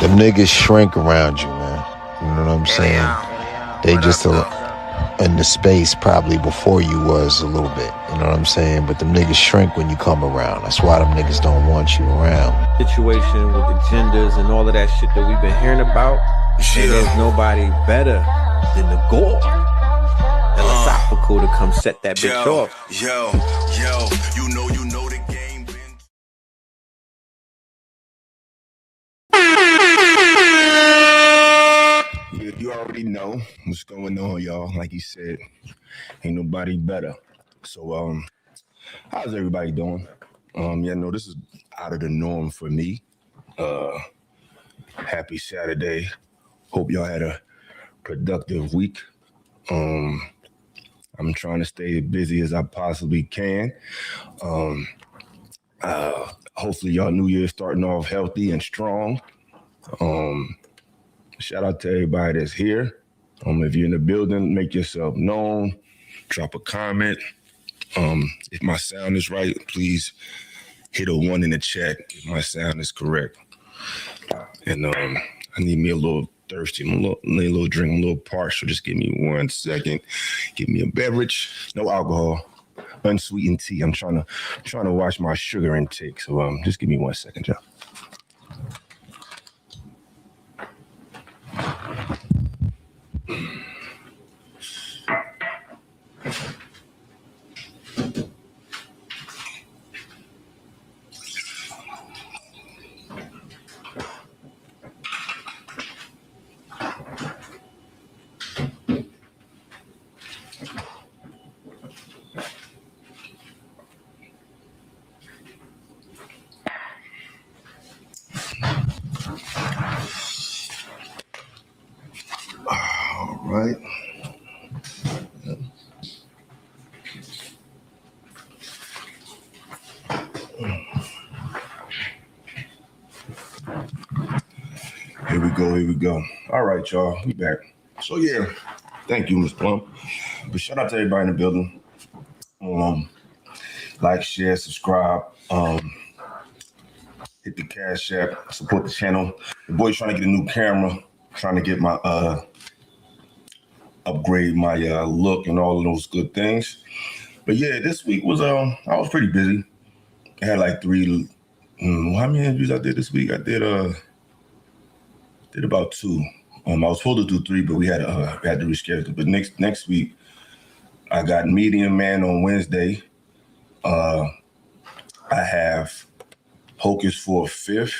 Them niggas shrink around you, man. You know what I'm saying? They just in the space probably before you was a little bit. You know what I'm saying? But them niggas shrink when you come around. That's why them niggas don't want you around. Situation with the genders and all of that shit that we've been hearing about. And there's nobody better than the gore. Philosophical to come set that bitch off. Yo, you know the game been. You already know what's going on, y'all. Like he said, ain't nobody better. So How's everybody doing? This is out of the norm for me. Happy Saturday. Hope y'all had a productive week. I'm trying to stay as busy as I possibly can. Hopefully y'all New Year starting off healthy and strong. Shout out to everybody that's here. If you're in the building, make yourself known. Drop a comment. If my sound is right, please hit a 1 in the chat if my sound is correct. And I need me a little thirsty. Need a little drink, a little partial. Just give me 1 second. Give me a beverage. No alcohol. Unsweetened tea. I'm trying to watch my sugar intake. So just give me 1 second, Joe. All right. Here we go. All right, y'all. We back. So yeah, thank you, Ms. Plum. But shout out to everybody in the building. Like, share, subscribe. Hit the Cash App, support the channel. The boy's trying to get a new camera, trying to get my upgrade my look and all of those good things. But yeah, this week was I was pretty busy. I had like 3. How many interviews I did this week? I did about 2. I was supposed to do 3, but we had to reschedule. But next week, I got Medium Man on Wednesday. I have Hocus for a Fifth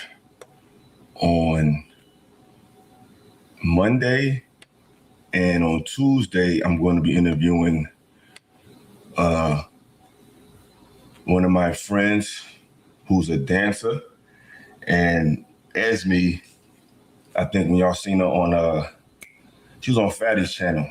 on Monday, and on Tuesday, I'm going to be interviewing one of my friends who's a dancer, and Esme. I think when y'all seen her on, she was on Fatty's channel,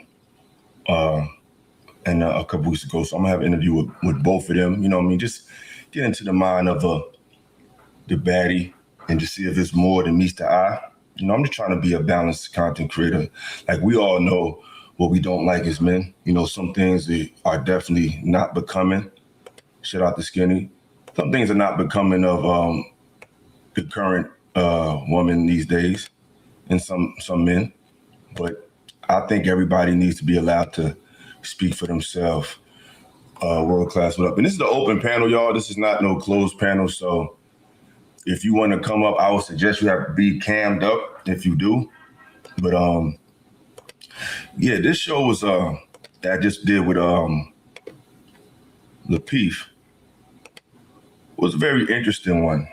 and a couple weeks ago. So I'm gonna have an interview with both of them. You know what I mean? Just get into the mind of the baddie and just see if it's more than meets the eye. You know, I'm just trying to be a balanced content creator. Like, we all know what we don't like as men. You know, some things are definitely not becoming. Shout out to Skinny. Some things are not becoming of the current woman these days, and some men. But I think everybody needs to be allowed to speak for themselves. World class, what up? And this is the open panel, y'all. This is not no closed panel. So if you want to come up, I would suggest you have to be cammed up if you do. But yeah, this show was that I just did with Lapeef was a very interesting one.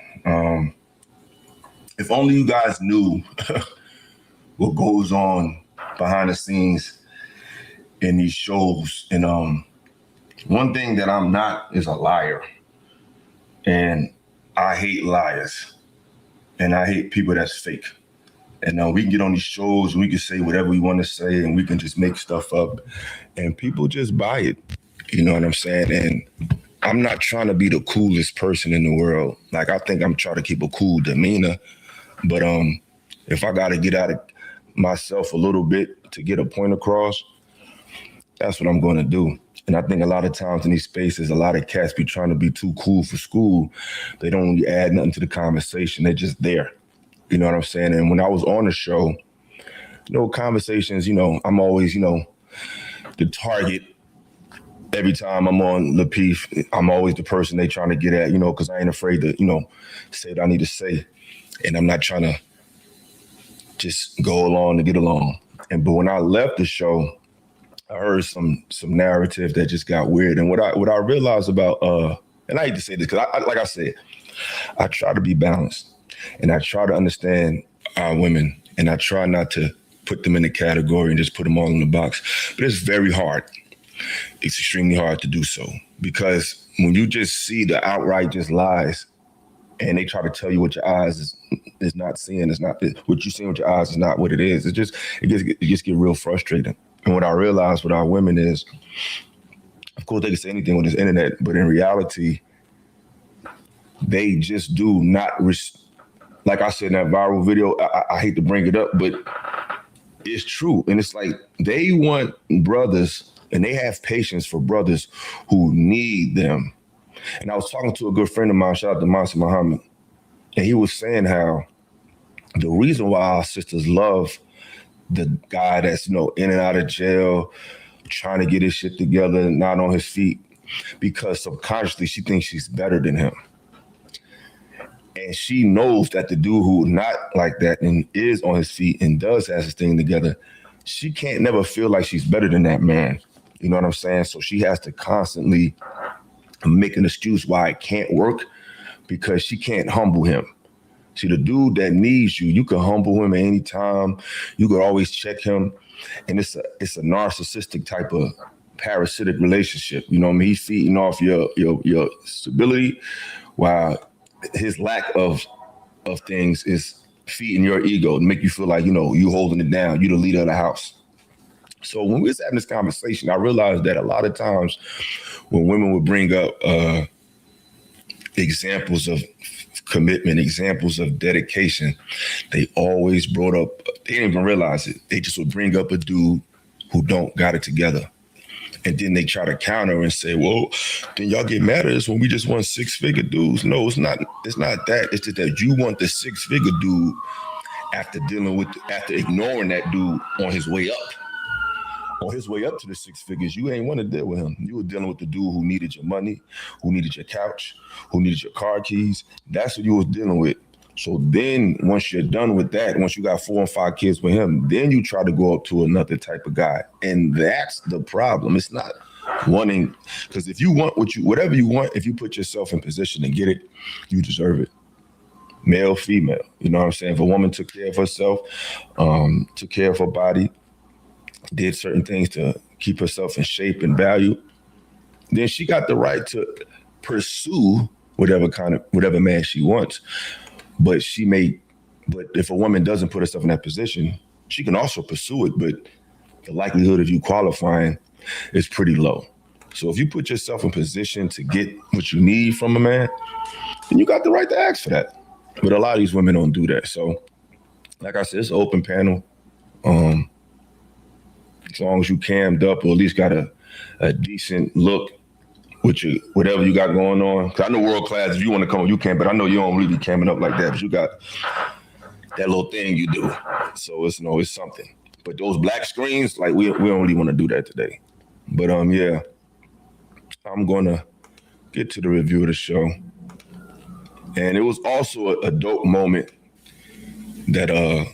If only you guys knew what goes on behind the scenes in these shows. And one thing that I'm not is a liar. And I hate liars. And I hate people that's fake. And we can get on these shows and we can say whatever we want to say, and we can just make stuff up, and people just buy it. You know what I'm saying? And I'm not trying to be the coolest person in the world. Like, I think I'm trying to keep a cool demeanor. But if I got to get out of myself a little bit to get a point across, that's what I'm going to do. And I think a lot of times in these spaces, a lot of cats be trying to be too cool for school. They don't really add nothing to the conversation. They're just there. You know what I'm saying? And when I was on the show, conversations, I'm always, the target. Every time I'm on Lapeef, I'm always the person they trying to get at, because I ain't afraid to, say what I need to say. And I'm not trying to just go along to get along. But when I left the show, I heard some narrative that just got weird. And what I realized about, and I hate to say this, because like I said, I try to be balanced, and I try to understand our women, and I try not to put them in a category and just put them all in the box. But it's very hard. It's extremely hard to do so, because when you just see the outright just lies, and they try to tell you what your eyes is not seeing, it's not what you seeing with your eyes is not what it is. It just get real frustrating. And what I realized with our women is, of course, they can say anything on this internet, but in reality, they just do not. Like I said in that viral video, I hate to bring it up, but it's true. And it's like they want brothers, and they have patience for brothers who need them. And I was talking to a good friend of mine, shout out to Masa Muhammad, and he was saying how the reason why our sisters love the guy that's, in and out of jail, trying to get his shit together, not on his feet, because subconsciously she thinks she's better than him. And she knows that the dude who not like that and is on his feet and does have his thing together, she can't never feel like she's better than that man. You know what I'm saying? So she has to constantly make an excuse why it can't work, because she can't humble him. See, the dude that needs you, you can humble him at any time. You could always check him. And it's a narcissistic type of parasitic relationship. You know what I mean? He's feeding off your stability, while his lack of things is feeding your ego to make you feel like, you holding it down. You the leader of the house. So when we was having this conversation, I realized that a lot of times when women would bring up examples of commitment, examples of dedication, they always brought up, they didn't even realize it. They just would bring up a dude who don't got it together. And then they try to counter and say, well, then y'all get mad at us when we just want 6-figure dudes. No, it's not that. It's just that you want the 6-figure dude after ignoring that dude on his way up. On his way up to the 6 figures, you ain't want to deal with him. You were dealing with the dude who needed your money, who needed your couch, who needed your car keys. That's what you was dealing with. So then once you're done with that, once you got 4 and 5 kids with him, then you try to go up to another type of guy. And that's the problem. It's not wanting, because if you want whatever you want, if you put yourself in position to get it, you deserve it. Male, female. You know what I'm saying? If a woman took care of herself, took care of her body, did certain things to keep herself in shape and value, then she got the right to pursue whatever man she wants. But if a woman doesn't put herself in that position, she can also pursue it, but the likelihood of you qualifying is pretty low. So if you put yourself in position to get what you need from a man, then you got the right to ask for that. But a lot of these women don't do that. So like I said, it's an open panel. As long as you cammed up, or at least got a decent look with whatever you got going on. Cause I know world class, if you want to come, you can, but I know you don't really be camming up like that, but you got that little thing you do. So it's something. But those black screens, like we don't really want to do that today. But yeah, I'm gonna get to the review of the show. And it was also a dope moment that I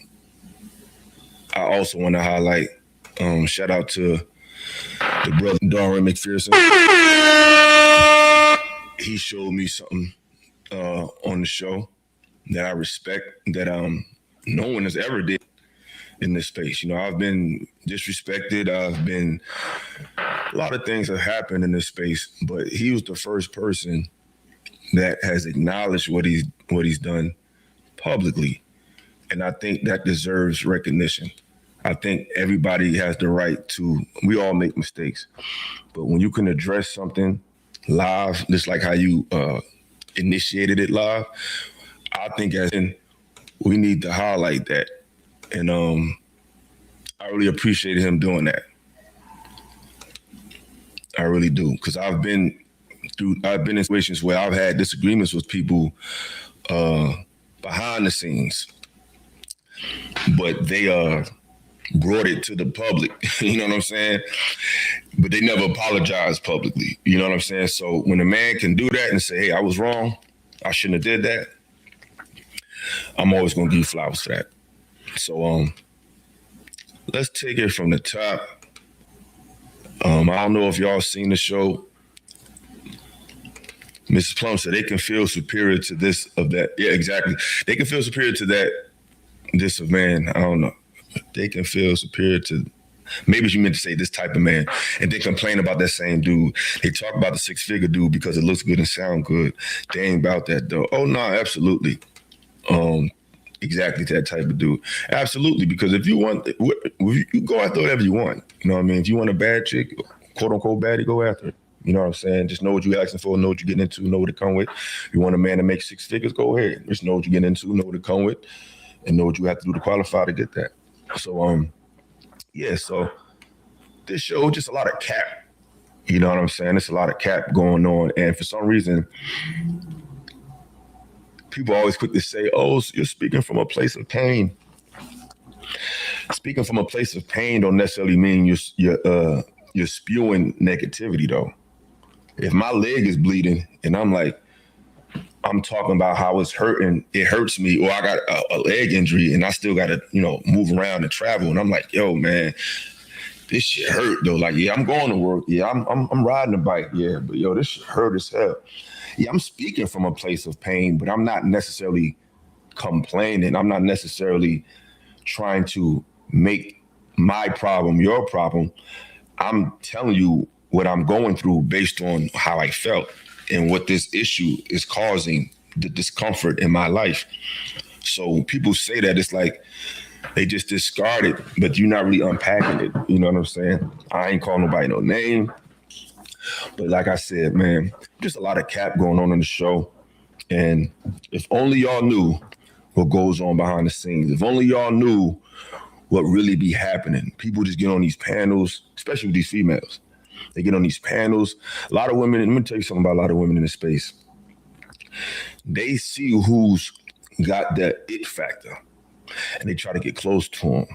also want to highlight. Shout out to the brother Darwin McPherson. He showed me something on the show that I respect, that no one has ever did in this space. I've been disrespected. A lot of things have happened in this space, but he was the first person that has acknowledged what he's done publicly. And I think that deserves recognition. I think everybody has the right to, we all make mistakes, but when you can address something live, just like how you initiated it live, I think we need to highlight that. And I really appreciated him doing that. I really do, because I've been in situations where I've had disagreements with people behind the scenes, but they brought it to the public, you know what I'm saying? But they never apologized publicly, you know what I'm saying? So when a man can do that and say, hey, I was wrong, I shouldn't have did that, I'm always gonna give you flowers for that. So let's take it from the top. I don't know if y'all seen the show. Mrs. Plum said they can feel superior to this of that. Yeah, exactly. They can feel superior to that, this of man. I don't know. They can feel superior to Maybe she meant to say this type of man, and then complain about that same dude. They talk about the 6-figure dude because it looks good and sound good. They ain't about that though. Oh no, absolutely. Exactly that type of dude. Absolutely, because if you want, you go after whatever you want. You know what I mean? If you want a bad chick, quote unquote baddie, go after it. You know what I'm saying? Just know what you're asking for, know what you're getting into, know what it come with. You want a man to make 6 figures, go ahead. Just know what you're getting into, know what it come with, and know what you have to do to qualify to get that. So, yeah, so this show, just a lot of cap. You know what I'm saying? There's a lot of cap going on. And for some reason, people always quick to say, oh, so you're speaking from a place of pain. Speaking from a place of pain don't necessarily mean you're spewing negativity, though. If my leg is bleeding and I'm talking about how it's hurting, it hurts me, or I got a leg injury and I still got to, move around and travel. And I'm like, yo, man, this shit hurt though. Like, yeah, I'm going to work. Yeah, I'm riding a bike. Yeah, but yo, this shit hurt as hell. Yeah, I'm speaking from a place of pain, but I'm not necessarily complaining. I'm not necessarily trying to make my problem your problem. I'm telling you what I'm going through based on how I felt and what this issue is causing, the discomfort in my life. So people say that it's like they just discard it, but you're not really unpacking it. You know what I'm saying? I ain't calling nobody no name. But like I said, man, just a lot of cap going on in the show. And if only y'all knew what goes on behind the scenes, if only y'all knew what really be happening. People just get on these panels, especially with these females. They get on these panels. A lot of women, let me tell you something about a lot of women in this space. They see who's got that it factor, and they try to get close to them,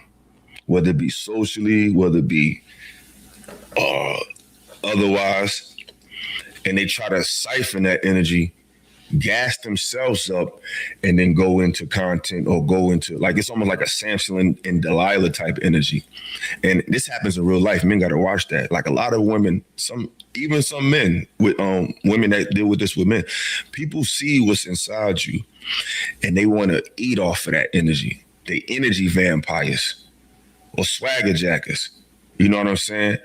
whether it be socially, whether it be otherwise, and they try to siphon that energy, gas themselves up, and then go into content or go into, like, it's almost like a Samson and Delilah type energy. And this happens in real life. Men got to watch that. Like a lot of women, even some men with women that deal with this with men, people see what's inside you and they want to eat off of that energy. They energy vampires or swagger jackers. You know what I'm saying?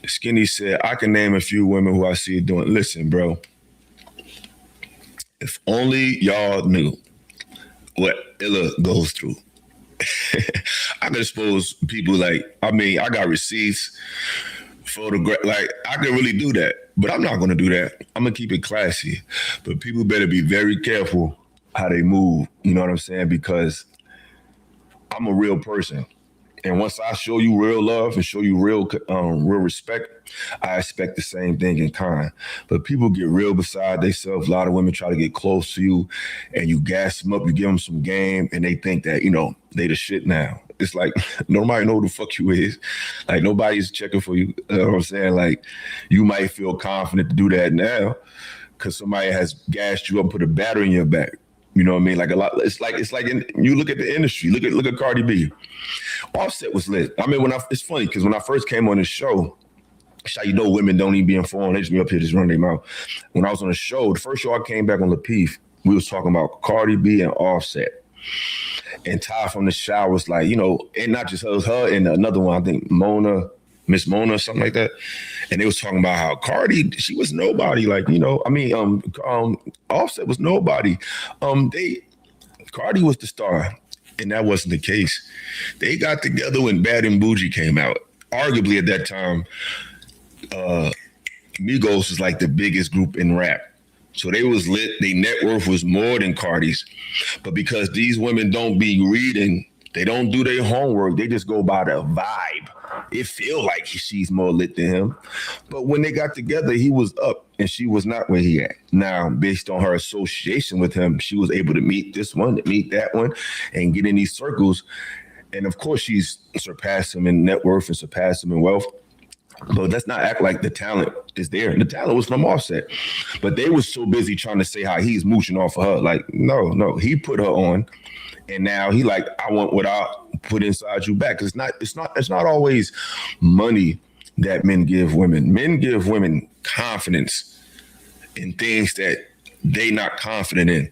Skinny said, I can name a few women who I see doing. Listen, bro. If only y'all knew what Illa goes through. I could expose people I got receipts, photograph, like I could really do that, but I'm not gonna do that. I'm gonna keep it classy. But people better be very careful how they move, you know what I'm saying? Because I'm a real person. And once I show you real love and show you real respect, I expect the same thing in kind. But people get real beside themselves. A lot of women try to get close to you and you gas them up, you give them some game, and they think that, they the shit now. It's like, nobody know who the fuck you is. Like, nobody's checking for you. You know what I'm saying? Like, you might feel confident to do that now because somebody has gassed you up, put a battery in your back. You know what I mean? Like a lot. It's like you look at the industry. Look at Cardi B. Offset was lit. I mean, it's funny because when I first came on this show, women don't even be informed. They just be up here just running their mouth. When I was on the show, the first show I came back on Lapeef, we was talking about Cardi B and Offset. And Ty from the shower was like, and not just her and another one, I think Miss Mona or something like that. And they was talking about how Cardi, she was nobody. Offset was nobody. Cardi was the star. And that wasn't the case. They got together when Bad and Bougie came out. Arguably at that time, Migos was like the biggest group in rap. So they was lit. Their net worth was more than Cardi's. But because these women don't be reading, they don't do their homework, they just go by the vibe. It feel like she's more lit than him. But when they got together, he was up and she was not where he at. Now, based on her association with him, she was able to meet this one, to meet that one, and get in these circles. And of course, she's surpassed him in net worth and surpassed him in wealth. But let's not act like the talent is there. The talent was from Offset. But they was so busy trying to say how he's mooching off of her. Like, no, he put her on. And now he like, I want what I put inside you back. Because it's not always money that men give women. Men give women confidence in things that they not confident in.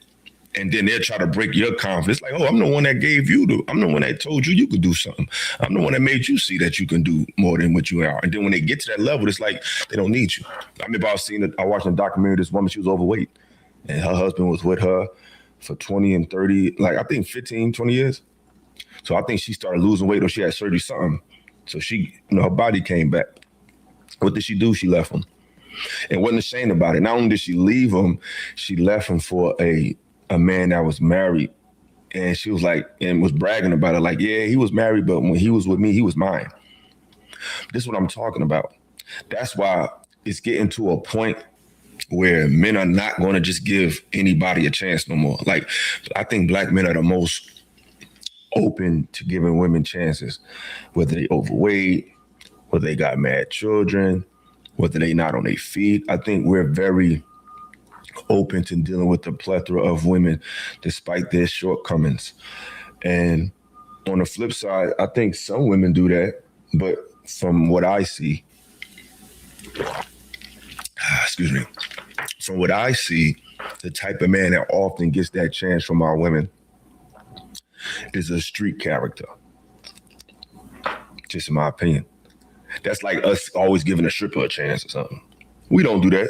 And then they'll try to break your confidence. Like, oh, I'm the one that gave you I'm the one that told you could do something. I'm the one that made you see that you can do more than what you are. And then when they get to that level, it's like they don't need you. I remember I watched a documentary, this woman, she was overweight. And her husband was with her for 20 and 30, like I think 15, 20 years. So I think she started losing weight or she had surgery, something. So she, her body came back. What did she do? She left him. And wasn't ashamed about it. Not only did she leave him, she left him for a man that was married. And she was like, and was bragging about it. Like, yeah, he was married, but when he was with me, he was mine. This is what I'm talking about. That's why it's getting to a point where men are not going to just give anybody a chance no more. Like, I think black men are the most open to giving women chances, whether they overweight, whether they got mad children, whether they not on their feet. I think we're very open to dealing with the plethora of women despite their shortcomings. And on the flip side, I think some women do that, but from what I see, from what I see, the type of man that often gets that chance from our women is a street character. Just in my opinion. That's like us always giving a stripper a chance or something. We don't do that.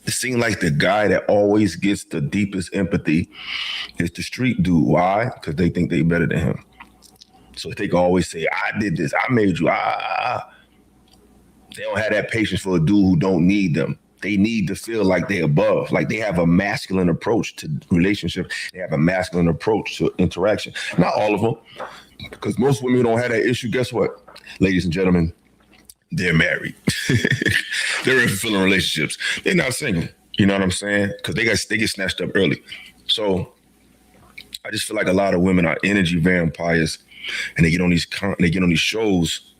It seems like the guy that always gets the deepest empathy is the street dude. Why? Because they think they better than him. So they can always say, I did this, I made you, They don't have that patience for a dude who don't need them. They need to feel like they're above, like they have a masculine approach to relationship. They have a masculine approach to interaction. Not all of them, because most women who don't have that issue, guess what? Ladies and gentlemen, they're married. They're in fulfilling relationships. They're not single. You know what I'm saying? Because they get snatched up early. So I just feel like a lot of women are energy vampires, and they get on these shows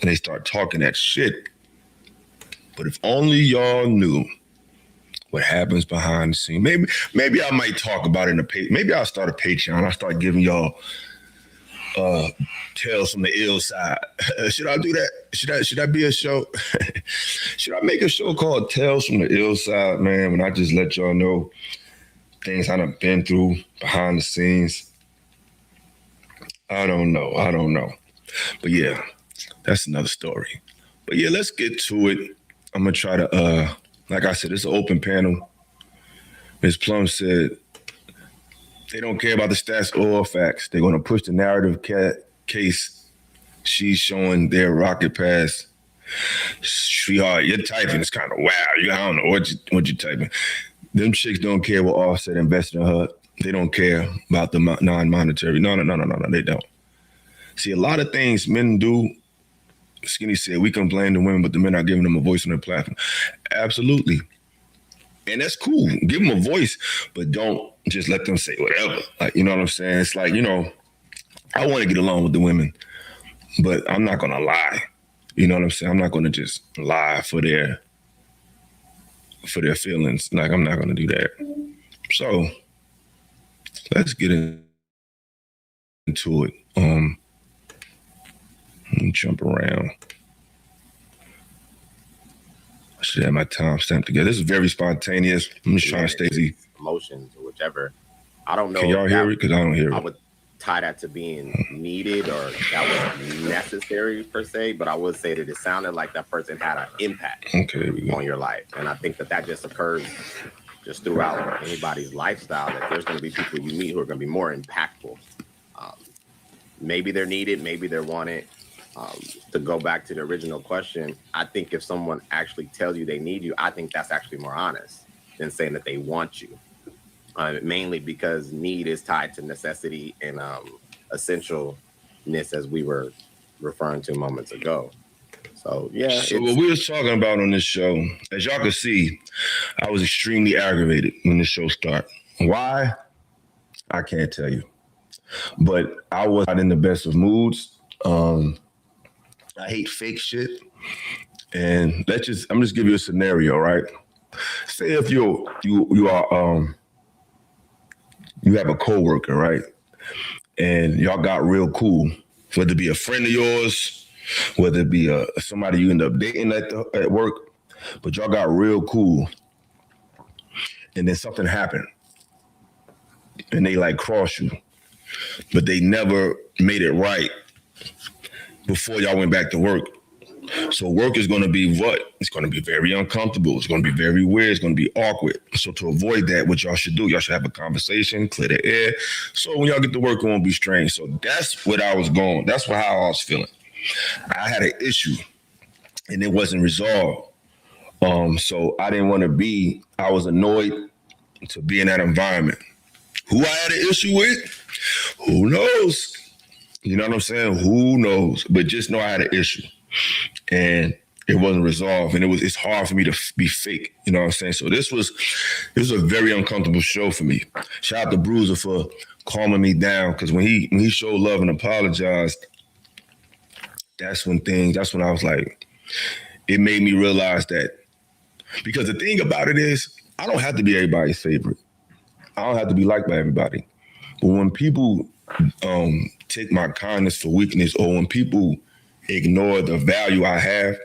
and they start talking that shit. But if only y'all knew what happens behind the scene. Maybe I might talk about it in a page. Maybe I'll start a Patreon. I'll start giving y'all tales from the ill side. Should I do that? Should that be a show? Should I make a show called Tales from the Ill Side, man? When I just let y'all know things I done been through behind the scenes. I don't know. But yeah, that's another story. But yeah, let's get to it. I'm gonna try to, like I said, it's an open panel. Ms. Plum said they don't care about the stats or facts. They're gonna push the narrative case. She's showing their rocket pass. Sweetheart, you're typing. It's kind of wow. I don't know what you typing. Them chicks don't care what Offset invested in her. They don't care about the non-monetary. No, they don't. See, a lot of things men do. Skinny said, we can blame the women, but the men are giving them a voice on their platform. Absolutely. And that's cool. Give them a voice, but don't just let them say whatever. Like, you know what I'm saying? It's like, I want to get along with the women, but I'm not going to lie. You know what I'm saying? I'm not going to just lie for their feelings. Like, I'm not going to do that. So let's get into it. Let me jump around. I should have my time stamped together. This is very spontaneous. I'm just trying to stay easy. Emotions or whichever. I don't know. Can y'all hear it? Because I don't hear it. I would tie that to being needed or that was necessary per se, but I would say that it sounded like that person had an impact on your life. And I think that just occurs just throughout anybody's lifestyle, that there's going to be people you meet who are going to be more impactful. Maybe they're needed, maybe they're wanted. To go back to the original question, I think if someone actually tells you they need you, I think that's actually more honest than saying that they want you. Mainly because need is tied to necessity and essentialness, as we were referring to moments ago. So, yeah. So what we was talking about on this show, as y'all can see, I was extremely aggravated when the show started. Why? I can't tell you. But I was not in the best of moods. I hate fake shit. And I'm just give you a scenario, right? Say if you have a coworker, right? And y'all got real cool, whether it be a friend of yours, whether it be somebody you end up dating at work, but y'all got real cool. And then something happened. and they like cross you, but they never made it right before y'all went back to work. So work is going to be what? It's going to be very uncomfortable. It's going to be very weird. It's going to be awkward. So to avoid that, what y'all should do, y'all should have a conversation, clear the air. So when y'all get to work, it won't be strange. So that's what I was going. That's how I was feeling. I had an issue and it wasn't resolved. So I didn't want to be, I was annoyed to be in that environment. Who I had an issue with? Who knows? You know what I'm saying? Who knows? But just know I had an issue. And it wasn't resolved, and it's hard for me to be fake. You know what I'm saying? So this was a very uncomfortable show for me. Shout out to Bruiser for calming me down, because when he showed love and apologized, that's when I was like, it made me realize that, because the thing about it is, I don't have to be everybody's favorite. I don't have to be liked by everybody. But when people take my kindness for weakness, or when people ignore the value I have,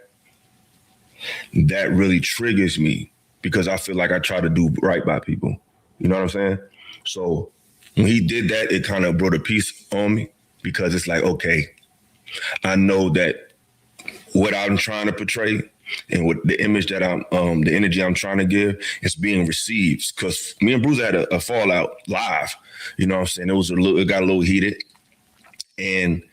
that really triggers me, because I feel like I try to do right by people. You know what I'm saying? So when he did that, it kind of brought a peace on me, because it's like, okay, I know that what I'm trying to portray and what the image that the energy I'm trying to give is being received. Because me and Bruce had a fallout live. You know what I'm saying? It got a little heated, and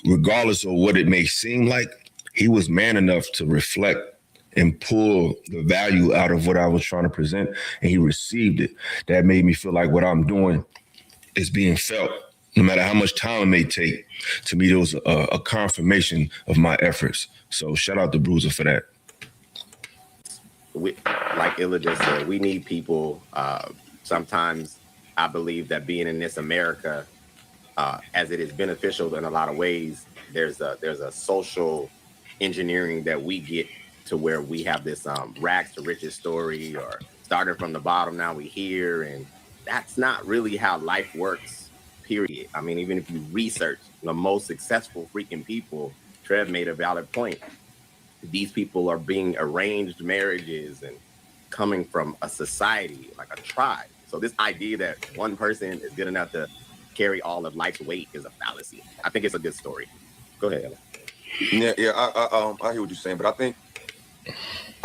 regardless of what it may seem like, he was man enough to reflect and pull the value out of what I was trying to present, and he received it. That made me feel like what I'm doing is being felt, no matter how much time it may take. To me, there was a confirmation of my efforts. So shout out to Bruiser for that. Like Illa just said, we need people. Sometimes I believe that being in this America, as it is beneficial in a lot of ways, there's a social engineering that we get to where we have this rags to riches story, or starting from the bottom, now we here, and that's not really how life works, period. I mean, even if you research the most successful freaking people, Trev made a valid point. These people are being arranged marriages and coming from a society, like a tribe. So this idea that one person is good enough to carry all of life's weight is a fallacy. I think it's a good story. Go ahead, Ella. Yeah, I hear what you're saying, but I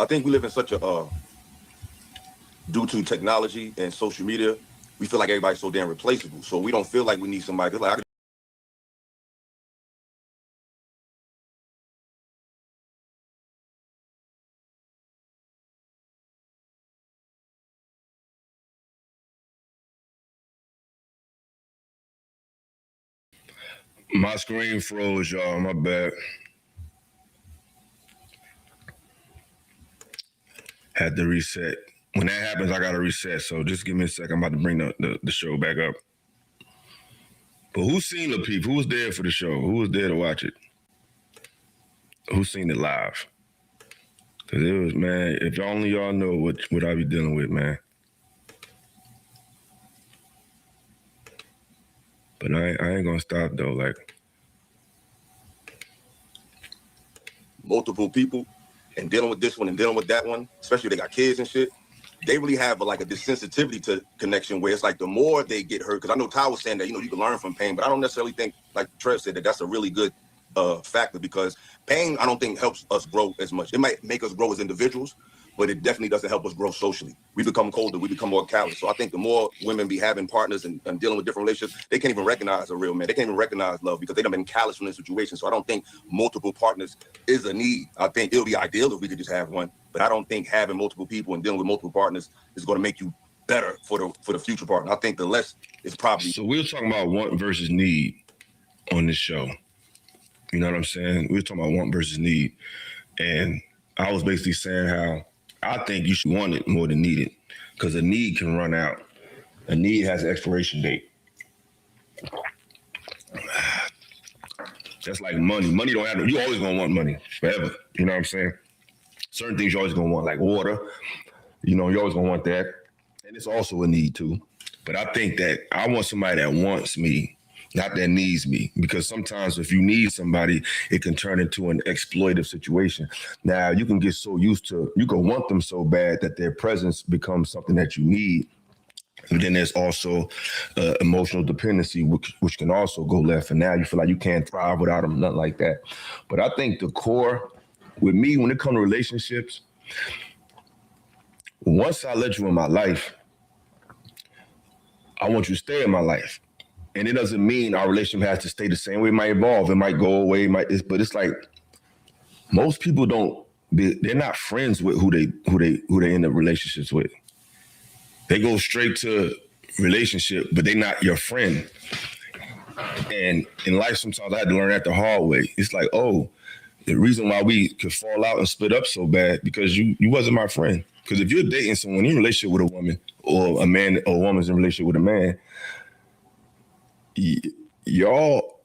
think we live in such a due to technology and social media, we feel like everybody's so damn replaceable. So we don't feel like we need somebody. Like, My screen froze, y'all. My bad. Had to reset. When that happens, I got to reset. So just give me a second. I'm about to bring the show back up. But who's seen Lapeef? Who was there for the show? Who was there to watch it? Who's seen it live? Because it was, man, if only y'all know what I be dealing with, man. But I ain't going to stop, though. Like, multiple people and dealing with this one and dealing with that one, especially if they got kids and shit, they really have like a desensitivity to connection where it's like the more they get hurt, because I know Ty was saying that, you know, you can learn from pain, but I don't necessarily think, like Trev said, that that's a really good factor, because pain, I don't think helps us grow as much. It might make us grow as individuals, but it definitely doesn't help us grow socially. We become colder, we become more callous. So I think the more women be having partners and dealing with different relationships, they can't even recognize a real man. They can't even recognize love because they done been callous from this situation. So I don't think multiple partners is a need. I think it'll be ideal if we could just have one, but I don't think having multiple people and dealing with multiple partners is going to make you better for the future partner. I think the less is probably. So we were talking about want versus need on this show. You know what I'm saying? We were talking about want versus need. And I was basically saying how I think you should want it more than need it, because a need can run out. A need has an expiration date. That's like money. Money don't have, you always gonna want money forever. You know what I'm saying? Certain things you're always gonna want, like water. You know, you're always gonna want that. And it's also a need too. But I think that I want somebody that wants me, not that needs me, because sometimes if you need somebody, it can turn into an exploitive situation. Now, you can get so used to, you can want them so bad that their presence becomes something that you need, And then there's also emotional dependency, which can also go left. And now you feel like you can't thrive without them, nothing like that. But I think the core with me, when it comes to relationships, once I let you in my life, I want you to stay in my life. And it doesn't mean our relationship has to stay the same way. It might evolve. It might go away. But it's like most people they're not friends with who they end up relationships with. They go straight to relationship, but they're not your friend. And in life, sometimes I had to learn that the hard way. It's like, oh, the reason why we could fall out and split up so bad because you wasn't my friend. Because if you're dating someone in a relationship with a woman, or a man or a woman's in a relationship with a man, y'all,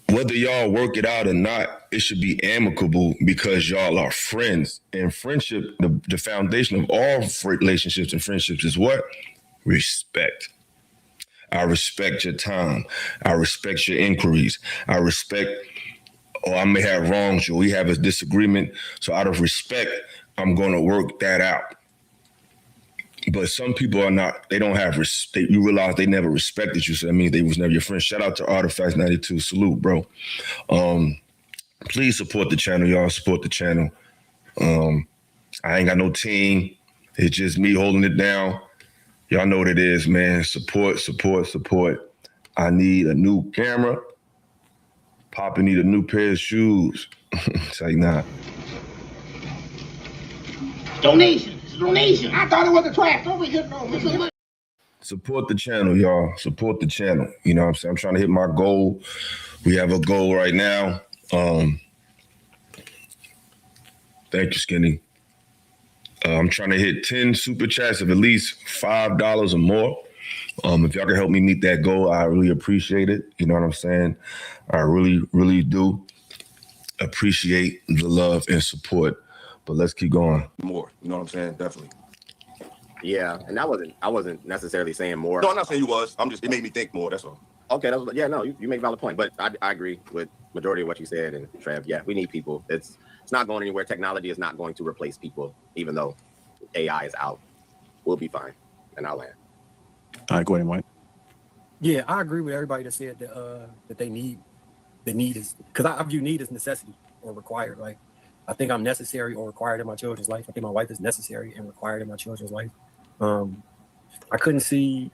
whether y'all work it out or not, it should be amicable because y'all are friends. And friendship, the foundation of all relationships and friendships is what? Respect. I respect your time. I respect your inquiries. I respect, or I may have wronged you. We have a disagreement. So out of respect, I'm going to work that out. But some people are not, they don't have respect. You realize they never respected you. So that means they was never your friend. Shout out to Artifacts 92. Salute, bro. Please support the channel, y'all. Support the channel. I ain't got no team. It's just me holding it down. Y'all know what it is, man. Support, support, support. I need a new camera. Papa need a new pair of shoes. It's like, nah. Donation. Donation. I thought it was a trap. Don't be hitting on me. Support the channel, y'all. Support the channel. You know what I'm saying? I'm trying to hit my goal. We have a goal right now. Thank you, Skinny. I'm trying to hit 10 super chats of at least $5 or more. If y'all can help me meet that goal, I really appreciate it. You know what I'm saying? I really, really do appreciate the love and support. But let's keep going. More, you know what I'm saying? Definitely. Yeah, and I wasn't necessarily saying more. No, I'm not saying you was. It made me think more. That's all. Okay, you make a valid point, but I agree with majority of what you said. And Trev, yeah, we need people. It's not going anywhere. Technology is not going to replace people, even though AI is out. We'll be fine, and I'll land. All right, go ahead, Mike. Yeah, I agree with everybody that said that they need. The need is because I view need as necessity or required. Like I think I'm necessary or required in my children's life. I think my wife is necessary and required in my children's life. I couldn't see.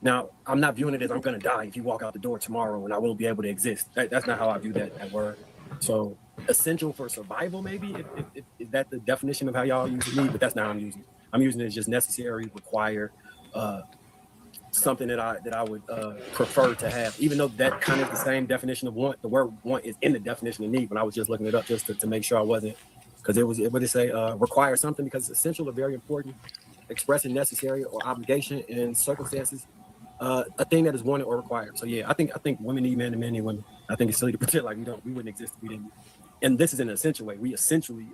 Now, I'm not viewing it as I'm going to die if you walk out the door tomorrow and I won't be able to exist. That's not how I view that word. So essential for survival, maybe, if is that the definition of how y'all use need, but that's not how I'm using it. I'm using it as just necessary, required, something that I would prefer to have, even though that kind of the same definition of want. The word want is in the definition of need when I was just looking it up just to make sure I wasn't, because it would say require something because it's essential or very important, expressing necessary or obligation in circumstances, a thing that is wanted or required. So yeah, I think women need men and men need women. I think it's silly to pretend like we wouldn't exist if we didn't. And this is in an essential way. We essentially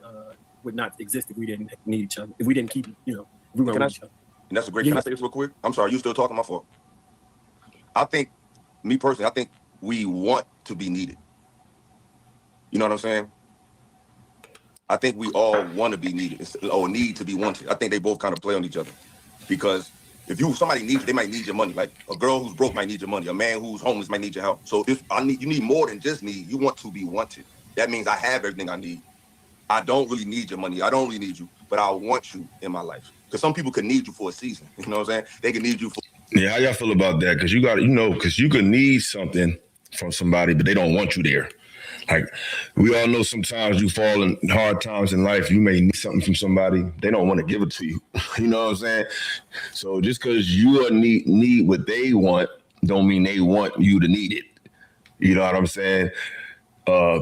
would not exist if we didn't need each other. If we didn't keep, we weren't with each other. And that's a great. Can I say this real quick? I'm sorry, you still talking? My fault. I think, me personally, I think we want to be needed. You know what I'm saying? I think we all want to be needed or need to be wanted. I think they both kind of play on each other. Because if somebody needs you, they might need your money. Like a girl who's broke might need your money. A man who's homeless might need your help. So you need more than just need. You want to be wanted. That means I have everything I need. I don't really need your money. I don't really need you, but I want you in my life. Because some people can need you for a season. You know what I'm saying? They can need you for. Yeah, how y'all feel about that? Because because you can need something from somebody, but they don't want you there. Like, we all know sometimes you fall in hard times in life, you may need something from somebody, they don't want to give it to you. You know what I'm saying? So just because you need what they want, don't mean they want you to need it. You know what I'm saying?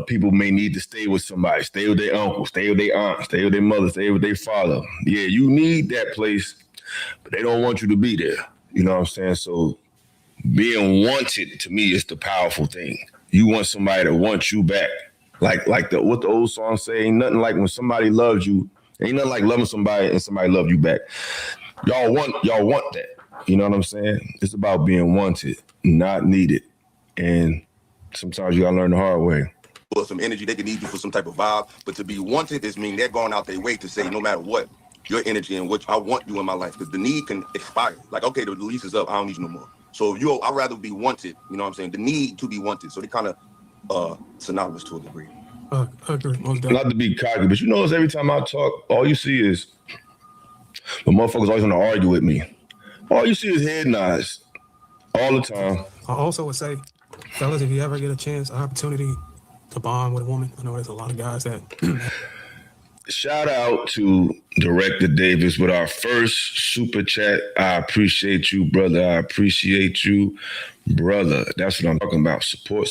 People may need to stay with somebody, stay with their uncle, stay with their aunt, stay with their mother, stay with their father. Yeah, you need that place, but they don't want you to be there. You know what I'm saying? So being wanted, to me, is the powerful thing. You want somebody that wants you back. Like what the old song say, ain't nothing like when somebody loves you, ain't nothing like loving somebody and somebody love you back. Y'all want that. You know what I'm saying? It's about being wanted, not needed. And sometimes you gotta learn the hard way. For some energy, they can need you for some type of vibe. But to be wanted, this means they're going out their way to say, no matter what, your energy and what I want you in my life, because the need can expire. Like, okay, the lease is up, I don't need you no more. So I'd rather be wanted, you know what I'm saying? The need to be wanted. So they kind of synonymous to a degree. Agree, most definitely. Not to be cocky, but you notice every time I talk, all you see is the motherfuckers always want to argue with me. All you see is head nods all the time. I also would say, fellas, if you ever get a chance, an opportunity to bond with a woman, I know there's a lot of guys that. Shout out to Director Davis with our first super chat. I appreciate you, brother. I appreciate you, brother. That's what I'm talking about. Support.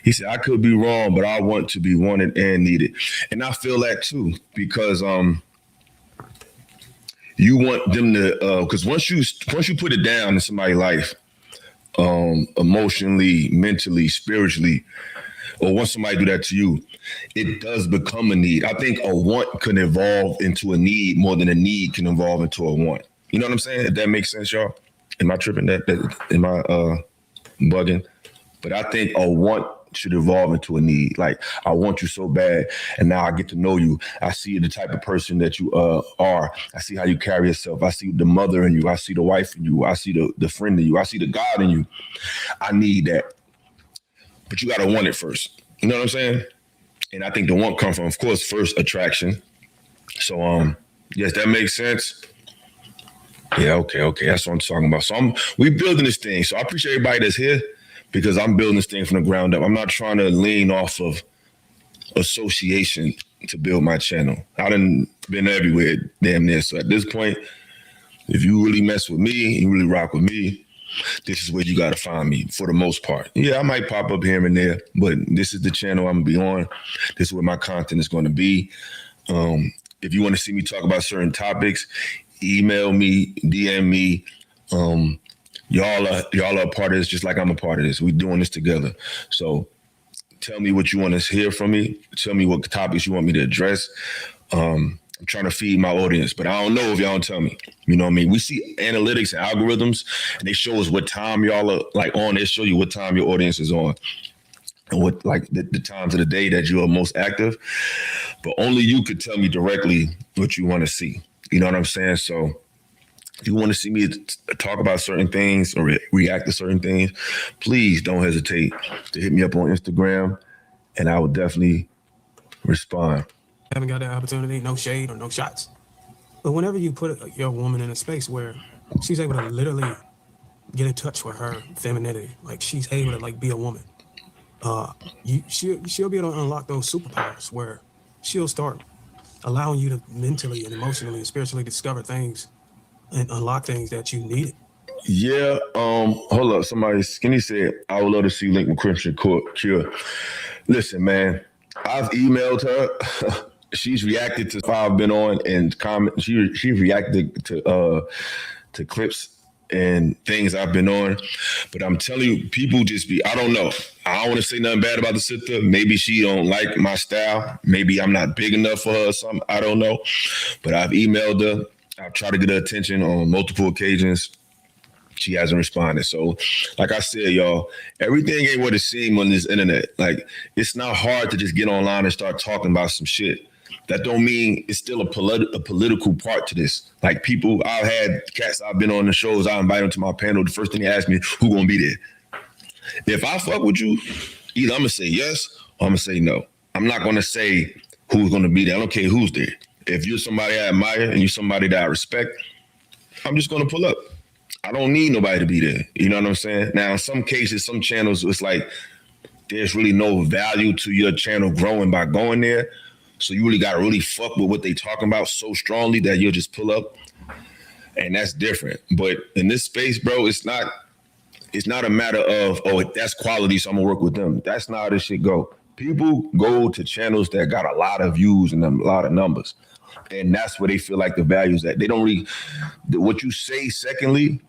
He said, I could be wrong, but I want to be wanted and needed. And I feel that too, because you want them to, because once you put it down in somebody's life, emotionally, mentally, spiritually, or once somebody do that to you, it does become a need. I think a want can evolve into a need more than a need can evolve into a want. You know what I'm saying? If that makes sense, y'all. Am I tripping? Am I bugging? But I think a want should evolve into a need. Like, I want you so bad, and now I get to know you. I see the type of person that you are. I see how you carry yourself. I see the mother in you. I see the wife in you. I see the friend in you. I see the God in you. I need that. But you got to want it first. You know what I'm saying? And I think the want comes from, of course, first attraction. So, yes, that makes sense. Yeah, okay. That's what I'm talking about. So we building this thing. So I appreciate everybody that's here, because I'm building this thing from the ground up. I'm not trying to lean off of association to build my channel. I done been everywhere, damn near. So at this point, if you really mess with me, you really rock with me, this is where you got to find me for the most part. Yeah, I might pop up here and there, but this is the channel I'm going to be on. This is where my content is going to be. If you want to see me talk about certain topics, email me, DM me. Y'all are a part of this, just like I'm a part of this. We're doing this together. So tell me what you want to hear from me. Tell me what topics you want me to address. I'm trying to feed my audience, but I don't know if y'all don't tell me. You know what I mean? We see analytics and algorithms, and they show us what time y'all are like on. They show you what time your audience is on, and what like the times of the day that you are most active. But only you could tell me directly what you want to see. You know what I'm saying? So if you want to see me talk about certain things or react to certain things, please don't hesitate to hit me up on Instagram, and I will definitely respond. Haven't got that opportunity, no shade or no shots. But whenever you put your woman in a space where she's able to literally get in touch with her femininity, like she's able to like be a woman, she'll be able to unlock those superpowers where she'll start allowing you to mentally and emotionally and spiritually discover things and unlock things that you needed. Yeah, hold up. Somebody, Skinny said, I would love to see Link with Crimson Cure. Listen, man, I've emailed her. She's reacted to I've been on and comment. She reacted to clips and things I've been on. But I'm telling you, people just be, I don't know. I don't want to say nothing bad about the sister. Maybe she don't like my style. Maybe I'm not big enough for her or something. I don't know. But I've emailed her. I've tried to get her attention on multiple occasions. She hasn't responded. So, like I said, y'all, everything ain't what it seems on this internet. Like, it's not hard to just get online and start talking about some shit. That don't mean it's still a political part to this. Like, people, I've had cats I've been on the shows, I invite them to my panel. The first thing they ask me, who gonna be there? If I fuck with you, either I'm gonna say yes or I'm gonna say no. I'm not gonna say who's gonna be there. I don't care who's there. If you're somebody I admire and you're somebody that I respect, I'm just gonna pull up. I don't need nobody to be there. You know what I'm saying? Now, in some cases, some channels, it's like there's really no value to your channel growing by going there. So you really got to really fuck with what they talking about so strongly that you'll just pull up. And that's different. But in this space, bro, it's not a matter of, oh, that's quality, so I'm going to work with them. That's not how this shit go. People go to channels that got a lot of views and a lot of numbers. And that's where they feel like the value is at. They don't really, what you say secondly,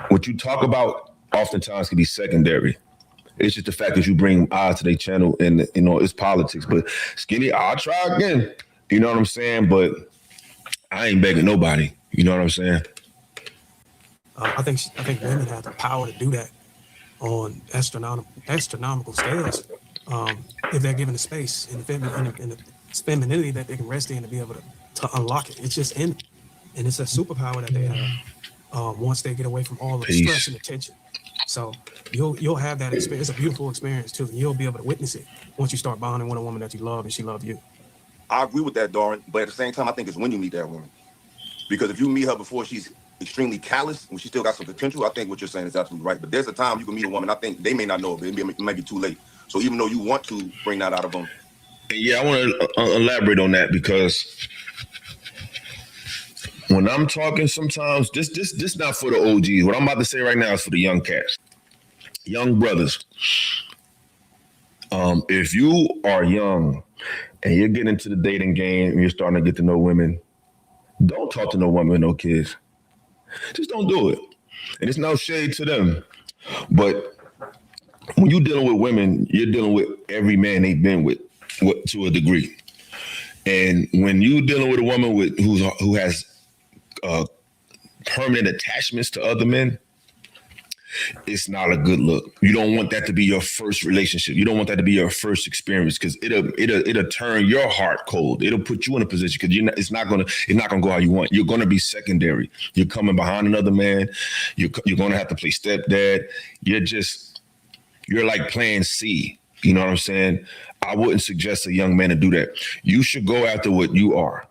what you talk about oftentimes can be secondary. It's just the fact that you bring eyes to their channel and, you know, it's politics. But Skinny, I'll try again. You know what I'm saying? But I ain't begging nobody. You know what I'm saying? I think women have the power to do that on astronomical scales if they're given the space and the femininity that they can rest in to be able to unlock it. It's just in them. And it's a superpower that they have once they get away from all the stress and the tension. So you'll have that experience. It's a beautiful experience too. And you'll be able to witness it once you start bonding with a woman that you love and she loves you. I agree with that, Darren. But at the same time, I think it's when you meet that woman. Because if you meet her before she's extremely callous, when she still got some potential, I think what you're saying is absolutely right. But there's a time you can meet a woman, I think they may not know it, it may be too late. So even though you want to bring that out of them. Yeah, I want to elaborate on that because when I'm talking sometimes, this not for the OGs. What I'm about to say right now is for the young cats, young brothers. If you are young and you're getting into the dating game and you're starting to get to know women, don't talk to no woman with no kids. Just don't do it. And it's no shade to them. But when you're dealing with women, you're dealing with every man they've been with to a degree. And when you're dealing with a woman who has permanent attachments to other men, it's not a good look. You don't want that to be your first relationship. You don't want that to be your first experience because it'll turn your heart cold. It'll put you in a position because it's not gonna go how you want. You're gonna be secondary. You're coming behind another man. You're gonna have to play stepdad. You're like playing C. You know what I'm saying? I wouldn't suggest a young man to do that. You should go after what you are.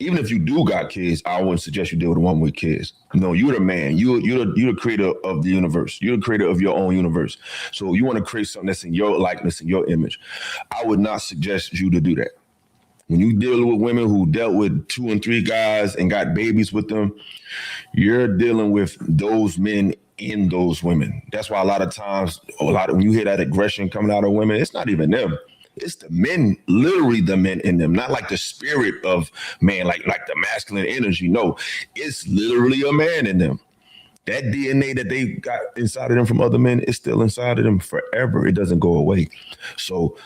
Even if you do got kids, I wouldn't suggest you deal with a woman with kids. No, you're the man. You're the creator of the universe. You're the creator of your own universe. So you want to create something that's in your likeness, in your image. I would not suggest you to do that. When you deal with women who dealt with 2 and 3 guys and got babies with them, you're dealing with those men in those women. That's why a lot of times, when you hear that aggression coming out of women, it's not even them. It's the men, literally the men in them, not like the spirit of man, like the masculine energy. No, it's literally a man in them. That DNA that they got inside of them from other men is still inside of them forever. It doesn't go away. So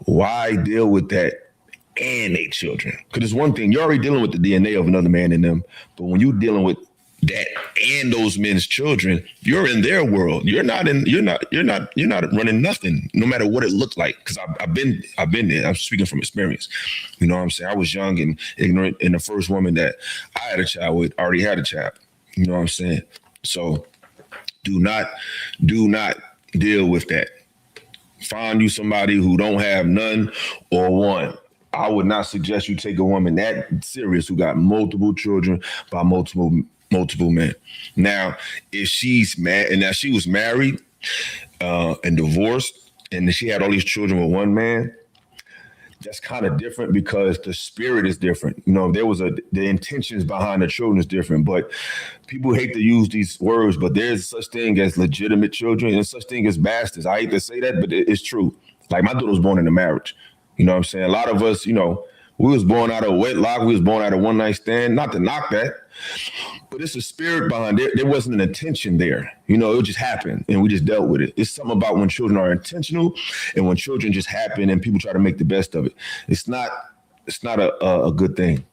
why deal with that and they children? Because it's one thing, you're already dealing with the DNA of another man in them, but when you're dealing with that and those men's children, you're in their world. You're not running nothing, no matter what it looked like. Because I've been there. I'm speaking from experience. You know what I'm saying? I was young and ignorant, and the first woman that I had a child with already had a child. You know what I'm saying? So do not deal with that. Find you somebody who don't have none or one. I would not suggest you take a woman that serious who got multiple children by multiple men. Now, if she's mad, and now she was married and divorced, and she had all these children with one man, that's kind of different because the spirit is different. You know, the intentions behind the children is different. But people hate to use these words, but there's such thing as legitimate children and such thing as bastards. I hate to say that, but it's true. Like my daughter was born in a marriage. You know what I'm saying? A lot of us, you know, we was born out of wedlock. We was born out of one night stand. Not to knock that, but it's a spirit behind it. There wasn't an intention there. You know, it just happened and we just dealt with it. It's something about when children are intentional and when children just happen and people try to make the best of it. It's not a good thing.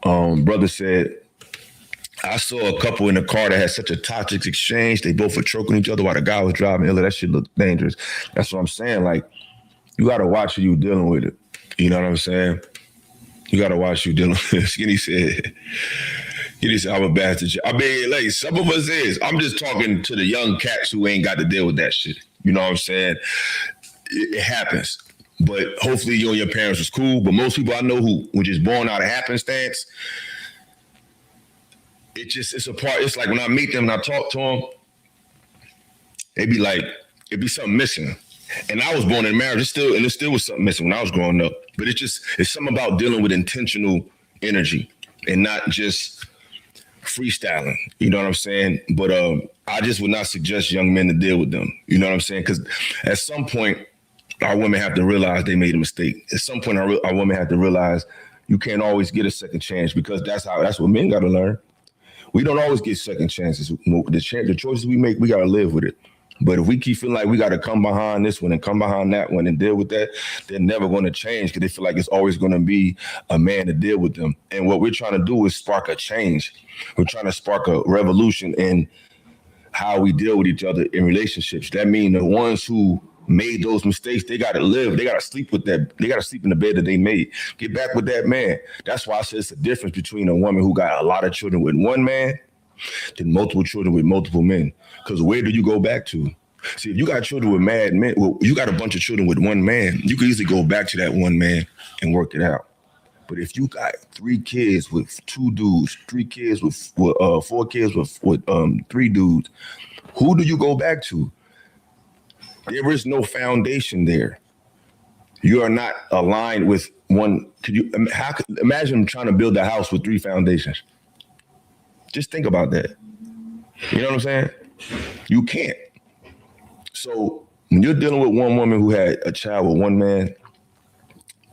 Brother said, I saw a couple in the car that had such a toxic exchange. They both were choking each other while the guy was driving. That shit looked dangerous. That's what I'm saying. Like, you got to watch who you dealing with it. You know what I'm saying? You got to watch who dealing with it. Skinny said, I'm a bastard. I mean, like, some of us is. I'm just talking to the young cats who ain't got to deal with that shit. You know what I'm saying? It happens. But hopefully you and your parents was cool. But most people I know who were just born out of happenstance, it's a part. It's like when I meet them and I talk to them, it'd be something missing. And I was born in marriage. It still was something missing when I was growing up. But it's something about dealing with intentional energy and not just freestyling. You know what I'm saying? But I just would not suggest young men to deal with them. You know what I'm saying? Because at some point, our women have to realize they made a mistake. At some point, our women have to realize you can't always get a second chance because that's what men got to learn. We don't always get second chances. The choices we make, we got to live with it. But if we keep feeling like we got to come behind this one and come behind that one and deal with that, they're never going to change because they feel like it's always going to be a man to deal with them. And what we're trying to do is spark a change. We're trying to spark a revolution in how we deal with each other in relationships. That means the ones who made those mistakes, they got to live. They got to sleep with that. They got to sleep in the bed that they made. Get back with that man. That's why I said it's a difference between a woman who got a lot of children with one man than multiple children with multiple men. Because where do you go back to? See, if you got children with mad men, well, you got a bunch of children with one man, you can easily go back to that one man and work it out. But if you got 3 kids with 2 dudes, 3 kids with 4 kids with 3 dudes, who do you go back to? There is no foundation there. You are not aligned with one. Imagine trying to build a house with 3 foundations? Just think about that. You know what I'm saying? You can't. So when you're dealing with one woman who had a child with one man,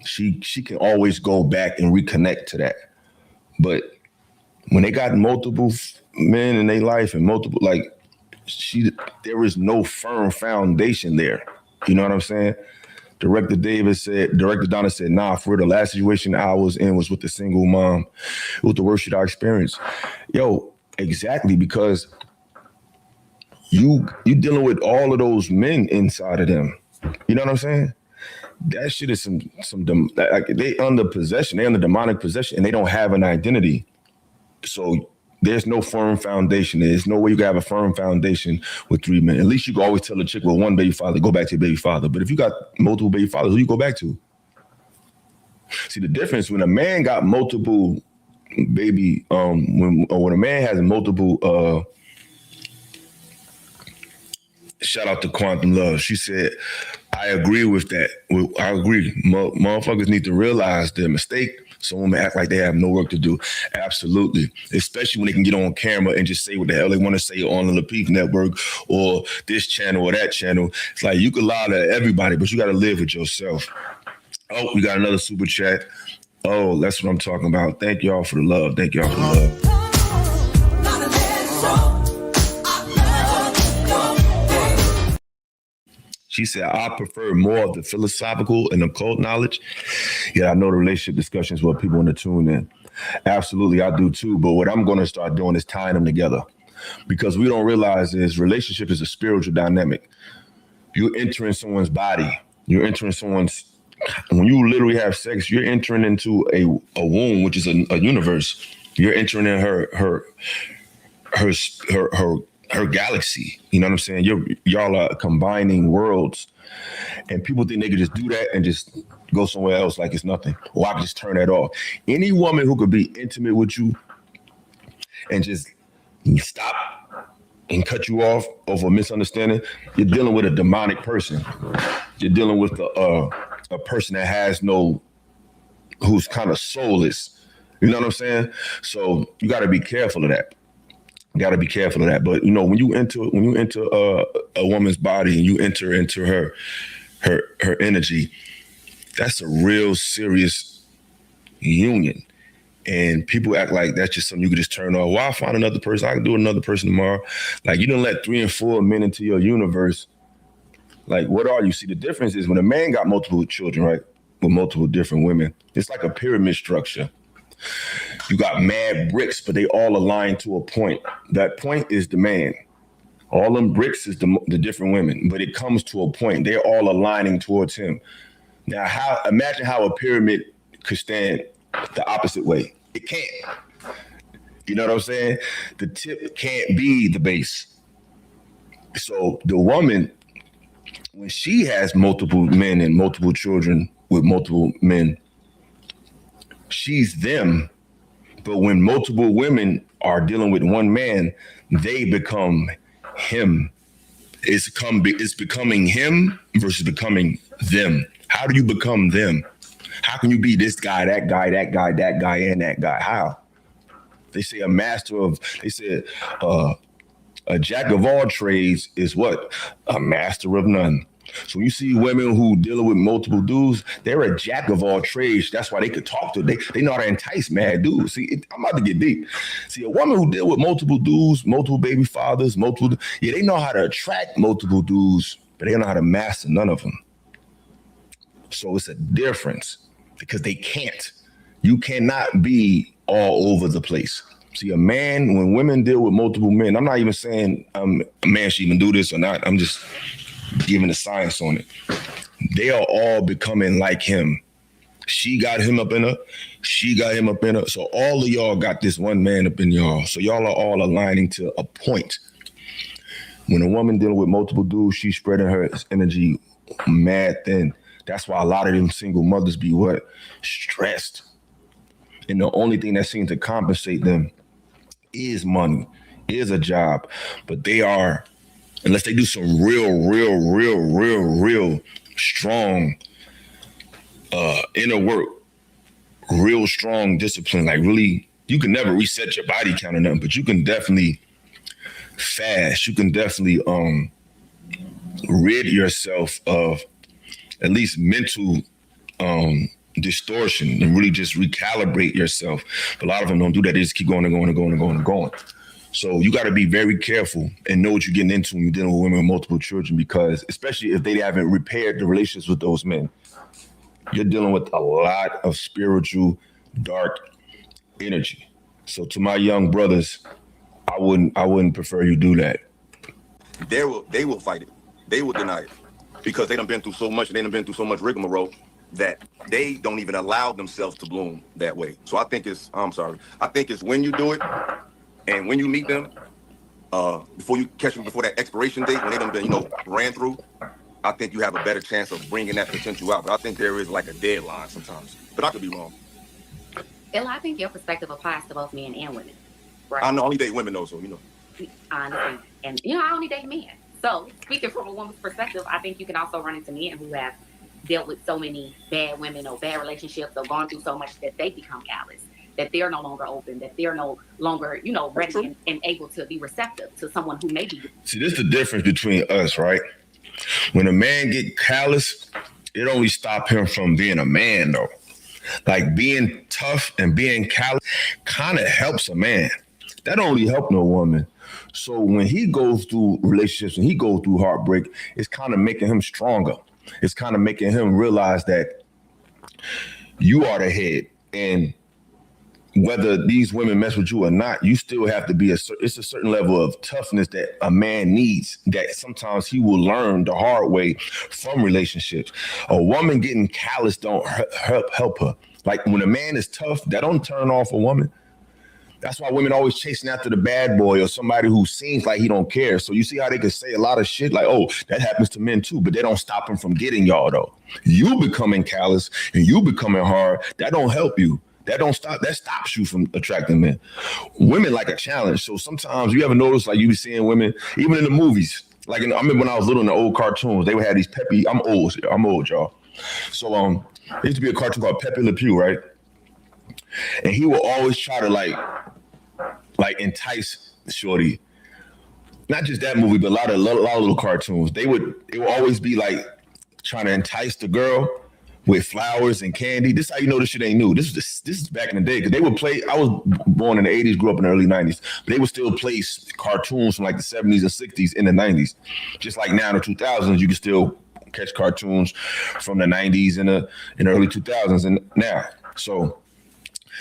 she can always go back and reconnect to that. But when they got multiple men in their life and multiple, there is no firm foundation there. You know what I'm saying? Director Donna said, nah, for the last situation I was in was with the single mom. It was the worst shit I experienced. Yo, exactly, because you dealing with all of those men inside of them. You know what I'm saying? That shit is they under possession, they under demonic possession, and they don't have an identity. So there's no firm foundation. There's no way you can have a firm foundation with 3 men. At least you can always tell a chick with one baby father, go back to your baby father. But if you got multiple baby fathers, who you go back to? See, the difference when a man got multiple baby, when a man has multiple, shout out to Quantum Love. She said, I agree with that. I agree. Motherfuckers need to realize their mistake. Some women act like they have no work to do. Absolutely. Especially when they can get on camera and just say what the hell they want to say on the Lapeef Network or this channel or that channel. It's like you can lie to everybody, but you got to live with yourself. Oh, we got another super chat. Oh, that's what I'm talking about. Thank y'all for the love. Thank y'all for the love. She said, I prefer more of the philosophical and occult knowledge. Yeah, I know the relationship discussions where people want to tune in. Absolutely, I do too. But what I'm going to start doing is tying them together, because we don't realize is relationship is a spiritual dynamic. You're entering someone's body. You're entering when you literally have sex, you're entering into a womb, which is a universe. You're entering in her galaxy. You know what I'm saying? Y'all are combining worlds, and people think they could just do that and just go somewhere else like it's nothing. Or I can just turn that off. Any woman who could be intimate with you and just stop and cut you off over a misunderstanding, you're dealing with a demonic person. You're dealing with a person that has who's kind of soulless. You know what I'm saying? So you got to be careful of that. But you know, when you enter a woman's body and you enter into her energy, that's a real serious union. And people act like that's just something you could just turn off. Well, I'll find another person. I can do another person tomorrow. Like, you didn't let 3 and 4 men into your universe. Like, what are you? See, the difference is when a man got multiple children, right, with multiple different women, it's like a pyramid structure. You got mad bricks, but they all align to a point. That point is the man. All them bricks is the different women, but it comes to a point. They're all aligning towards him. Now, imagine how a pyramid could stand the opposite way. It can't. You know what I'm saying? The tip can't be the base. So the woman, when she has multiple men and multiple children with multiple men, she's them. But when multiple women are dealing with one man, they become him. It's becoming him versus becoming them. How do you become them? How can you be this guy, that guy, that guy, that guy, and that guy? How? They say a jack of all trades is what? A master of none. So when you see women who dealing with multiple dudes, they're a jack of all trades. That's why they could talk to. They know how to entice mad dudes. See, I'm about to get deep. See, a woman who deal with multiple dudes, multiple baby fathers, they know how to attract multiple dudes, but they don't know how to master none of them. So it's a difference because they can't. You cannot be all over the place. See, a man, when women deal with multiple men, I'm not even saying a man should even do this or not. I'm just giving the science on it. They are all becoming like him. She got him up in her. She got him up in her. So all of y'all got this one man up in y'all. So y'all are all aligning to a point. When a woman dealing with multiple dudes, she's spreading her energy mad thin. That's why a lot of them single mothers be what? Stressed. And the only thing that seems to compensate them is money, is a job. But they are, unless they do some real strong inner work, real strong discipline, like really, you can never reset your body count or nothing, but you can definitely fast. You can definitely rid yourself of at least mental distortion and really just recalibrate yourself. But a lot of them don't do that. They just keep going and going and going and going and going. So you got to be very careful and know what you're getting into when you're dealing with women with multiple children, because especially if they haven't repaired the relationships with those men, you're dealing with a lot of spiritual, dark energy. So to my young brothers, I wouldn't prefer you do that. They will fight it. They will deny it because they done been through so much. They done been through so much rigmarole that they don't even allow themselves to bloom that way. So I think it's when you do it and when you meet them, before you catch them before that expiration date, when they done been, ran through, I think you have a better chance of bringing that potential out. But I think there is like a deadline sometimes. But I could be wrong. Ella, I think your perspective applies to both men and women. Right? I only date women though, so I understand. And I only date men. So speaking from a woman's perspective, I think you can also run into men who have dealt with so many bad women or bad relationships or gone through so much that they become callous, that they're no longer open, that they're no longer, ready and able to be receptive to someone who may be. See, this is the difference between us, right? When a man get callous, it only stop him from being a man, though. Like being tough and being callous kind of helps a man. That don't really help no woman. So when he goes through relationships and he goes through heartbreak, it's kind of making him stronger. It's kind of making him realize that you are the head, and whether these women mess with you or not, you still have to be it's a certain level of toughness that a man needs that sometimes he will learn the hard way from relationships. A woman getting callous don't help her. Like when a man is tough, that don't turn off a woman. That's why women always chasing after the bad boy or somebody who seems like he don't care. So you see how they can say a lot of shit like, oh, that happens to men too, but they don't stop them from getting y'all though. You becoming callous and you becoming hard, that don't help you. That stops you from attracting men. Women like a challenge. So sometimes you ever notice like you be seeing women, even in the movies, like I remember when I was little in the old cartoons, they would have these peppy, I'm old, y'all. So there used to be a cartoon called Pepe Le Pew, right? And he would always try to like entice shorty. Not just that movie, but a lot of little cartoons. They would always be like trying to entice the girl with flowers and candy. This is how you know this shit ain't new. This is back in the day, because they would play. I was born in the 80s, grew up in the early 90s, but they would still play cartoons from like the 70s and 60s in the 90s. Just like now in the 2000s, you can still catch cartoons from the 90s and the early 2000s and now. So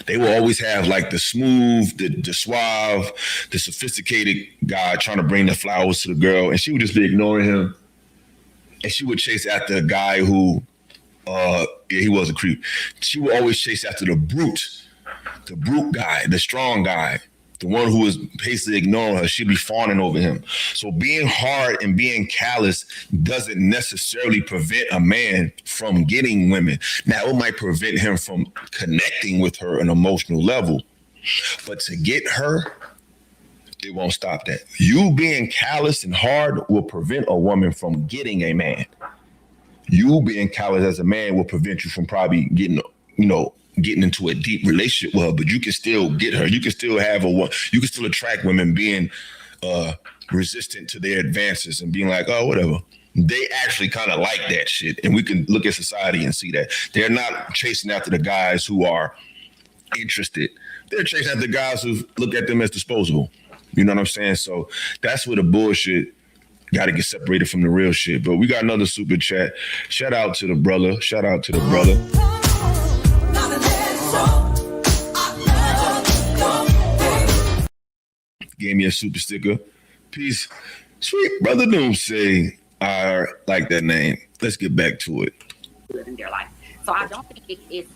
they will always have like the smooth, the suave, the sophisticated guy trying to bring the flowers to the girl, and she would just be ignoring him. And she would chase after a guy who, he was a creep. She would always chase after the brute guy, the strong guy, the one who was basically ignoring her. She'd be fawning over him. So being hard and being callous doesn't necessarily prevent a man from getting women. Now, it might prevent him from connecting with her on an emotional level, but to get her, it won't stop that. You being callous and hard will prevent a woman from getting a man. You being callous as a man will prevent you from probably getting into a deep relationship with her, but you can still get her. You can still you can still attract women being resistant to their advances and being like, oh, whatever. They actually kind of like that shit. And we can look at society and see that. They're not chasing after the guys who are interested. They're chasing after the guys who look at them as disposable. You know what I'm saying? So that's where the bullshit got to get separated from the real shit. But we got another super chat. Shout out to the brother. gave me a super sticker. Peace. Sweet Brother Doomsday. I like that name. Let's get back to it. In their life. So I don't think it's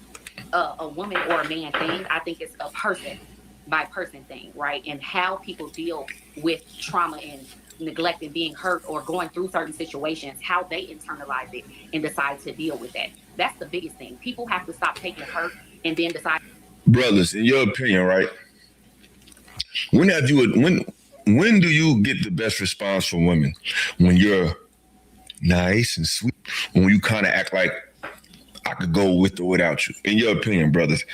a woman or a man thing. I think it's a person by person thing, right? And how people deal with trauma and neglect and being hurt or going through certain situations, how they internalize it and decide to deal with that. That's the biggest thing. People have to stop taking hurt and then decide. Brothers, in your opinion, right? When do you get the best response from women? When you're nice and sweet, when you kind of act like I could go with or without you. In your opinion, brothers,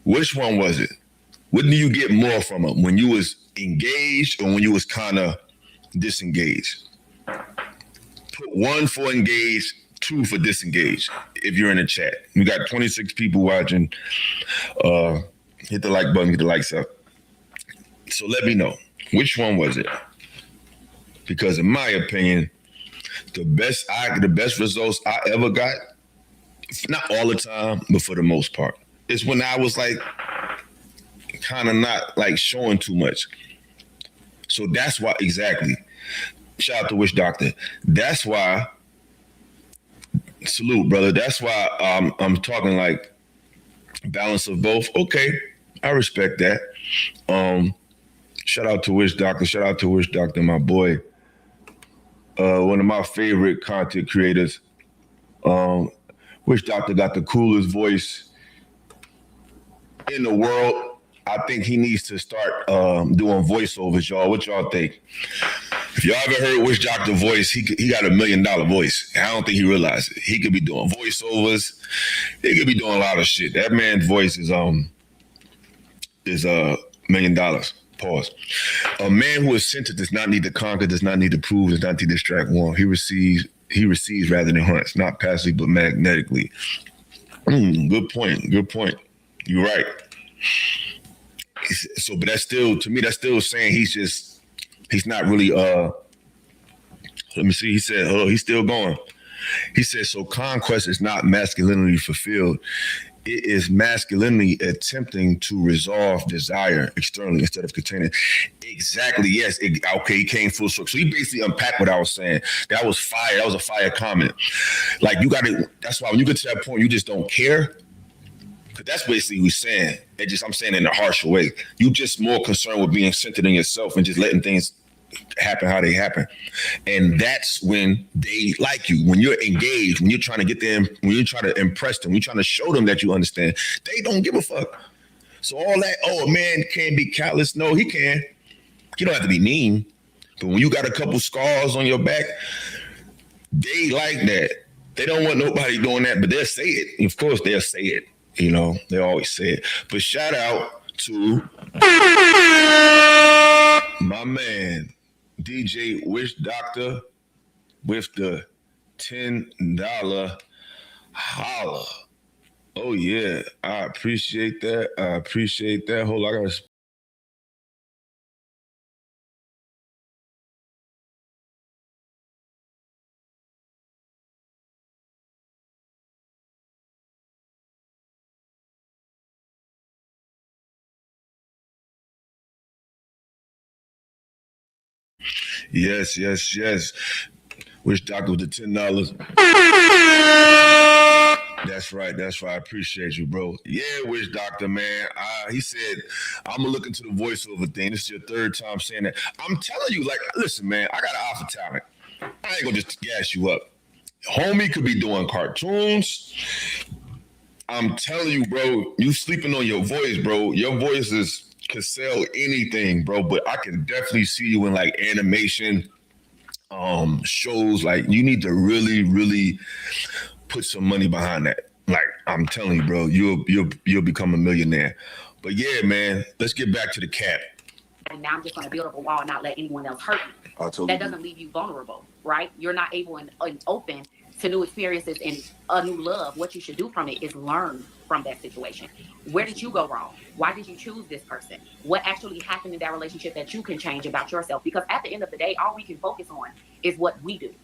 which one was it? What do you get more from them? When you was engaged or when you was kind of disengaged? Put 1 for engaged, 2 for disengaged. If you're in the chat, we got 26 people watching. Hit the like button, get the likes up. So let me know, which one was it? Because in my opinion, the best results I ever got, not all the time, but for the most part, is when I was like kind of not like showing too much. So that's why, exactly. Shout out to Wish Doctor. That's why, salute, brother. That's why I'm talking like balance of both. Okay, I respect that. Shout out to Wish Doctor. Shout out to Wish Doctor, my boy. One of my favorite content creators. Wish Doctor got the coolest voice in the world. I think he needs to start doing voiceovers, y'all. What y'all think? If y'all ever heard Wish Doctor voice, he got $1 million voice. I don't think he realized it. He could be doing voiceovers. He could be doing a lot of shit. That man's voice is $1 million. Pause. A man who is centered does not need to conquer, does not need to prove, does not need to distract one. He receives rather than hunts, not passively but magnetically. Good point. Good point. You're right. So, but that's still, to me, that's still saying he's not really, let me see, he said, he's still going. He said, so conquest is not masculinity fulfilled. It is masculinity attempting to resolve desire externally instead of containing. Exactly, yes. Okay, he came full circle. So he basically unpacked what I was saying. That was fire. That was a fire comment. Like, you got to, that's why when you get to that point, you just don't care. Because that's basically what he's saying. I'm saying it in a harsher way. You just more concerned with being centered in yourself and just letting things happen how they happen. And that's when they like you. When you're engaged, when you're trying to get them, when you're trying to impress them, when you're trying to show them that you understand, they don't give a fuck. So all that, a man can't be callous. No, he can. You don't have to be mean. But when you got a couple scars on your back, they like that. They don't want nobody doing that, but they'll say it. Of course, they'll say it. You know, they always say it. But shout out to my man, DJ Wish Doctor, with the $10 holla. Oh, yeah. I appreciate that. Hold on. I got to. Yes. Wish Doctor with the $10. That's right. I appreciate you, bro. Yeah, Wish Doctor, man. He said, I'm gonna look into the voiceover thing. This is your 3rd time saying that. I'm telling you, like, listen, man, I got an eye for talent. I ain't gonna just gas you up. Homie could be doing cartoons. I'm telling you, bro, you sleeping on your voice, bro. Your voice could sell anything, bro. But I can definitely see you in like animation shows. Like, you need to really, really put some money behind that. Like, I'm telling you, bro, you'll become a millionaire. But yeah, man, let's get back to the cap. And now I'm just going to build up a wall and not let anyone else hurt me. That doesn't leave you vulnerable, right? You're not able and open to new experiences and a new love. What you should do from it is learn from that situation. Where did you go wrong? Why did you choose this person? What actually happened in that relationship that you can change about yourself? Because at the end of the day, all we can focus on is what we do,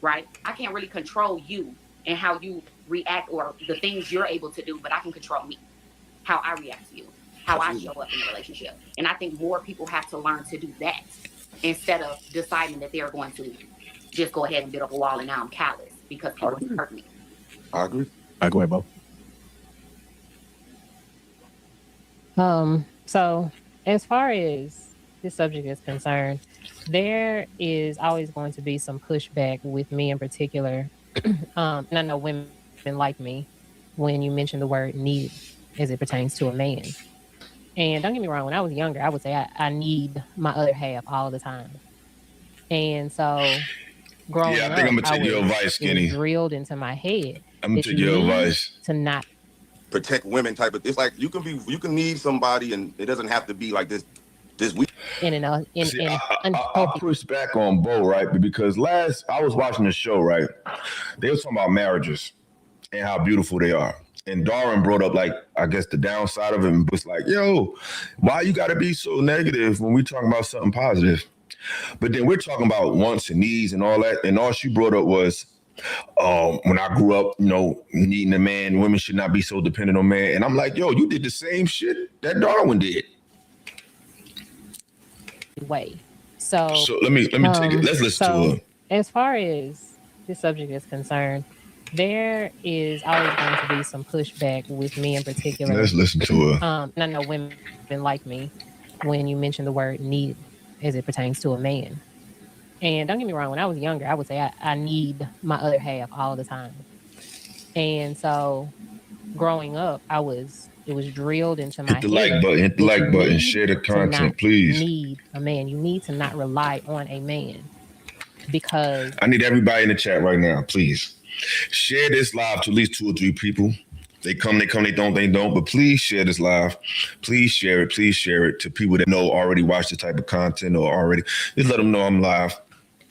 right? I can't really control you and how you react or the things you're able to do, but I can control me, how I react to you. how I show up in the relationship. And I think more people have to learn to do that instead of deciding that they're going to just go ahead and build up a wall and now I'm callous because people hurt me. I agree. Go ahead, Bo. So as far as this subject is concerned, there is always going to be some pushback with me in particular. And I know women like me when you mention the word need as it pertains to a man. And don't get me wrong, when I was younger, I would say I need my other half all the time. And so growing up, I think I'm gonna take your advice, Skinny. It was drilled into my head. I'm gonna take your advice to not protect women type of. It's like you can need somebody, and it doesn't have to be like this week. I'll push back on Bo, right? Because I was watching the show, right? They were talking about marriages and how beautiful they are. And Darwin brought up, like, I guess the downside of it and was like, yo, why you gotta be so negative when we're talking about something positive? But then we're talking about wants and needs and all that. And all she brought up was, when I grew up, needing a man, women should not be so dependent on men. And I'm like, yo, you did the same shit that Darwin did. Way. So let me take it. Let's listen to her. As far as this subject is concerned, there is always going to be some pushback with me in particular. Let's listen to her. And I know women like me when you mention the word need as it pertains to a man. And don't get me wrong, when I was younger, I would say I need my other half all the time. And so growing up, it was drilled into my head. Hit the like button, share the content, please. Need a man. You need to not rely on a man because I need everybody in the chat right now, please. Share this live to at least 2 or 3 people. They come, they don't. But please share this live. Please share it to people that already watch the type of content or already. Just let them know I'm live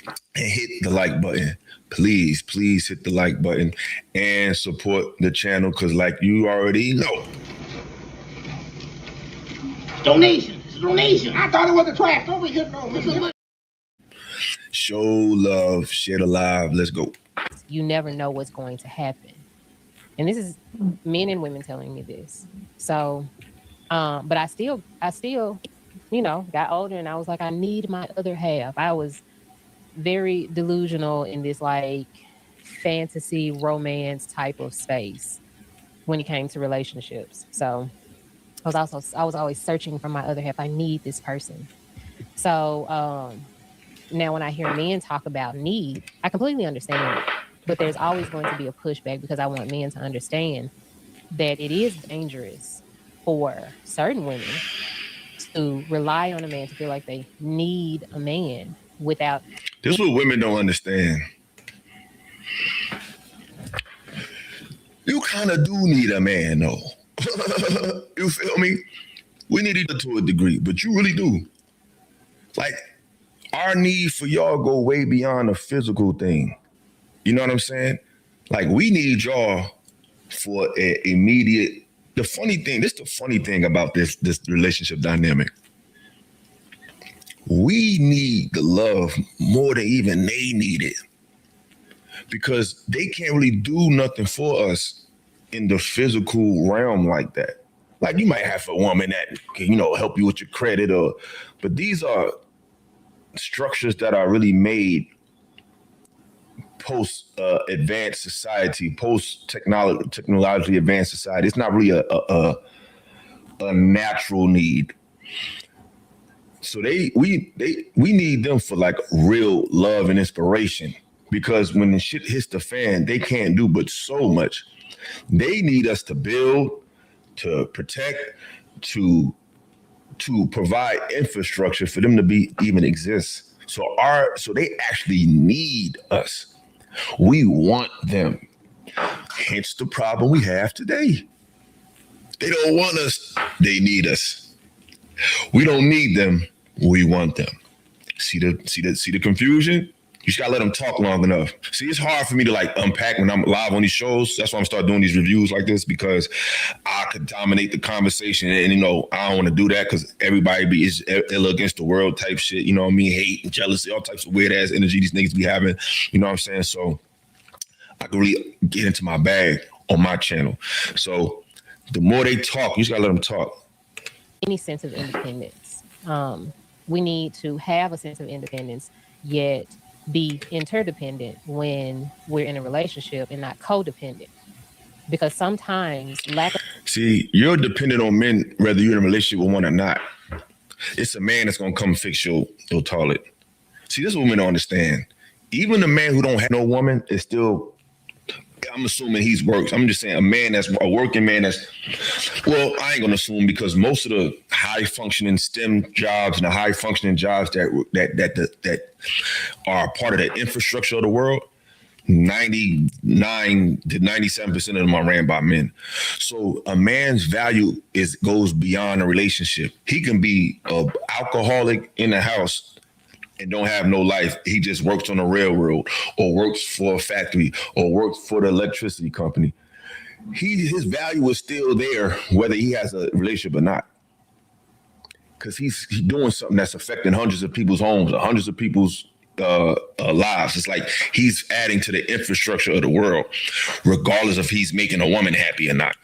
and hit the like button. Please hit the like button and support the channel because like you already know. Donation. It's a donation. I thought it was a trash. Don't be hitting on me. Show love, share the live. Let's go. You never know what's going to happen. And this is men and women telling me this. So, but I still, got older and I was like, I need my other half. I was very delusional in this like fantasy romance type of space when it came to relationships. So I was always searching for my other half. I need this person. So now when I hear men talk about need, I completely understand it. But there's always going to be a pushback because I want men to understand that it is dangerous for certain women to rely on a man to feel like they need a man without. This is what women don't understand. You kind of do need a man, though. You feel me? We need it to a degree, but you really do. Like, our need for y'all go way beyond a physical thing. You know what I'm saying? Like, we need y'all for an immediate. The funny thing about this relationship dynamic. We need the love more than even they need it. Because they can't really do nothing for us in the physical realm like that. Like, you might have a woman that can, help you with your credit but these are structures that are really made post advanced society, post technologically advanced society. It's not really a natural need. So we need them for like real love and inspiration because when the shit hits the fan, they can't do but so much. They need us to build, to protect, to provide infrastructure for them to even exist. So they actually need us. We want them. Hence the problem we have today. They don't want us. They need us. We don't need them. We want them. See the confusion? You just gotta let them talk long enough. See, it's hard for me to like unpack when I'm live on these shows. That's why I'm starting doing these reviews like this because I could dominate the conversation, and I don't want to do that because everybody is ill against the world type shit. You know what I mean? Hate and jealousy, all types of weird ass energy these niggas be having. You know what I'm saying? So I can really get into my bag on my channel. So the more they talk, you just gotta let them talk. any sense of independence. We need to have a sense of independence, yet be interdependent when we're in a relationship and not codependent. Because sometimes lack of... See, you're dependent on men whether you're in a relationship with one or not. It's a man that's gonna come fix your toilet. See, this is what women don't understand. Even a man who don't have no woman is still, I'm assuming he's works. I'm just saying a man that's a working man that's, well, I ain't gonna assume because most of the high functioning STEM jobs and the high functioning jobs that are part of the infrastructure of the world, 99 to 97% of them are ran by men. So a man's value goes beyond a relationship. He can be an alcoholic in the house and don't have no life. He just works on a railroad or works for a factory or works for the electricity company. His value is still there whether he has a relationship or not. Because he's doing something that's affecting hundreds of people's homes or hundreds of people's lives. It's like he's adding to the infrastructure of the world, regardless if he's making a woman happy or not.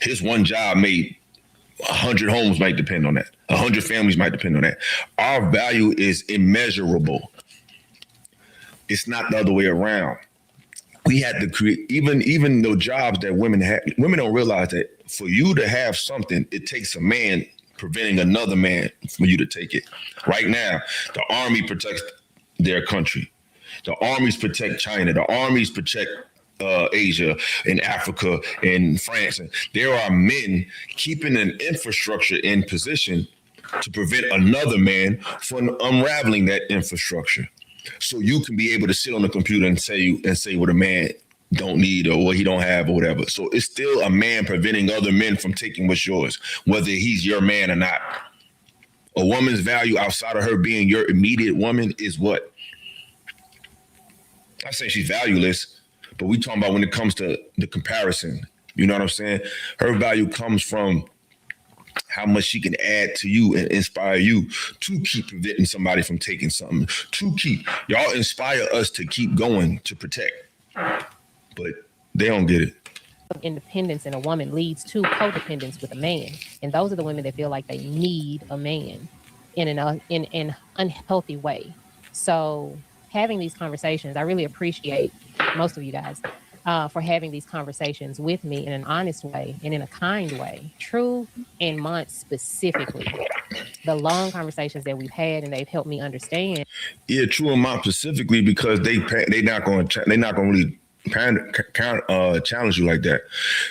His one job made 100 homes might depend on that. 100 families might depend on that. Our value is immeasurable. It's not the other way around. We had to create, even the jobs that women have, women don't realize that for you to have something, it takes a man preventing another man for you to take it. Right now, the army protects their country. The armies protect China. The armies protect Asia and Africa and France. And there are men keeping an infrastructure in position to prevent another man from unraveling that infrastructure. So you can be able to sit on the computer and say what a man don't need or what he don't have or whatever. So it's still a man preventing other men from taking what's yours, whether he's your man or not. A woman's value outside of her being your immediate woman is what? I say she's valueless, but we talking about when it comes to the comparison. You know what I'm saying? Her value comes from how much she can add to you and inspire you to keep preventing somebody from taking something. Y'all inspire us to keep going, to protect. But they don't get it. Independence in a woman leads to codependence with a man. And those are the women that feel like they need a man in an unhealthy way. So having these conversations, I really appreciate most of you guys for having these conversations with me in an honest way and in a kind way. True and Mont specifically, the long conversations that we've had, and they've helped me understand. Yeah, True and Mont specifically because they're not going to really challenge you like that.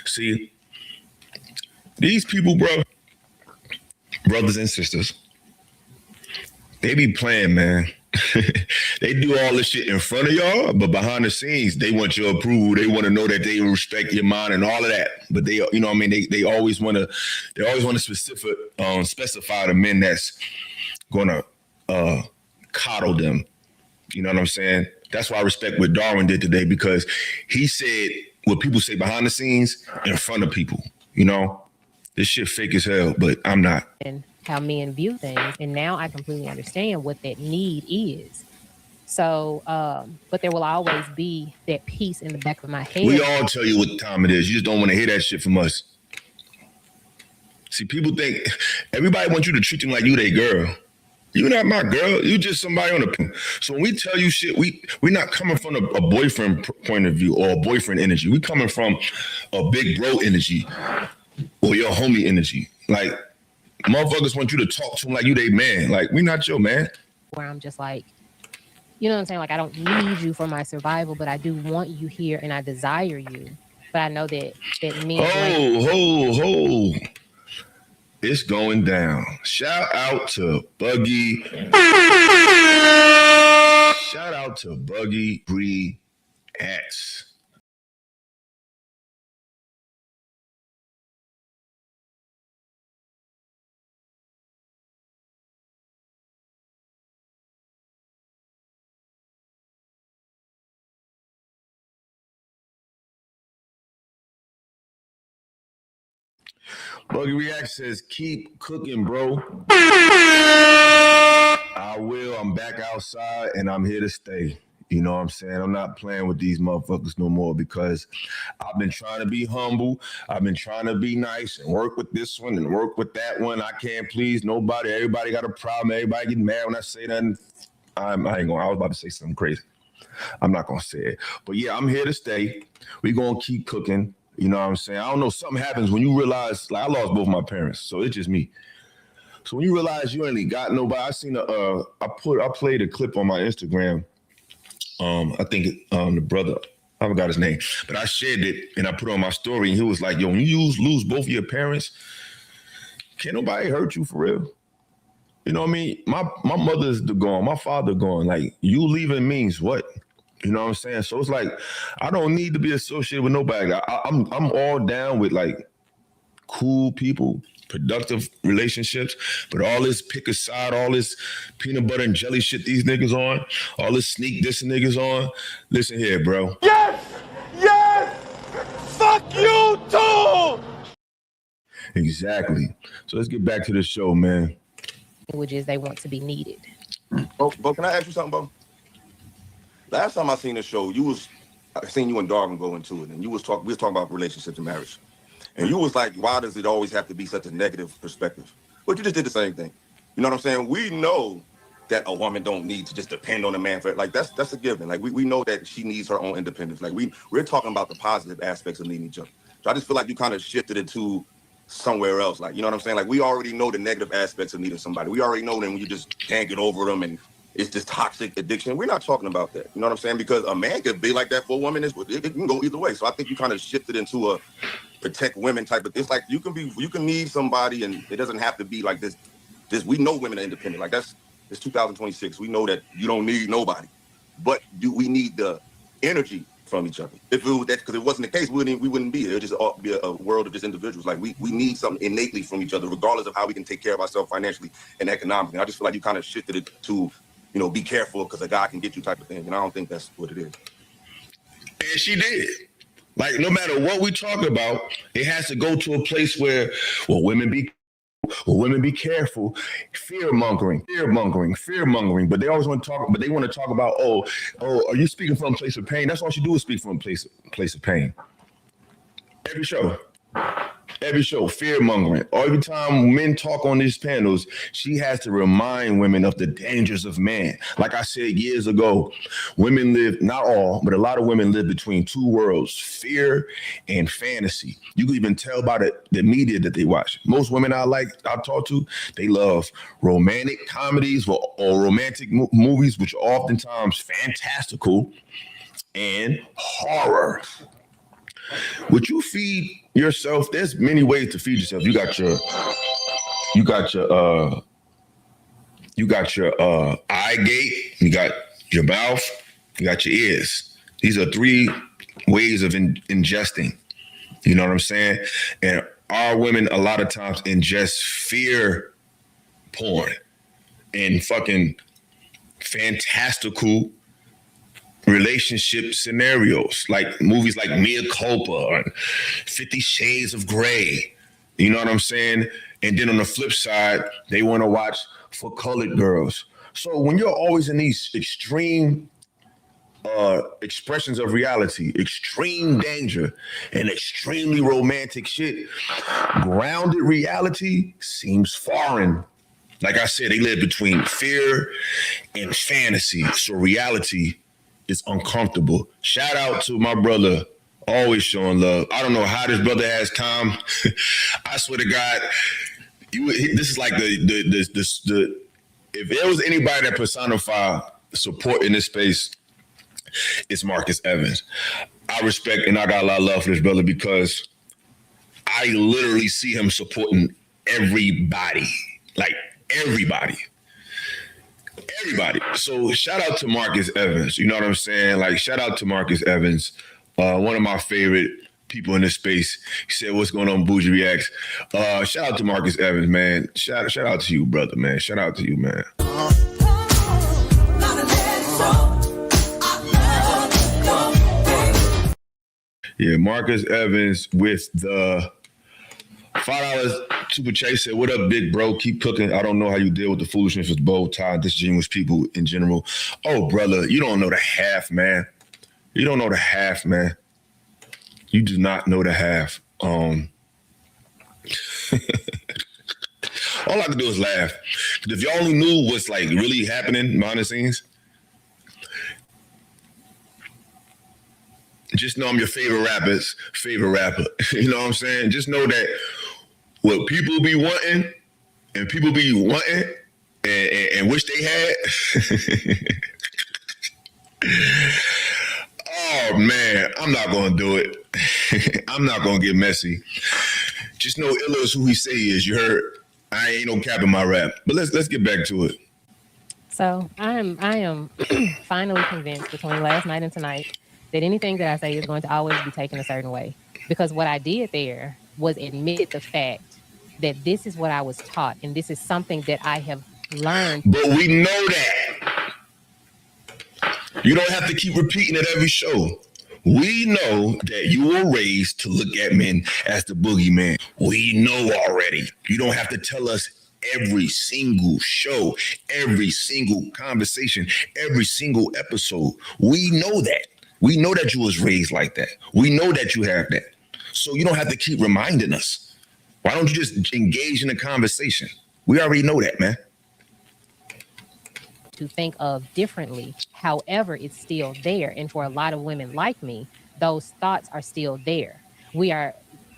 See, these people, brothers and sisters, they be playing, man. They do all this shit in front of y'all, but behind the scenes, they want your approval. They want to know that they respect your mind and all of that. But they, you know what I mean? They always want to specify the men that's going to coddle them. You know what I'm saying? That's why I respect what Darwin did today, because he said what people say behind the scenes in front of people. You know, this shit fake as hell, but I'm not. And how men view things, and now I completely understand what that need is. So, but there will always be that piece in the back of my head. We all tell you what time it is. You just don't want to hear that shit from us. See, people think everybody wants you to treat them like you their girl. You're not my girl. You just somebody on the. So when we tell you shit, we're not coming from a boyfriend point of view or a boyfriend energy. We coming from a big bro energy or your homie energy. Like, motherfuckers want you to talk to them like you they man. Like, we not your man. Where I'm just like, you know what I'm saying? Like, I don't need you for my survival, but I do want you here and I desire you. But I know that means Ho. It's going down. Shout out to Buggy. Shout out to Buggy Bree X. Buggy React says, keep cooking, bro. I will. I'm back outside and I'm here to stay. You know what I'm saying? I'm not playing with these motherfuckers no more because I've been trying to be humble. I've been trying to be nice and work with this one and work with that one. I can't please nobody. Everybody got a problem. Everybody get mad when I say nothing. I was about to say something crazy. I'm not gonna say it. But yeah, I'm here to stay. We gonna keep cooking. You know what I'm saying? I don't know, something happens when you realize, like, I lost both my parents, so it's just me. So when you realize you ain't got nobody, I played a clip on my Instagram. I think the brother, I forgot his name, but I shared it and I put it on my story, and he was like, yo, when you lose both of your parents, can't nobody hurt you for real. You know what I mean? My mother's gone, my father gone. Like, you leaving means what? You know what I'm saying? So it's like, I don't need to be associated with nobody. I'm all down with like cool people, productive relationships, but all this pick a side, all this peanut butter and jelly shit these niggas on, all this sneak dissing niggas on. Listen here, bro. Yes! Yes! Fuck you too! Exactly. So let's get back to the show, man. Languages they want to be needed. Bo, can I ask you something, Bo? Last time I seen the show, I seen you and Darwin go into it, and we was talking about relationships and marriage. And you was like, why does it always have to be such a negative perspective? But you just did the same thing. You know what I'm saying? We know that a woman don't need to just depend on a man for, like, that's a given. Like, we know that she needs her own independence. Like, we're talking about the positive aspects of needing each other. So I just feel like you kind of shifted it to somewhere else. Like, you know what I'm saying? Like, we already know the negative aspects of needing somebody. We already know that when you just can't get over them and it's this toxic addiction. We're not talking about that. You know what I'm saying? Because a man could be like that for a woman. It can go either way. So I think you kind of shifted into a protect women type of, it's like you can need somebody, and it doesn't have to be like this. We know women are independent. Like, it's 2026. We know that you don't need nobody, but we need the energy from each other. If it was that, because it wasn't the case, we wouldn't be here. It would just be a world of just individuals. Like, we need something innately from each other, regardless of how we can take care of ourselves financially and economically. I just feel like you kind of shifted it to, be careful because a guy can get you type of thing. And I don't think that's what it is. And she did. Like, no matter what we talk about, it has to go to a place where, women be careful. Fear mongering. But they always want to talk. But they want to talk about, oh, are you speaking from a place of pain? That's all she do is speak from a place of pain. Every show, fear mongering. Every time men talk on these panels, she has to remind women of the dangers of man. Like I said years ago, women live, not all, but a lot of women live between two worlds, fear and fantasy. You can even tell by the media that they watch. Most women I talk to, they love romantic comedies or romantic movies, which are oftentimes fantastical, and horror. Would you feed yourself? There's many ways to feed yourself. You got your eye gate, you got your mouth, you got your ears. These are 3 ways of ingesting. You know what I'm saying? And our women a lot of times ingest fear porn and fucking fantastical relationship scenarios, like movies like Mea Culpa or 50 Shades of Grey. You know what I'm saying? And then on the flip side, they want to watch For Colored Girls. So when you're always in these extreme expressions of reality, extreme danger, and extremely romantic shit, grounded reality seems foreign. Like I said, they live between fear and fantasy. So reality is uncomfortable. Shout out to my brother, always showing love. I don't know how this brother has time. I swear to God, this is like the if there was anybody that personify support in this space, it's Marcus Evans. I respect and I got a lot of love for this brother because I literally see him supporting everybody, like everybody. So shout out to Marcus Evans. You know what I'm saying? Like, shout out to Marcus Evans, one of my favorite people in this space. He said, "What's going on, Bougie Reacts?" Shout out to Marcus Evans, man. Shout out to you, brother, man. Shout out to you, man. Yeah, Marcus Evans with the $5 Super Chase said, "What up, big bro? Keep cooking. I don't know how you deal with the foolishness of bow tie, disingenuous people in general." Oh, brother, you don't know the half, man. You don't know the half, man. You do not know the half. All I can do is laugh. If y'all only knew what's like really happening behind the scenes, just know I'm your favorite rapper's favorite rapper. You know what I'm saying? Just know that what people be wanting and people be wanting and wish they had. Oh man, I'm not gonna do it. I'm not gonna get messy. Just know Illa is who he say he is. You heard? I ain't no cap in my rap. But let's get back to it. So I am finally convinced between last night and tonight that anything that I say is going to always be taken a certain way. Because what I did there was admit the fact that this is what I was taught and this is something that I have learned. But we know that. You don't have to keep repeating it every show. We know that you were raised to look at men as the boogeyman. We know already. You don't have to tell us every single show, every single conversation, every single episode. We know that. We know that you was raised like that. We know that you have that. So you don't have to keep reminding us. Why don't you just engage in the conversation? We already know that, man. To think of differently. However, it's still there. And for a lot of women like me, those thoughts are still there.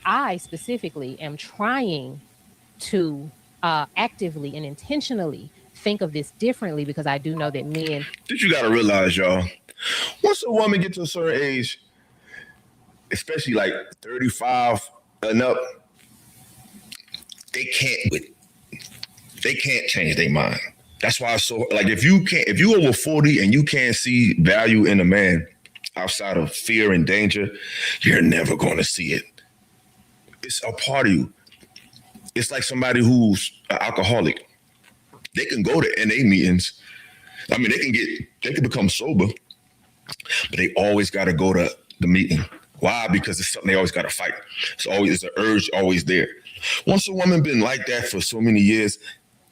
I specifically am trying to actively and intentionally think of this differently because I do know that men. You got to realize, y'all, once a woman gets to a certain age, especially like 35 and up, they can't change their mind. That's why if you over 40 and you can't see value in a man outside of fear and danger, you're never going to see it. It's a part of you. It's like somebody who's an alcoholic. They can go to NA meetings. I mean, they can become sober, but they always got to go to the meeting. Why? Because it's something they always got to fight. It's an urge always there. Once a woman been like that for so many years,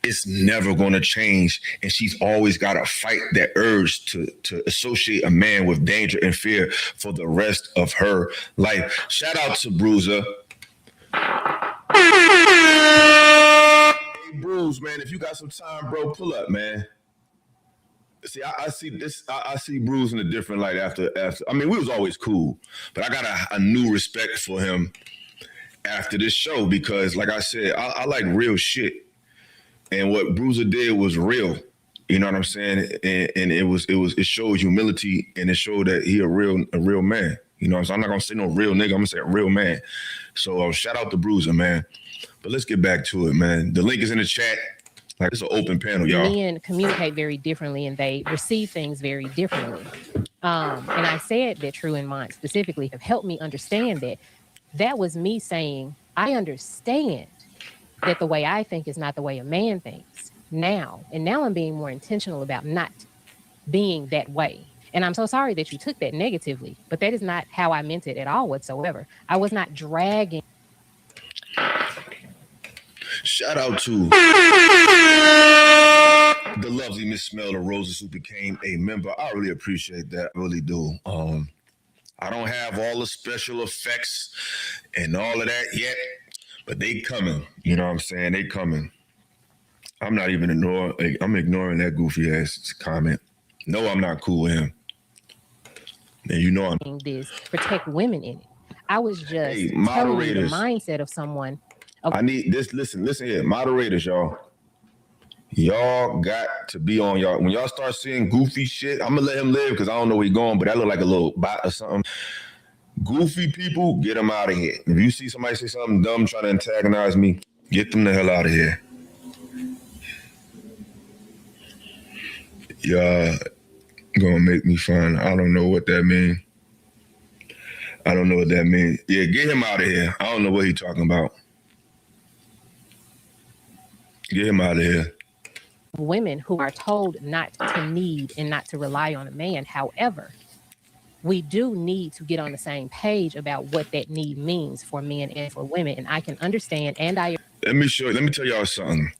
it's never going to change. And she's always got to fight that urge to associate a man with danger and fear for the rest of her life. Shout out to Bruiser. Hey, Bruce, man, if you got some time, bro, pull up, man. See, I see this. I see Bruce in a different light after. I mean, we was always cool, but I got a new respect for him after this show because, like I said, I like real shit. And what Bruiser did was real, you know what I'm saying? And it shows humility and it showed that he a real man. You know what I'm saying? I'm not gonna say no real nigga, I'm gonna say a real man. So shout out to Bruiser, man. But let's get back to it, man. The link is in the chat. Like it's an open panel, y'all. Men communicate very differently and they receive things very differently. And I said that True and Mont specifically have helped me understand that. That was me saying, I understand that the way I think is not the way a man thinks now. And now I'm being more intentional about not being that way. And I'm so sorry that you took that negatively, but that is not how I meant it at all whatsoever. I was not dragging. Shout out to the lovely Miss Smell of Roses who became a member. I really appreciate that. I really do. I don't have all the special effects and all of that yet. But they coming, you know what I'm saying? They coming. I'm not even ignoring that goofy ass comment. No, I'm not cool with him. And you know I'm this protect women in it. I was just telling you the mindset of someone. I need this. Listen here, moderators, y'all. Y'all got to be on y'all. When y'all start seeing goofy shit, I'm gonna let him live because I don't know where he's going, but that look like a little bot or something. Goofy people, get them out of here. If you see somebody say something dumb trying to antagonize me, get them the hell out of here. Y'all gonna make me fun. I don't know what that means. Yeah, get him out of here. I don't know what he's talking about. Get him out of here. Women who are told not to need and not to rely on a man. However, we do need to get on the same page about what that need means for men and for women. And I can understand, and let me tell y'all something.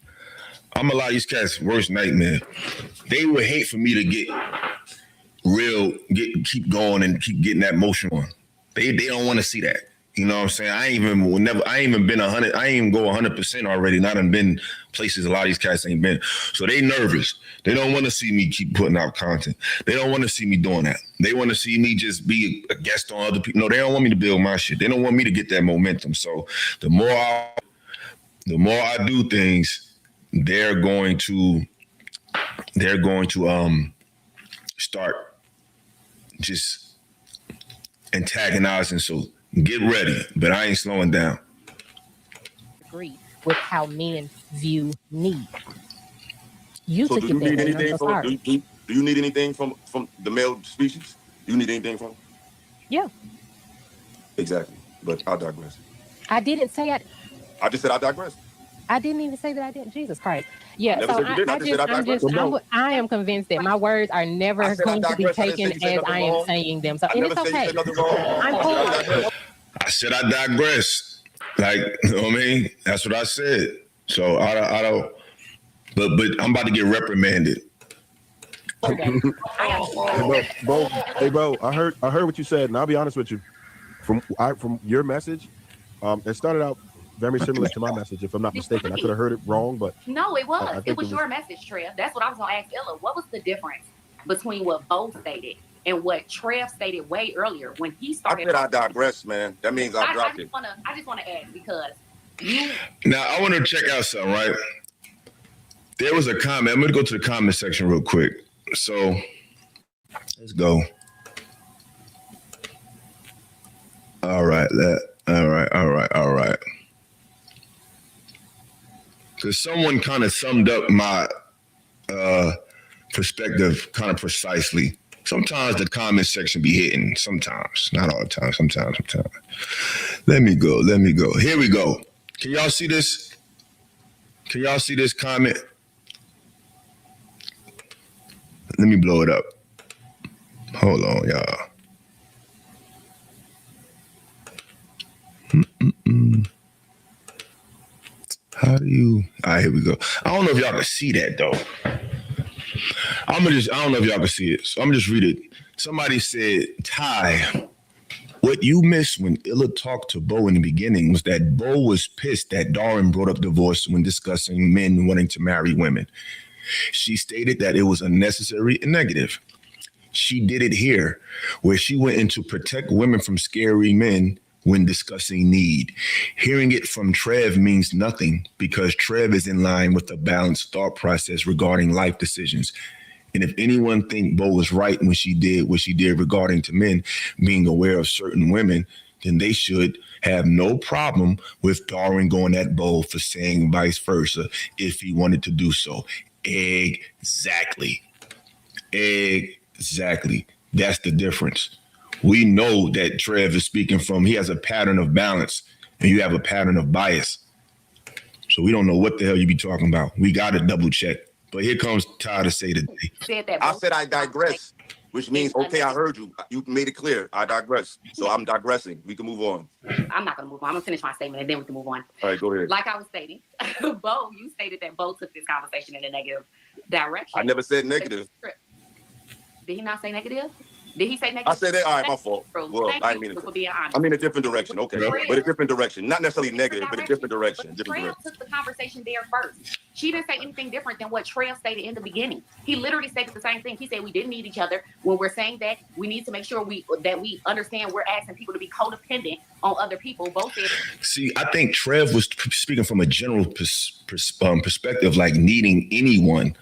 I'm a lot of these cats' worst nightmare. They would hate for me to get keep going and keep getting that motion on. They don't want to see that. You know what I'm saying? I ain't even been 100. I ain't even go 100% already. Not even been places a lot of these cats ain't been. So they nervous. They don't want to see me keep putting out content. They don't want to see me doing that. They want to see me just be a guest on other people. No, they don't want me to build my shit. They don't want me to get that momentum. So the more I do things, they're going to start just antagonizing. So get ready, but I ain't slowing down. Agree with how men view need. You So took do you it need there. anything I'm so from? sorry. Do you need anything from the male species? Do you need anything from? Yeah. Exactly. But I digress. I didn't say I just said I digress. I didn't even say that I didn't. Jesus Christ. Yeah. Never So said you did. I just said I digress. I am convinced that my words are never going to be taken as I am saying them. So and it's okay. I said I digress. Like, you know what I mean? That's what I said. So I don't. But I'm about to get reprimanded. Hey, bro, I heard what you said, and I'll be honest with you. From your message, it started out very similar to my message, if I'm not mistaken. I could have heard it wrong, but no, it was. It was your message, Trev. That's what I was gonna ask Ella. What was the difference between what Bo stated and what Trev stated way earlier when he started? I digress, man. That means I dropped it. I just wanna ask because Now I want to check out something, right? There was a comment. I'm gonna go to the comment section real quick. So let's go. All right. Because someone kind of summed up my perspective kind of precisely. Sometimes the comment section be hitting. Sometimes, not all the time. Sometimes. Let me go. Here we go. Can y'all see this? Can y'all see this comment? Let me blow it up. Hold on, y'all. How do you? All right, here we go. I don't know if y'all can see that though. I don't know if y'all can see it. So I'm just read it. Somebody said, Ty, what you missed when Illa talked to Bo in the beginning was that Bo was pissed that Darren brought up divorce when discussing men wanting to marry women. She stated that it was unnecessary and negative. She did it here, where she went in to protect women from scary men when discussing need. Hearing it from Trev means nothing because Trev is in line with a balanced thought process regarding life decisions. And if anyone think Bo was right when she did what she did regarding to men being aware of certain women, then they should have no problem with Darwin going at Bo for saying vice versa if he wanted to do so. Exactly. That's the difference. We know that Trev is speaking from, he has a pattern of balance and you have a pattern of bias. So we don't know what the hell you be talking about. We got to double check. But here comes Ty to say today. I said I digress, which means, okay, I heard you. You made it clear. I digress. So I'm digressing. We can move on. I'm not going to move on. I'm going to finish my statement and then we can move on. All right, go ahead. Like I was stating, Bo, you stated that Bo took this conversation in a negative direction. I never said negative. Did he not say negative? Did he say negative? I said that. All right, my fault. Well, I didn't mean it. For being honest. I mean a different direction. Okay, but a different direction. Not necessarily negative, but a different direction. Trev took the conversation there first. She didn't say anything different than what Trev stated in the beginning. He literally stated the same thing. He said we didn't need each other. When we're saying that, we need to make sure that we understand we're asking people to be codependent on other people. Both said. See, I think Trev was speaking from a general perspective, like needing anyone.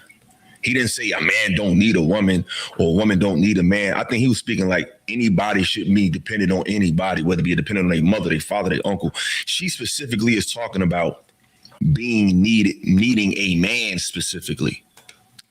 He didn't say a man don't need a woman or a woman don't need a man. I think he was speaking like anybody should be dependent on anybody, whether it be dependent on their mother, their father, their uncle. She specifically is talking about being needing a man specifically.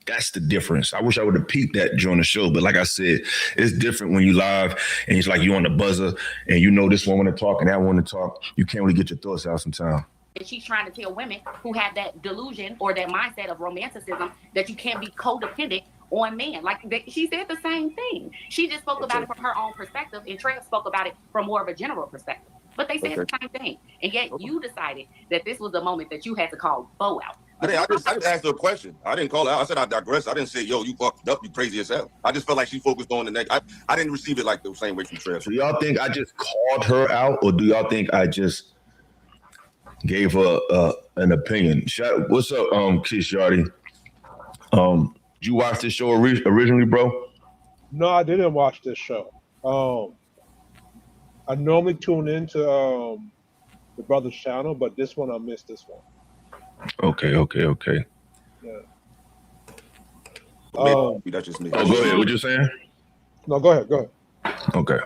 That's the difference. I wish I would have peeped that during the show, but like I said, it's different when you live and it's like you on the buzzer and you know this one want to talk and that one to talk. You can't really get your thoughts out sometimes. And she's trying to tell women who have that delusion or that mindset of romanticism that you can't be codependent on men. Like she said the same thing. She just spoke about it from her own perspective, and Trev spoke about it from more of a general perspective. But they said the same thing. And yet you decided that this was the moment that you had to call Bo out. I just asked her a question. I didn't call her out. I said I digress. I didn't say, yo, you fucked up, you crazy as hell. I just felt like she focused on the next. I didn't receive it like the same way from Trev. So y'all think I just called her out, or do y'all think I just gave her an opinion? What's up, Kiss Yardy? Did you watch this show originally, bro? No, I didn't watch this show. I normally tune into the brother's channel, but this one I missed this one. Okay. Yeah. That's just me. Oh, go ahead. What you saying? No, go ahead. Okay.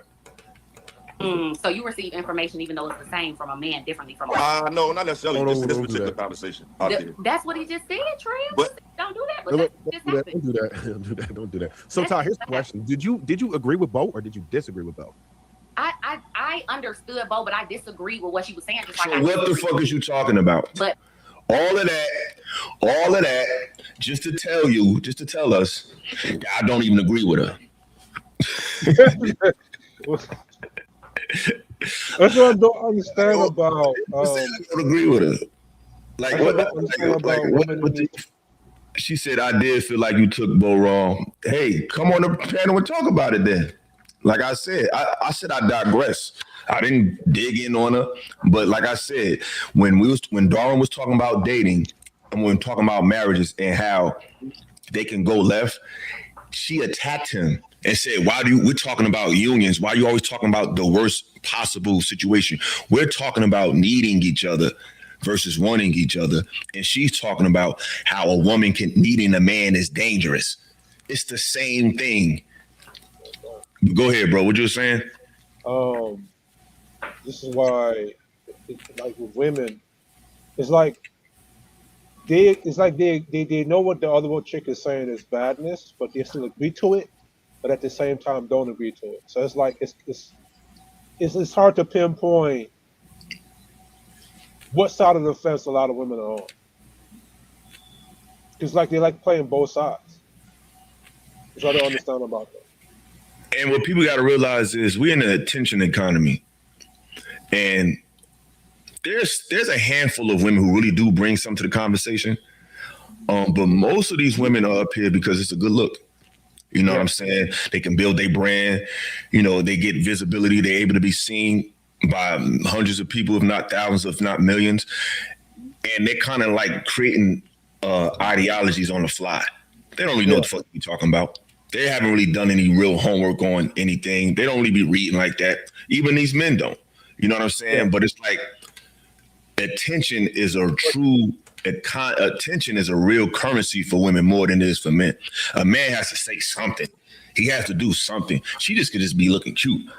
So you receive information even though it's the same from a man, differently from a woman? No, not necessarily. This particular conversation. That's what he just said, Trev. But don't do that. But that just happened. Don't do that. So Ty, here's the question: Did you agree with Bo or did you disagree with Bo? I understood Bo, but I disagree with what she was saying. Just like What the fuck is you talking about? But all of that, just to tell us, I don't even agree with her. That's what I don't understand about. I don't agree with her. Like what? She said, I did feel like you took Bo wrong. Hey, come on the panel and talk about it then. Like I said, I said I digress. I didn't dig in on her, but like I said, when Darwin was talking about dating and when talking about marriages and how they can go left, she attacked him and said, we're talking about unions. Why are you always talking about the worst possible situation? We're talking about needing each other versus wanting each other. And she's talking about how a woman needing a man is dangerous. It's the same thing. Go ahead, bro. What you were saying? This is why, like with women, it's like they know what the other chick is saying is badness, but they still agree to it, but at the same time don't agree to it. So it's like it's hard to pinpoint what side of the fence a lot of women are on. It's like they like playing both sides. Which I don't understand about that. And what people got to realize is we're in an attention economy. And there's a handful of women who really do bring something to the conversation. But most of these women are up here because it's a good look. You know what I'm saying? They can build their brand. You know, they get visibility. They're able to be seen by hundreds of people, if not thousands, if not millions. And they're kind of like creating ideologies on the fly. They don't really know what the fuck you're talking about. They haven't really done any real homework on anything. They don't really be reading like that. Even these men don't. You know what I'm saying? Yeah. But it's like attention is a real currency for women more than it is for men. A man has to say something. He has to do something. She just could just be looking cute.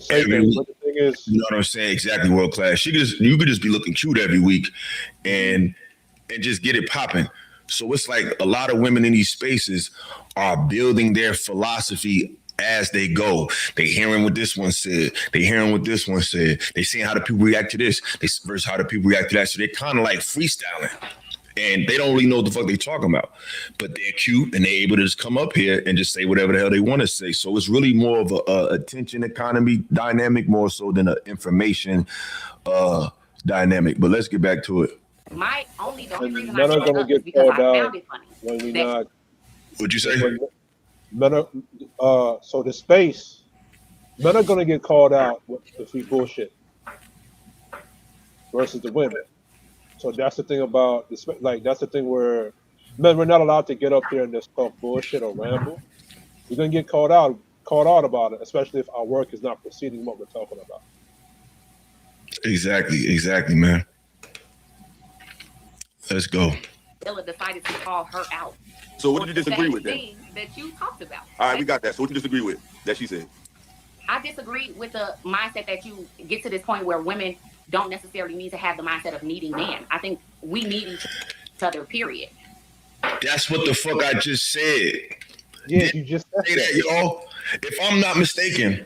Every week. But the thing is, you know what I'm saying? Exactly, world class. You could just be looking cute every week and just get it popping. So it's like a lot of women in these spaces are building their philosophy as they go. They hearing what this one said. They hearing what this one said. They seeing how the people react to this. They versus how the people react to that. So they're kind of like freestyling. And they don't really know what the fuck they talking about. But they're cute and they're able to just come up here and just say whatever the hell they want to say. So it's really more of a attention economy dynamic more so than an information dynamic. But let's get back to it. The only reason men are going to get called out when we not. What'd you say? So the space, men are going to get called out if we bullshit versus the women. So that's the thing about this. Like that's the thing where men, we're not allowed to get up here and just talk bullshit or ramble. We're going to get called out about it, especially if our work is not proceeding what we're talking about. Exactly, man. Let's go. Ella decided to call her out. So what did you disagree with then? That you talked about. All right, we got that. So what you disagree with that she said? I disagree with the mindset that you get to this point where women don't necessarily need to have the mindset of needing men. I think we need each other, period. That's what the fuck I just said. Yeah, you just say that, y'all. If I'm not mistaken,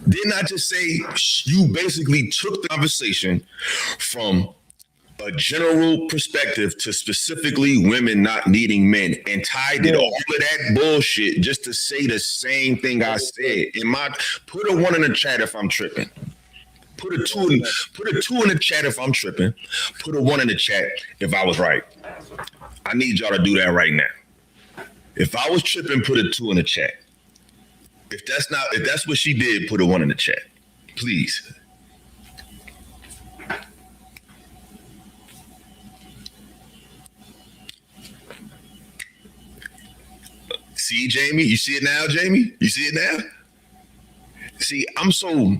didn't I just say you basically took the conversation from a general perspective to specifically women not needing men, and Ty did all of that bullshit just to say the same thing I said. Put a 1 in the chat if I'm tripping. Put a 2 in the chat if I'm tripping. Put a 1 in the chat if I was right. I need y'all to do that right now. If I was tripping, put a 2 in the chat. If that's what she did, put a 1 in the chat. Please. See, Jamie? You see it now, Jamie? You see it now? See, I'm so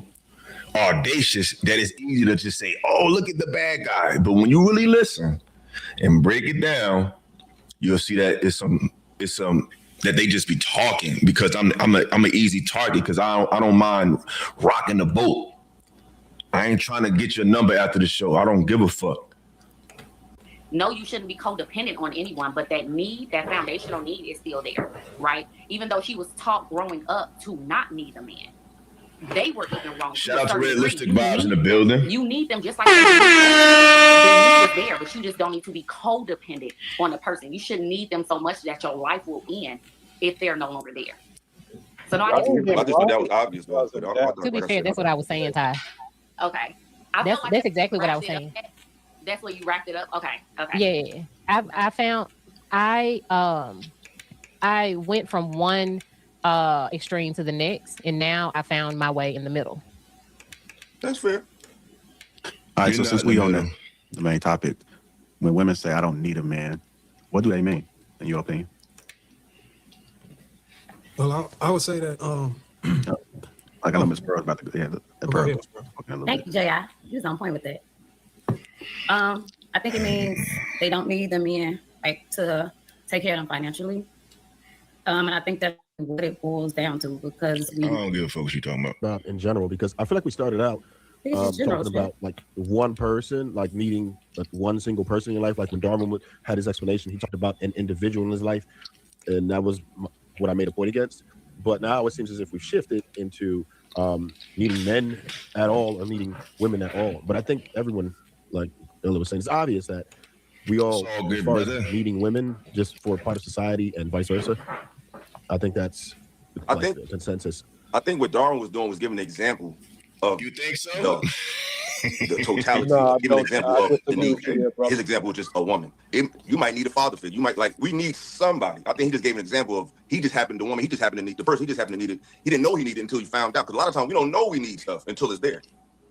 audacious that it's easy to just say, oh, look at the bad guy. But when you really listen and break it down, you'll see that it's some that they just be talking, because I'm an easy target, because I don't mind rocking the boat. I ain't trying to get your number after the show. I don't give a fuck. No, you shouldn't be codependent on anyone, but that foundational need is still there, right? Even though she was taught growing up to not need a man. They were even wrong. Shout out to Realistic Vibes in the building. You need them just like the need is there, but you just don't need to be codependent on a person. You shouldn't need them so much that your life will end if they're no longer there. So no, I just thought that was obvious. To be fair, that's what I was saying, Ty. Okay. That's exactly what I was saying. That's where you wrapped it up. Okay. Yeah, I found I went from one extreme to the next, and now I found my way in the middle. That's fair. All right, so since we on the main topic, when women say I don't need a man, what do they mean in your opinion? Well, I would say that like I know Miss Pearl's about to go. Thank you, J.I. You was on point with that. I think it means they don't need the men like to take care of them financially. And I think that's what it boils down to, because I don't give a fuck what you talking about. In general, because I feel like we started out talking about like one person, like needing like one single person in your life. Like when Darwin had his explanation, he talked about an individual in his life, and that was what I made a point against. But now it seems as if we've shifted into needing men at all or needing women at all. But I think everyone, like Illa was saying, it's obvious that we all, as far as needing women just for part of society and vice versa, I think that's the consensus. I think what Darwin was doing was giving an example of. You think so? The totality. Giving an example of the need. His example was just a woman. You might need a father figure. You might we need somebody. I think he just gave an example of he just happened to need the person. He just happened to need it. He didn't know he needed it until he found out. Because a lot of times we don't know we need stuff until it's there.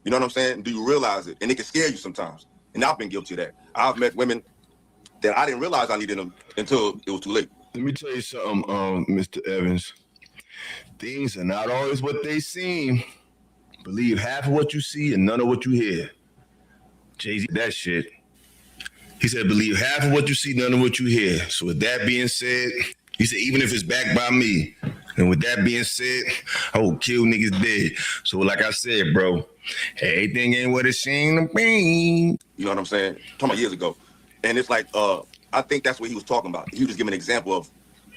You know what I'm saying? Do you realize it? And it can scare you sometimes. And I've been guilty of that. I've met women that I didn't realize I needed them until it was too late. Let me tell you something, Mr. Evans. Things are not always what they seem. Believe half of what you see and none of what you hear. Jay-Z, that shit. He said, believe half of what you see, none of what you hear. So with that being said, he said, even if it's backed by me. And with that being said, I will kill niggas dead. So like I said, bro, everything ain't what it seemed to be. You know what I'm saying? Talking about years ago. And it's like, I think that's what he was talking about. He was giving an example of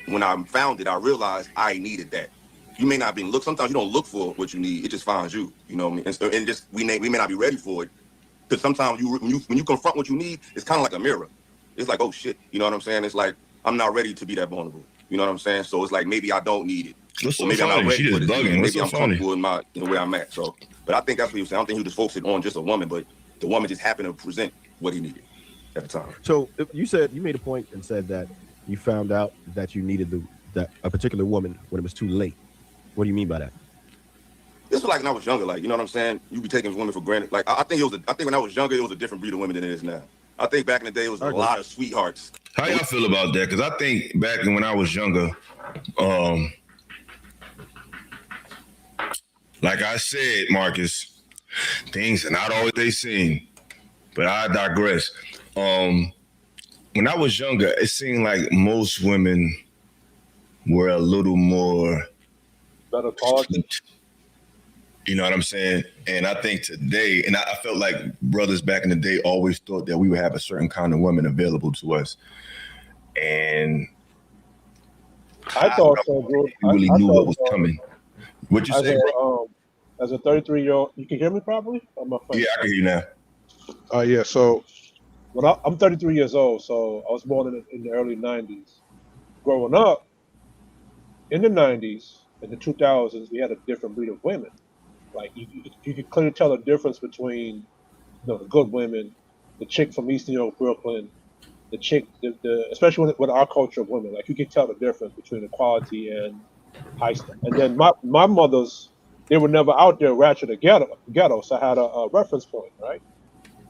when I found it, I realized I needed that. You may not be look. Sometimes you don't look for what you need; it just finds you. You know what I mean? And just we may not be ready for it, because sometimes when you confront what you need, it's kind of like a mirror. It's like, oh shit, you know what I'm saying? It's like I'm not ready to be that vulnerable. You know what I'm saying? So it's like maybe I don't need it. What's or maybe so I'm not funny? ready She for just it. bugging. What's Maybe so I'm comfortable in where I'm at. So, but I think that's what he was saying. I don't think he was focusing on just a woman, but the woman just happened to present what he needed at the time. So you made a point and said that you found out that you needed a particular woman when it was too late. What do you mean by that? This was like when I was younger, like, you know what I'm saying? You be taking women for granted. Like, I think when I was younger, it was a different breed of women than it is now. I think back in the day, it was a lot of sweethearts. How y'all feel about that? Because I think back when I was younger, like I said, Marcus, things are not always they seem. But I digress. When I was younger, it seemed like most women were a little more better quality. You know what I'm saying? And I think today, and I felt like brothers back in the day always thought that we would have a certain kind of woman available to us. And I thought so, bro. We really knew what was coming. What'd you say, bro? As a 33-year-old, you can hear me properly? Yeah, I can hear you now. Yeah, so Well, I'm 33 years old, so I was born in the early 90s. Growing up in the 90s, in the 2000s, we had a different breed of women. Like you could clearly tell the difference between the good women, the chick from East New York, Brooklyn, the chick, the especially with our culture of women. Like you could tell the difference between the quality and high stuff. And then my mothers, they were never out there ratchet or ghetto, so I had a reference point, right?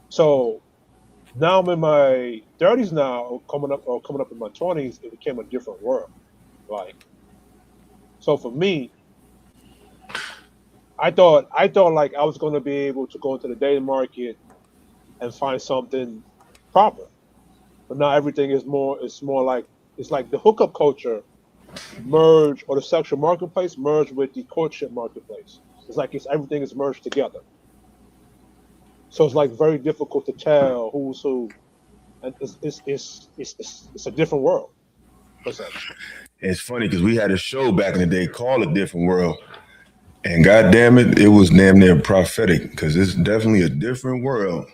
So now I'm in my 30s now, coming up in my 20s, it became a different world. Like, so for me, I thought like I was going to be able to go into the dating market and find something proper, but now everything is more. It's more like it's like the hookup culture merge, or the sexual marketplace merge with the courtship marketplace. It's like everything is merged together. So it's like very difficult to tell who's who, and it's a different world. It's funny because we had a show back in the day called A Different World, and God damn it, it was damn near prophetic because it's definitely a different world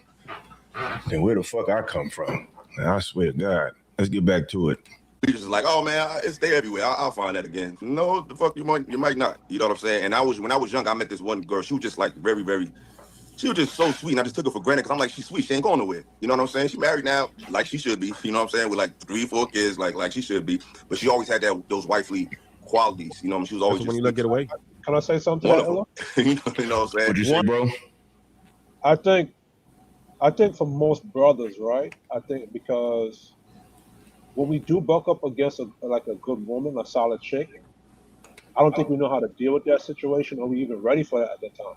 than where the fuck I come from. And I swear to God, let's get back to it. You just like, oh man, it's there everywhere. I'll find that again. No, the fuck you might not. You know what I'm saying? And when I was young, I met this one girl. She was just like very, very. She was just so sweet, and I just took her for granted because I'm like, she's sweet. She ain't going nowhere. You know what I'm saying? She married now, like she should be. You know what I'm saying? With like 3-4 kids, like she should be. But she always had those wifely qualities. You know, she was always when you let get away. Can I say something? You know what I'm saying? What'd you say, bro? I think for most brothers, right? I think because when we do buck up against a good woman, a solid chick, I don't think we know how to deal with that situation, or we even ready for that at that time.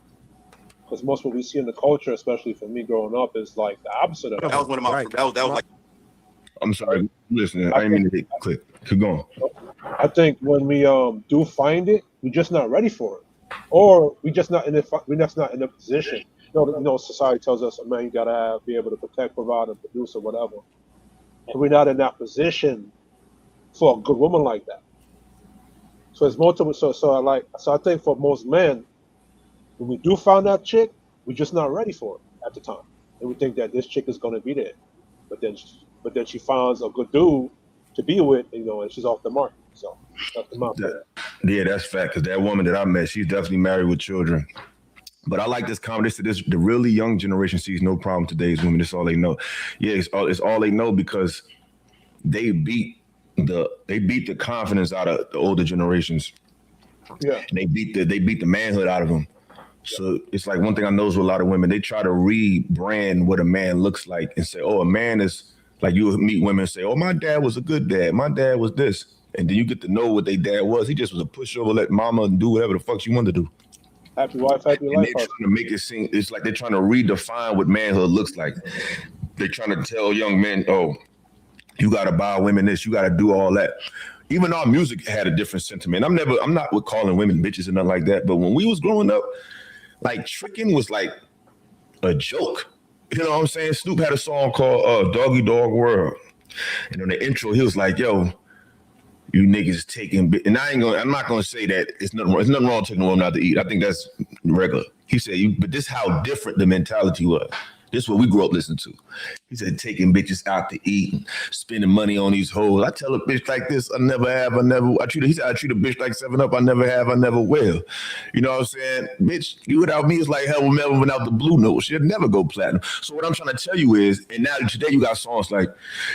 Because most what we see in the culture, especially for me growing up, is like the opposite of that. That was one of my. That was like. I'm sorry, listen. I didn't mean to hit click. Keep going. I think when we do find it, we're just not ready for it, or we're just not in a position. Society tells us, man, you gotta be able to protect, provide, and produce, or whatever. And we're not in that position for a good woman like that. So it's multiple. So I think for most men, when we do find that chick, we're just not ready for it at the time, and we think that this chick is going to be there, but then she finds a good dude to be with, and she's off the market. So that's yeah, that's fact. Because that woman that I met, she's definitely married with children. But I like this conversation. The really young generation sees no problem with today's women. It's all they know. Yeah, it's all they know because they beat the confidence out of the older generations. Yeah, and they beat the manhood out of them. So it's like one thing I know is with a lot of women, they try to rebrand what a man looks like and say, oh, a man is like, you meet women and say, oh, my dad was a good dad. My dad was this. And then you get to know what their dad was. He just was a pushover, let mama do whatever the fuck she wanted to do. Happy wife, happy life. They're trying to make it seem, it's like they're trying to redefine what manhood looks like. They're trying to tell young men, oh, you got to buy women this, you got to do all that. Even our music had a different sentiment. I'm not with calling women bitches and nothing like that. But when we was growing up, like tricking was like a joke. You know what I'm saying? Snoop had a song called Doggy Dog World. And on the intro, he was like, yo, you niggas taking, and I'm not gonna say that it's nothing wrong taking a woman out to eat. I think that's regular. He said, but this is how different the mentality was. This is what we grew up listening to. He said, taking bitches out to eat and spending money on these hoes. I tell a bitch like this, I never have, he said, I treat a bitch like 7-Up, I never have, I never will. You know what I'm saying? Bitch, you without me is like hell will never without the blue note. She'll never go platinum. So what I'm trying to tell you is, and now today you got songs like,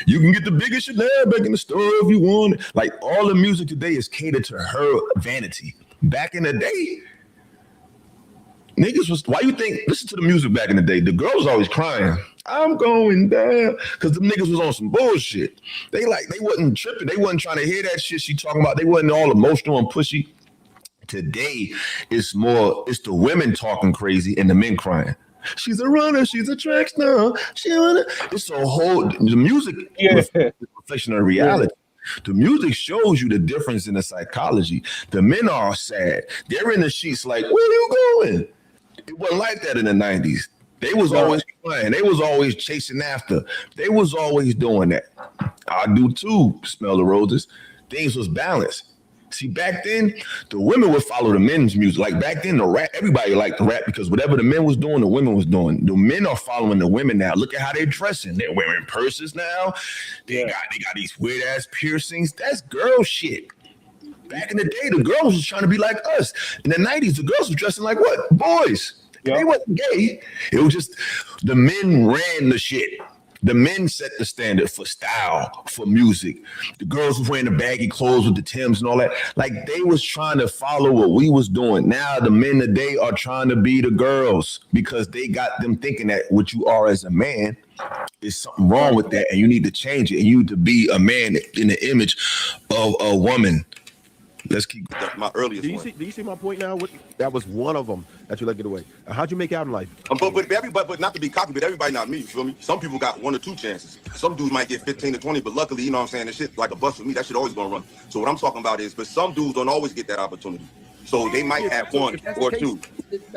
you can get the biggest Chanel back in the store if you want. Like all the music today is catered to her vanity. Back in the day, niggas was, why you think, listen to the music back in the day, the girl was always crying, I'm going down, because the niggas was on some bullshit. They wasn't tripping. They wasn't trying to hear that shit she talking about. They wasn't all emotional and pushy. Today, it's the women talking crazy and the men crying. She's a runner, she's a track star. It's a whole, the music reflection of reality. Yeah. The music shows you the difference in the psychology. The men are sad. They're in the sheets like, where are you going? It wasn't like that in the 90s. They was always crying. They was always chasing after. They was always doing that. I do too, smell the roses. Things was balanced. See, back then, the women would follow the men's music. Like back then, the rap, everybody liked the rap because whatever the men was doing, the women was doing. The men are following the women now. Look at how they're dressing. They're wearing purses now. They got these weird ass piercings. That's girl shit. Back in the day, the girls was trying to be like us. In the 90s, the girls were dressing like what? Boys. They wasn't gay. It was just the men ran the shit. The men set the standard for style, for music. The girls was wearing the baggy clothes with the Timbs and all that. Like they was trying to follow what we was doing. Now the men today are trying to be the girls because they got them thinking that what you are as a man is something wrong with that and you need to change it. And you need to be a man in the image of a woman. Let's keep my earliest one. Do you see my point now? That was one of them that you let get away. How'd you make out in life? But not to be cocky, but everybody not me. You feel me? Some people got 1 or 2 chances. Some dudes might get 15 to 20, but luckily, you know what I'm saying? That shit like a bus for me. That shit always gonna run. So what I'm talking about is, but some dudes don't always get that opportunity. So they might have 1 or 2,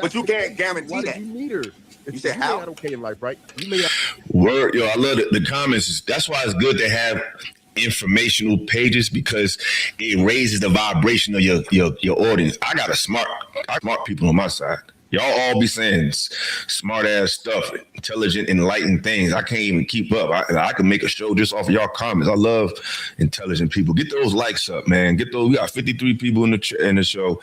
but you can't guarantee that. You need her. You said how? Okay in life, right? You made out. Word, yo, I love the comments. That's why it's good to have informational pages because it raises the vibration of your audience. I got smart people on my side. Y'all all be saying smart ass stuff, intelligent, enlightened things. I can't even keep up. I can make a show just off of y'all comments. I love intelligent people. Get those likes up, man. Get those. We got 53 people in the show.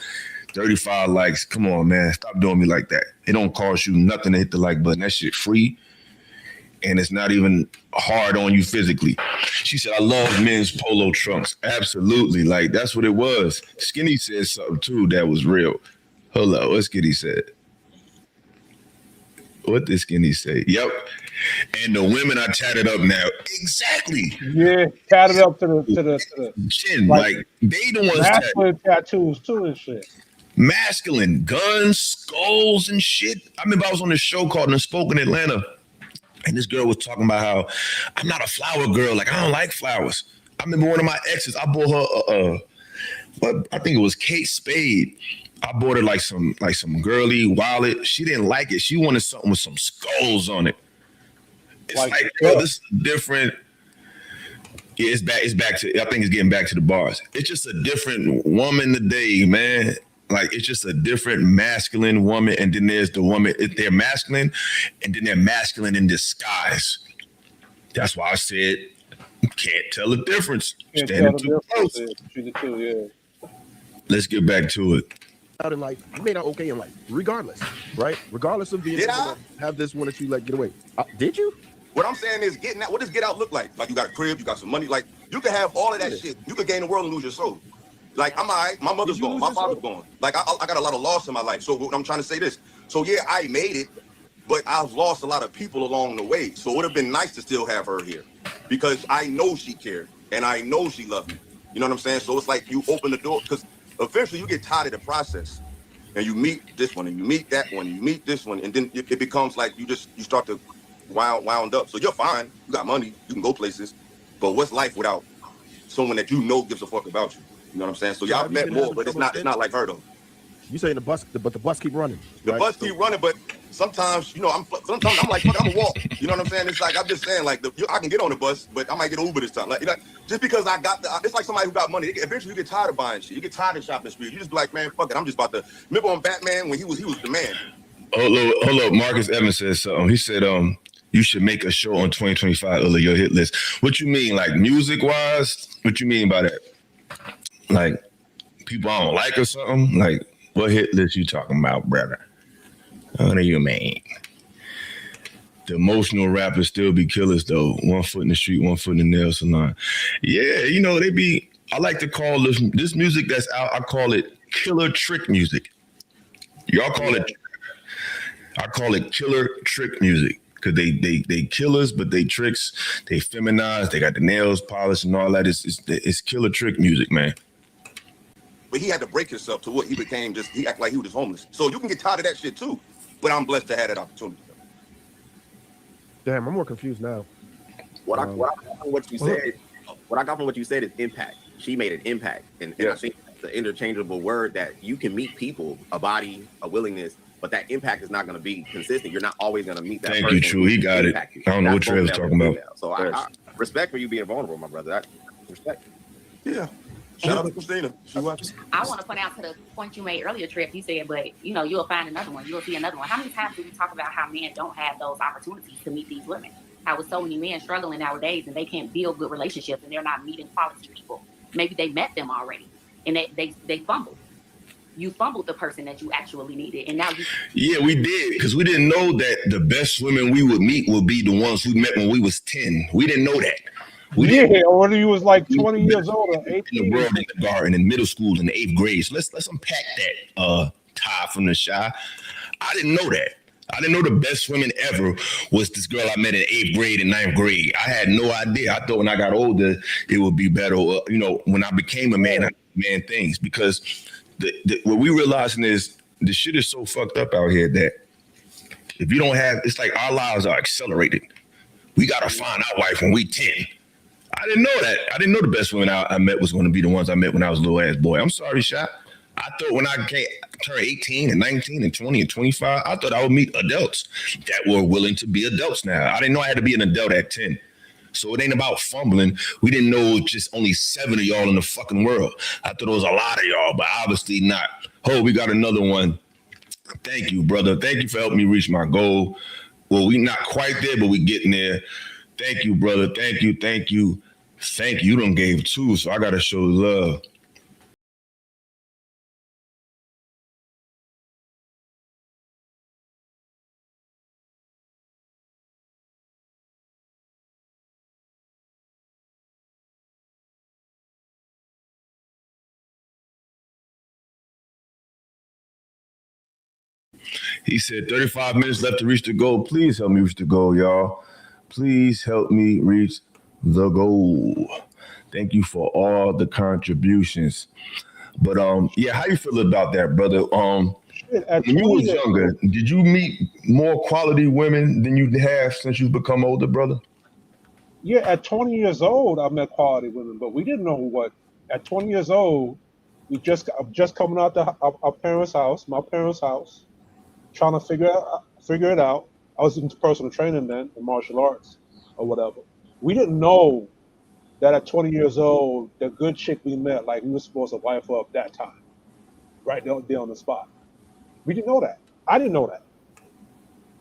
35 likes. Come on, man. Stop doing me like that. It don't cost you nothing to hit the like button. That shit free. And it's not even hard on you physically. She said, I love men's polo trunks. Absolutely. Like, that's what it was. Skinny said something, too, that was real. Hold on. What Skinny said? What did Skinny say? Yep. And the women are tatted up now. Exactly. Yeah, tatted up to the chin. Like they the ones masculine tattoos, too, and shit. Masculine. Guns, skulls, and shit. I remember I was on this show called Unspoken Atlanta. And this girl was talking about how I'm not a flower girl. Like, I don't like flowers. I remember one of my exes, I bought her I think it was Kate Spade. I bought her like some girly wallet. She didn't like it. She wanted something with some skulls on it. It's like bro, this is different. Yeah, it's back to, I think it's getting back to the bars. It's just a different woman today, man. Like, it's just a different masculine woman, and then there's the woman, they're masculine, and then they're masculine in disguise. That's why I said, can't tell the difference. Standing too close. Let's get back to it. Out in life, you made out okay in life, regardless, right? Regardless of being able to have this one that you let get away. Did you? What I'm saying is, getting out. What does get out look like? Like, you got a crib, you got some money. Like, you can have all of that shit. You could gain the world and lose your soul. Like, I'm all right. My mother's gone. My father's gone. Like, I got a lot of loss in my life. So what I'm trying to say this. So yeah, I made it, but I've lost a lot of people along the way. So it would have been nice to still have her here because I know she cared and I know she loved me. You know what I'm saying? So it's like you open the door because eventually you get tired of the process and you meet this one and you meet that one, and you meet this one, and then it becomes like you start to wound up. So you're fine. You got money. You can go places. But what's life without someone that you know gives a fuck about you? You know what I'm saying? So y'all met more, but it's not like her though. You saying the bus keep running. The bus keep running, but sometimes, you know, I'm like, fuck, I'm gonna walk. You know what I'm saying? It's like, I'm just saying, like, I can get on the bus, but I might get an Uber this time. Like, you know, just because I got it's like somebody who got money. Eventually, you get tired of buying shit. You get tired of shopping spree. You just be like, man, fuck it. I'm just about to. Remember on Batman when he was the man. Hold up. Marcus Evans said something. He said, you should make a show on 2025 of your hit list. What you mean, like music wise? What you mean by that? Like people I don't like or something? Like what hit list you talking about, brother? What do you mean? The emotional rappers still be killers though. 1 foot in the street, 1 foot in the nail salon. Yeah, you know, I like to call this music that's out, I call it killer trick music. Y'all call it, I call it killer trick music. Cause they killers, but they tricks, they feminized, they got the nails polished and all that. It's killer trick music, man. But he had to break himself to what he became. He act like he was just homeless. So you can get tired of that shit too. But I'm blessed to have that opportunity. Damn, I'm more confused now. What I got from what you said is impact. She made an impact, and I think it's an interchangeable word that you can meet people, a body, a willingness, but that impact is not going to be consistent. You're not always going to meet that person. Thank you, True. He got it. I don't know what Trevor's talking about. So I respect for you being vulnerable, my brother. I respect. Yeah. Shout out to Christina. She watches. I want to point out to the point you made earlier, Trip. You said, but you'll find another one. You'll see another one. How many times do we talk about how men don't have those opportunities to meet these women? How with so many men struggling nowadays and they can't build good relationships and they're not meeting quality people. Maybe they met them already and they fumbled. You fumbled the person that you actually needed, and now you. Yeah, we did, because we didn't know that the best women we would meet would be the ones we met when we was 10. We didn't know that. Or when you was like 20 years old or 18. In the world, in the garden, in middle school, in the 8th grade. So let's unpack that, Ty from the Shy. I didn't know that. I didn't know the best women ever was this girl I met in 8th grade and 9th grade. I had no idea. I thought when I got older, it would be better. When I became a man, I did man things, because what we realizing is the shit is so fucked up out here that if you don't have, it's like our lives are accelerated. We got to find our wife when we 10. I didn't know that. I didn't know the best women I met was going to be the ones I met when I was a little ass boy. I'm sorry, Shot. I thought when I turned 18 and 19 and 20 and 25, I thought I would meet adults that were willing to be adults now. I didn't know I had to be an adult at 10. So it ain't about fumbling. We didn't know it was just only 7 of y'all in the fucking world. I thought it was a lot of y'all, but obviously not. Oh, we got another one. Thank you, brother. Thank you for helping me reach my goal. Well, we not quite there, but we getting there. Thank you, brother. Thank you. Thank you. Thank you. You done gave 2, so I got to show love. He said 35 minutes left to reach the goal. Please help me reach the goal, y'all. Please help me reach the goal. Thank you for all the contributions. But yeah, how you feel about that, brother? When you was younger, did you meet more quality women than you have since you've become older, brother? Yeah, at 20 years old, I met quality women, but we didn't know what. At 20 years old, I'm just coming out our parents' house, my parents' house, trying to figure it out. I was in personal training then, in martial arts or whatever. We didn't know that at 20 years old, the good chick we met, like we were supposed to wife her up that time, right there on the spot. We didn't know that. I didn't know that.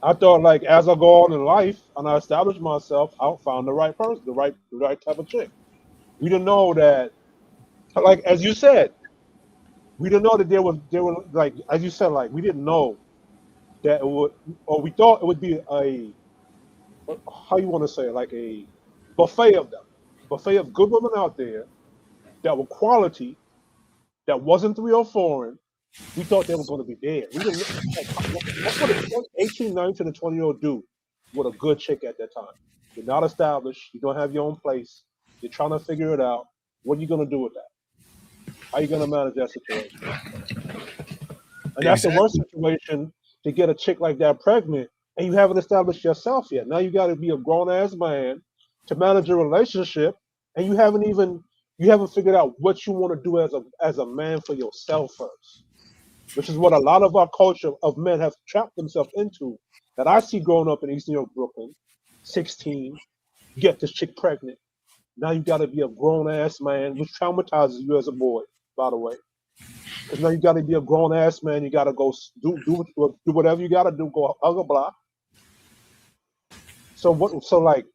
I thought, like, as I go on in life and I establish myself, I found the right person, the right type of chick. We didn't know that, like, as you said, we didn't know that there were like, as you said, like, we didn't know that it would, or we thought it would be how you want to say it, like a buffet of them, buffet of good women out there that were quality, that wasn't 3 or 4. We thought they were going to be there. We didn't. What would a 18, 19, and 20-year-old do with a good chick at that time? You're not established. You don't have your own place. You're trying to figure it out. What are you going to do with that? How are you going to manage that situation? And that's the worst situation, to get a chick like that pregnant and you haven't established yourself yet. Now you got to be a grown-ass man to manage a relationship, and you haven't figured out what you want to do as a man for yourself first, which is what a lot of our culture of men have trapped themselves into, that I see growing up in East New York, Brooklyn. 16, get this chick pregnant. Now you got to be a grown-ass man, which traumatizes you as a boy, by the way. Because now you got to be a grown-ass man. You got to go do whatever you got to do, go hug a block. So like,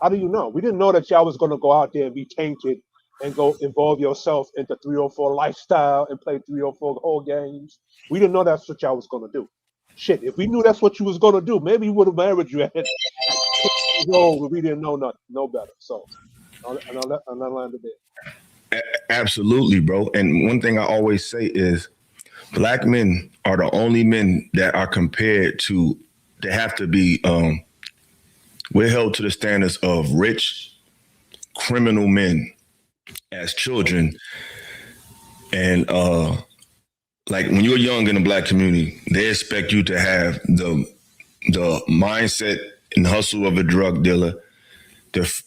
how do you know? We didn't know that y'all was going to go out there and be tainted and go involve yourself into 3 or 4 lifestyle and play 3 or 4 whole games. We didn't know that's what y'all was going to do. Shit, if we knew that's what you was going to do, maybe we would have married you at 10 years old, but we didn't know nothing, no better. So, and I landed there. Absolutely, bro. And one thing I always say is, Black men are the only men that are compared to, they have to be, we're held to the standards of rich criminal men as children. And like, when you're young in the Black community, they expect you to have the mindset and hustle of a drug dealer.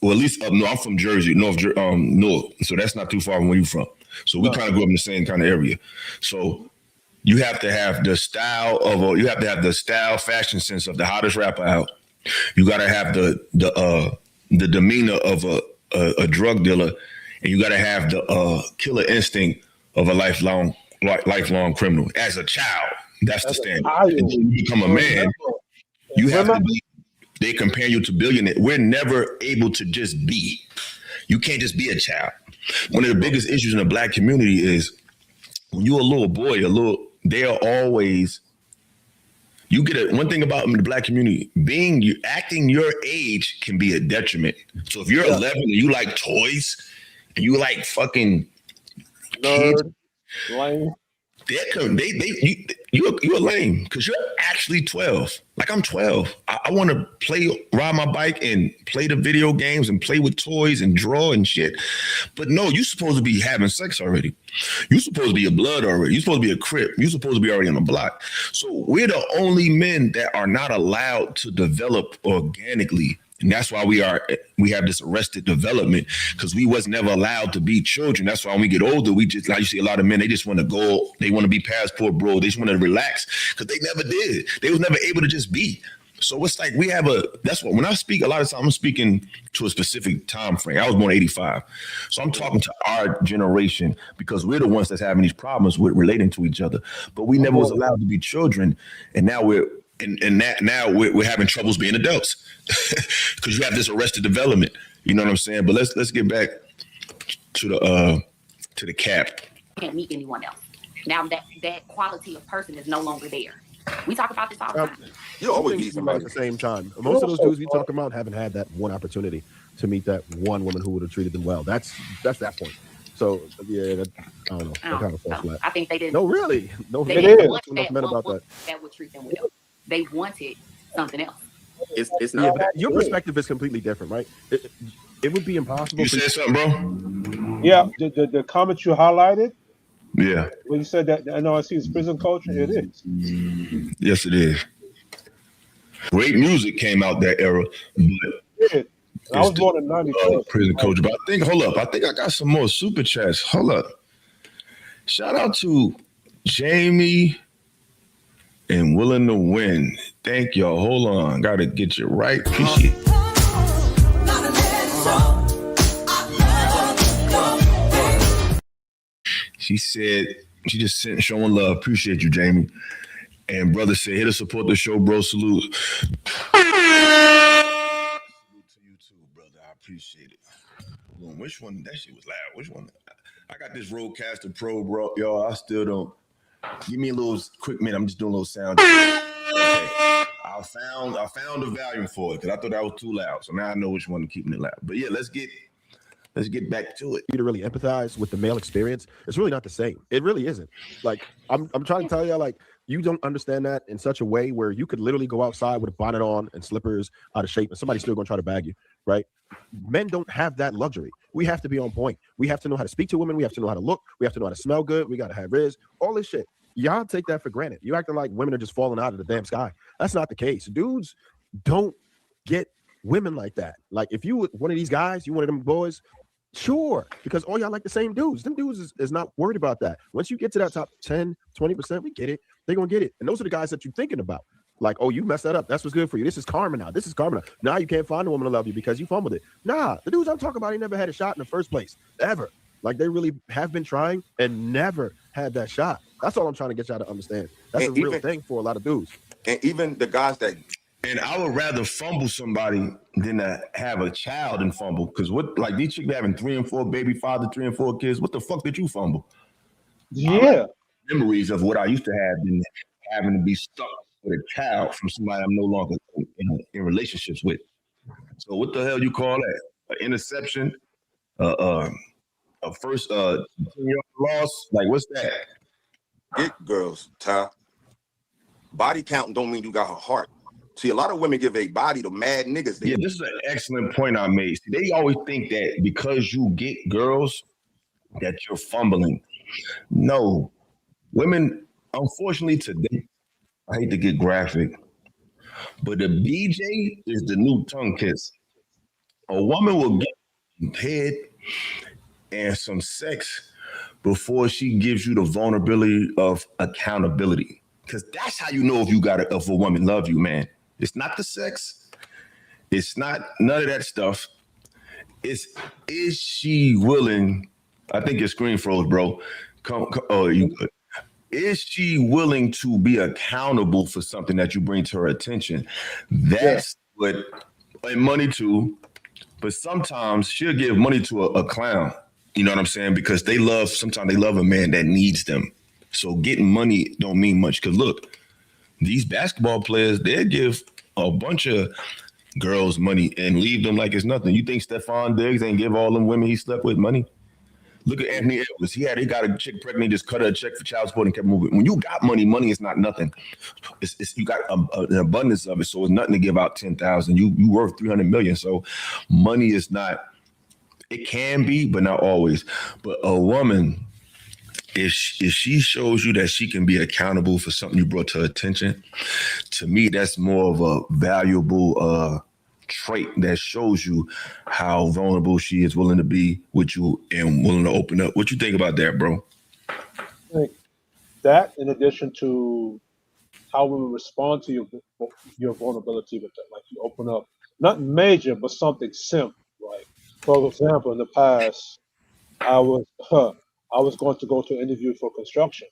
Well, at least up north. I'm from Jersey, north, so that's not too far from where you're from. So we kind of grew up in the same kind of area. So you have to have the style fashion sense of the hottest rapper out. You got to have the demeanor of a drug dealer, and you got to have the killer instinct of a lifelong criminal. As a child, that's the standard. And then you become a man, you have to be. They compare you to billionaires. We're never able to just be. You can't just be a child. One of the biggest issues in the Black community is when you're a little boy, they are always. You get one thing about the Black community, acting your age can be a detriment. So if you're 11 and you like toys and you like fucking kids, lame. You're lame because you're actually 12. Like I'm 12. I want to ride my bike and play the video games and play with toys and draw and shit. But no, you're supposed to be having sex already. You're supposed to be a blood already. You're supposed to be a Crip. You're supposed to be already on the block. So we're the only men that are not allowed to develop organically. And that's why we have this arrested development, because we was never allowed to be children. That's why when we get older, we just, like you see a lot of men, they just want to go, they want to be passport bro. They just want to relax because they never did. They was never able to just be. So it's like that's what, when I speak, a lot of times I'm speaking to a specific time frame. I was born in 85. So I'm talking to our generation because we're the ones that's having these problems with relating to each other. But we never was allowed to be children. And now we're having troubles being adults because you have this arrested development. You know what I'm saying? But let's get back to the cap. Can't meet anyone else. Now that quality of person is no longer there. We talk about this all the time. You always meet somebody at the same time. Most of those dudes we talk about haven't had that one opportunity to meet that one woman who would have treated them well. That's that point. So yeah, I don't know. That kind of falls flat. I think they didn't. No, really. No, they didn't want enough men about that. That would treat them well. They wanted something else. It's not. Yeah, but your perspective is completely different, right? It would be impossible. You said something, bro? Yeah, the comment you highlighted. Yeah. When you said that, I know I see it's prison culture. It is. Yes, it is. Great music came out that era, but I was born in '92. Prison culture. But I think I got some more super chats. Hold up. Shout out to Jamie and Willing to Win. Thank y'all. Hold on. Gotta get you right. Appreciate it. She said, she just sent showing love. Appreciate you, Jamie. And brother said, here to support the show, bro. Salute. Salute to you too, brother. I appreciate it. Well, which one? That shit was loud. Which one? I got this Rodecaster Pro, bro. Y'all, I still don't. Give me a little quick minute. I'm just doing a little sound. Okay. I found the volume for it because I thought that was too loud. So now I know which one to keep it loud. But yeah, let's get back to it. You to really empathize with the male experience, it's really not the same. It really isn't. Like I'm trying to tell you, like you don't understand that in such a way where you could literally go outside with a bonnet on and slippers out of shape, and somebody's still gonna try to bag you, right? Men don't have that luxury. We have to be on point. We have to know how to speak to women. We have to know how to look. We have to know how to smell good. We gotta have riz. All this shit. Y'all take that for granted. You acting like women are just falling out of the damn sky. That's not the case. Dudes don't get women like that. Like if you were one of these guys, you one of them boys. Sure, because all y'all like the same dudes. Them dudes is not worried about that. Once you get to that top 10, 20%, we get it. They're going to get it. And those are the guys that you're thinking about. Like, oh, you messed that up. That's what's good for you. This is karma now. This is karma now. Now you can't find a woman to love you because you fumbled it. Nah, the dudes I'm talking about, he never had a shot in the first place. Ever. Like, they really have been trying and never had that shot. That's all I'm trying to get y'all to understand. That's a real thing for a lot of dudes. And even the guys that... And I would rather fumble somebody than to have a child and fumble. Because what, like these chicks having 3 and 4 baby father, 3 and 4 kids. What the fuck did you fumble? Yeah. Memories of what I used to have than having to be stuck with a child from somebody I'm no longer in relationships with. So what the hell you call that? An interception? A first loss? Like what's that? It girls, Ty. Body count don't mean you got a heart. See, a lot of women give a body to mad niggas. Yeah, this is an excellent point I made. See, they always think that because you get girls, that you're fumbling. No. Women, unfortunately today, I hate to get graphic, but the BJ is the new tongue kiss. A woman will get head and some sex before she gives you the vulnerability of accountability. Because that's how you know if a woman loves you, man. It's not the sex. It's not none of that stuff. is she willing? I think your screen froze, bro. You good? Is she willing to be accountable for something that you bring to her attention? That's what, and money too. But sometimes she'll give money to a clown. You know what I'm saying? Because sometimes they love a man that needs them. So getting money don't mean much. Because look, these basketball players, they'll give a bunch of girls money and leave them like it's nothing. You think Stephon Diggs ain't give all them women he slept with money? Look at Anthony Edwards. He got a chick pregnant, he just cut her a check for child support and kept moving. When you got money, money is not nothing. It's you got an abundance of it, so it's nothing to give out 10,000. You worth 300 million. So money is not. It can be, but not always. But a woman, if she shows you that she can be accountable for something you brought to her attention, to me, that's more of a valuable trait that shows you how vulnerable she is, willing to be with you and willing to open up. What you think about that, bro? Like that, in addition to how women respond to your vulnerability with that, like you open up, not major, but something simple. Like, for example, in the past, I was going to go to an interview for construction,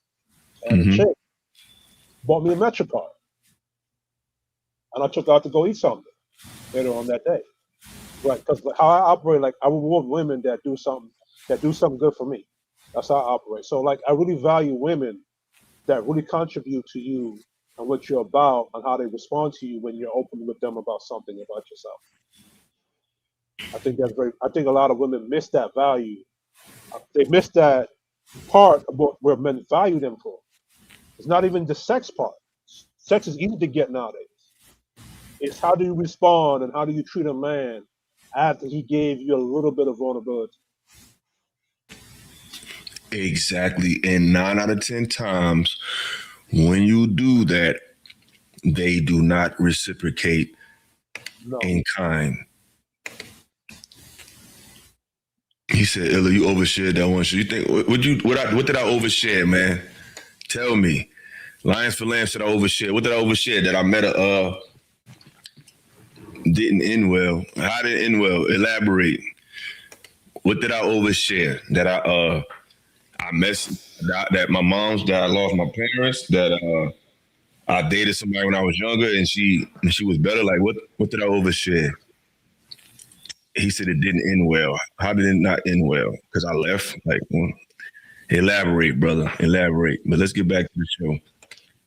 and a chick bought me a Metro card, and I took her out to go eat something later on that day. Right, because how I operate, like I reward women that do something good for me. That's how I operate. So like I really value women that really contribute to you and what you're about and how they respond to you when you're open with them about something about yourself. I think a lot of women miss that value. They miss that part about where men value them for. It's not even the sex part. Sex is easy to get nowadays. It's how do you respond and how do you treat a man after he gave you a little bit of vulnerability. Exactly. And 9 out of 10 times, when you do that, they do not reciprocate in kind. He said, Illa, you overshared that one. So you think what did I overshare, man? Tell me. Lions for Lamb said I overshared. What did I overshare? That I met a didn't end well. How did it end well? Elaborate. What did I overshare? That I messed that my mom's, that I lost my parents, that I dated somebody when I was younger and she was better. Like what did I overshare? He said it didn't end well. How did it not end well? Because I left. Like, elaborate, brother. Elaborate. But let's get back to the show.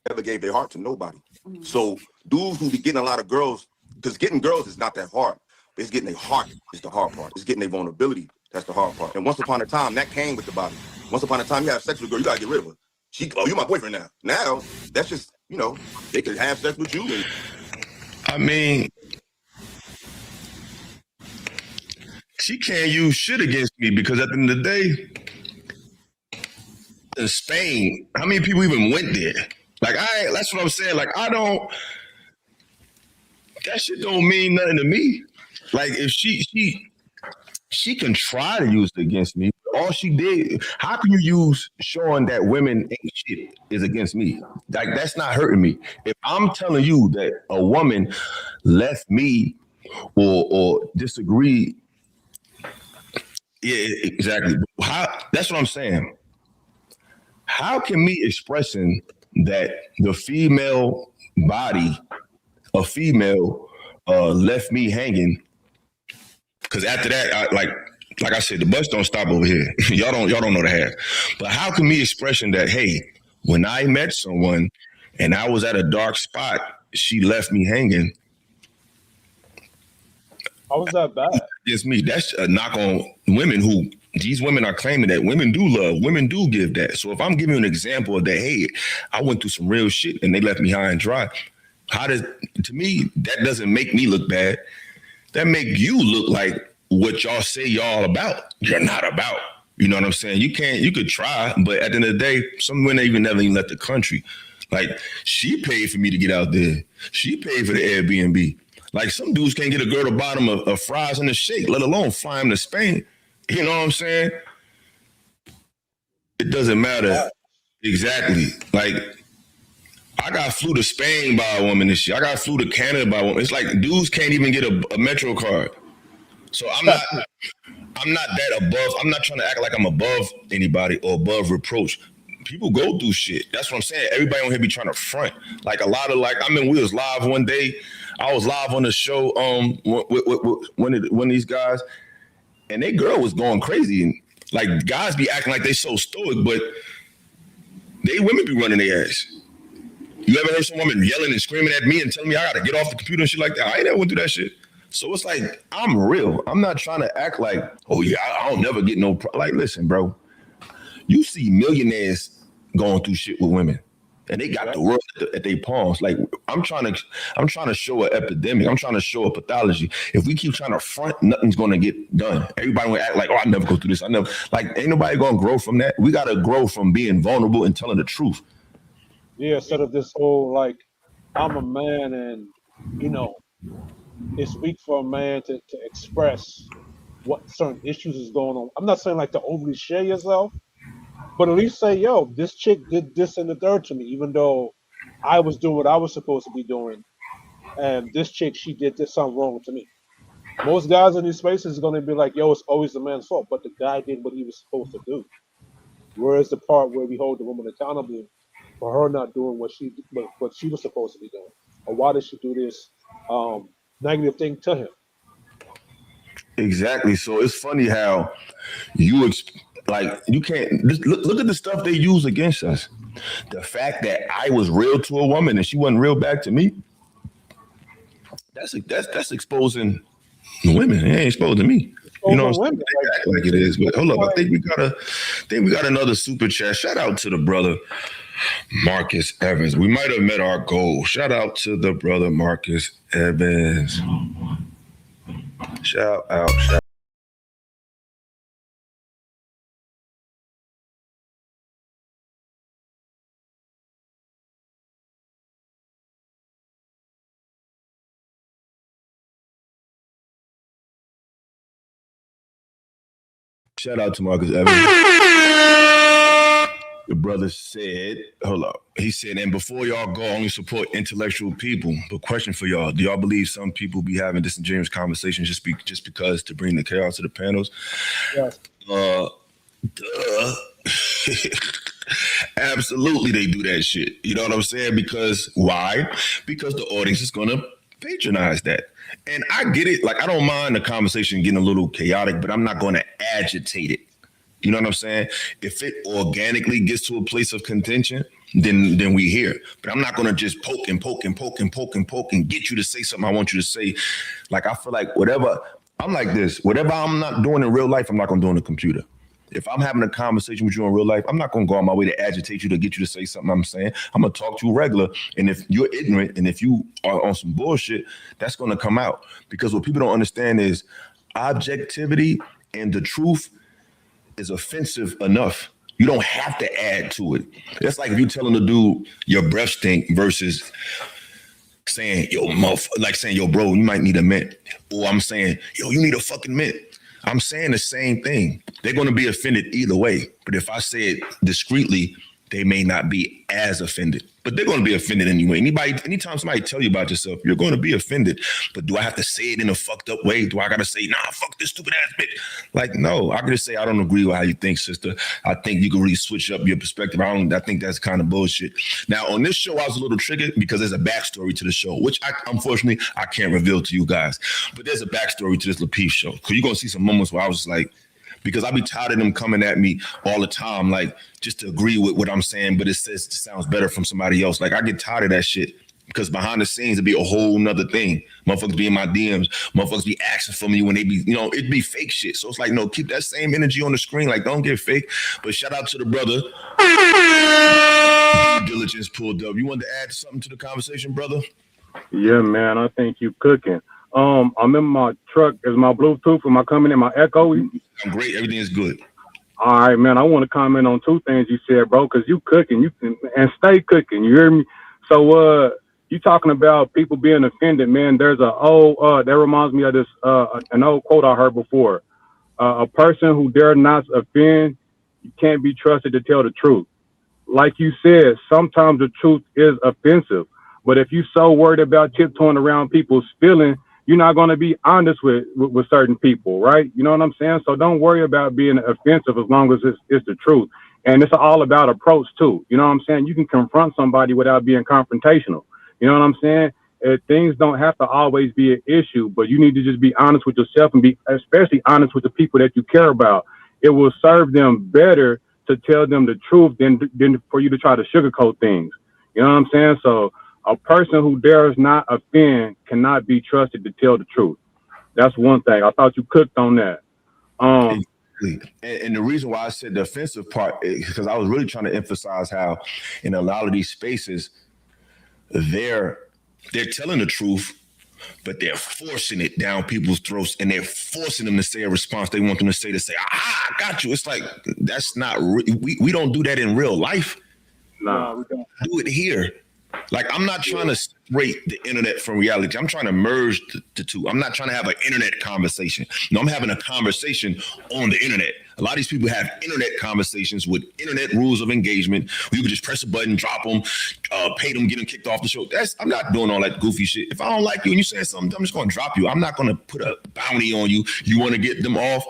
Never gave their heart to nobody. So dudes who be getting a lot of girls, because getting girls is not that hard. But it's getting their heart is the hard part. It's getting their vulnerability. That's the hard part. And once upon a time, that came with the body. Once upon a time, you have sex with a girl, you gotta get rid of her. You're my boyfriend now. Now, that's just, they could have sex with you. I mean, she can't use shit against me because at the end of the day, in Spain, how many people even went there? Like, that's what I'm saying. Like, that shit don't mean nothing to me. Like, if she can try to use it against me. All she did, how can you use showing that women ain't shit is against me? Like, that's not hurting me. If I'm telling you that a woman left me or disagreed, yeah, exactly. That's what I'm saying. How can me expressing that the female body, a female, left me hanging? Because after that, like I said, the bus don't stop over here. y'all don't know the half. But how can me expressing that? Hey, when I met someone and I was at a dark spot, she left me hanging. How was that bad? It's me. That's a knock on women who. These women are claiming that women do love, women do give that. So if I'm giving you an example of that, hey, I went through some real shit and they left me high and dry. To me, that doesn't make me look bad. That make you look like what y'all say y'all about. You're not about. You know what I'm saying? You could try, but at the end of the day, some women never even left the country. Like, she paid for me to get out there. She paid for the Airbnb. Like, some dudes can't get a girl to buy them a fries and a shake, let alone fly them to Spain. You know what I'm saying? It doesn't matter. Exactly. Like, I got flew to Spain by a woman and shit. I got flew to Canada by a woman. It's like dudes can't even get a Metro card. So I'm not, I'm not that above. I'm not trying to act like I'm above anybody or above reproach. People go through shit. That's what I'm saying. Everybody on here be trying to front. Like a lot of we was live one day. I was live on the show with one of these guys, and they girl was going crazy. And like guys be acting like they so stoic, but they women be running their ass. You ever heard some woman yelling and screaming at me and telling me I gotta get off the computer and shit like that? I ain't never went through that shit. So it's like, I'm real. I'm not trying to act like, oh yeah, I don't never get no like, listen, bro. You see millionaires going through shit with women. And they got the world at their palms. Like, I'm trying to show an epidemic. I'm trying to show a pathology. If we keep trying to front, nothing's gonna get done. Everybody will act like, oh, I never go through this. I never, like, ain't nobody gonna grow from that. We gotta grow from being vulnerable and telling the truth. Yeah, instead of this whole like, I'm a man and, you know, it's weak for a man to express what certain issues is going on. I'm not saying like to overly share yourself, but at least say, yo, this chick did this and the third to me, even though I was doing what I was supposed to be doing. And this chick, she did this something wrong to me. Most guys in these spaces are going to be like, yo, it's always the man's fault, but the guy did what he was supposed to do. Where's the part where we hold the woman accountable for her not doing what she was supposed to be doing? Or why did she do this negative thing to him? Exactly. So it's funny how you can't look at the stuff they use against us. The fact that I was real to a woman and she wasn't real back to me. That's exposing women. It ain't exposing me. You know what I'm saying? They act like it is. But hold up, I think we got another super chat. Shout out to the brother Marcus Evans. We might have met our goal. Shout out to the brother Marcus Evans. Shout out. Shout out to Marcus Evans. The brother said, hold up. He said, and before y'all go, only support intellectual people. But question for y'all, do y'all believe some people be having disingenuous conversations just because to bring the chaos to the panels? Yes. Duh. Absolutely they do that shit. You know what I'm saying? Because why? Because the audience is gonna patronize that. And I get it. Like, I don't mind the conversation getting a little chaotic, but I'm not gonna agitate it. You know what I'm saying? If it organically gets to a place of contention, then we hear. But I'm not gonna just poke and get you to say something I want you to say. Like, I feel like whatever I'm not doing in real life, I'm not gonna do on the computer. If I'm having a conversation with you in real life, I'm not gonna go on my way to agitate you to get you to say something I'm saying. I'm gonna talk to you regular. And if you're ignorant and if you are on some bullshit, that's gonna come out. Because what people don't understand is objectivity and the truth is offensive enough. You don't have to add to it. That's like if you're telling the dude your breath stink versus saying, yo, bro, you might need a mint. Or I'm saying, yo, you need a fucking mint. I'm saying the same thing. They're going to be offended either way. But if I say it discreetly, they may not be as offended. But they're going to be offended anyway. Anytime somebody tell you about yourself, you're going to be offended. But do I have to say it in a fucked up way? Do I got to say, nah, fuck this stupid ass bitch? Like, no, I can just say, I don't agree with how you think, sister. I think you can really switch up your perspective. I think that's kind of bullshit. Now, on this show, I was a little triggered because there's a backstory to the show, which unfortunately, I can't reveal to you guys. But there's a backstory to this Lapeef show. Because you're going to see some moments where I was just like, because I be tired of them coming at me all the time, like just to agree with what I'm saying, but it sounds better from somebody else. Like I get tired of that shit because behind the scenes it'd be a whole nother thing. Motherfuckers be in my DMs, motherfuckers be asking for me when they be, it'd be fake shit. So it's like, no, keep that same energy on the screen. Like don't get fake. But shout out to the brother. Due diligence pulled up. You wanted to add something to the conversation, brother? Yeah, man. I think you cooking. I'm in my truck. Is my Bluetooth? Am I coming in my echo? I'm great. Everything is good. All right, man. I want to comment on two things you said, bro, because you cooking. You can and stay cooking. You hear me? So, you talking about people being offended, man. There's that reminds me of this an old quote I heard before. A person who dare not offend, you can't be trusted to tell the truth. Like you said, sometimes the truth is offensive. But if you're so worried about tiptoeing around people's feelings, you're not going to be honest with certain people, right? You know what I'm saying? So don't worry about being offensive as long as it's the truth. And it's all about approach too. You know what I'm saying? You can confront somebody without being confrontational. You know what I'm saying? Things don't have to always be an issue, but you need to just be honest with yourself and be especially honest with the people that you care about. It will serve them better to tell them the truth than for you to try to sugarcoat things. You know what I'm saying? So a person who dares not offend cannot be trusted to tell the truth. That's one thing. I thought you cooked on that. And the reason why I said the offensive part is because I was really trying to emphasize how in a lot of these spaces, they're telling the truth, but they're forcing it down people's throats, and they're forcing them to say a response they want them to say, I got you. It's like, that's not, we don't do that in real life. No, we don't do it here. Like, I'm not trying to separate the internet from reality. I'm trying to merge the two. I'm not trying to have an internet conversation. No, I'm having a conversation on the internet. A lot of these people have internet conversations with internet rules of engagement. You can just press a button, drop them, pay them, get them kicked off the show. I'm not doing all that goofy shit. If I don't like you and you saying something, I'm just going to drop you. I'm not going to put a bounty on you. You want to get them off.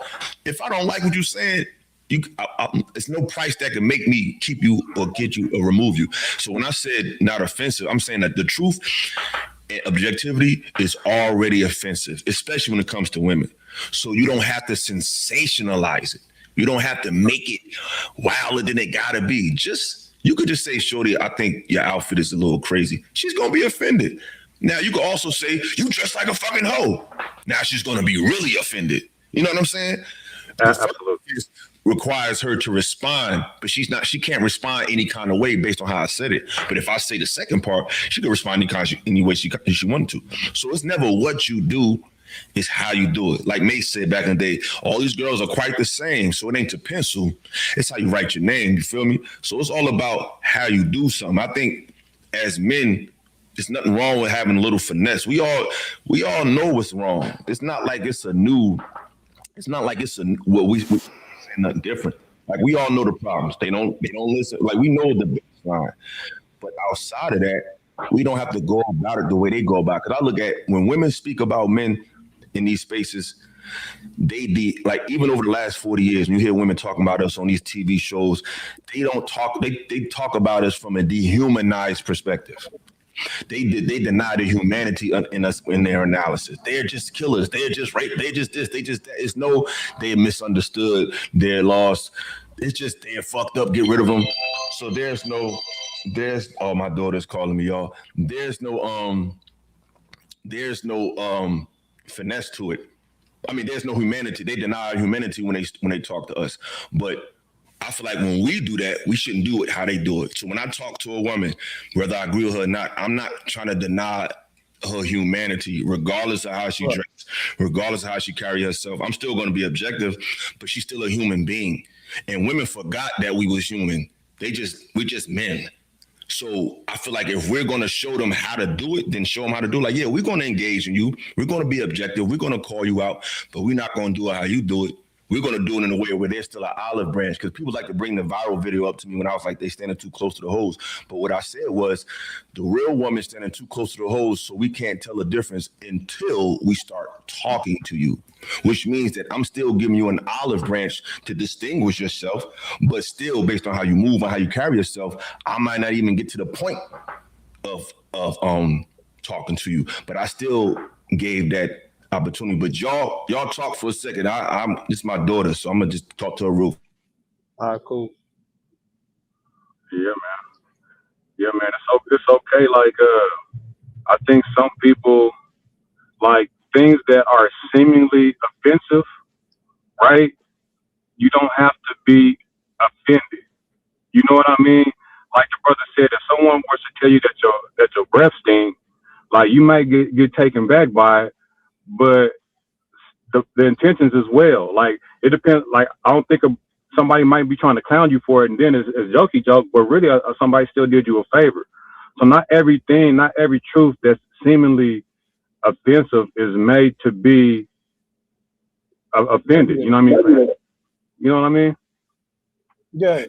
If I don't like what you're saying, it's no price that can make me keep you or get you or remove you. So when I said not offensive, I'm saying that the truth and objectivity is already offensive, especially when it comes to women. So you don't have to sensationalize it. You don't have to make it wilder than it gotta be. You could just say, shorty, I think your outfit is a little crazy. She's gonna be offended. Now you could also say, you dress like a fucking hoe. Now she's gonna be really offended. You know what I'm saying? Absolutely. Requires her to respond, but she can't respond any kind of way based on how I said it. But if I say the second part, she can respond any way she wanted to. So it's never what you do, it's how you do it. Like Mace said back in the day, all these girls are quite the same. So it ain't to pencil, it's how you write your name, you feel me? So it's all about how you do something. I think as men, there's nothing wrong with having a little finesse. We all know what's wrong. It's not like it's what we nothing different. Like, we all know the problems. They don't listen. Like, we know the baseline. But outside of that, we don't have to go about it the way they go about it. Because I look at when women speak about men in these spaces, like, even over the last 40 years, when you hear women talking about us on these TV shows, they talk about us from a dehumanized perspective. They deny the humanity in us in their analysis. They're just killers. They're just rape. They're just this. They just that. It's no. They're misunderstood. They're lost. It's just they're fucked up. Get rid of them. So there's oh, my daughter's calling me, y'all. There's no finesse to it. I mean, there's no humanity. They deny humanity when they talk to us. But I feel like when we do that, we shouldn't do it how they do it. So when I talk to a woman, whether I agree with her or not, I'm not trying to deny her humanity, regardless of how she dresses, regardless of how she carry herself. I'm still going to be objective, but she's still a human being. And women forgot that we was human. We're just men. So I feel like if we're going to show them how to do it, then show them how to do it. Like, yeah, we're going to engage in you. We're going to be objective. We're going to call you out, but we're not going to do it how you do it. We're going to do it in a way where they're still an olive branch, because people like to bring the viral video up to me when I was like, they standing too close to the hose. But what I said was the real woman standing too close to the hose, so we can't tell the difference until we start talking to you, which means that I'm still giving you an olive branch to distinguish yourself, but still based on how you move and how you carry yourself, I might not even get to the point of talking to you, but I still gave that opportunity. But y'all talk for a second. It's my daughter, so I'm gonna just talk to her real. All right, cool. Yeah, man. It's okay. Like, I think some people, like, things that are seemingly offensive, right? You don't have to be offended. You know what I mean? Like the brother said, if someone were to tell you that your breath stink, like, you might get taken back by it, but the intentions as well. Like, it depends. Like, I don't think somebody might be trying to clown you for it, and then it's jokey joke, but really somebody still did you a favor. So not every truth that's seemingly offensive is made to be offended. You know what I mean? You know what I mean? Yeah.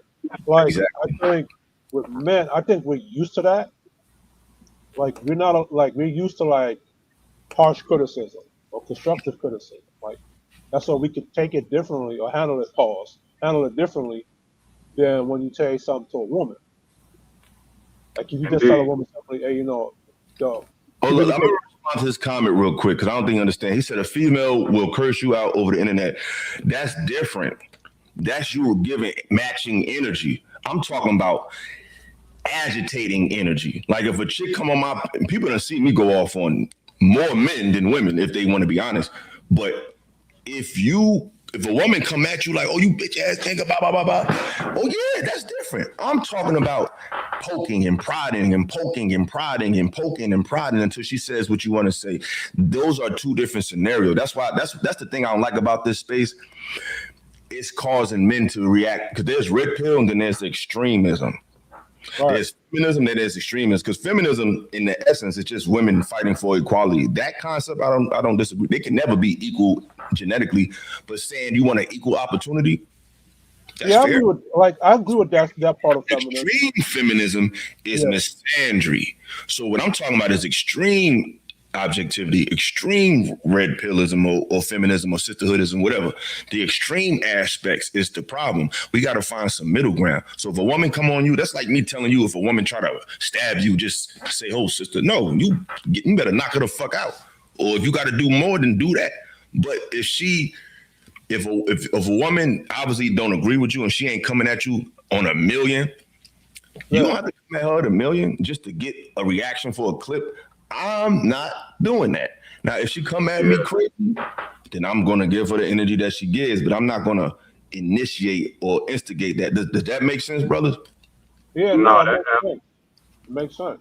Like, exactly. I think with men, we're used to that. Like, we're used to, like, harsh criticism. or constructive criticism. Like that's so we could take it differently or handle it differently than when you say something to a woman. Like if you just tell a woman something, hey, yo. Oh, look, I'm gonna respond to his comment real quick because I don't think you understand. He said a female will curse you out over the internet. That's different. That's you giving matching energy. I'm talking about agitating energy. Like if a chick come on my, people don't see me go off on more men than women if they want to be honest. But if a woman come at you like, oh, you bitch ass nigga, blah, blah, blah, blah. Oh yeah, that's different. I'm talking about poking and prodding and poking and prodding and poking and prodding until she says what you want to say. Those are two different scenarios. That's why that's the thing I don't like about this space. It's causing men to react because there's red pill and then there's extremism. Right. There's feminism, then there's extremism. Because feminism, in the essence, is just women fighting for equality. That concept, I don't disagree. They can never be equal genetically, but saying you want an equal opportunity, that's fair. I agree with that part of feminism. Extreme feminism is misandry. So what I'm talking about is extreme objectivity, extreme red pillism or feminism or sisterhoodism, whatever. The extreme aspects is the problem. We got to find some middle ground. So if a woman come on you, that's like me telling you if a woman try to stab you, just say, oh, sister, no, you better knock her the fuck out. Or if you got to do more than do that. But if a woman obviously don't agree with you and she ain't coming at you on a million, you don't have to come at her at a million just to get a reaction for a clip. I'm not doing that. Now, if she come at me crazy, then I'm going to give her the energy that she gives, but I'm not going to initiate or instigate that. Does that make sense, brothers? Yeah, no, that makes sense.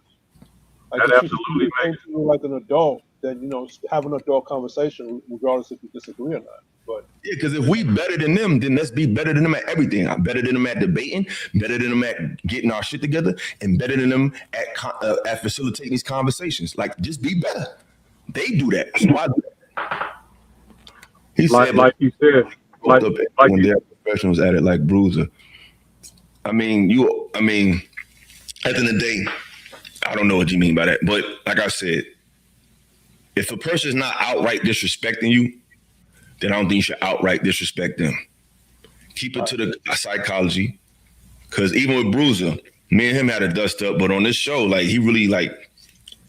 Like that absolutely makes sense. Like an adult, then, have an adult conversation regardless if you disagree or not. But yeah, because if we better than them, then let's be better than them at everything. I'm better than them at debating, better than them at getting our shit together, and better than them at facilitating these conversations. Like, just be better. They do that. So I do that. He said, like you said, when their professionals at it, like Bruiser. I mean, at the end of the day, I don't know what you mean by that, but like I said, if a person's not outright disrespecting you, then I don't think you should outright disrespect them. Keep it to the psychology. Because even with Bruiser, me and him had a dust up, but on this show, like he really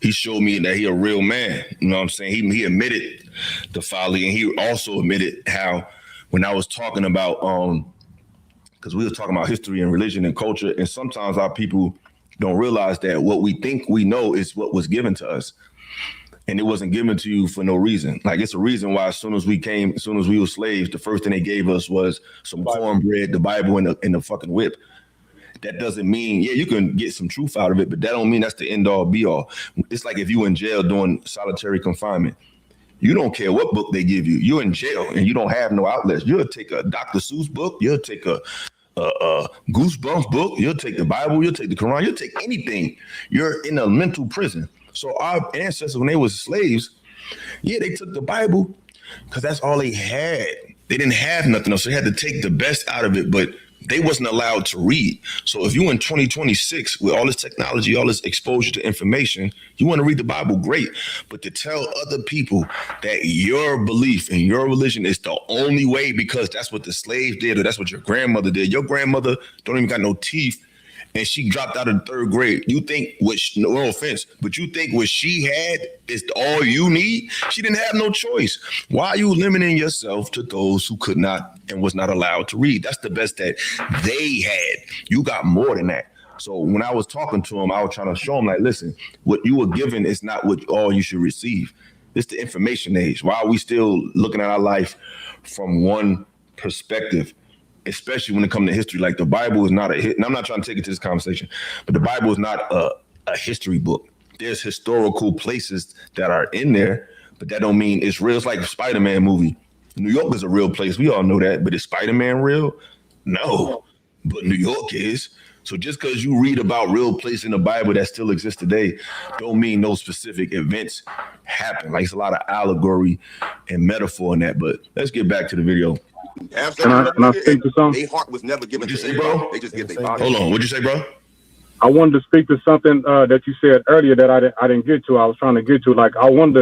he showed me that he a real man. You know what I'm saying? He admitted the folly, and he also admitted how when I was talking about, because we were talking about history and religion and culture, and sometimes our people don't realize that what we think we know is what was given to us. And it wasn't given to you for no reason. Like, it's a reason why as soon as we were slaves, the first thing they gave us was some cornbread, the Bible, and the fucking whip. That doesn't mean, you can get some truth out of it, but that don't mean that's the end all be all. It's like if you in jail doing solitary confinement. You don't care what book they give you. You're in jail and you don't have no outlets. You'll take a Dr. Seuss book. You'll take a Goosebumps book. You'll take the Bible. You'll take the Quran. You'll take anything. You're in a mental prison. So our ancestors, when they was slaves, they took the Bible because that's all they had. They didn't have nothing else. So they had to take the best out of it, but they wasn't allowed to read. So if you in 2026 with all this technology, all this exposure to information, you want to read the Bible, great. But to tell other people that your belief and your religion is the only way because that's what the slaves did or that's what your grandmother did. Your grandmother don't even got no teeth. And she dropped out of the 3rd grade. You think no offense, but you think what she had is all you need? She didn't have no choice. Why are you limiting yourself to those who could not and was not allowed to read? That's the best that they had. You got more than that. So when I was talking to him, I was trying to show him, like, listen, what you were given is not what all you should receive. It's the information age. Why are we still looking at our life from one perspective? Especially when it comes to history, like the Bible is not and I'm not trying to take it to this conversation, but the Bible is not a history book. There's historical places that are in there, but that don't mean it's real. It's like a Spider-Man movie. New York is a real place. We all know that, but is Spider-Man real? No, but New York is. So just because you read about real places in the Bible that still exist today, don't mean those specific events happen. Like, it's a lot of allegory and metaphor in that, but let's get back to the video. Can I speak to something? Their heart was never given to say, bro? They just give their body. Hold on. What'd you say, bro? I wanted to speak to something that you said earlier that I didn't get to. I was trying to get to. Like, I wanted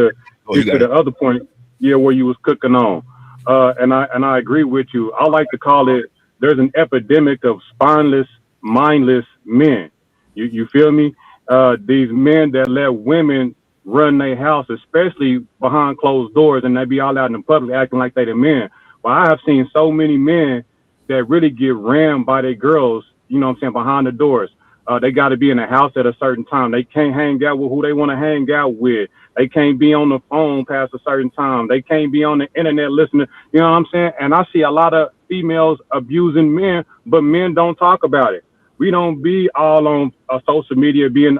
to get to the other point. where you was cooking on. And I agree with you. I like to call it, there's an epidemic of spineless, mindless men. You feel me? These men that let women run their house, especially behind closed doors, and they be all out in the public acting like they the men. Well, I have seen so many men that really get rammed by their girls, you know what I'm saying, behind the doors. They got to be in the house at a certain time. They can't hang out with who they want to hang out with. They can't be on the phone past a certain time. They can't be on the internet listening. You know what I'm saying? And I see a lot of females abusing men, but men don't talk about it. We don't be all on social media being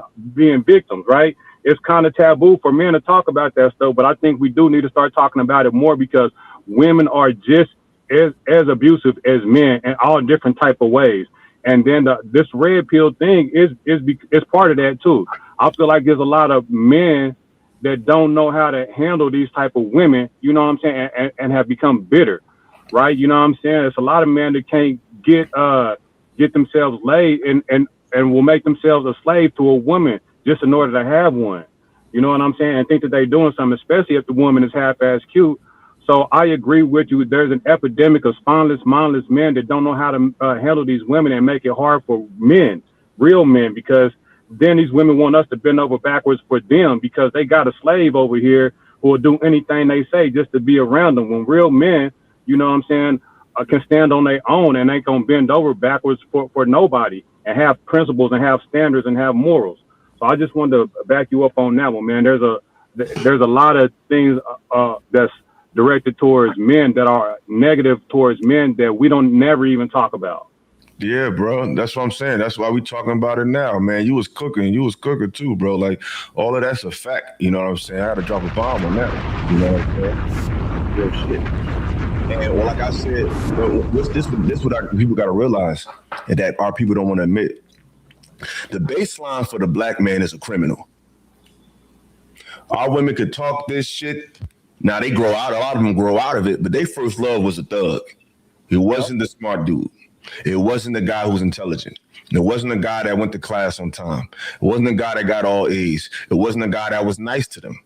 victims, right? It's kind of taboo for men to talk about that stuff, but I think we do need to start talking about it more because women are just as abusive as men in all different type of ways. And then this red pill thing is part of that too. I feel like there's a lot of men that don't know how to handle these type of women, you know what I'm saying, and have become bitter, right? You know what I'm saying? It's a lot of men that can't get themselves laid and will make themselves a slave to a woman just in order to have one. You know what I'm saying? And think that they're doing something, especially if the woman is half-ass cute. So I agree with you. There's an epidemic of spineless, mindless men that don't know how to handle these women and make it hard for men, real men, because then these women want us to bend over backwards for them because they got a slave over here who will do anything they say just to be around them. When real men, you know what I'm saying, can stand on their own and ain't gonna bend over backwards for nobody and have principles and have standards and have morals. So I just wanted to back you up on that one, man. There's a lot of things that's directed towards men that are negative towards men that we don't never even talk about. Yeah, bro. That's what I'm saying. That's why we talking about it now, man. You was cooking too, bro. Like all of that's a fact. You know what I'm saying? I had to drop a bomb on that. You know what I'm saying? Real shit. And well, like I said, this what people got to realize, and that our people don't want to admit. The baseline for the black man is a criminal. Our women could talk this shit. Now they grow out. A lot of them grow out of it, but their first love was a thug. It wasn't the smart dude. It wasn't the guy who was intelligent. It wasn't the guy that went to class on time. It wasn't the guy that got all A's. It wasn't the guy that was nice to them.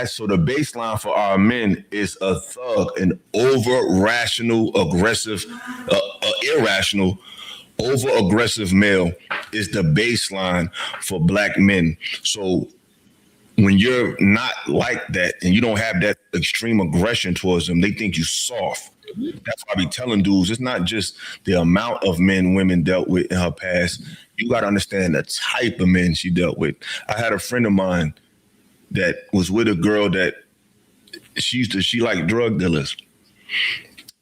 So the baseline for our men is a thug, an over-rational, aggressive, irrational, over-aggressive male is the baseline for black men. So when you're not like that and you don't have that extreme aggression towards them, they think you soft. That's why I be telling dudes, it's not just the amount of men women dealt with in her past. You got to understand the type of men she dealt with. I had a friend of mine that was with a girl that she liked drug dealers.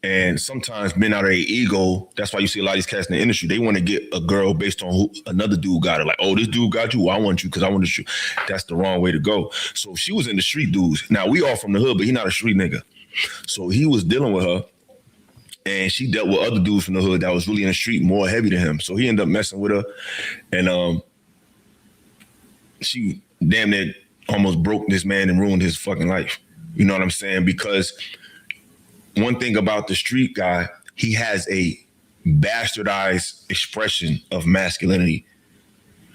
And sometimes men out of their ego, that's why you see a lot of these cats in the industry, they want to get a girl based on who another dude got her. Like, oh, this dude got you, well, I want you because I want to shoot. That's the wrong way to go. So she was in the street dudes. Now, we all from the hood, but he not a street nigga. So he was dealing with her, and she dealt with other dudes from the hood that was really in the street, more heavy than him. So he ended up messing with her, and she damn near almost broke this man and ruined his fucking life. You know what I'm saying? Because one thing about the street guy, he has a bastardized expression of masculinity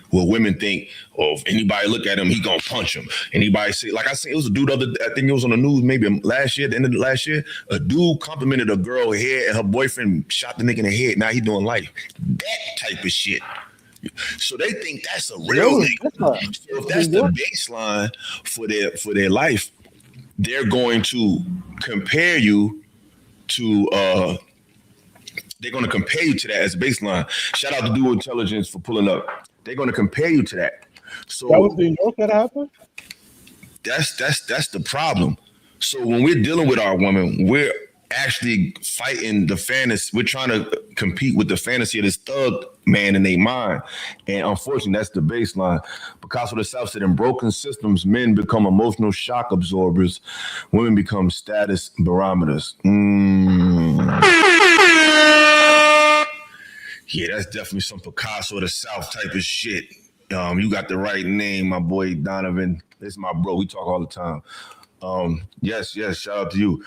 where women think, oh, if anybody look at him, he gonna punch him. Anybody say, like I said, it was a dude I think it was on the news maybe last year, the end of the last year, a dude complimented a girl head and her boyfriend shot the nigga in the head. Now he doing life. That type of shit. So they think that's a real nigga. So if that's the baseline for their life, they're going to compare you to they're going to compare you to that as a baseline. Shout out to Dual Intelligence for pulling up. They're going to compare you to that. So that was New York that happened. That's the problem. So when we're dealing with our women, we're actually fighting the fantasy. We're trying to compete with the fantasy of this thug man in their mind. And unfortunately, that's the baseline. Because of the South said in broken systems, men become emotional shock absorbers. Women become status barometers. Yeah, that's definitely some Picasso of the South type of shit. You got the right name, my boy Donovan. This is my bro. We talk all the time. Yes, shout out to you.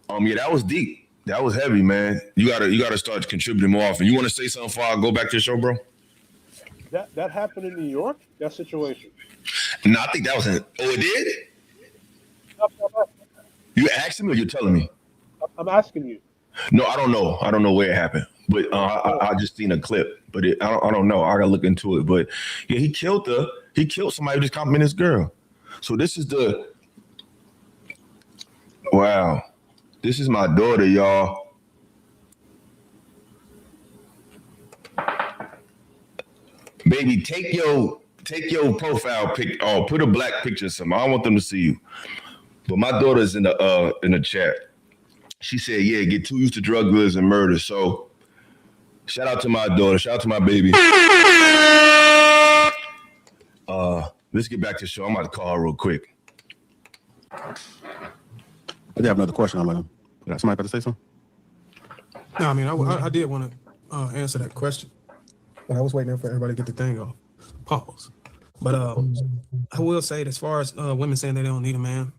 Yeah, that was deep. That was heavy, man. You gotta start contributing more often. You want to say something before I go back to the show, bro? That happened in New York. That situation. No, I think that was in. Oh, it did. You asking me or you're telling me? I'm asking you. No, I don't know. I don't know where it happened, but I just seen a clip. But I don't know. I gotta look into it. But yeah, he killed somebody who just complimented his girl. So this is wow. This is my daughter, y'all. Baby, take your profile pic. Oh, put a black picture of something. I don't want them to see you. But my daughter's in the chat. She said, "Yeah, get too used to drug dealers and murder." So, shout out to my daughter. Shout out to my baby. Let's get back to the show. I'm about to call her real quick. I did have another question. Somebody about to say something? No, I mean, I did want to answer that question, but I was waiting for everybody to get the thing off. Pause. But I will say, as far as women saying they don't need a man,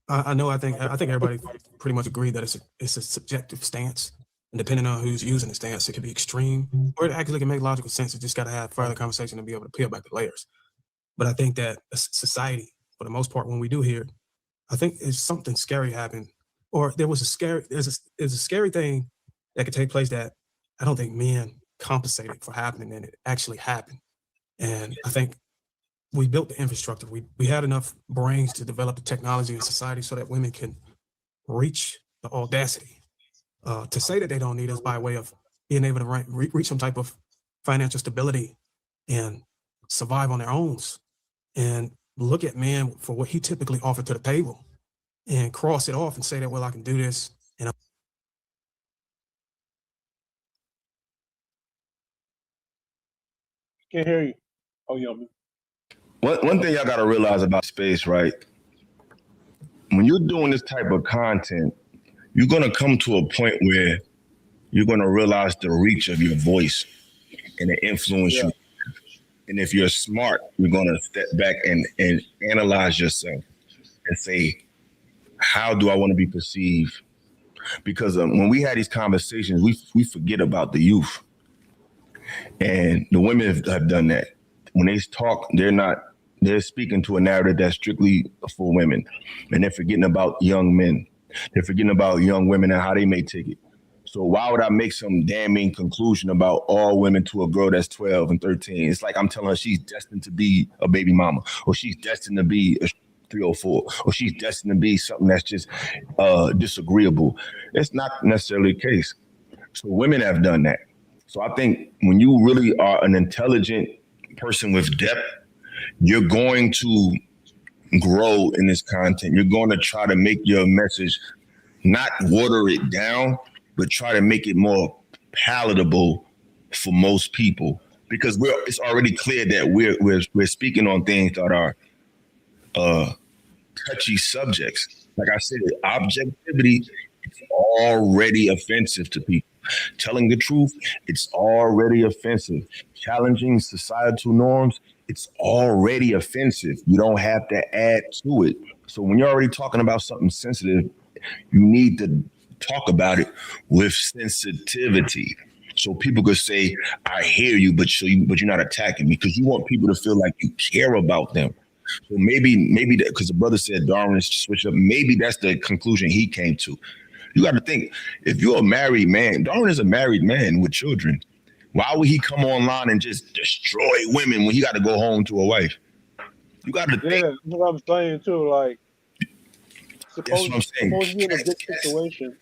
I think everybody pretty much agree that it's a subjective stance, and depending on who's using the stance, it can be extreme or it actually can make logical sense. You just got to have further conversation to be able to peel back the layers. But I think that society, for the most part, when we do hear it, I think it's something scary happened, or there's a scary thing that could take place that I don't think men compensated for happening, and it actually happened. And I think we built the infrastructure. We had enough brains to develop the technology in society so that women can reach the audacity to say that they don't need us by way of being able to reach some type of financial stability and survive on their own, and look at man for what he typically offered to the table and cross it off and say that, well, I can do this. And Can't hear you. Oh, yummy. One thing y'all got to realize about space, right? When you're doing this type of content, you're going to come to a point where you're going to realize the reach of your voice and the influence you have. And if you're smart, you're going to step back and analyze yourself and say, how do I want to be perceived? Because when we had these conversations, we forget about the youth. And the women have done that. When they talk, they're speaking to a narrative that's strictly for women. And they're forgetting about young men. They're forgetting about young women and how they may take it. So why would I make some damning conclusion about all women to a girl that's 12 and 13? It's like I'm telling her she's destined to be a baby mama, or she's destined to be a 304, or she's destined to be something that's just disagreeable. It's not necessarily the case. So women have done that. So I think when you really are an intelligent person with depth, you're going to grow in this content. You're going to try to make your message not water it down, but try to make it more palatable for most people. Because it's already clear that we're speaking on things that are touchy subjects. Like I said, objectivity is already offensive to people. Telling the truth, it's already offensive. Challenging societal norms, it's already offensive. You don't have to add to it. So when you're already talking about something sensitive, you need to talk about it with sensitivity. So people could say, I hear you, but you're not attacking me, because you want people to feel like you care about them. So maybe because the brother said Darwin is switch up, maybe that's the conclusion he came to. You got to think, if you're a married man, Darwin is a married man with children. Why would he come online and just destroy women when he got to go home to a wife? You got to think. Yeah, that's what I'm saying too. Like, That's what I'm saying. Suppose you're in a good situation.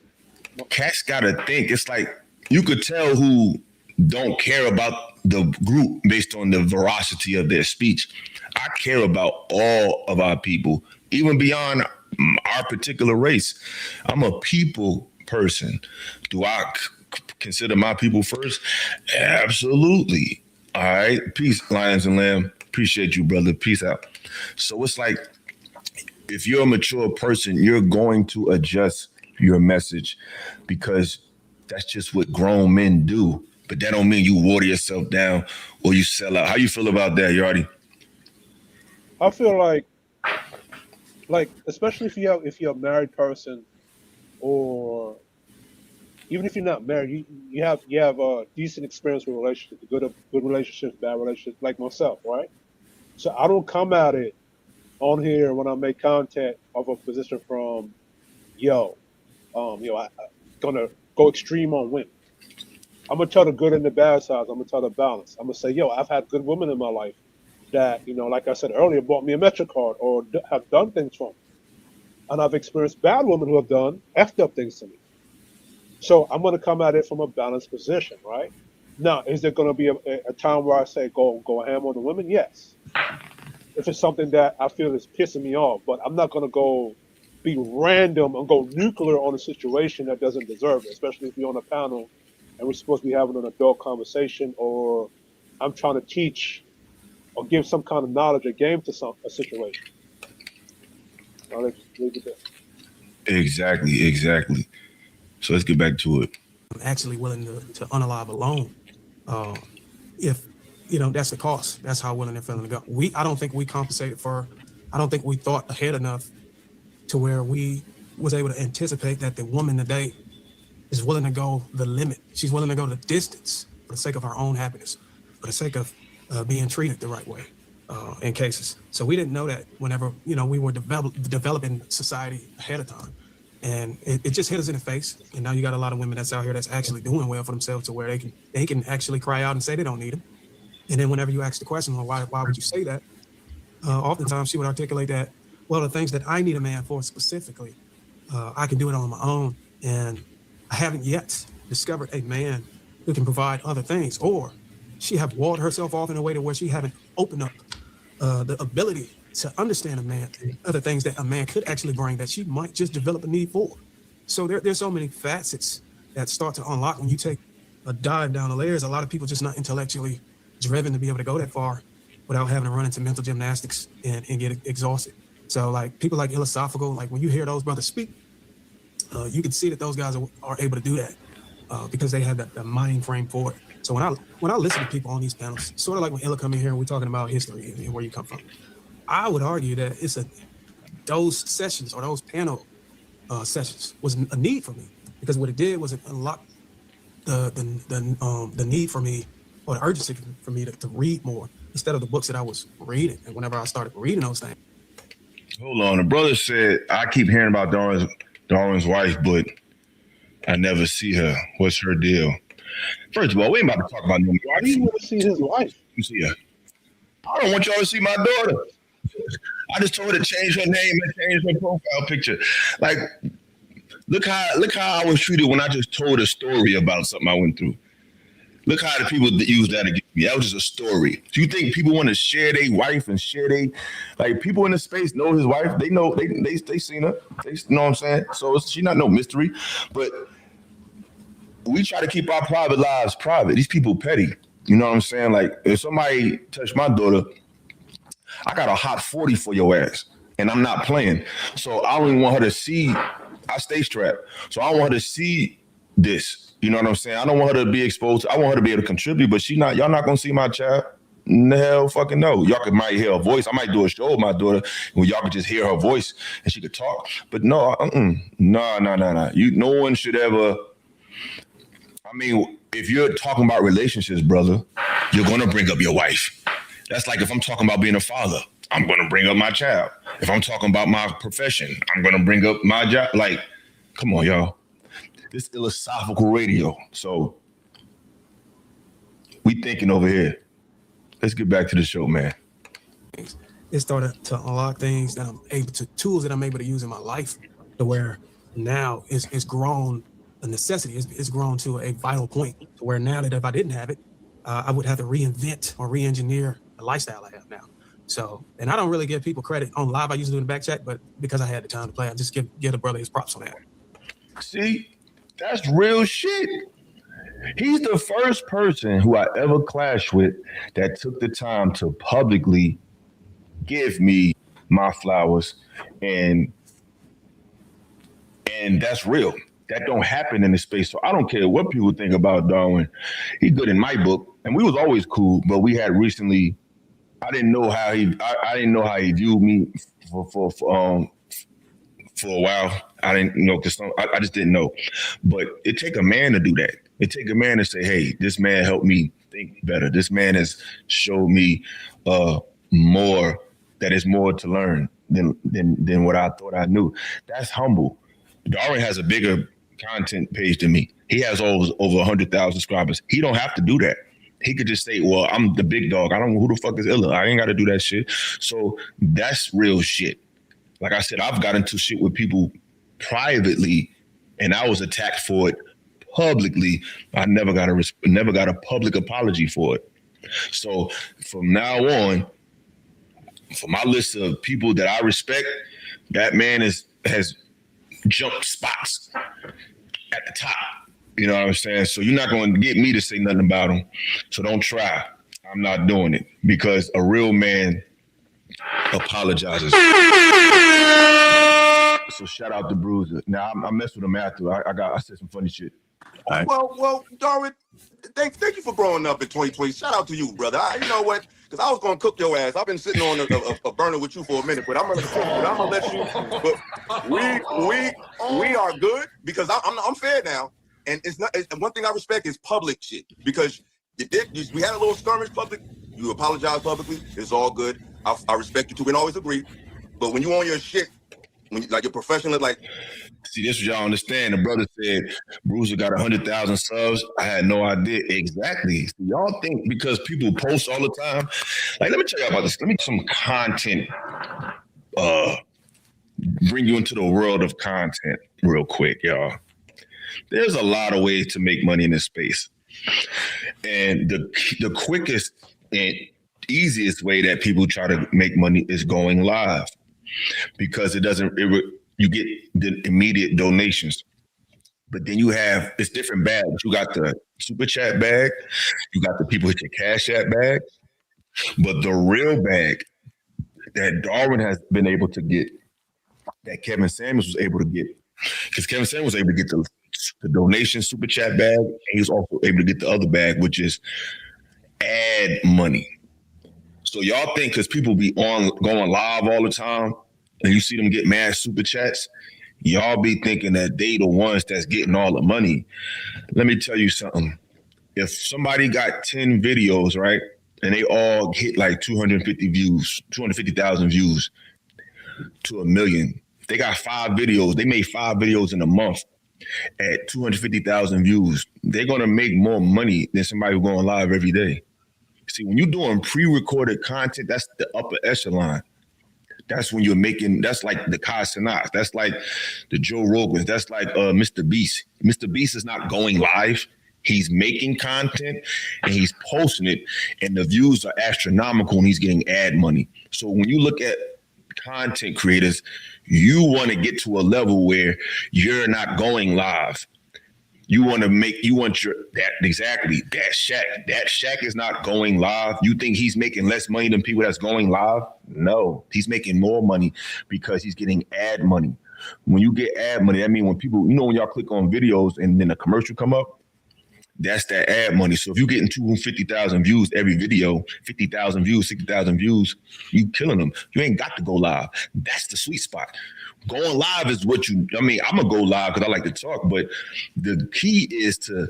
Cats got to think. It's like you could tell who don't care about the group based on the veracity of their speech. I care about all of our people, even beyond our particular race. I'm a people person. Do I consider my people first? Absolutely. All right. Peace, Lions and Lamb. Appreciate you, brother. Peace out. So it's like, if you're a mature person, you're going to adjust your message, because that's just what grown men do. But that don't mean you water yourself down or you sell out. How you feel about that, Yardi? I feel like especially if you're a married person, or even if you're not married, you have a decent experience with relationships, good relationships, bad relationships, like myself, right? So I don't come at it on here when I make content of a position from, I gonna go extreme on women. I'm gonna tell the good and the bad sides. I'm gonna tell the balance. I'm gonna say, I've had good women in my life that, like I said earlier, bought me a Metro card or have done things for me. And I've experienced bad women who have done effed up things to me. So I'm gonna come at it from a balanced position, right? Now, is there gonna be a time where I say go ham on the women? Yes. If it's something that I feel is pissing me off, but I'm not gonna go be random and go nuclear on a situation that doesn't deserve it, especially if you're on a panel and we're supposed to be having an adult conversation, or I'm trying to teach or give some kind of knowledge or game to a situation. I'll leave it there. Exactly. So let's get back to it. I'm actually willing to unalive alone. If that's the cost. That's how willing they're feeling to go. I don't think we compensated for. I don't think we thought ahead enough to where we was able to anticipate that the woman today is willing to go the limit. She's willing to go the distance for the sake of her own happiness, for the sake of being treated the right way in cases. So we didn't know that whenever we were developing society ahead of time, and it just hit us in the face. And now you got a lot of women that's out here that's actually doing well for themselves to where they can actually cry out and say they don't need them. And then whenever you ask the question, well, why would you say that? Oftentimes she would articulate that, well, the things that I need a man for specifically, I can do it on my own. And I haven't yet discovered a man who can provide other things, or she have walled herself off in a way to where she haven't opened up the ability to understand a man and other things that a man could actually bring that she might just develop a need for. So there's so many facets that start to unlock when you take a dive down the layers. A lot of people just not intellectually driven to be able to go that far without having to run into mental gymnastics and get exhausted. So like people like Philosophical, like when you hear those brothers speak, you can see that those guys are able to do that because they have the mind frame for it. So when I listen to people on these panels, sort of like when Illa come in here and we're talking about history and where you come from, I would argue that those sessions or those panel sessions was a need for me, because what it did was it unlocked the need for me, or the urgency for me to read more instead of the books that I was reading. And whenever I started reading those things. Hold on. The brother said, I keep hearing about Darwin's wife, but I never see her. What's her deal? First of all, we ain't about to talk about no. Why do you want to see his wife? You see her. I don't want y'all to see my daughter. I just told her to change her name and change her profile picture. Like, look how I was treated when I just told a story about something I went through. Look how the people use that against me. That was just a story. Do you think people want to share their wife and share like people in the space know his wife? They know they seen her. They know what I'm saying? So she not no mystery. But we try to keep our private lives private. These people petty. You know what I'm saying? Like if somebody touched my daughter, I got a hot 40 for your ass. And I'm not playing. So I don't even want her to see. I stay strapped. So I don't want her to see this. You know what I'm saying? I don't want her to be exposed. I want her to be able to contribute, but y'all not gonna see my child. The hell fucking no. Y'all might hear her voice. I might do a show with my daughter where y'all could just hear her voice and she could talk. But no, no. No one should ever. I mean, if you're talking about relationships, brother, you're gonna bring up your wife. That's like if I'm talking about being a father, I'm gonna bring up my child. If I'm talking about my profession, I'm gonna bring up my job. Like, come on, y'all. This philosophical radio. So we thinking over here. Let's get back to the show, man. It started to unlock things that tools that I'm able to use in my life, to where now it's grown a necessity. It's grown to a vital point to where now that if I didn't have it, I would have to reinvent or re-engineer the lifestyle I have now. So, and I don't really give people credit on live. I used to do in the back chat, but because I had the time to play, I just give the brother his props on that. See? That's real shit. He's the first person who I ever clashed with that took the time to publicly give me my flowers, and that's real. That don't happen in this space. So I don't care what people think about Darwin. He's good in my book, and we was always cool. But we had recently, I didn't know how he viewed me for a while. I didn't know, because I just didn't know. But it take a man to do that. It take a man to say, hey, this man helped me think better. This man has showed me more, that is more to learn. than what I thought I knew. That's humble. Darwin has a bigger content page than me. He has over 100,000 subscribers. He don't have to do that. He could just say, well, I'm the big dog. I don't know who the fuck is Illa. I ain't got to do that shit. So that's real shit. Like I said, I've got into shit with people privately, and I was attacked for it publicly. I never got a public apology for it. So from now on, for my list of people that I respect, that man has jumped spots at the top. You know what I'm saying? So you're not going to get me to say nothing about him. So don't try. I'm not doing it because a real man apologizes. So shout out to Bruiser. Now I messed with him after. I said some funny shit. Right. Well, Darwin, thank you for growing up in 2020. Shout out to you, brother. You know what? Because I was gonna cook your ass. I've been sitting on a burner with you for a minute, but I'm gonna let you. But we are good because I'm fair now, and it's not. One thing I respect is public shit because we had a little skirmish public. You apologize publicly. It's all good. I respect you too. We can always agree, but when you on your shit, when you, like you're professional, like. See, this is y'all understand. The brother said Bruiser got 100,000 subs. I had no idea. Exactly. See, y'all think because people post all the time. Like, let me tell y'all about this. Let me some content. Bring you into the world of content real quick, y'all. There's a lot of ways to make money in this space. And the quickest and easiest way that people try to make money is going live. Because you get the immediate donations. But then you have, it's different bags. You got the super chat bag. You got the people hit your Cash App bag. But the real bag that Darwin has been able to get, that Kevin Samuels was able to get, because Kevin Samuels was able to get the donation super chat bag, and he was also able to get the other bag, which is ad money. So y'all think because people be going live all the time, and you see them get mad super chats, y'all be thinking that they the ones that's getting all the money. Let me tell you something. If somebody got 10 videos, right, and they all hit like 250,000 views to 1 million, they got 5 videos. They made 5 videos in a month at 250,000 views. They're going to make more money than somebody who's going live every day. See, when you're doing pre-recorded content, that's the upper echelon. That's when you're making, that's like the Kai Cenats. That's like the Joe Rogans. That's like Mr. Beast. Mr. Beast is not going live. He's making content and he's posting it, and the views are astronomical and he's getting ad money. So when you look at content creators, you want to get to a level where you're not going live. You want that Shaq is not going live. You think he's making less money than people that's going live? No, he's making more money because he's getting ad money. When you get ad money, that means when people, when y'all click on videos and then a commercial come up, that's that ad money. So if you're getting 250,000 views every video, 50,000 views, 60,000 views, you killing them. You ain't got to go live. That's the sweet spot. Going live is what I'm going to go live because I like to talk, but the key is to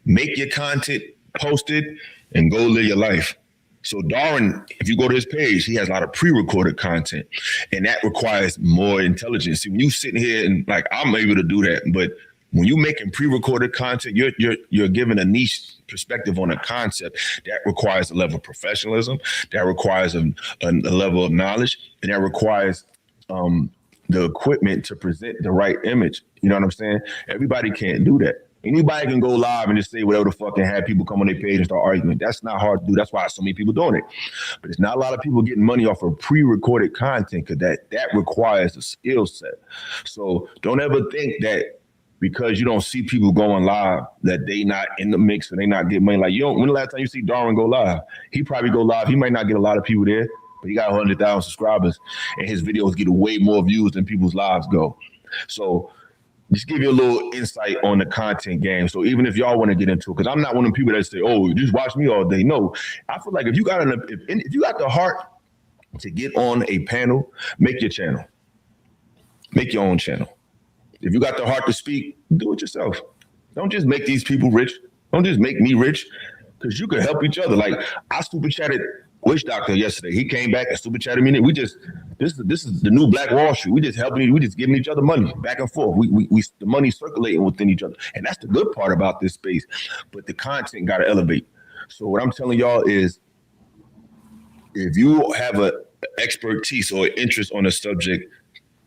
make your content, post it, and go live your life. So Darwin, if you go to his page, he has a lot of pre-recorded content, and that requires more intelligence. See, when you sitting here and like, I'm able to do that, but when you're making pre-recorded content, you're giving a niche perspective on a concept that requires a level of professionalism, that requires a level of knowledge, and that requires the equipment to present the right image. You know what I'm saying? Everybody can't do that. Anybody can go live and just say whatever the fuck and have people come on their page and start arguing. That's not hard to do. That's why so many people doing it. But it's not a lot of people getting money off of pre-recorded content because that requires a skill set. So don't ever think that because you don't see people going live that they not in the mix and they not getting money. Like, when the last time you see Darwin go live? He probably go live. He might not get a lot of people there, but he got 100,000 subscribers and his videos get way more views than people's lives go. So just give you a little insight on the content game. So even if y'all want to get into it, because I'm not one of the people that say, oh, just watch me all day. No, I feel like if you got the heart to get on a panel, make your channel. Make your own channel. If you got the heart to speak, do it yourself. Don't just make these people rich. Don't just make me rich, because you can help each other. Like, I super chatted witch doctor yesterday. He came back and super chatted me. This is the new Black Wall Street. We just helping. We just giving each other money back and forth. We the money circulating within each other, and that's the good part about this space. But the content got to elevate. So what I'm telling y'all is, if you have a expertise or interest on a subject,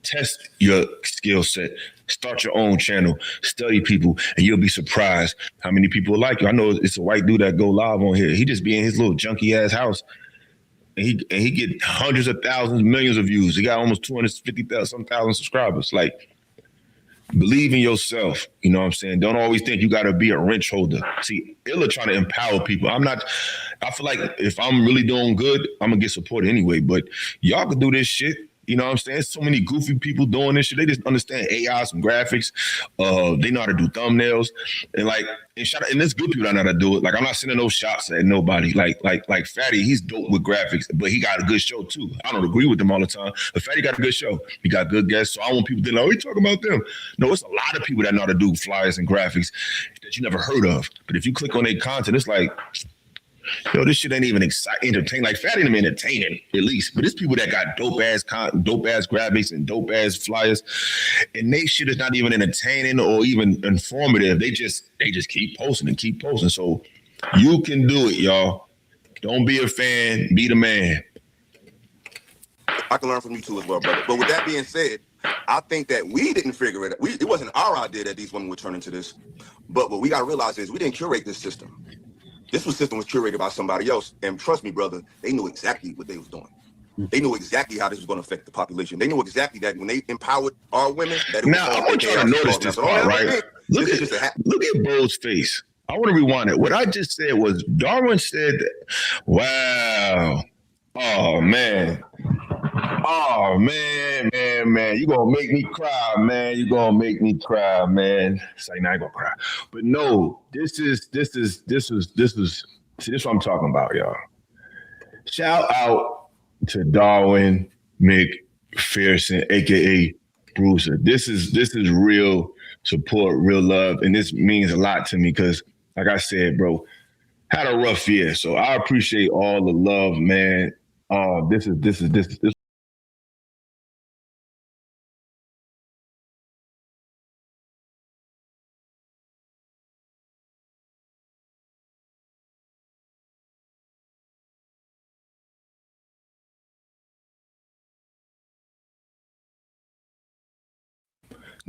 test your skill set. Start your own channel. Study people, and you'll be surprised how many people like you. I know it's a white dude that go live on here. He just be in his little junky ass house, and he get hundreds of thousands, millions of views. He got almost 250,000 subscribers. Like, believe in yourself. You know what I'm saying? Don't always think you got to be a wrench holder. See, Illa trying to empower people. I feel like if I'm really doing good, I'm going to get support anyway. But y'all can do this shit. You know what I'm saying? So many goofy people doing this shit. They just understand AI, some graphics. They know how to do thumbnails. And there's good people that know how to do it. Like, I'm not sending no shots at nobody. Like Fatty, he's dope with graphics, but he got a good show too. I don't agree with him all the time, but Fatty got a good show. He got good guests. So I want people to think, oh, we talking about them. No, it's a lot of people that know how to do flyers and graphics that you never heard of. But if you click on their content, it's like, yo, this shit ain't even entertaining. Like, Fatty them entertaining at least, but it's people that got dope ass graphics and dope ass flyers, and they shit is not even entertaining or even informative. They just keep posting and keep posting. So you can do it, y'all. Don't be a fan, be the man. I can learn from you too as well, brother. But with that being said, I think that we didn't figure it out. It wasn't our idea that these women would turn into this. But what we got to realize is we didn't curate this system. This system was curated by somebody else. And trust me, brother, they knew exactly what they was doing. They knew exactly how this was going to affect the population. They knew exactly that when they empowered our women, that it was now I want y'all to notice this part, right? Look at Bo's face. I want to rewind it. What I just said was, Darwin said that, wow. Oh man. Oh man, you gonna make me cry, man. You gonna make me cry, man. Say, nah, I ain't gonna cry. But no, this is see, this is what I'm talking about, y'all. Shout out to Darwin McPherson, aka Bruiser. This is real support, real love, and this means a lot to me because, like I said, bro, had a rough year. So I appreciate all the love, man. This is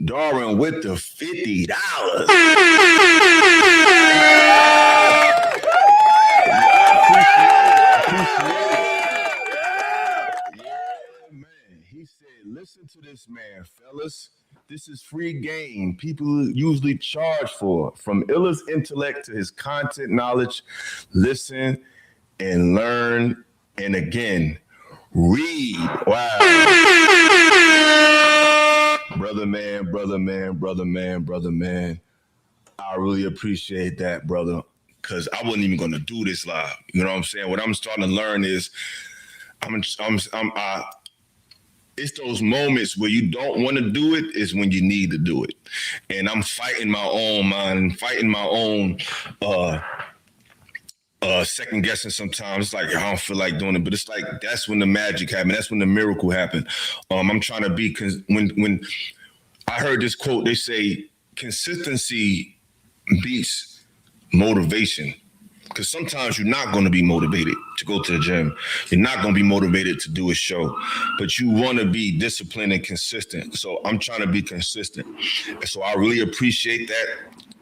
Darwin with the $50. He said, listen to this man, fellas. This is free game. People usually charge for. From Illa's intellect to his content knowledge, listen and learn. And again, read. Wow. Brother man. I really appreciate that, brother, because I wasn't even going to do this live. You know what I'm saying? What I'm starting to learn is it's those moments where you don't want to do it is when you need to do it. And I'm fighting my own mind, fighting my own second guessing sometimes. It's like, I don't feel like doing it, but it's like, that's when the magic happened. That's when the miracle happened. I'm trying to be, because when I heard this quote, they say consistency beats motivation. Because sometimes you're not going to be motivated to go to the gym. You're not going to be motivated to do a show, but you want to be disciplined and consistent. So I'm trying to be consistent. And so I really appreciate that.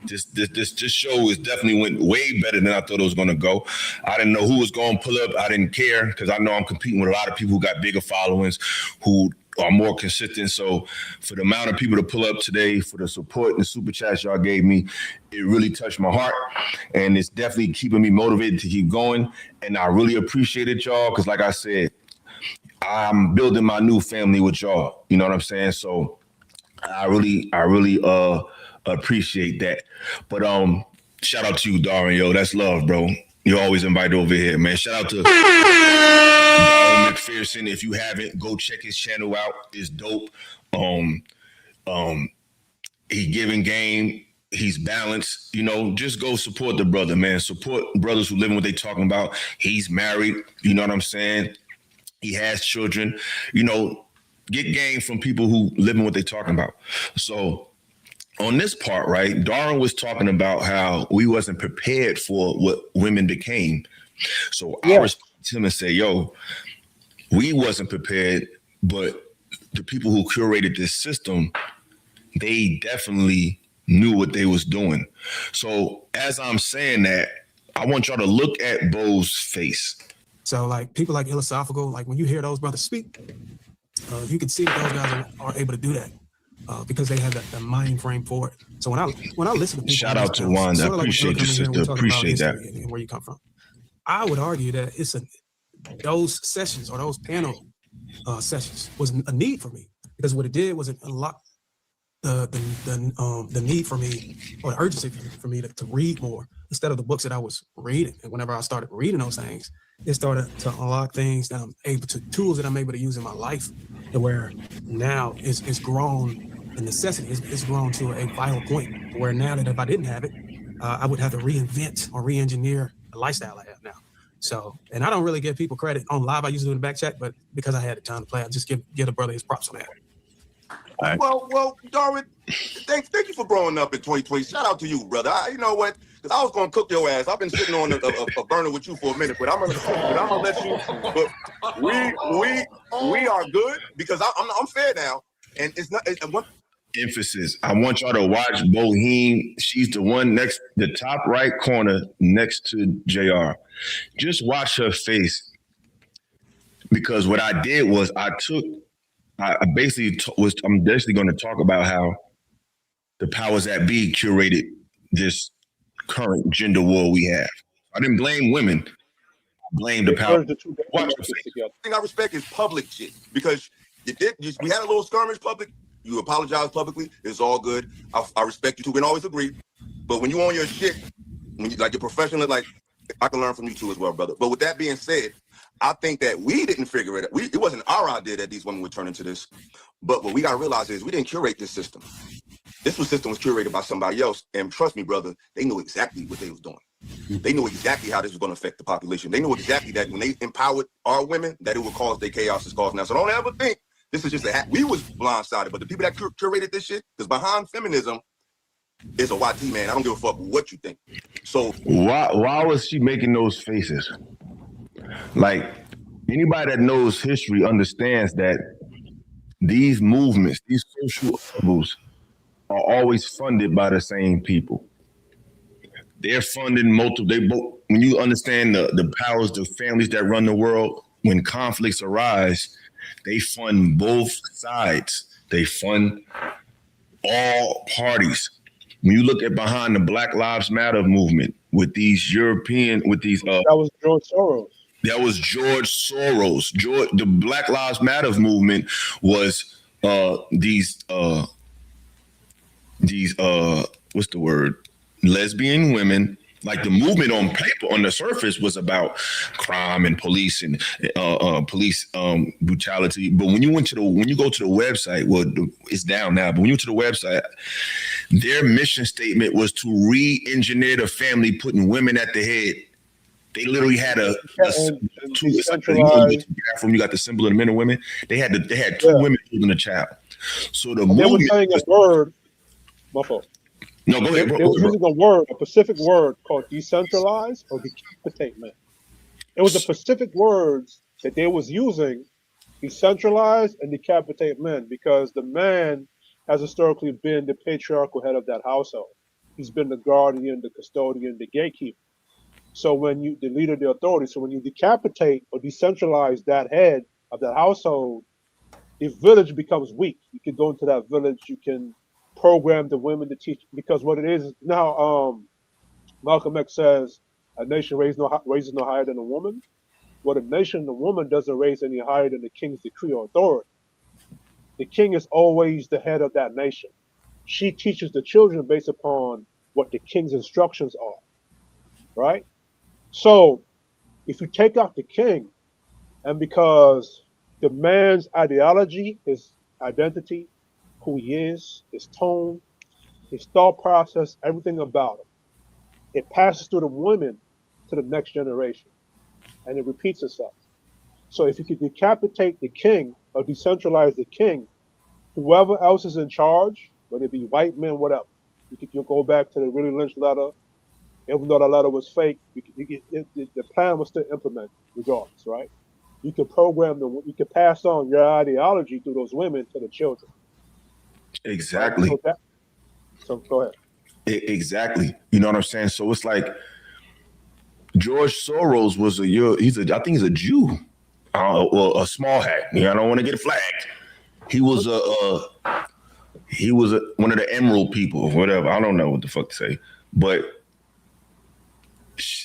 This show is definitely went way better than I thought it was going to go. I didn't know who was going to pull up. I didn't care because I know I'm competing with a lot of people who got bigger followings, who are more consistent. So for the amount of people to pull up today, for the support and the super chats y'all gave me, it really touched my heart. And it's definitely keeping me motivated to keep going. And I really appreciate it, y'all, because like I said, I'm building my new family with y'all. You know what I'm saying? So I really appreciate that. But shout out to you, Darwin, yo. That's love, bro. You're always invited over here, man. Shout out to Darwin McPherson. If you haven't, go check his channel out. It's dope. He giving game. he's balanced. You know, just go support the brother, man. Support brothers who living what they talking about. He's married. You know what I'm saying? He has children. You know, get game from people who living what they talking about. So on this part, right, Darwin was talking about how we wasn't prepared for what women became. So I respond to him and say, yo, we wasn't prepared, but the people who curated this system, they definitely knew what they was doing. So as I'm saying that, I want y'all to look at Bo's face. So like people like Philosophical, like when you hear those brothers speak, you can see that those guys are able to do that because they have the mind frame for it. So when I listen to people, shout out to Wanda, I appreciate you, sister. Appreciate that. And where you come from, I would argue that those sessions or those panel sessions was a need for me, because what it did was it unlocked the need for me, or the urgency for me to read more instead of the books that I was reading. And whenever I started reading those things, it started to unlock things that I'm able to, tools that I'm able to use in my life, to where now it's grown, the necessity is grown to a vital point where now that if I didn't have it, I would have to reinvent or re-engineer the lifestyle I have now. So, and I don't really give people credit on live. I used to do in the back chat, but because I had the time to play, I just give a brother his props on that. Right. Well, Darwin, thank you for growing up in 2020. Shout out to you, brother. You know what? Because I was gonna cook your ass. I've been sitting on a burner with you for a minute, but I'm gonna let you. But we are good because I'm fair now, and it's not. Emphasis. I want y'all to watch Boheme. She's the one next, the top right corner next to JR. Just watch her face, because what I did was I'm basically going to talk about how the powers that be curated this current gender war we have. I didn't blame women. I blame the power. One thing I respect is public shit, because we had a little skirmish public. You apologize publicly. It's all good. I respect you too. We don't always agree, but when you on your shit, when you like your professional, like I can learn from you too as well, brother. But with that being said, I think that we didn't figure it out. It wasn't our idea that these women would turn into this. But what we got to realize is we didn't curate this system. This system was curated by somebody else. And trust me, brother, they knew exactly what they was doing. They knew exactly how this was going to affect the population. They knew exactly that when they empowered our women, that it would cause their chaos is causing now. So don't ever think this is just we was blindsided. But the people that curated this shit, because behind feminism is a YT, man. I don't give a fuck what you think. So why was she making those faces? Like, anybody that knows history understands that these movements, these social evils, are always funded by the same people. They're funding multiple. When you understand the powers, the families that run the world, when conflicts arise, they fund both sides. They fund all parties. When you look at behind the Black Lives Matter movement with these that was George Soros. That was George Soros. The Black Lives Matter movement was these what's the word? Lesbian women. Like, the movement on paper, on the surface, was about crime and police and police brutality. But when you go to the website, well, it's down now. But when you went to the website, their mission statement was to re-engineer the family, putting women at the head. They literally had it's like you got the symbol of the men and women. They had two women holding a child. So the they were saying a word. My fault. No, go ahead. They were using a specific word called decentralize or decapitate men. It was the specific words that they was using, decentralize and decapitate men, because the man has historically been the patriarchal head of that household. He's been the guardian, the custodian, the gatekeeper. So the leader of the authority, so when you decapitate or decentralize that head of that household, the village becomes weak. You can go into that village, you can program the women to teach, because what it is now, Malcolm X says, a nation raises no higher than a woman. What a nation, the woman doesn't raise any higher than the king's decree or authority. The king is always the head of that nation. She teaches the children based upon what the king's instructions are, right? So if you take out the king, and because the man's ideology, his identity, who he is, his tone, his thought process, everything about him. It passes through the women to the next generation, and it repeats itself. So if you could decapitate the king or decentralize the king, whoever else is in charge, whether it be white men, whatever, you'll go back to the Willie Lynch letter. Even though the letter was fake, the plan was still implemented regardless, right? You could program them, you could pass on your ideology through those women to the children. Exactly. Right? So go ahead. Exactly. You know what I'm saying? So it's like George Soros was I think he's a Jew. Well, a small hat. I don't want to get flagged. He was one of the Emerald people or whatever. I don't know what the fuck to say, but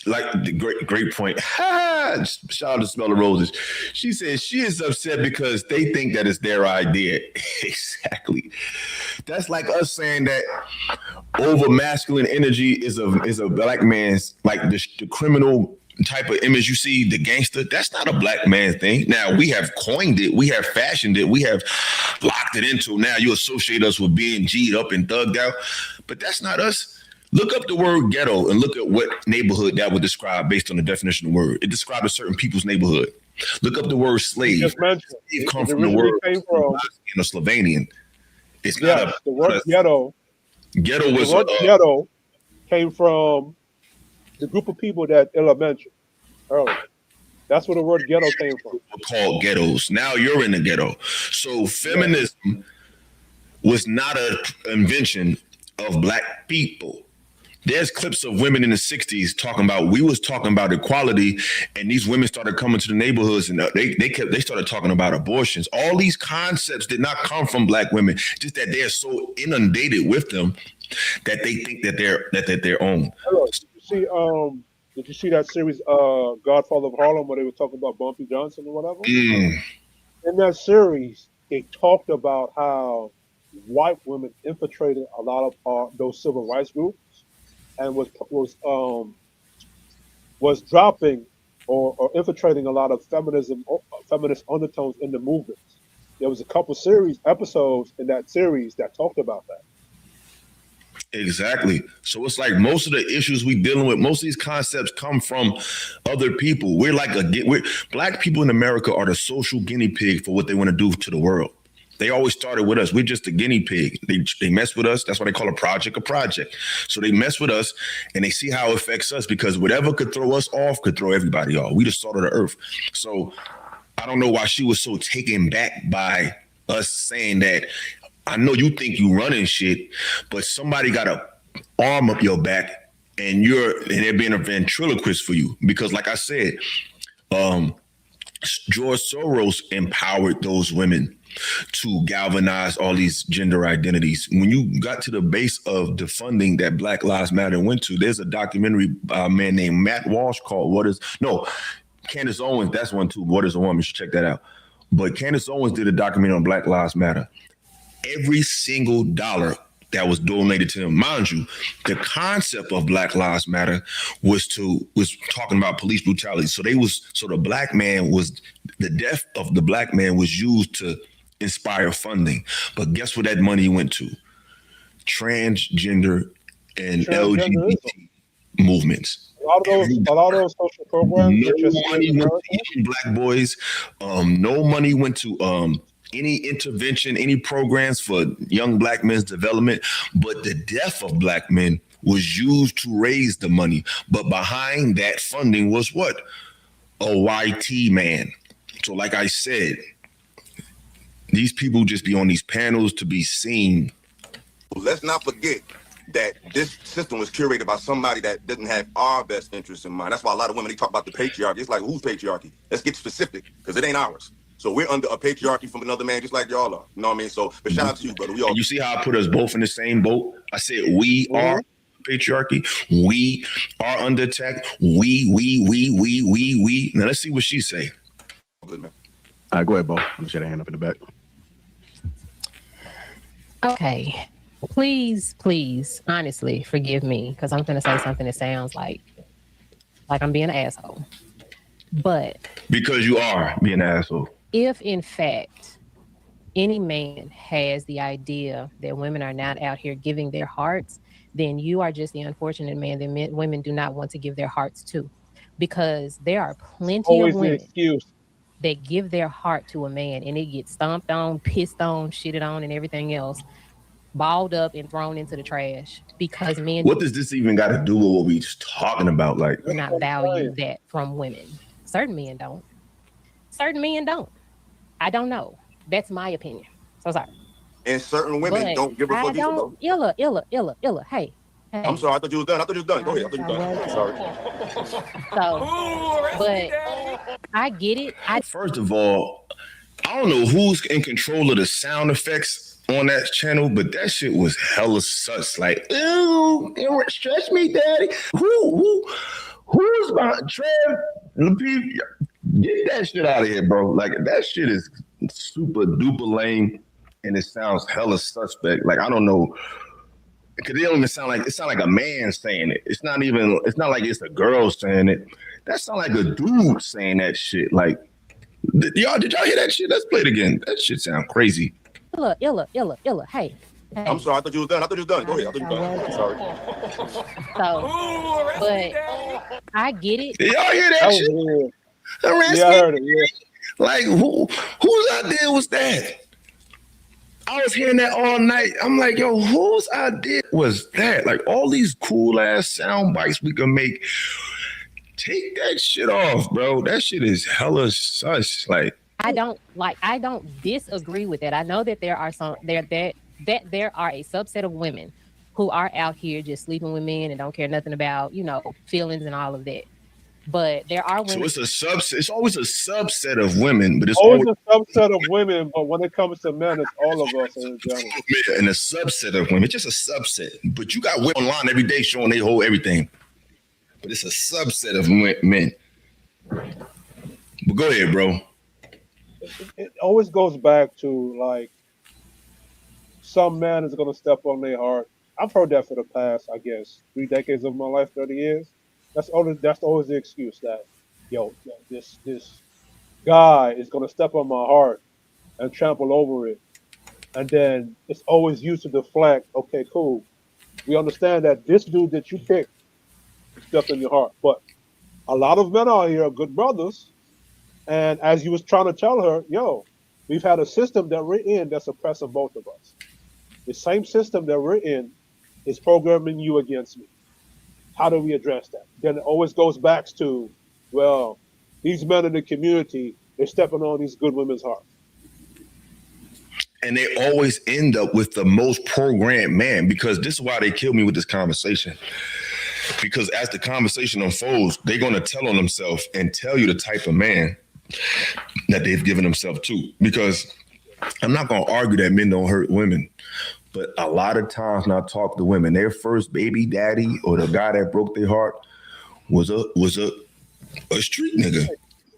like the great point. Shout out to Smell of Roses. She says she is upset because they think that it's their idea. Exactly. That's like us saying that over masculine energy is a black man's, like the criminal type of image you see, the gangster. That's not a black man thing. Now we have coined it, we have fashioned it, we have locked it into. Now you associate us with being G'd up and thugged out, but that's not us. Look up the word ghetto and look at what neighborhood that would describe based on the definition of the word. It describes a certain people's neighborhood. Look up the word slave. Slave come from the word Slovenian. It's not the word ghetto. Ghetto was ghetto came from the group of people that Ella mentioned earlier. That's where the word ghetto came from. Called ghettos. Now you're in the ghetto. So feminism was not an invention of black people. There's clips of women in the 60s talking about equality, and these women started coming to the neighborhoods and they started talking about abortions. All these concepts did not come from black women, just that they're so inundated with them that they think that they're their own. Hello. Did you see that series, Godfather of Harlem, where they were talking about Bumpy Johnson or whatever? In that series, they talked about how white women infiltrated a lot of those civil rights groups and was dropping or infiltrating a lot of feminist undertones in the movements. There was a couple episodes in that series that talked about that. Exactly. So it's like most of the issues we dealing with, most of these concepts come from other people. Black people in America are the social guinea pig for what they want to do to the world. They always started with us. We're just a guinea pig. They mess with us. That's why they call a project. So they mess with us and they see how it affects us, because whatever could throw us off could throw everybody off. We the salt of the earth. So I don't know why she was so taken back by us saying that. I know you think you running shit, but somebody got a arm up your back and they're being a ventriloquist for you. Because like I said, George Soros empowered those women to galvanize all these gender identities. When you got to the base of the funding that Black Lives Matter went to, there's a documentary by a man named Matt Walsh called Candace Owens, that's one too, What is a Woman? You should check that out. But Candace Owens did a documentary on Black Lives Matter. Every single dollar that was donated to them, mind you, the concept of Black Lives Matter was talking about police brutality. So the black man the death of the black man was used to inspire funding. But guess what that money went to? Transgender and LGBT movements. A lot of those social programs. No money went to young black boys. No money went to any intervention, any programs for young black men's development. But the death of black men was used to raise the money. But behind that funding was what? A YT man. So like I said, these people just be on these panels to be seen. Let's not forget that this system was curated by somebody that doesn't have our best interests in mind. That's why a lot of women, they talk about the patriarchy. It's like, whose patriarchy? Let's get specific, because it ain't ours. So we're under a patriarchy from another man, just like y'all are. You know what I mean? So, but shout out to you, brother. We all. You see how I put us both in the same boat? I said we are patriarchy. We are under attack. We. Now let's see what she say. Good, man. All right, go ahead, Bo. I'm gonna shut a hand up in the back. Okay. Please, honestly, forgive me, because I'm gonna say something that sounds like I'm being an asshole. But because you are being an asshole. If in fact any man has the idea that women are not out here giving their hearts, then you are just the unfortunate man that women do not want to give their hearts to. Because there are plenty of women that give their heart to a man and it gets stomped on, pissed on, shitted on, and everything else, balled up and thrown into the trash because men. What does this even got to do with what we just talking about? Like, do not value that from women. Certain men don't. Certain men don't. I don't know. That's my opinion. So sorry. And certain women don't give a fuck either, though. Illa. Hey. I'm sorry. I thought you was done. Go ahead. I thought you was done. Sorry. So, but I get it. First of all, I don't know who's in control of the sound effects on that channel, but that shit was hella sus. Like, ew, it stretch me, daddy. Who's behind Trev? Lapeef, get that shit out of here, bro. Like, that shit is super duper lame, and it sounds hella suspect. Like, I don't know. Because it don't even sound like a man saying it. It's not like it's a girl saying it. That sound like a dude saying that shit. Like, did y'all hear that shit? Let's play it again. That shit sound crazy. Illa. Hey. I'm sorry. I thought you was done. Go ahead. I thought you was done. Sorry. So, but I get it. Did y'all hear that shit? Yeah, I heard it. Yeah. Like, whose idea was that? I was hearing that all night. I'm like, yo, whose idea was that? Like, all these cool ass sound bites we can make. Take that shit off, bro. That shit is hella sus. Like, I don't disagree with that. I know that there are there are a subset of women who are out here just sleeping with men and don't care nothing about, feelings and all of that. But there are women. So it's a subset. It's always a subset of women, but it's always a subset of women. But when it comes to men, it's all of us in general. And a subset of women. It's just a subset. But you got women online every day showing they whole everything. But it's a subset of men. But go ahead, bro. It always goes back to like some man is gonna step on their heart. I've heard that for the past, I guess, 3 decades of my life, 30 years. That's always the excuse that, this guy is gonna step on my heart and trample over it, and then it's always used to deflect. Okay, cool. We understand that this dude that you picked stepped in your heart, but a lot of men out here are good brothers, and as you was trying to tell her, we've had a system that we're in that's oppressing both of us. The same system that we're in is programming you against me. How do we address that? Then it always goes back to, well, these men in the community, they're stepping on these good women's hearts. And they always end up with the most programmed man, because this is why they kill me with this conversation. Because as the conversation unfolds, they're going to tell on themselves and tell you the type of man that they've given themselves to. Because I'm not going to argue that men don't hurt women. But a lot of times when I talk to women, their first baby daddy or the guy that broke their heart was a street nigga,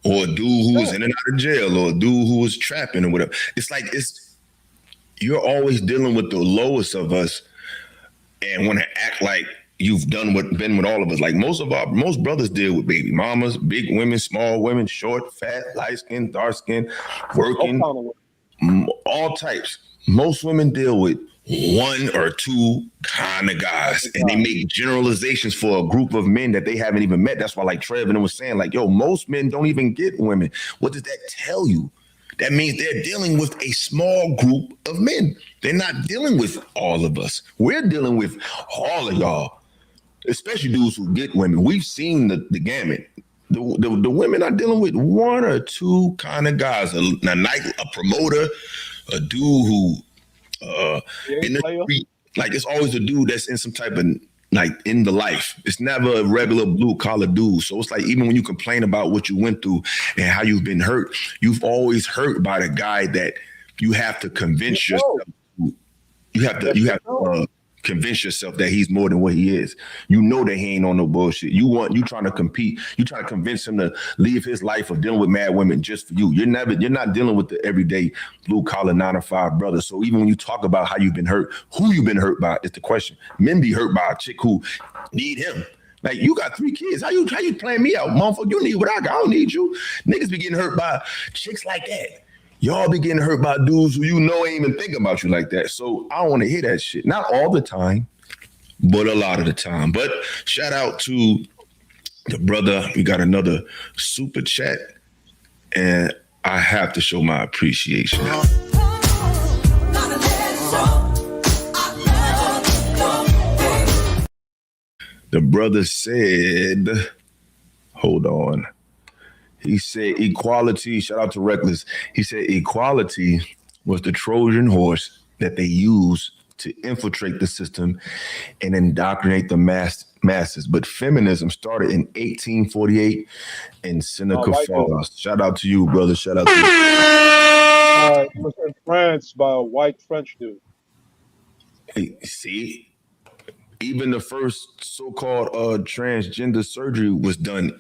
or a dude who was in and out of jail, or a dude who was trapping or whatever. It's like you're always dealing with the lowest of us and want to act like you've been with all of us. Like most brothers deal with baby mamas, big women, small women, short, fat, light skin, dark skin, working, all types. Most women deal with one or two kind of guys, and they make generalizations for a group of men that they haven't even met. That's why, like Trevin was saying, like, most men don't even get women. What does that tell you? That means they're dealing with a small group of men. They're not dealing with all of us. We're dealing with all of y'all, especially dudes who get women. We've seen the gamut. The women are dealing with one or two kind of guys, a promoter, a dude who in the street, like it's always a dude that's in some type of like in the life. It's never a regular blue collar dude. So it's like even when you complain about what you went through and how you've been hurt, you've always hurt by the guy that you have to convince yourself. You have to convince yourself that he's more than what he is. You know that he ain't on no bullshit. You trying to compete. You trying to convince him to leave his life of dealing with mad women just for you. You're not dealing with the everyday blue collar 9-to-5 brother. So even when you talk about how you've been hurt, who you've been hurt by is the question. Men be hurt by a chick who need him. Like, you got 3 kids. How you playing me out, motherfucker? You need what I got. I don't need you. Niggas be getting hurt by chicks like that. Y'all be getting hurt by dudes who you know ain't even think about you like that. So I don't want to hear that shit. Not all the time, but a lot of the time. But shout out to the brother. We got another super chat, and I have to show my appreciation. The brother said, hold on. He said equality, shout out to Reckless. He said equality was the Trojan horse that they used to infiltrate the system and indoctrinate the masses. But feminism started in 1848 in Seneca Falls. Shout out to you, brother. Shout out to you. It was in France by a white French dude. Hey, see? Even the first so-called transgender surgery was done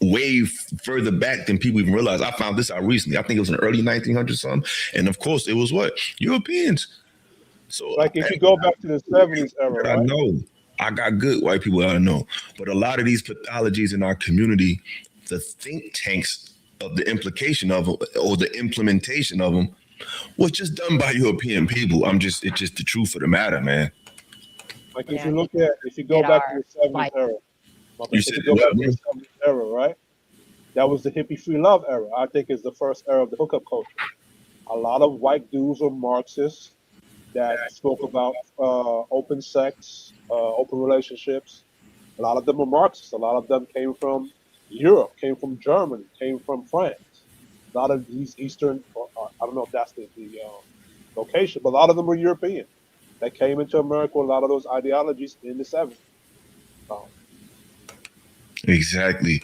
way further back than people even realize. I found this out recently. I think it was in the early 1900s something. And of course, it was what? Europeans. So like if you go back to the 70s era, right? I know. I got good white people that I know. But a lot of these pathologies in our community, the think tanks of the implication of them or the implementation of them was just done by European people. It's just the truth of the matter, man. Like if you go back to the 70s era, you said go back to the 70s era, right? That was the hippie free love era. I think is the first era of the hookup culture. A lot of white dudes were Marxists that spoke about open sex, open relationships. A lot of them were Marxists. A lot of them came from Europe, came from Germany, came from France. A lot of these Eastern, I don't know if that's the location, but a lot of them were European. That came into America with a lot of those ideologies in the 70s. Exactly.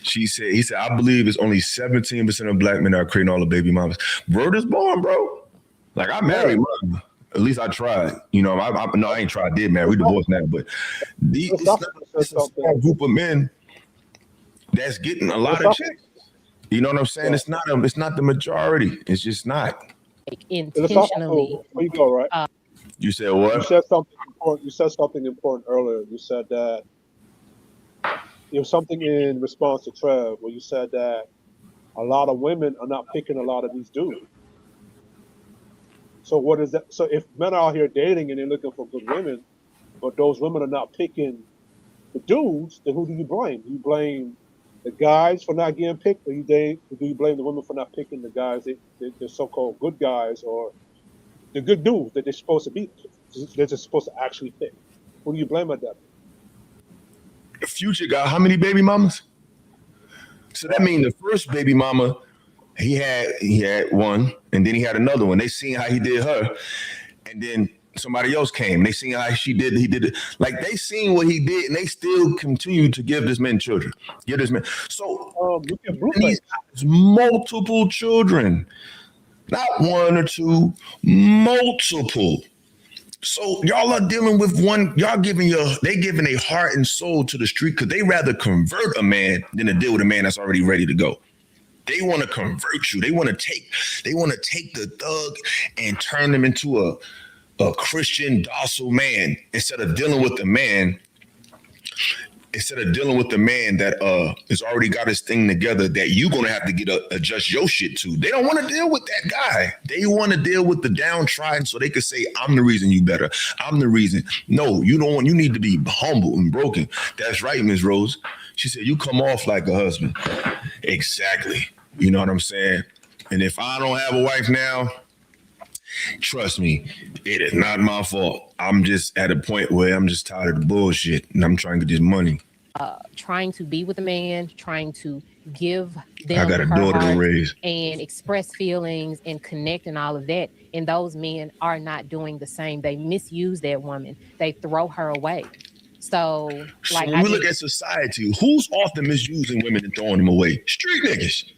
He said, I believe it's only 17% of black men that are creating all the baby mamas. Word is born, bro. Like I married mine. At least I tried. You know, I ain't tried, did marry. We divorced now, but it's a small group of men that's getting a lot of chicks. You know what I'm saying? It's not the majority. It's just not. Intentionally. Where you go, right? You said what? You said something important. You said something important earlier. You said that it was something in response to Trev where you said that a lot of women are not picking a lot of these dudes. So what is that? So if men are out here dating and they're looking for good women, but those women are not picking the dudes, then who do you blame? Do you blame the guys for not getting picked, or do you blame the women for not picking the guys, the so-called good guys, or the good dudes that they're supposed to be? They're just supposed to actually pick. Who do you blame at that? Future got how many baby mamas? So that means the first baby mama, he had one, and then he had another one. They seen how he did her, and then somebody else came. They seen how he did it. Like they seen what he did, and they still continue to give this man children. Give this man. So he's got multiple children, not one or two, multiple. So y'all are dealing with one. Y'all giving a heart and soul to the street because they rather convert a man than to deal with a man that's already ready to go. They want to convert you. They want to take the thug and turn them into a Christian docile man instead of dealing with the man that has already got his thing together that you're gonna have to adjust your shit to. They don't want to deal with that guy. They want to deal with the downtrodden so they could say, I'm the reason you better. I'm the reason. No, you don't want, you need to be humble and broken. That's right, Ms. Rose. She said, you come off like a husband. Exactly. You know what I'm saying? And if I don't have a wife now, trust me, it is not my fault. I'm just at a point where I'm just tired of the bullshit and I'm trying to get this money. Trying to be with a man, trying to give them I got a daughter to raise and express feelings and connect and all of that. And those men are not doing the same. They misuse that woman. They throw her away. So like when we look at society, who's often misusing women and throwing them away? Street niggas.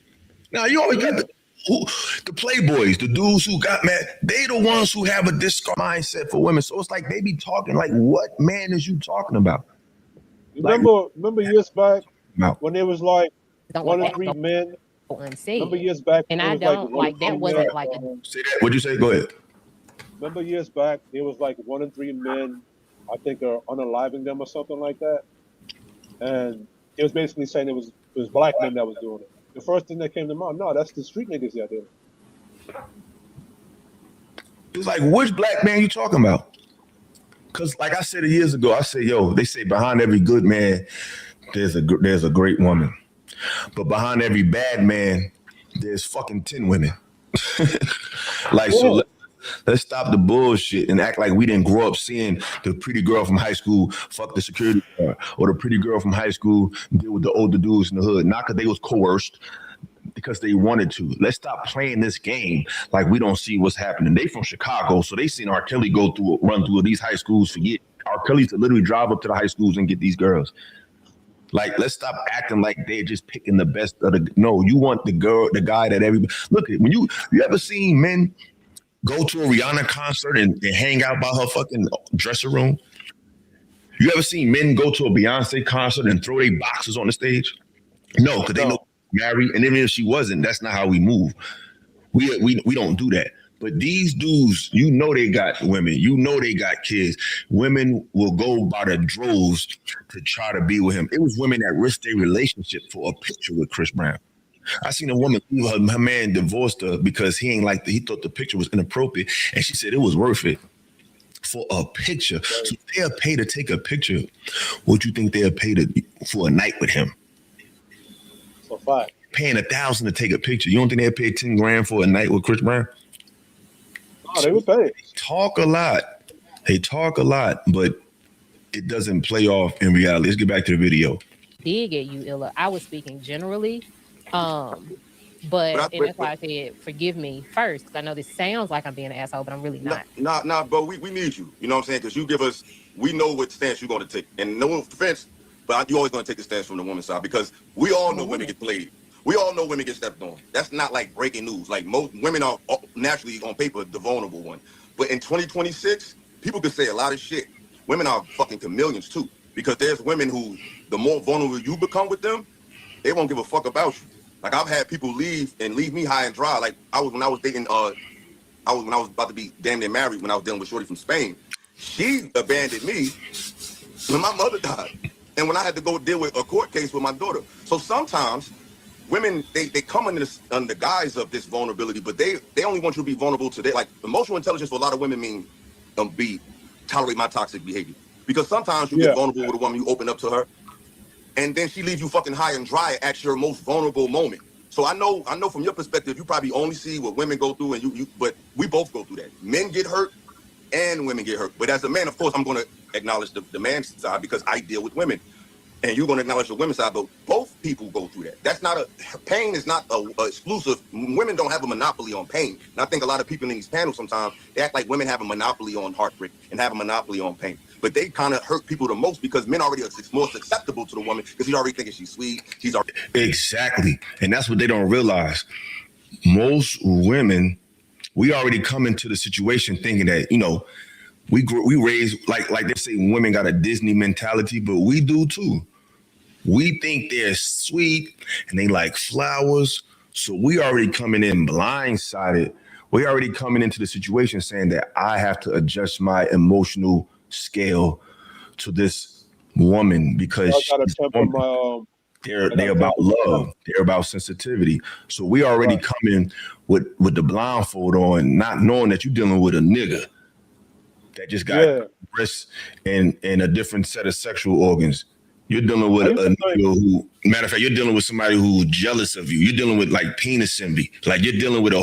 Now you always got the playboys, the dudes who got mad. They the ones who have a discard mindset for women. So it's like they be talking like, what man is you talking about? Remember years back when it was like 1 in 3 men. Remember years back, and I don't like that wasn't like. Say that. What'd you say? Go ahead. Remember years back, it was like 1 in 3 men, I think, are unaliving them or something like that, and it was basically saying it was black men that was doing it. The first thing that came to mind, no, that's the street niggas out there. It's like, which black man you talking about? Because like I said years ago, I said, yo, they say behind every good man, there's a great woman. But behind every bad man, there's fucking 10 women. So let's stop the bullshit and act like we didn't grow up seeing the pretty girl from high school fuck the security guard, or the pretty girl from high school deal with the older dudes in the hood. Not because they was coerced, because they wanted to. Let's stop playing this game like we don't see what's happening. They from Chicago, so they seen R. Kelly run through these high schools. Forget R. Kelly to literally drive up to the high schools and get these girls. Like, let's stop acting like they're just picking the best of the. No, you want the guy that everybody. Look, when you ever seen men go to a Rihanna concert and hang out by her fucking dresser room? You ever seen men go to a Beyonce concert and throw their boxes on the stage? No, because they know married, and even if she wasn't, that's not how we move. We don't do that. But these dudes, you know they got women, you know they got kids. Women will go by the droves to try to be with him. It was women that risked their relationship for a picture with Chris Brown. I seen a woman, her man divorced her because he thought the picture was inappropriate, and she said it was worth it for a picture. So if they'll pay to take a picture, what do you think they'll pay for a night with him? For $5. Paying $1,000 to take a picture. You don't think they'll pay $10,000 for a night with Chris Brown? No, they would pay. They talk a lot, but it doesn't play off in reality. Let's get back to the video. Did get you, Illa. I was speaking generally. But that's why I said, forgive me first, because I know this sounds like I'm being an asshole, but I'm really not. Nah, bro, we need you. You know what I'm saying? Because you give us, we know what stance you're going to take. And no offense, but you always going to take a stance from the woman's side, because we all know women get played. We all know women get stepped on. That's not like breaking news. Like, most women are naturally, on paper, the vulnerable one. But in 2026, people can say a lot of shit. Women are fucking chameleons too, because there's women who, the more vulnerable you become with them, they won't give a fuck about you. Like, I've had people leave me high and dry. Like, when I was about to be damn near married, when I was dealing with Shorty from Spain, she abandoned me when my mother died, and when I had to go deal with a court case with my daughter. So sometimes women, they come under the guise of this vulnerability, but they only want you to be vulnerable to their, like, emotional intelligence for a lot of women mean tolerate my toxic behavior. Because sometimes you get vulnerable with a woman, you open up to her, and then she leaves you fucking high and dry at your most vulnerable moment. So I know from your perspective, you probably only see what women go through, and but we both go through that. Men get hurt and women get hurt. But as a man, of course, I'm going to acknowledge the man's side because I deal with women. And you're going to acknowledge the women's side, but both people go through that. Pain is not a exclusive. Women don't have a monopoly on pain. And I think a lot of people in these panels sometimes, they act like women have a monopoly on heartbreak and have a monopoly on pain. But they kind of hurt people the most because men already are more susceptible to the woman because he's already thinking she's sweet. Exactly. And that's what they don't realize. Most women, we already come into the situation thinking that, we raise, like they say women got a Disney mentality, but we do too. We think they're sweet and they like flowers. So we already coming in blindsided. We already coming into the situation saying that I have to adjust my emotional scale to this woman because they're about love. They're about sensitivity. So we already come in with the blindfold on, not knowing that you're dealing with a nigga that just got breasts and a different set of sexual organs. You're dealing with a nigga who, matter of fact, you're dealing with somebody who's jealous of you. You're dealing with like penis envy. Like you're dealing with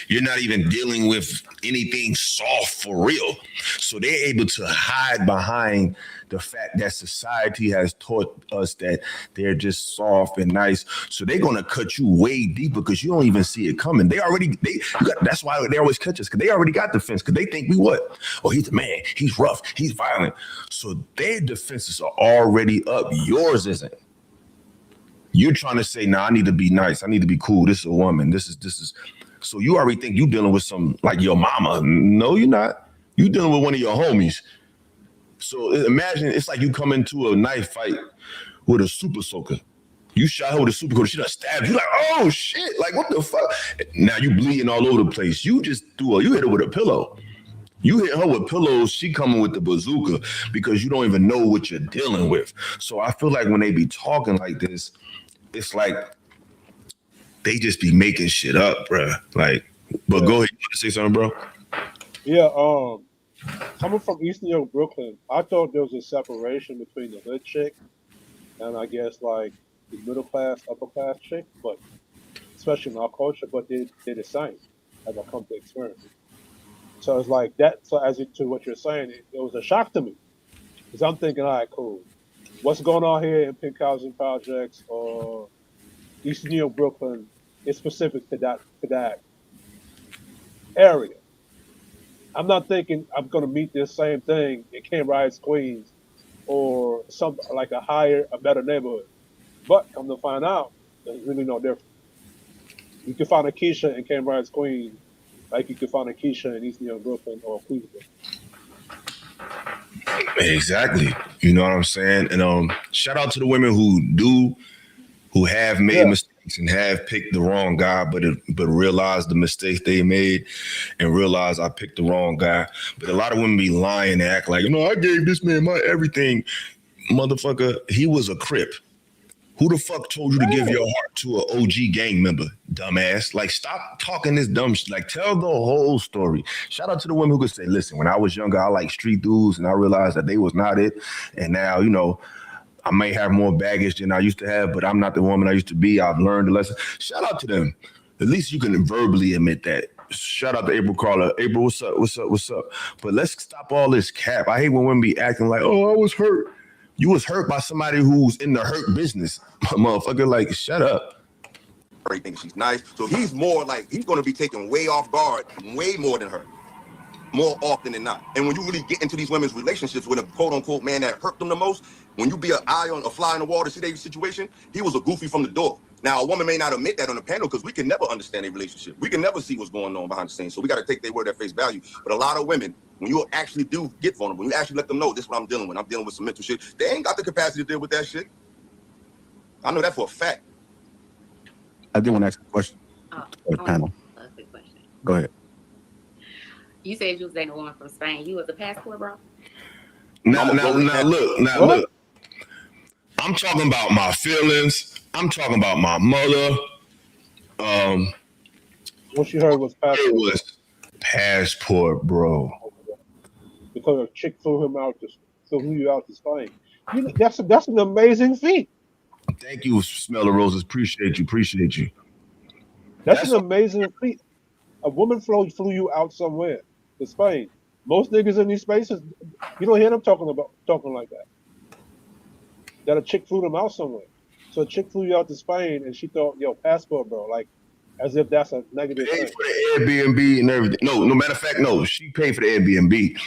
you're not even dealing with anything soft for real. So they're able to hide behind the fact that society has taught us that they're just soft and nice. So they're going to cut you way deeper because you don't even see it coming. That's why they always catch us, because they already got defense, because they think we what? Oh, he's a man. He's rough. He's violent. So their defenses are already up. Yours isn't. You're trying to say, I need to be nice. I need to be cool. This is a woman. This is. So you already think you're dealing with some, like your mama. No, you're not. You're dealing with one of your homies. So imagine it's like you come into a knife fight with a super soaker. You shot her with a super soaker. She done stabbed you. Like, oh shit. Like, what the fuck? Now you bleeding all over the place. You just you hit her with a pillow. You hit her with pillows, she coming with the bazooka because you don't even know what you're dealing with. So I feel like when they be talking like this, it's like they just be making shit up, bruh. Like, But go ahead, you want to say something, bro? Yeah, coming from East New York, Brooklyn, I thought there was a separation between the hood chick and I guess like the middle class, upper class chick, but especially in our culture, but they're the same as I come to experience. So it's like that. So as to what you're saying, it was a shock to me because I'm thinking, all right, cool. What's going on here in Pink Housing Projects or East New York, Brooklyn is specific to that area. I'm not thinking I'm going to meet this same thing in Camp Rise, Queens, or some like a better neighborhood. But come to find out, there's really no difference. You can find a Keisha in Camp Rise, Queens, like you can find a Keisha in East New York, Brooklyn, or Queensbridge. Exactly. You know what I'm saying? And shout out to the women who have made mistakes and have picked the wrong guy, but realize the mistakes they made and realize I picked the wrong guy. But a lot of women be lying and act like, I gave this man my everything. Motherfucker, he was a Crip. Who the fuck told you to give your heart to an OG gang member, dumbass? Like, stop talking this dumb shit. Like, tell the whole story. Shout out to the women who could say, listen, when I was younger, I liked street dudes, and I realized that they was not it. And now, I may have more baggage than I used to have, but I'm not the woman I used to be. I've learned a lesson. Shout out to them. At least you can verbally admit that. Shout out to April Carla. April, what's up? What's up? What's up? But let's stop all this cap. I hate when women be acting like, oh, I was hurt. You was hurt by somebody who's in the hurt business. Motherfucker, like, shut up. He thinks she's nice. So he's more like, he's going to be taken way off guard, way more than her. More often than not. And when you really get into these women's relationships with a quote unquote man that hurt them the most, when you be a fly on the wall to see their situation, he was a goofy from the door. Now, a woman may not admit that on the panel because we can never understand a relationship. We can never see what's going on behind the scenes. So we got to take their word at face value. But a lot of women, when you actually do get vulnerable, when you actually let them know this is what I'm dealing with. I'm dealing with some mental shit. They ain't got the capacity to deal with that shit. I know that for a fact. I did want to ask a question. Panel. A quick question. Go ahead. You said you was dating a woman from Spain. You was a passport, bro? Now, look. I'm talking about my feelings. I'm talking about my mother. What you heard was passport. It was passport, bro. Because a chick flew you out to Spain. That's an amazing feat. Thank you, Smell of Roses. Appreciate you. That's an amazing feat. A woman flew you out somewhere to Spain. Most niggas in these spaces, you don't hear them talking like that. That a chick flew them out somewhere. So a chick flew you out to Spain and she thought, yo, passport, bro, like as if that's a negative thing. For the Airbnb and everything. No, matter of fact, no. She paid for the Airbnb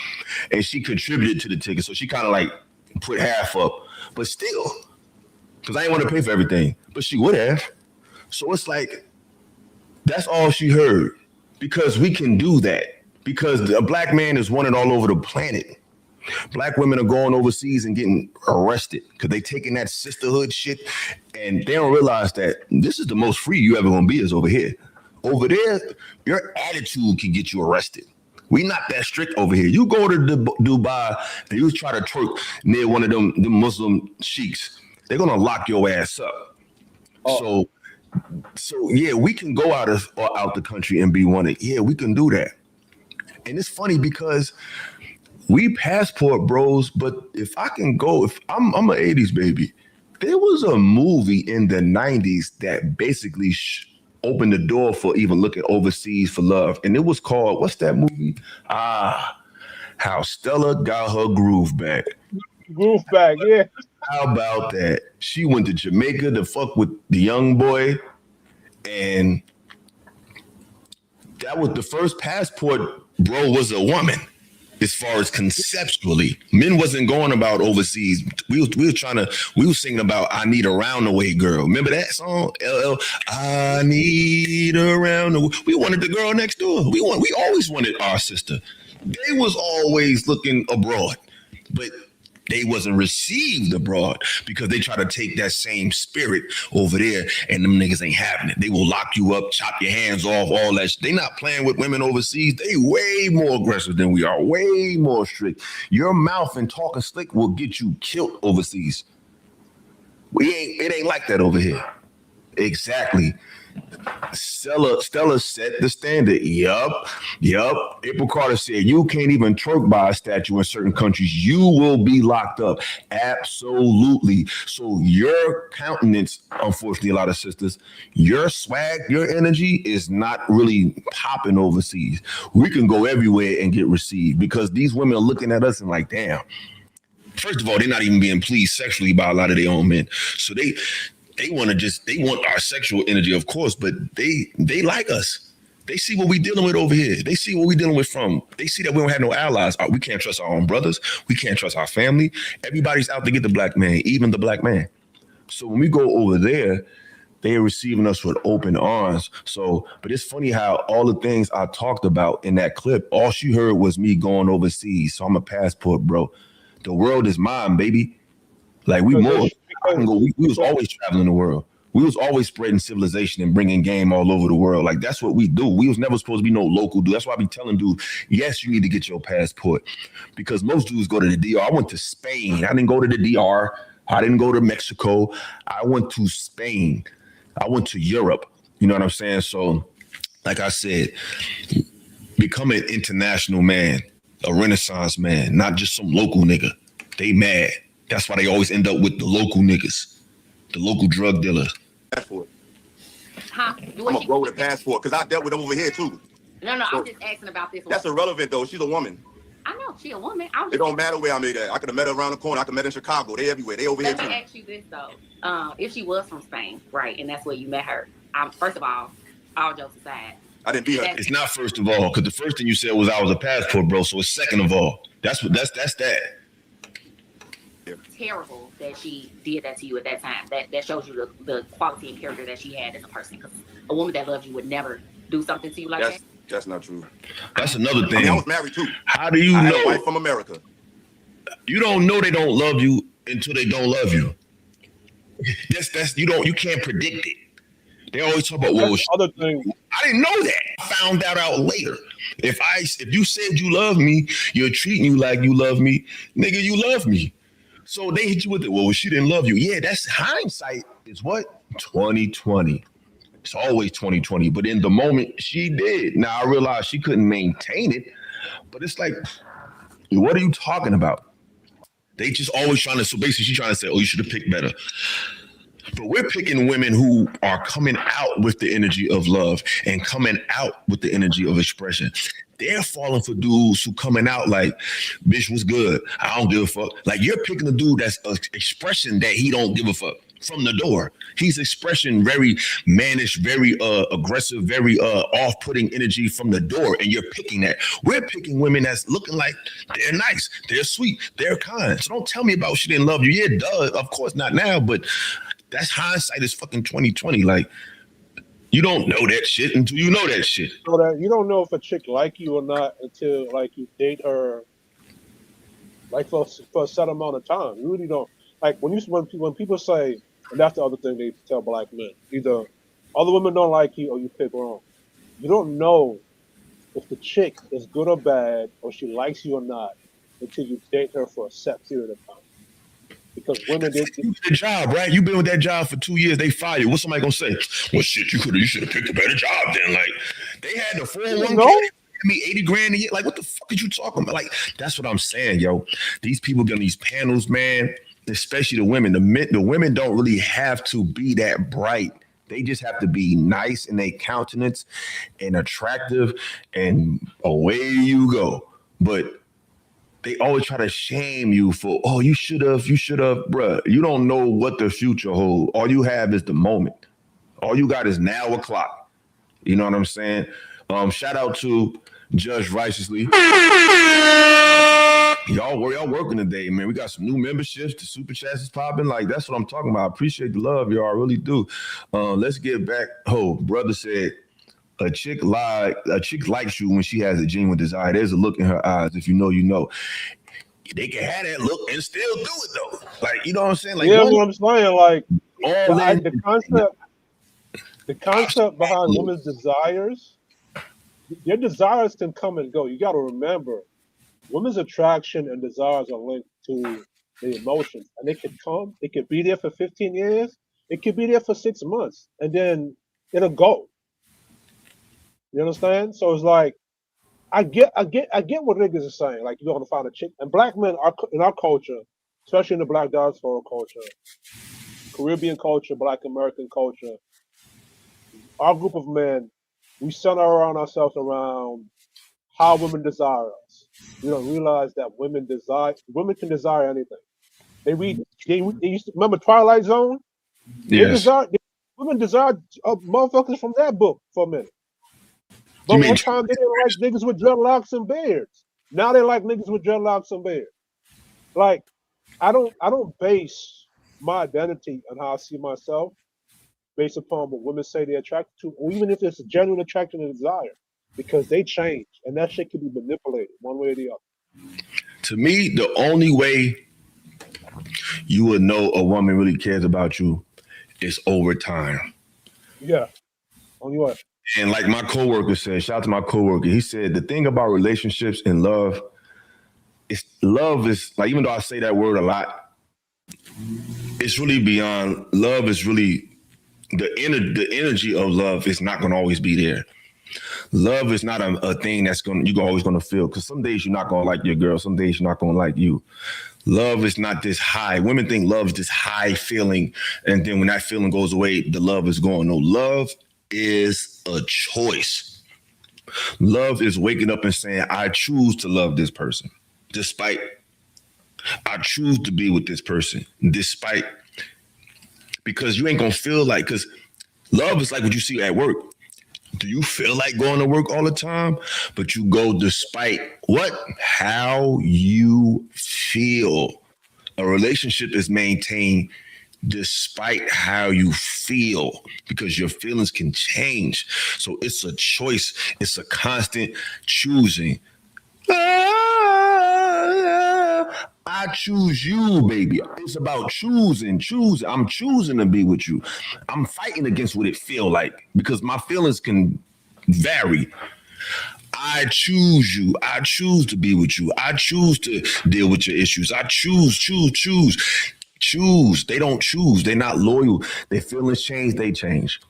and she contributed to the ticket. So she kind of like put half up. But still, because I didn't want to pay for everything. But she would have. So it's like, that's all she heard. Because we can do that. Because a black man is wanted all over the planet. Black women are going overseas and getting arrested because they taking that sisterhood shit and they don't realize that this is the most free you ever gonna be is over here. Over there, your attitude can get you arrested. We not that strict over here. You go to Dubai and you try to twerk near one of them Muslim sheiks, they're gonna lock your ass up. So yeah, we can go out the country and be wanted. Yeah, we can do that. And it's funny because we passport bros, but if I can go, if I'm an 80s baby, there was a movie in the 90s that basically opened the door for even looking overseas for love. And it was called, what's that movie? How Stella got her groove back. Groove back, yeah. How about that? She went to Jamaica to fuck with the young boy. And that was the first passport bro was a woman. As far as conceptually, men wasn't going about overseas. We was singing about I Need a Roundaway Girl. Remember that song? LL, I need a roundaway. We wanted the girl next door. We always wanted our sister. They was always looking abroad, but they wasn't received abroad because they try to take that same spirit over there and them niggas ain't having it. They will lock you up, chop your hands off, all that shit. They not playing with women overseas. They way more aggressive than we are, way more strict. Your mouth and talking slick will get you killed overseas. It ain't like that over here. Exactly. Stella set the standard. Yup. April Carter said you can't even twerk by a statue in certain countries. You will be locked up. Absolutely. So your countenance, unfortunately, a lot of sisters, your swag, your energy is not really popping overseas. We can go everywhere and get received because these women are looking at us and like, damn. First of all, they're not even being pleased sexually by a lot of their own men. So they want our sexual energy, of course, but they like us. They see what we dealing with over here. They see what we dealing with from. They see that we don't have no allies. We can't trust our own brothers. We can't trust our family. Everybody's out to get the black man, even the black man. So when we go over there, they are receiving us with open arms. So, but it's funny how all the things I talked about in that clip, all she heard was me going overseas. So I'm a passport, bro. The world is mine, baby. Like we more. I can go. We was always traveling the world. We was always spreading civilization and bringing game all over the world. Like that's what we do. We was never supposed to be no local dude. That's why I be telling dudes, yes, you need to get your passport, because most dudes go to the DR. I went to Spain. I didn't go to the DR. I didn't go to Mexico. I went to Spain. I went to Europe. You know what I'm saying? So, like I said, become an international man, a Renaissance man, not just some local nigga. They mad. That's why they always end up with the local niggas, the local drug dealers. Passport. Huh? I'm gonna grow with a passport because I dealt with them over here too. No, I'm just asking about this one. That's irrelevant though. She's a woman. I know she a woman. It don't matter where I made at. I could have met her around the corner. I could have met her in Chicago. They everywhere. They over here too. Let me ask you this though. If she was from Spain, right, and that's where you met her, first of all jokes aside. I didn't be her. It's not first of all, because the first thing you said was I was a passport, bro. So it's second of all. That's that. Terrible that she did that to you at that time. That shows you the quality and character that she had as a person. Because a woman that loves you would never do something to you like that. That's not true. That's another thing. I mean, I was married too. How do you I know? had a wife from America. You don't know they don't love you until they don't love you. That's you can't predict it. They always talk about other thing. I didn't know that. I found that out later. If you said you love me, you're treating you like you love me, nigga, you love me. So they hit you with it. Well, she didn't love you. Yeah, that's hindsight. Is what 2020. It's always 2020. But in the moment, she did. Now I realized she couldn't maintain it. But it's like, what are you talking about? They just always trying to. So basically, she's trying to say, "Oh, you should have picked better." But we're picking women who are coming out with the energy of love and coming out with the energy of expression. They're falling for dudes who coming out like, bitch was good. I don't give a fuck. Like you're picking a dude that's an expression that he don't give a fuck from the door. He's expression very mannish, very aggressive, very off-putting energy from the door. And you're picking that. We're picking women that's looking like they're nice, they're sweet, they're kind. So don't tell me about she didn't love you. Yeah, duh. Of course not now, but that's hindsight is fucking 2020. Like, you don't know that shit until you know that shit. So that you don't know if a chick like you or not until like you date her, like for a set amount of time. You really don't. Like when people say, and that's the other thing they tell black men: either other women don't like you or you pick wrong. You don't know if the chick is good or bad or she likes you or not until you date her for a set period of time. Because women did the job, right? You've been with that job for 2 years. They fire you. What's somebody gonna say? Well, shit, you should have picked a better job then. Like they had the 401k, me 80 grand a year. Like what the fuck are you talking about? Like that's what I'm saying, yo. These people get on these panels, man. Especially the women. The women don't really have to be that bright. They just have to be nice in their countenance and attractive, and away you go. But they always try to shame you for, oh, you should have, bruh. You don't know what the future holds. All you have is the moment. All you got is now o'clock. You know what I'm saying? Shout out to Judge Righteously. Y'all working today, man. We got some new memberships. The super chats is popping. Like, that's what I'm talking about. I appreciate the love, y'all. I really do. Let's get back. Oh, brother said, a chick likes you when she has a genuine desire. There's a look in her eyes. If you know, you know. They can have that look and still do it though. Like, you know what I'm saying? Like, yeah, what I'm saying. Like, the concept behind women's desires, their desires can come and go. You got to remember, women's attraction and desires are linked to the emotions, and they could come. It could be there for 15 years. It could be there for 6 months, and then it'll go. You understand? So it's like I get what niggas are saying. Like you're gonna find a chick, and black men are in our culture, especially in the Black diaspora culture, Caribbean culture, Black American culture. Our group of men, we center around ourselves around how women desire us. We don't realize that women can desire anything. They used to remember Twilight Zone. Yes. Women desire motherfuckers from that book for a minute. But one time they didn't like niggas with dreadlocks and beards. Now they like niggas with dreadlocks and beards. Like I don't base my identity on how I see myself based upon what women say they're attracted to, or even if it's a genuine attraction and desire, because they change and that shit can be manipulated one way or the other. To me, the only way you would know a woman really cares about you is over time. Yeah. Only way. And like my coworker said, shout out to my coworker, he said the thing about relationships and love is like, even though I say that word a lot, it's really beyond love. Is really the energy of love is not going to always be there. Love is not a thing that's you're always going to feel, because some days you're not going to like your girl, some days you're not going to like you. Love is not this high. Women think love is this high feeling, and then when that feeling goes away, the love is gone. No, love is a choice. Love is waking up and saying, I choose to love this person, despite I choose to be with this person, despite, because you ain't gonna feel like, because love is like what you see at work. Do you feel like going to work all the time? But you go despite what? How you feel. A relationship is maintained despite how you feel, because your feelings can change. So it's a choice. It's a constant choosing. I choose you, baby. It's about choosing. I'm choosing to be with you. I'm fighting against what it feel like, because my feelings can vary. I choose you. I choose to be with you. I choose to deal with your issues. I choose. They don't choose. They're not loyal. Their feelings change. They change.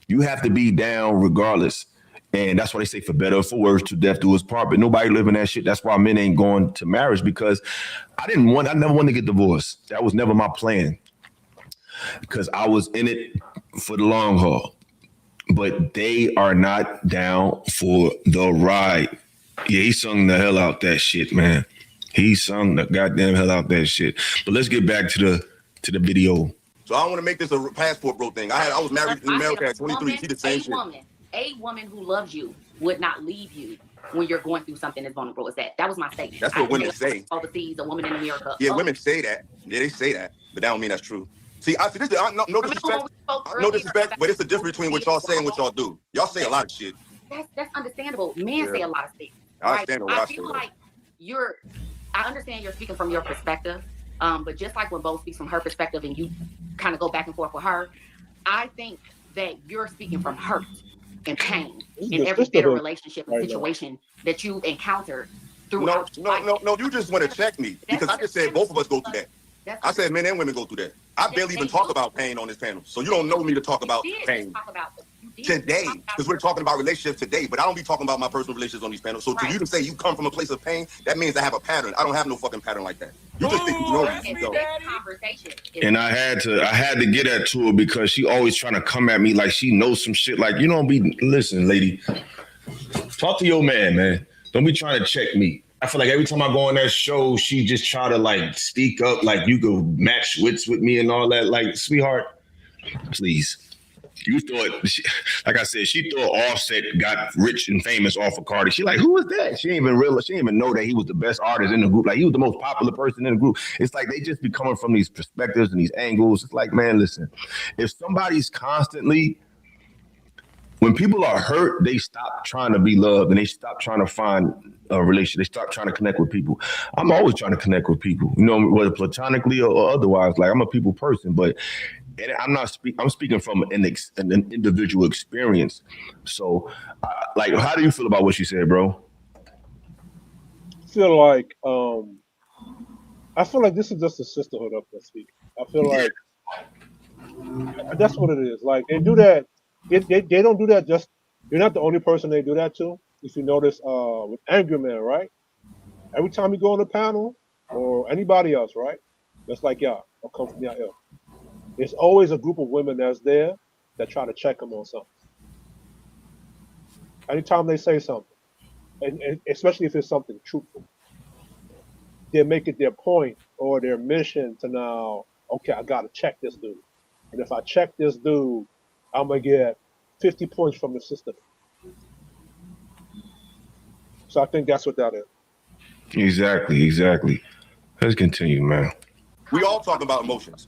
You have to be down regardless. And that's why they say for better or for worse, to death do us part. But nobody living that shit. That's why men ain't going to marriage, because I never wanted to get divorced. That was never my plan, because I was in it for the long haul. But they are not down for the ride. Yeah, he sung the hell out that shit, man. He sung the goddamn hell out that shit. But let's get back to the video. So I don't want to make this a passport bro thing. I was married in America at 23. See the same shit. A woman who loves you would not leave you when you're going through something as vulnerable as that. That was my statement. That's what women say. Overseas, a woman in America. Yeah, women say that. Yeah, they say that, but that don't mean that's true. See, no disrespect, but it's the difference between what y'all say and what y'all do. Y'all say a lot of shit. That's understandable. Men say a lot of things. Right? I feel like I understand you're speaking from your perspective, but just like when Bo speaks from her perspective and you kind of go back and forth with her, I think that you're speaking from hurt and pain in every bitter relationship and situation that you encountered throughout. No, you just want to check me, because I just said both of us go through that. I said men and women go through that. I barely even talk about pain on this panel, so you don't know me to talk about pain today, because we're talking about relationships today, but I don't be talking about my personal relationships on these panels. So to you to say you come from a place of pain, that means I have a pattern. I don't have no fucking pattern like that. You just think you know me. And I had to get that to her, because she always trying to come at me like she knows some shit. Like, you don't be, listen, lady, talk to your man. Don't be trying to check me. I feel like every time I go on that show, she just try to like speak up, like you could match wits with me and all that. Like, sweetheart, please. You thought, like I said, she thought Offset got rich and famous off of Cardi. She like, who is that? She didn't even realize, she didn't even know that he was the best artist in the group. Like, he was the most popular person in the group. It's like they just be coming from these perspectives and these angles. It's like, man, listen, if somebody's constantly, when people are hurt, they stop trying to be loved and they stop trying to find a relationship. They stop trying to connect with people. I'm always trying to connect with people, you know, whether platonically or otherwise. Like, I'm a people person, but I'm speaking from an individual experience. So, like, how do you feel about what she said, bro? I feel like this is just a sisterhood up there speaking. I feel like that's what it is. Like, they do that They don't do that. Just you're not the only person they do that to. If you notice, with Angry Man, right? Every time you go on a panel or anybody else, right? Just like y'all, or come from y'all. There's always a group of women that's there that try to check them on something. Anytime they say something, and especially if it's something truthful, they make it their point or their mission to now, okay, I gotta check this dude. And if I check this dude, I'm gonna get 50 points from the system. So I think that's what that is. Exactly. Let's continue, man. We all talk about emotions.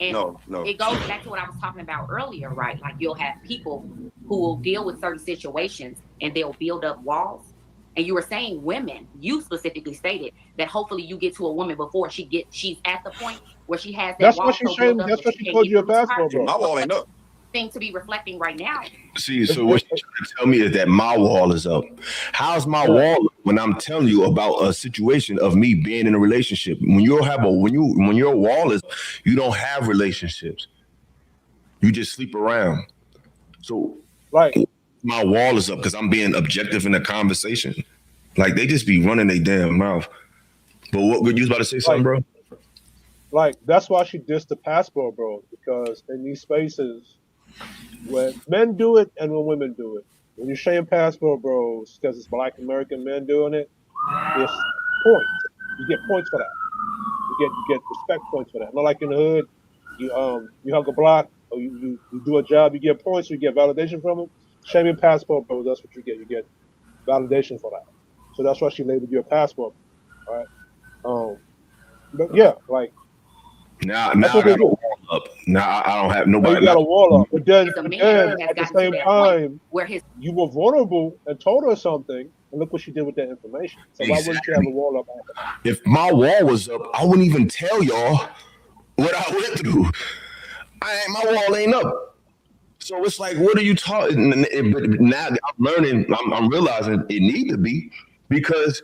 And no. It goes back to what I was talking about earlier, right? Like you'll have people who will deal with certain situations and they'll build up walls. And you were saying women, you specifically stated that hopefully you get to a woman before she's at the point where she has that that's wall. What she's saying. That's what she told you at basketball, bro. My wall ain't up. Thing to be reflecting right now. See, so what you're trying to tell me is that my wall is up. How's my wall up when I'm telling you about a situation of me being in a relationship? When your wall is, you don't have relationships. You just sleep around. So my wall is up because I'm being objective in the conversation. Like they just be running their damn mouth. But what were you about to say something, bro? Like that's why she dissed the passport, bro. Because in these spaces, when men do it and when women do it, when you're saying passport, bros, because it's Black American men doing it, it's points. You get points for that. You get respect points for that. Not like in the hood, you hug a block or you do a job, you get points, you get validation from it. Shaming passport, bro, that's what you get. You get validation for that. So that's why she labeled you a passport, right? But yeah, like now I got a wall up. Now I don't have nobody. You got a wall up, but then at the same time, you were vulnerable and told her something, and look what she did with that information. So why wouldn't you have a wall up? If my wall was up, I wouldn't even tell y'all what I went through. My wall ain't up. So it's like, what are you talking? But now I'm learning. I'm realizing it need to be because.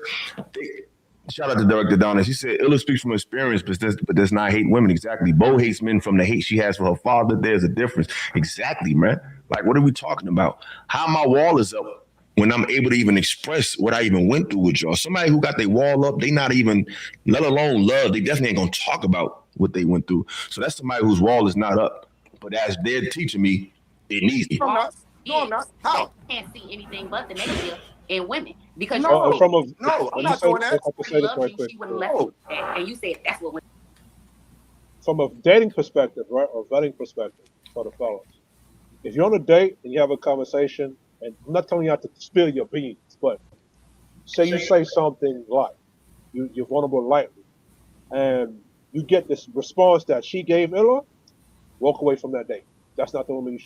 Shout out to Director Donna. She said, Illa speaks from experience, but does not hate women. Exactly. Bo hates men from the hate she has for her father. There's a difference. Exactly, man. Like, what are we talking about? How my wall is up when I'm able to even express what I even went through with y'all. Somebody who got their wall up, they not even, let alone love, they definitely ain't going to talk about what they went through. So that's somebody whose wall is not up. But as they're teaching me, it needs to be. No, I'm not. How? They can't see anything but the negative in women. Because I'm not doing that. She wouldn't let you. And you said that's what women. From a dating perspective, right, or vetting perspective for the fellas, if you're on a date and you have a conversation, and I'm not telling you how to spill your beans, but say you say something like, you're vulnerable lightly, and you get this response that she gave Illa, walk away from that date. That's not the woman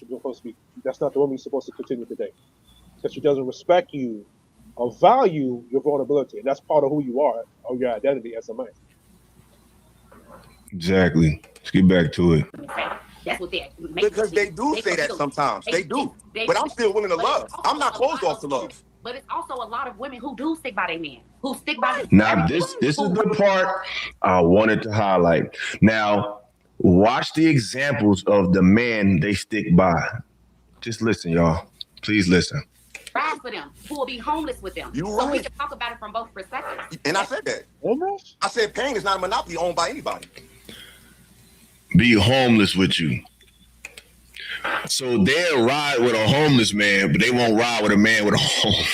that's not the woman you're supposed to continue to date. Because she doesn't respect you or value your vulnerability. And that's part of who you are or your identity as a man. Exactly. Let's get back to it. That's what they because they do say that sometimes. They do. But I'm still willing to love. I'm not closed off to love. But it's also a lot of women who do stick by their men, who stick by their Now this is the part I wanted to highlight. Now, watch the examples of the man they stick by. Just listen, y'all. Please listen. Ride for them, who will be homeless with them. So we can talk about it from both perspectives. And I said that. Almost? I said pain is not a monopoly owned by anybody. Be homeless with you. So they'll ride with a homeless man, but they won't ride with a man with a home.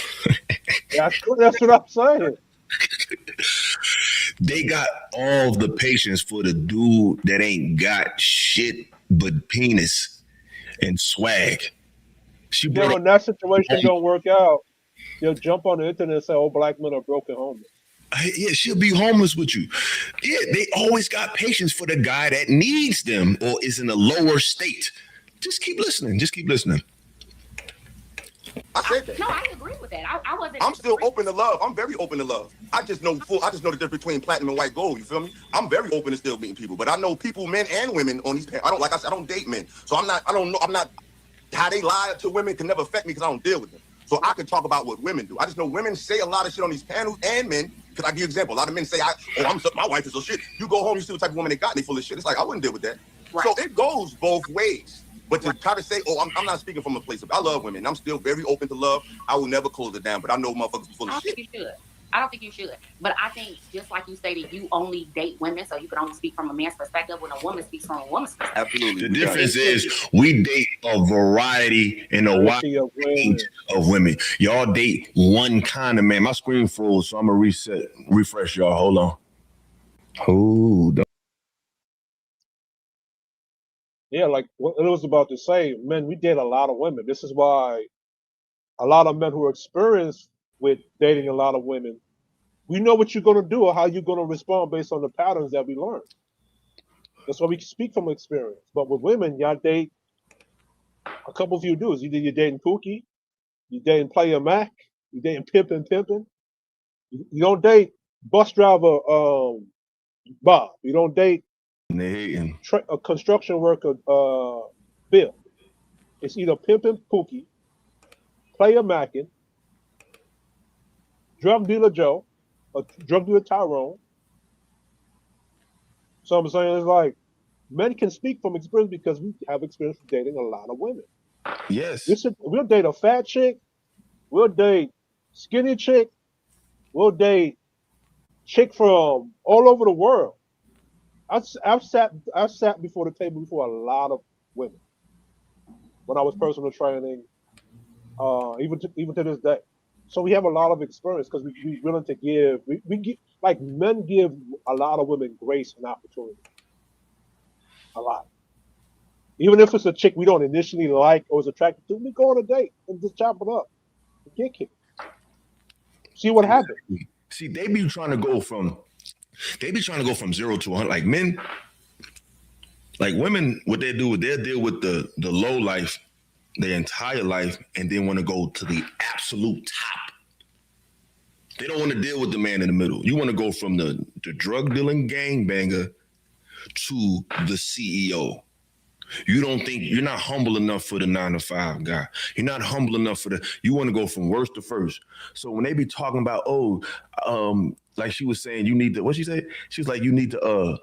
That's what I'm saying. They got all the patience for the dude that ain't got shit but penis and swag. When that situation don't work out, you'll jump on the internet and say, "Oh, black men are broken homeless." Yeah, she'll be homeless with you. Yeah, they always got patience for the guy that needs them or is in a lower state. Just keep listening. Just keep listening. I said that. No, I agree with that. I wasn't. I'm still open to love. I'm very open to love. I just know the difference between platinum and white gold. You feel me? I'm very open to still meeting people, but I know people, men and women, on these. I don't date men, so I'm not. How they lie to women can never affect me because I don't deal with them. So I can talk about what women do. I just know women say a lot of shit on these panels, and men. Because I give you an example. A lot of men say, my wife is so shit. You go home, you see what type of woman they got, and they full of shit. It's like, I wouldn't deal with that. Right. So it goes both ways. But to try to say, oh, I'm not speaking from a place of, I love women. I'm still very open to love. I will never close it down, but I know motherfuckers be full of shit. I don't think you should. But I think, just like you stated, you only date women, so you can only speak from a man's perspective when a woman speaks from a woman's perspective. Absolutely. The difference is we date a variety and a wide range of women. Y'all date one kind of man. My screen froze, so I'm going to refresh y'all. Hold on. Hold on. Yeah, like what it was about to say, men, we date a lot of women. This is why a lot of men who are experienced with dating a lot of women, we know what you're going to do or how you're going to respond based on the patterns that we learn. That's why we speak from experience. But with women, y'all date a couple of you dudes. Either you're dating Pookie, you're dating Player Mac, you're dating Pimpin'. You don't date bus driver Bob. You don't date a construction worker Bill. It's either Pimpin' Pookie, Player Mackin, drug dealer Joe, or drug dealer Tyrone. So I'm saying it's like men can speak from experience because we have experience with dating a lot of women. Yes. We'll date a fat chick, we'll date skinny chick, we'll date chick from all over the world. I've sat before the table before a lot of women when I was personal training, even to this day. So we have a lot of experience because we're willing to give. We give, like, men give a lot of women grace and opportunity. A lot. Even if it's a chick we don't initially like or is attracted to, we go on a date and just chop it up and kick it. See what happens. See, they be trying to go from 0 to 100. Like men, like women, what they do is they'll deal with the low life their entire life and then want to go to the absolute top. They don't want to deal with the man in the middle. You want to go from the drug dealing gangbanger to the CEO. You don't think you're not humble enough for the 9-to-5 guy. You're not humble enough for you want to go from worst to first. So when they be talking about, like she was saying, you need to, what she say? She was like, you need to,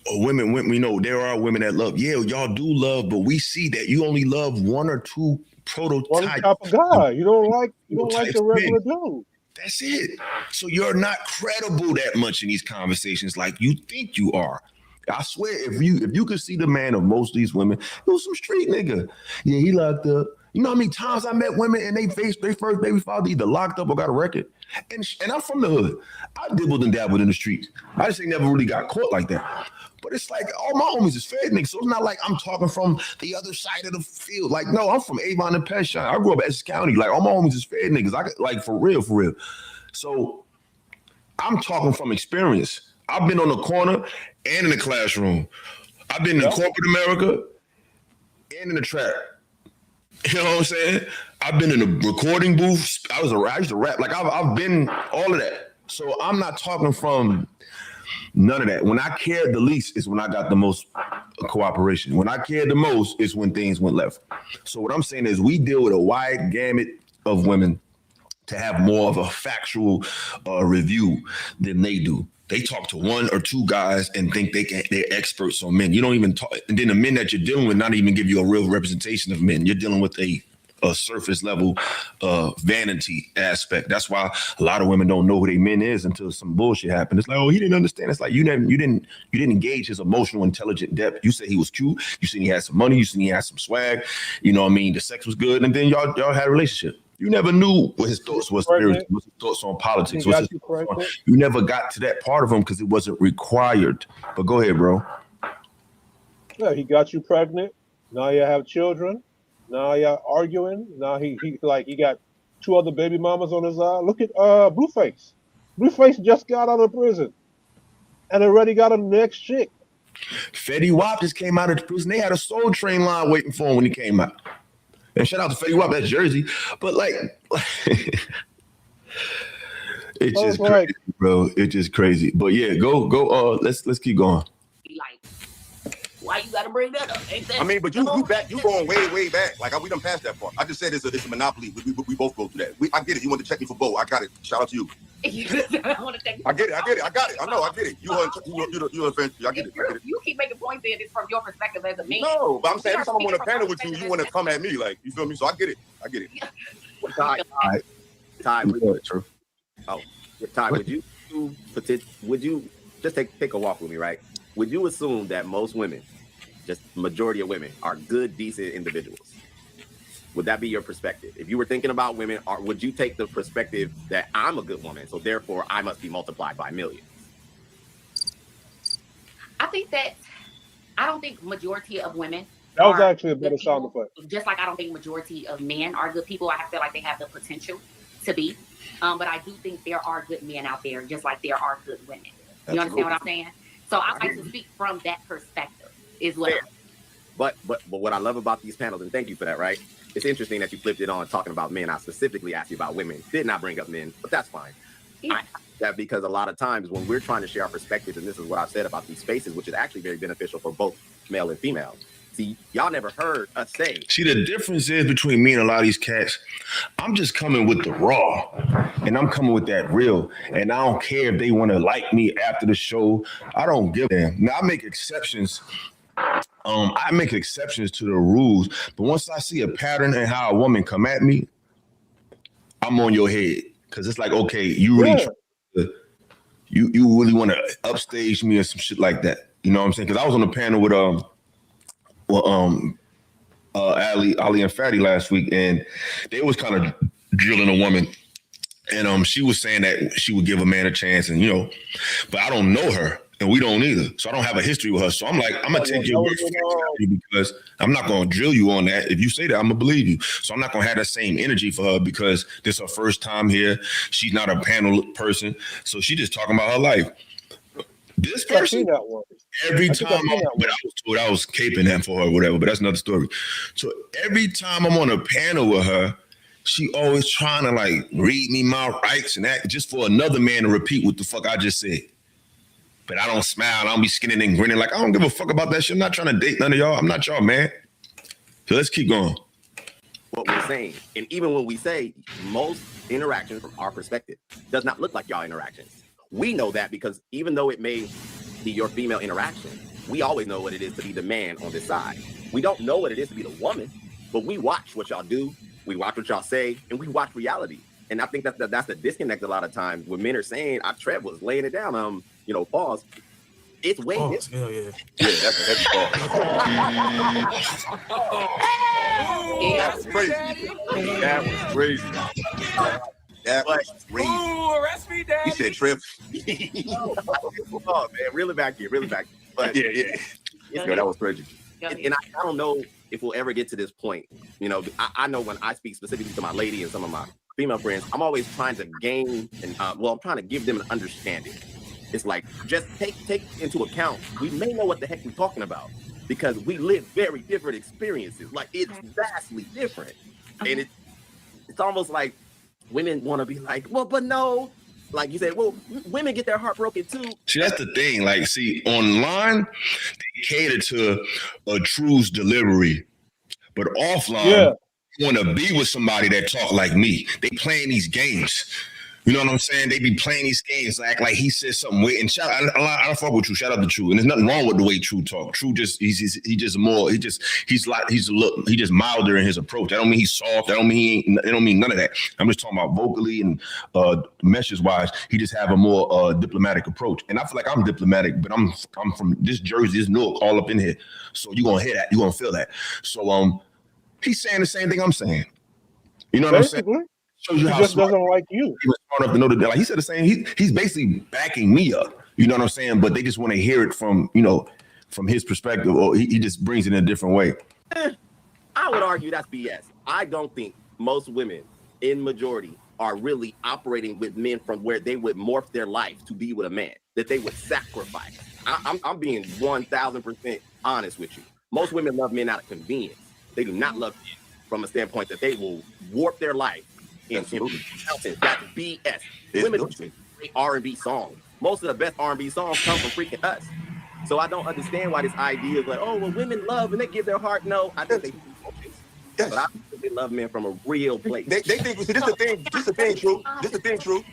women, we know there are women that love. Yeah, y'all do love, but we see that you only love one or two prototype. One type of guy. You don't like the regular dude. That's it. So you're not credible that much in these conversations like you think you are. I swear, if you could see the man of most of these women, it was some street nigga. Yeah, he locked up. You know how many times I met women and they faced their first baby father either locked up or got a record? And I'm from the hood. I dibbled and dabbled in the streets. I just ain't never really got caught like that. But it's like all my homies is fed niggas, so it's not like I'm talking from the other side of the field. Like, no, I'm from Avon and Peshaw. I grew up in Essex County. Like, all my homies is fed niggas. Like, for real. So I'm talking from experience. I've been on the corner and in the classroom. I've been in corporate America and in the trap. You know what I'm saying? I've been in the recording booth. I used to rap. Like, I've been all of that. So I'm not talking from none of that. When I cared the least is when I got the most cooperation. When I cared the most is when things went left. So what I'm saying is we deal with a wide gamut of women to have more of a factual review than they do. They talk to one or two guys and think they're experts on men. You don't even talk, and then the men that you're dealing with not even give you a real representation of men. You're dealing with a surface level vanity aspect. That's why a lot of women don't know who their men is until some bullshit happened. It's like, oh, he didn't understand. It's like you didn't engage his emotional, intelligent depth. You said he was cute. You seen he had some money. You seen he had some swag. You know what I mean? The sex was good, and then y'all had a relationship. You never knew what his thoughts was, what his thoughts on politics. You never got to that part of him because it wasn't required. But go ahead, bro. Yeah, he got you pregnant. Now you have children. Now y'all arguing. Now he got two other baby mamas on his eye. Look at Blueface. Blueface just got out of prison and already got a next chick. Fetty Wap just came out of prison. They had a Soul Train line waiting for him when he came out. And shout out to Fetty Wap, that's Jersey. But like it's just crazy, bro. It's just crazy. But yeah, go. Let's keep going. Why you gotta bring that up? Ain't that? I mean, but you going way back. Like we done passed that part. I just said it's a monopoly. We both go through that. I get it. You want to check me for both. I got it. Shout out to you. I want to take. I get it. I got it. I know. I get it. You offend. I get it. You keep making points saying this from your perspective as a man. No, but I'm saying every time I'm on a panel with you, you want to come at me like, you feel me? So I get it. Ty, true. Oh, Ty, would you just take a walk with me, right? Would you assume that most women, just majority of women, are good, decent individuals? Would that be your perspective? If you were thinking about women, would you take the perspective that I'm a good woman, so therefore I must be multiplied by millions? I don't think majority of women. That was actually a better sound effect. Just like I don't think majority of men are good people. I feel like they have the potential to be. But I do think there are good men out there, just like there are good women. You understand what I'm saying? So I like to speak from that perspective is what. But what I love about these panels, and thank you for that, right? It's interesting that you flipped it on talking about men. I specifically asked you about women. Did not bring up men, but that's fine. Yeah. That because a lot of times when we're trying to share our perspectives, and this is what I've said about these spaces, which is actually very beneficial for both male and female. See, y'all never heard us say. See, the difference is between me and a lot of these cats, I'm just coming with the raw, and I'm coming with that real, and I don't care if they want to like me after the show. I don't give a damn. Now, I make exceptions. I make exceptions to the rules, but once I see a pattern in how a woman come at me, I'm on your head. Because it's like, okay, you really you really want to upstage me or some shit like that. You know what I'm saying? Because I was on the panel with Ali and Fatty last week, and they was kind of drilling a woman. And she was saying that she would give a man a chance, and but I don't know her, and we don't either. So I don't have a history with her. So I'm like, I'm gonna take your word for it because I'm not gonna drill you on that. If you say that, I'm gonna believe you. So I'm not gonna have that same energy for her because this is her first time here. She's not a panel person, so she just talking about her life. This person, every time I was told I was caping that for her or whatever, but that's another story. So every time I'm on a panel with her, she always trying to like read me my rights and that just for another man to repeat what the fuck I just said. But I don't smile. I don't be skinning and grinning like I don't give a fuck about that shit. I'm not trying to date none of y'all. I'm not y'all, man. So let's keep going. What we're saying, and even when we say most interactions from our perspective does not look like y'all interactions. We know that because even though it may be your female interaction, we always know what it is to be the man on this side. We don't know what it is to be the woman, but we watch what y'all do. We watch what y'all say, and we watch reality. And I think that's the disconnect a lot of times when men are saying, Trev was laying it down, pause. It's way different. Hell yeah. Yeah, that's a heavy Yeah. That was crazy. That was crazy. That was crazy. Ooh, arrest me, Daddy. You said Trev. Oh, man, really back here. But yeah. That was crazy. And I don't know if we'll ever get to this point. I know when I speak specifically to my lady and some of my female friends, I'm always trying to gain and I'm trying to give them an understanding. It's like just take into account we may know what the heck we're talking about because we live very different experiences. Like it's vastly different, and it's almost like women want to be like, well, but no, like you said, well, women get their heart broken too. See, that's the thing. Like, see, online they cater to a truth's delivery, but offline, you want to be with somebody that talk like me. They playing these games. You know what I'm saying? They be playing these games, act like he said something. And I don't fuck with True. Shout out to True. And there's nothing wrong with the way True talk. True he's just milder in his approach. That don't mean he's soft. That don't mean none of that. I'm just talking about vocally and message wise. He just have a more diplomatic approach. And I feel like I'm diplomatic, but I'm from this Jersey, this Newark, all up in here. So you're gonna hear that. You're gonna feel that. So he's saying the same thing I'm saying. You know what I'm saying? He just doesn't like you. He was smart enough to know that. Like he said the same. He's basically backing me up. You know what I'm saying? But they just want to hear it from his perspective, or he just brings it in a different way. I would argue that's BS. I don't think most women, in majority, are really operating with men from where they would morph their life to be with a man that they would sacrifice. I'm being 1,000% honest with you. Most women love men out of convenience. They do not love men from a standpoint that they will warp their life. That's BS. Women do great R&B songs. Most of the best R&B songs come from freaking us. So I don't understand why this idea is like, oh, well, women love and they give their heart. No, I think they do. But I think they love men from a real place. They think, see, this is the thing, True.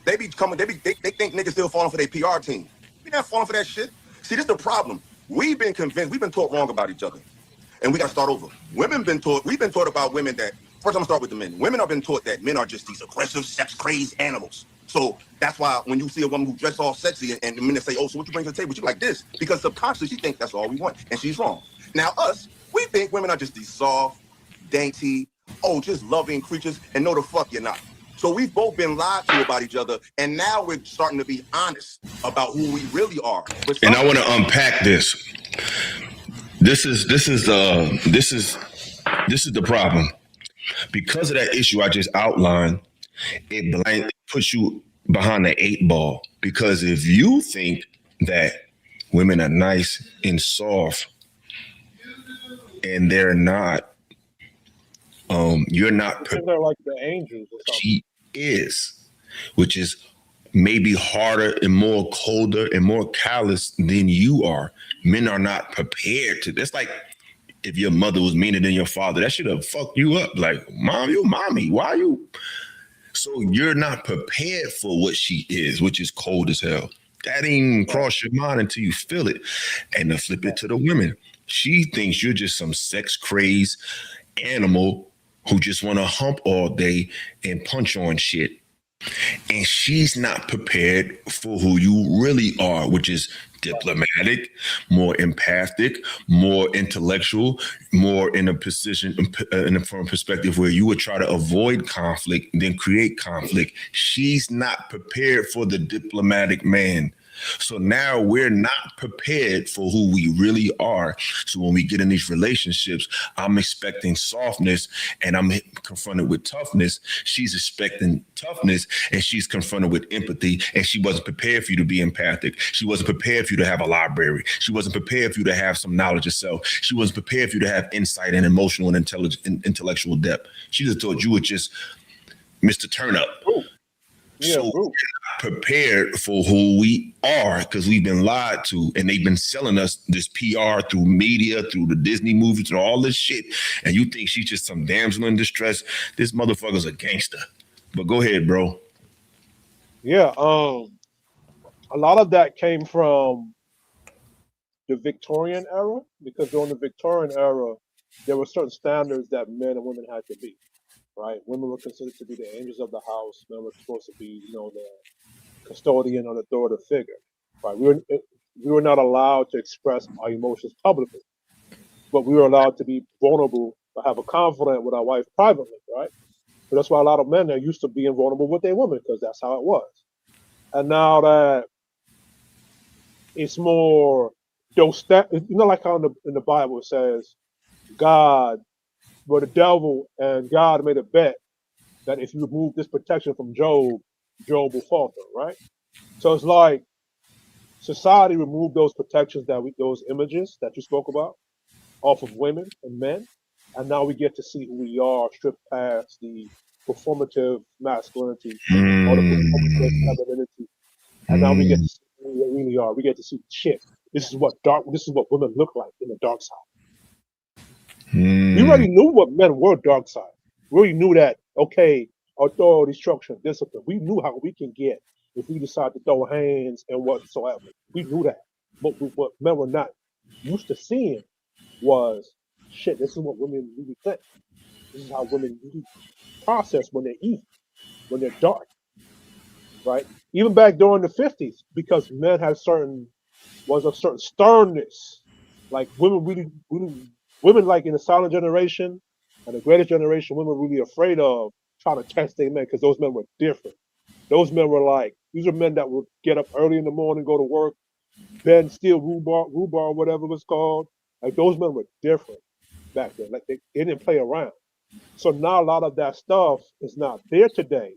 They think niggas still falling for their PR team. We not falling for that shit. See, this is the problem. We've been convinced, we've been taught wrong about each other. And we got to start over. We've been taught about women that, first I'm going to start with the men. Women have been taught that men are just these aggressive, sex-crazed animals. So that's why when you see a woman who dress all sexy and the men say, oh, so what you bring to the table? She like this. Because subconsciously, she thinks that's all we want. And she's wrong. Now us, we think women are just these soft, dainty, just loving creatures. And no, the fuck you're not. So we've both been lied to about each other, and now we're starting to be honest about who we really are. And I want to unpack this. This is the problem. Because of that issue I just outlined, it puts you behind the 8 ball. Because if you think that women are nice and soft, and they're not, you're not. They're like the angels or something. She is, which is maybe harder and more colder and more callous than you are. Men are not prepared to. That's like if your mother was meaner than your father, that should have fucked you up. Like, mom, you mommy, why you? So you're not prepared for what she is, which is cold as hell. That ain't even cross your mind until you feel it. And to flip it to the women, she thinks you're just some sex crazed animal who just want to hump all day and punch on shit. And she's not prepared for who you really are, which is diplomatic, more empathic, more intellectual, more in a position, from a perspective where you would try to avoid conflict than create conflict. She's not prepared for the diplomatic man. So now we're not prepared for who we really are. So when we get in these relationships, I'm expecting softness and I'm confronted with toughness. She's expecting toughness and she's confronted with empathy. And she wasn't prepared for you to be empathic. She wasn't prepared for you to have a library. She wasn't prepared for you to have some knowledge of self. She wasn't prepared for you to have insight and emotional and intellectual depth. She just thought you were just Mr. Turn Up. So we're not prepared for who we are because we've been lied to, and they've been selling us this PR through media, through the Disney movies, and all this shit. And you think she's just some damsel in distress? This motherfucker's a gangster. But go ahead, bro. Yeah, a lot of that came from the Victorian era, because during the Victorian era, there were certain standards that men and women had to be. Right, women were considered to be the angels of the house. Men were supposed to be, the custodian or authoritative figure. Right, we were not allowed to express our emotions publicly, but we were allowed to be vulnerable or have a confidant with our wife privately. Right, so that's why a lot of men are used to being vulnerable with their women because that's how it was. And now that it's more like how in the Bible it says, the devil and God made a bet that if you remove this protection from Job, Job will falter, right? So it's like society removed those protections those images that you spoke about off of women and men, and now we get to see who we are, stripped past the performative masculinity or the performative femininity, and now we get to see who we really are. We get to see shit. This is what women look like in the dark side. We already knew what men were dark side. We already knew that, okay, authority, structure, discipline. We knew how we can get if we decide to throw hands and whatsoever. We knew that. But what men were not used to seeing was, shit, this is what women really think. This is how women really process when they're evil, when they're dark, right? Even back during the 50s, because men had a certain sternness. Like women like in the silent generation and the greatest generation, women were really afraid of trying to test their men because those men were different. Those men were like, these are men that would get up early in the morning, go to work, bend steel rhubarb, whatever it was called. Like those men were different back then. Like they didn't play around. So now a lot of that stuff is not there today.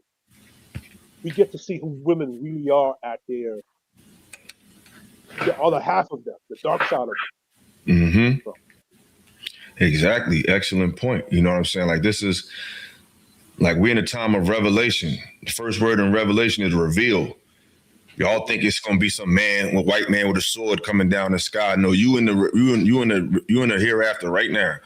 We get to see who women really are at the other half of them, the dark side of them. Mm-hmm. So. Exactly. Excellent point. You know what I'm saying? Like this is like we're in a time of revelation. The first word in Revelation is reveal. Y'all think it's gonna be some white man with a sword coming down the sky. No, you in the hereafter right now.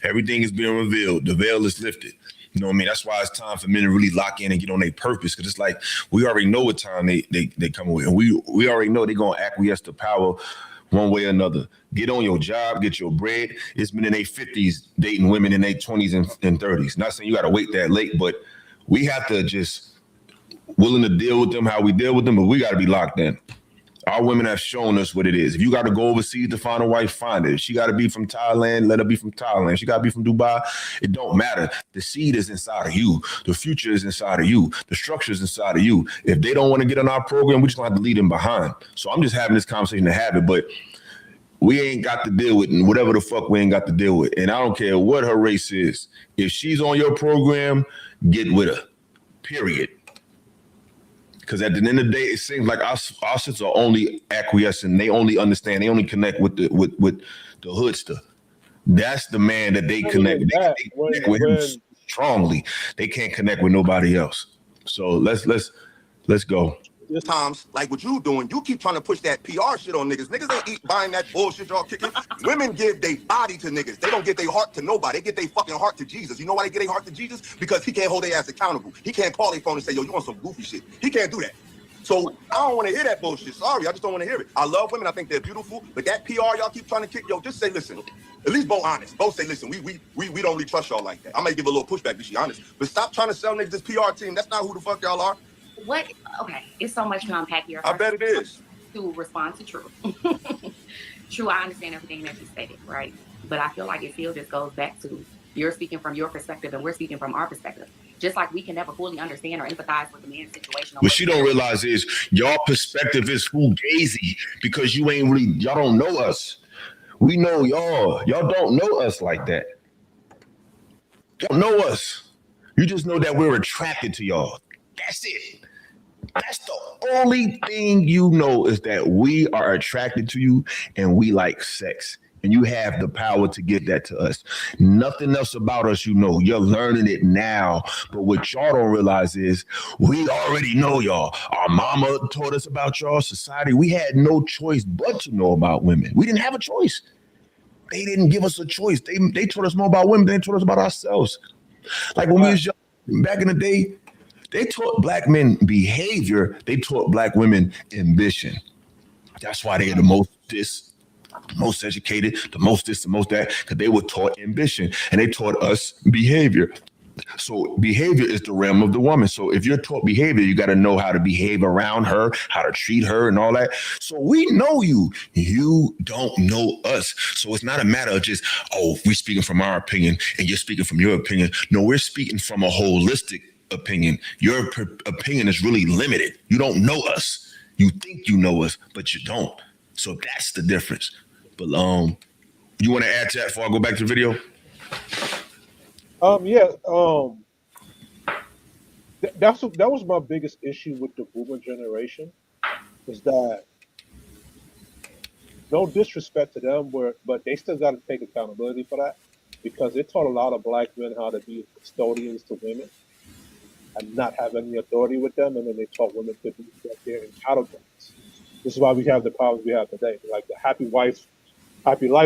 Everything is being revealed. The veil is lifted. You know what I mean? That's why it's time for men to really lock in and get on their purpose. Because it's like we already know what time they come away. And we already know they're going to acquiesce to power one way or another. Get on your job, get your bread. It's been in their 50s dating women in their 20s and 30s. Not saying you got to wait that late, but we have to just willing to deal with them how we deal with them, but we got to be locked in. Our women have shown us what it is. If you got to go overseas to find a wife, find it. If she got to be from Thailand, let her be from Thailand. She got to be from Dubai. It don't matter. The seed is inside of you. The future is inside of you. The structure is inside of you. If they don't want to get on our program, we just gonna have to lead them behind. So I'm just having this conversation to have it, but we ain't got to deal with whatever the fuck we ain't got to deal with. And I don't care what her race is. If she's on your program, get with her. Period. Because at the end of the day, it seems like our sisters are only acquiescing. They only understand. They only connect with the hoodster. That's the man that they connect. They connect with him strongly. They can't connect with nobody else. So let's go. Times like what you doing, you keep trying to push that PR shit on niggas. Niggas ain't buying that bullshit y'all kicking. Women give their body to niggas. They don't give their heart to nobody. They get their fucking heart to Jesus. You know why they get their heart to Jesus? Because he can't hold their ass accountable. He can't call their phone and say, yo, you want some goofy shit. He can't do that. So I don't want to hear that bullshit. Sorry, I just don't want to hear it. I love women. I think they're beautiful. But that PR y'all keep trying to kick, yo, just say, listen. At least both honest. Both say, listen, we don't really trust y'all like that. I might give a little pushback, but she honest. But stop trying to sell niggas this PR team. That's not who the fuck y'all are. What? Okay, it's so much to unpack here. I bet it is. To respond to True. True, I understand everything that you stated, right? But I feel like it still just goes back to you're speaking from your perspective and we're speaking from our perspective. Just like we can never fully understand or empathize with the man's situation. What you don't realize is your perspective is fugazi because y'all don't know us. We know y'all. Y'all don't know us like that. Y'all know us. You just know that we're attracted to y'all. That's it. That's the only thing you know is that we are attracted to you and we like sex. And you have the power to get that to us. Nothing else about us, you know. You're learning it now. But what y'all don't realize is we already know y'all. Our mama taught us about y'all. Society, we had no choice but to know about women. We didn't have a choice. They didn't give us a choice. They taught us more about women than they taught us about ourselves. Like when we was young, back in the day, they taught black men behavior. They taught black women ambition. That's why they're the most educated, the most this, the most that, because they were taught ambition and they taught us behavior. So behavior is the realm of the woman. So if you're taught behavior, you got to know how to behave around her, how to treat her and all that. So we know you. You don't know us. So it's not a matter of just, oh, we're speaking from our opinion and you're speaking from your opinion. No, we're speaking from a holistic opinion. Your opinion is really limited. You don't know us. You think you know us, but you don't. So that's the difference. But you want to add to that before I go back to the video? That was my biggest issue with the boomer generation, is that no disrespect to them, but they still got to take accountability for that, because it taught a lot of black men how to be custodians to women and not have any authority with them, and then they taught women to be their entitlements. This is why we have the problems we have today, like the happy life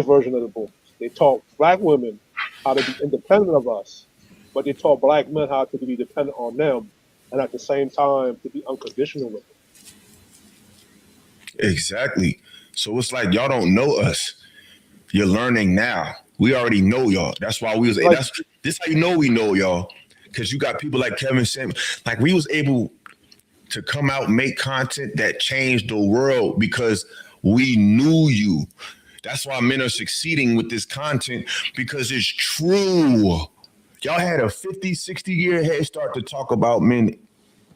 version of the boomers. They taught black women how to be independent of us, but they taught black men how to be dependent on them, and at the same time to be unconditional with them. Exactly. So it's like y'all don't know us. You're learning now. We already know y'all. That's why we was. This how you know we know y'all, because you got people like Kevin Samuel. Like we was able to come out and make content that changed the world because we knew you. That's why men are succeeding with this content, because it's true. Y'all had a 50, 60-year head start to talk about men,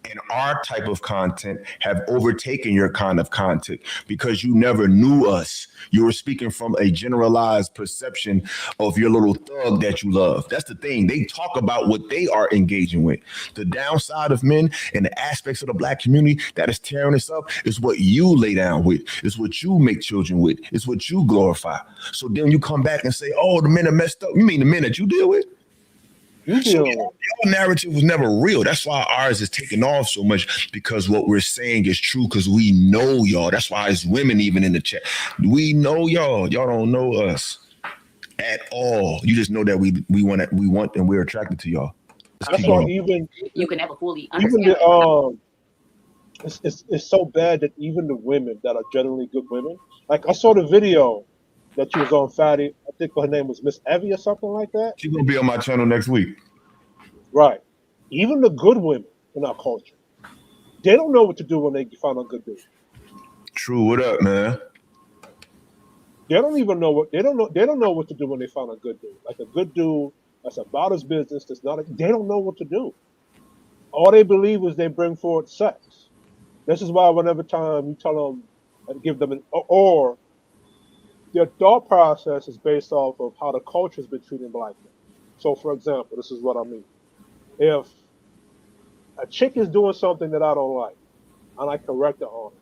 and our type of content have overtaken your kind of content because you never knew us. You were speaking from a generalized perception of your little thug that you love. That's the thing. They talk about what they are engaging with. The downside of men and the aspects of the black community that is tearing us up is what you lay down with. It's what you make children with. It's what you glorify. So then you come back and say, oh, the men are messed up. You mean the men that you deal with? So your narrative was never real. That's why ours is taking off so much, because what we're saying is true, because we know y'all. That's why it's women even in the chat. We know y'all. Y'all don't know us at all. You just know that we want and we're attracted to y'all. That's why even you can never fully even understand. it's so bad that even the women that are generally good women, like I saw the video that you was on Fatty. I think her name was Miss Evie or something like that. She's gonna be on my channel next week. Right. Even the good women in our culture, they don't know what to do when they find a good dude. True. What up, man? They don't even know what they don't know what to do when they find a good dude. Like a good dude that's about his business. That's not. They don't know what to do. All they believe is they bring forward sex. This is why whenever time you tell them and give them or their thought process is based off of how the culture's been treating black men. So, for example, this is what I mean. If a chick is doing something that I don't like, and I correct her on it,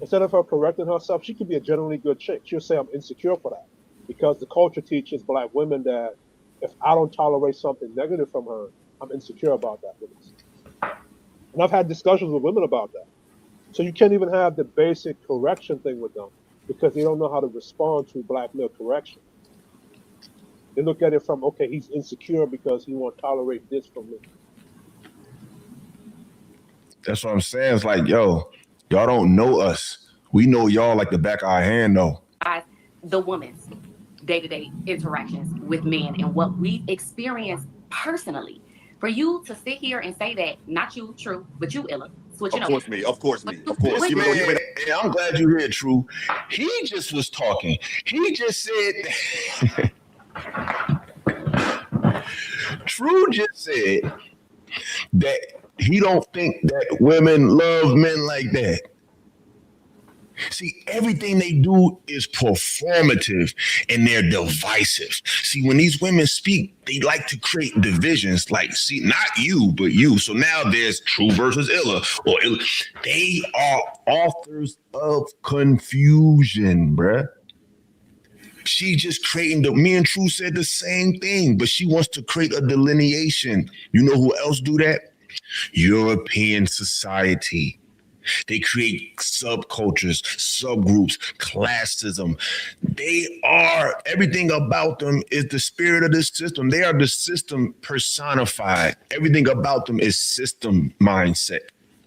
instead of her correcting herself, she could be a generally good chick. She'll say, I'm insecure for that. Because the culture teaches black women that if I don't tolerate something negative from her, I'm insecure about that. And I've had discussions with women about that. So you can't even have the basic correction thing with them because they don't know how to respond to black male correction. They look at it from, okay, he's insecure because he won't tolerate this from me. That's what I'm saying. It's like, yo, y'all don't know us. We know y'all like the back of our hand, though. The woman's day-to-day interactions with men and what we've experienced personally. For you to sit here and say that, not you, True, but you, Illa, switching over. Of course me. Man, I'm glad you're here, True. He just was talking. He just said, True just said that he don't think that women love men like that. See, everything they do is performative and they're divisive. See, when these women speak, they like to create divisions. Like, see, not you, but you. So now there's True versus Illa, or Illa. They are authors of confusion, bruh. She just creating me and True said the same thing, but she wants to create a delineation. You know who else do that? European society. They create subcultures, subgroups, classism. Everything about them is the spirit of this system. They are the system personified. Everything about them is system mindset.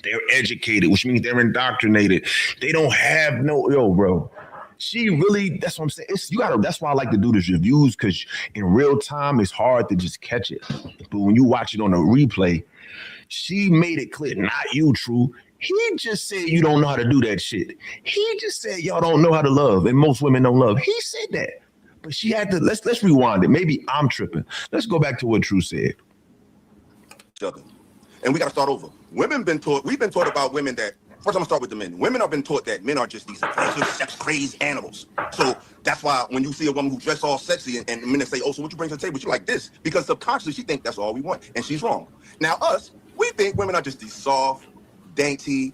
They're educated, which means they're indoctrinated. They don't have bro. She really, that's what I'm saying. That's why I like to do this reviews, because in real time, it's hard to just catch it. But when you watch it on a replay, she made it clear, not you, True. He just said you don't know how to do that shit. He just said y'all don't know how to love, and most women don't love. He said that. But she had to, let's rewind it. Maybe I'm tripping. Let's go back to what True said. And we got to start over. We've been taught about women that, first I'm going to start with the men. Women have been taught that men are just these aggressive, sex-crazed animals. So that's why when you see a woman who dress all sexy and men say, oh, so what you bring to the table? You're like this. Because subconsciously she thinks that's all we want. And she's wrong. Now us, we think women are just these soft, dainty,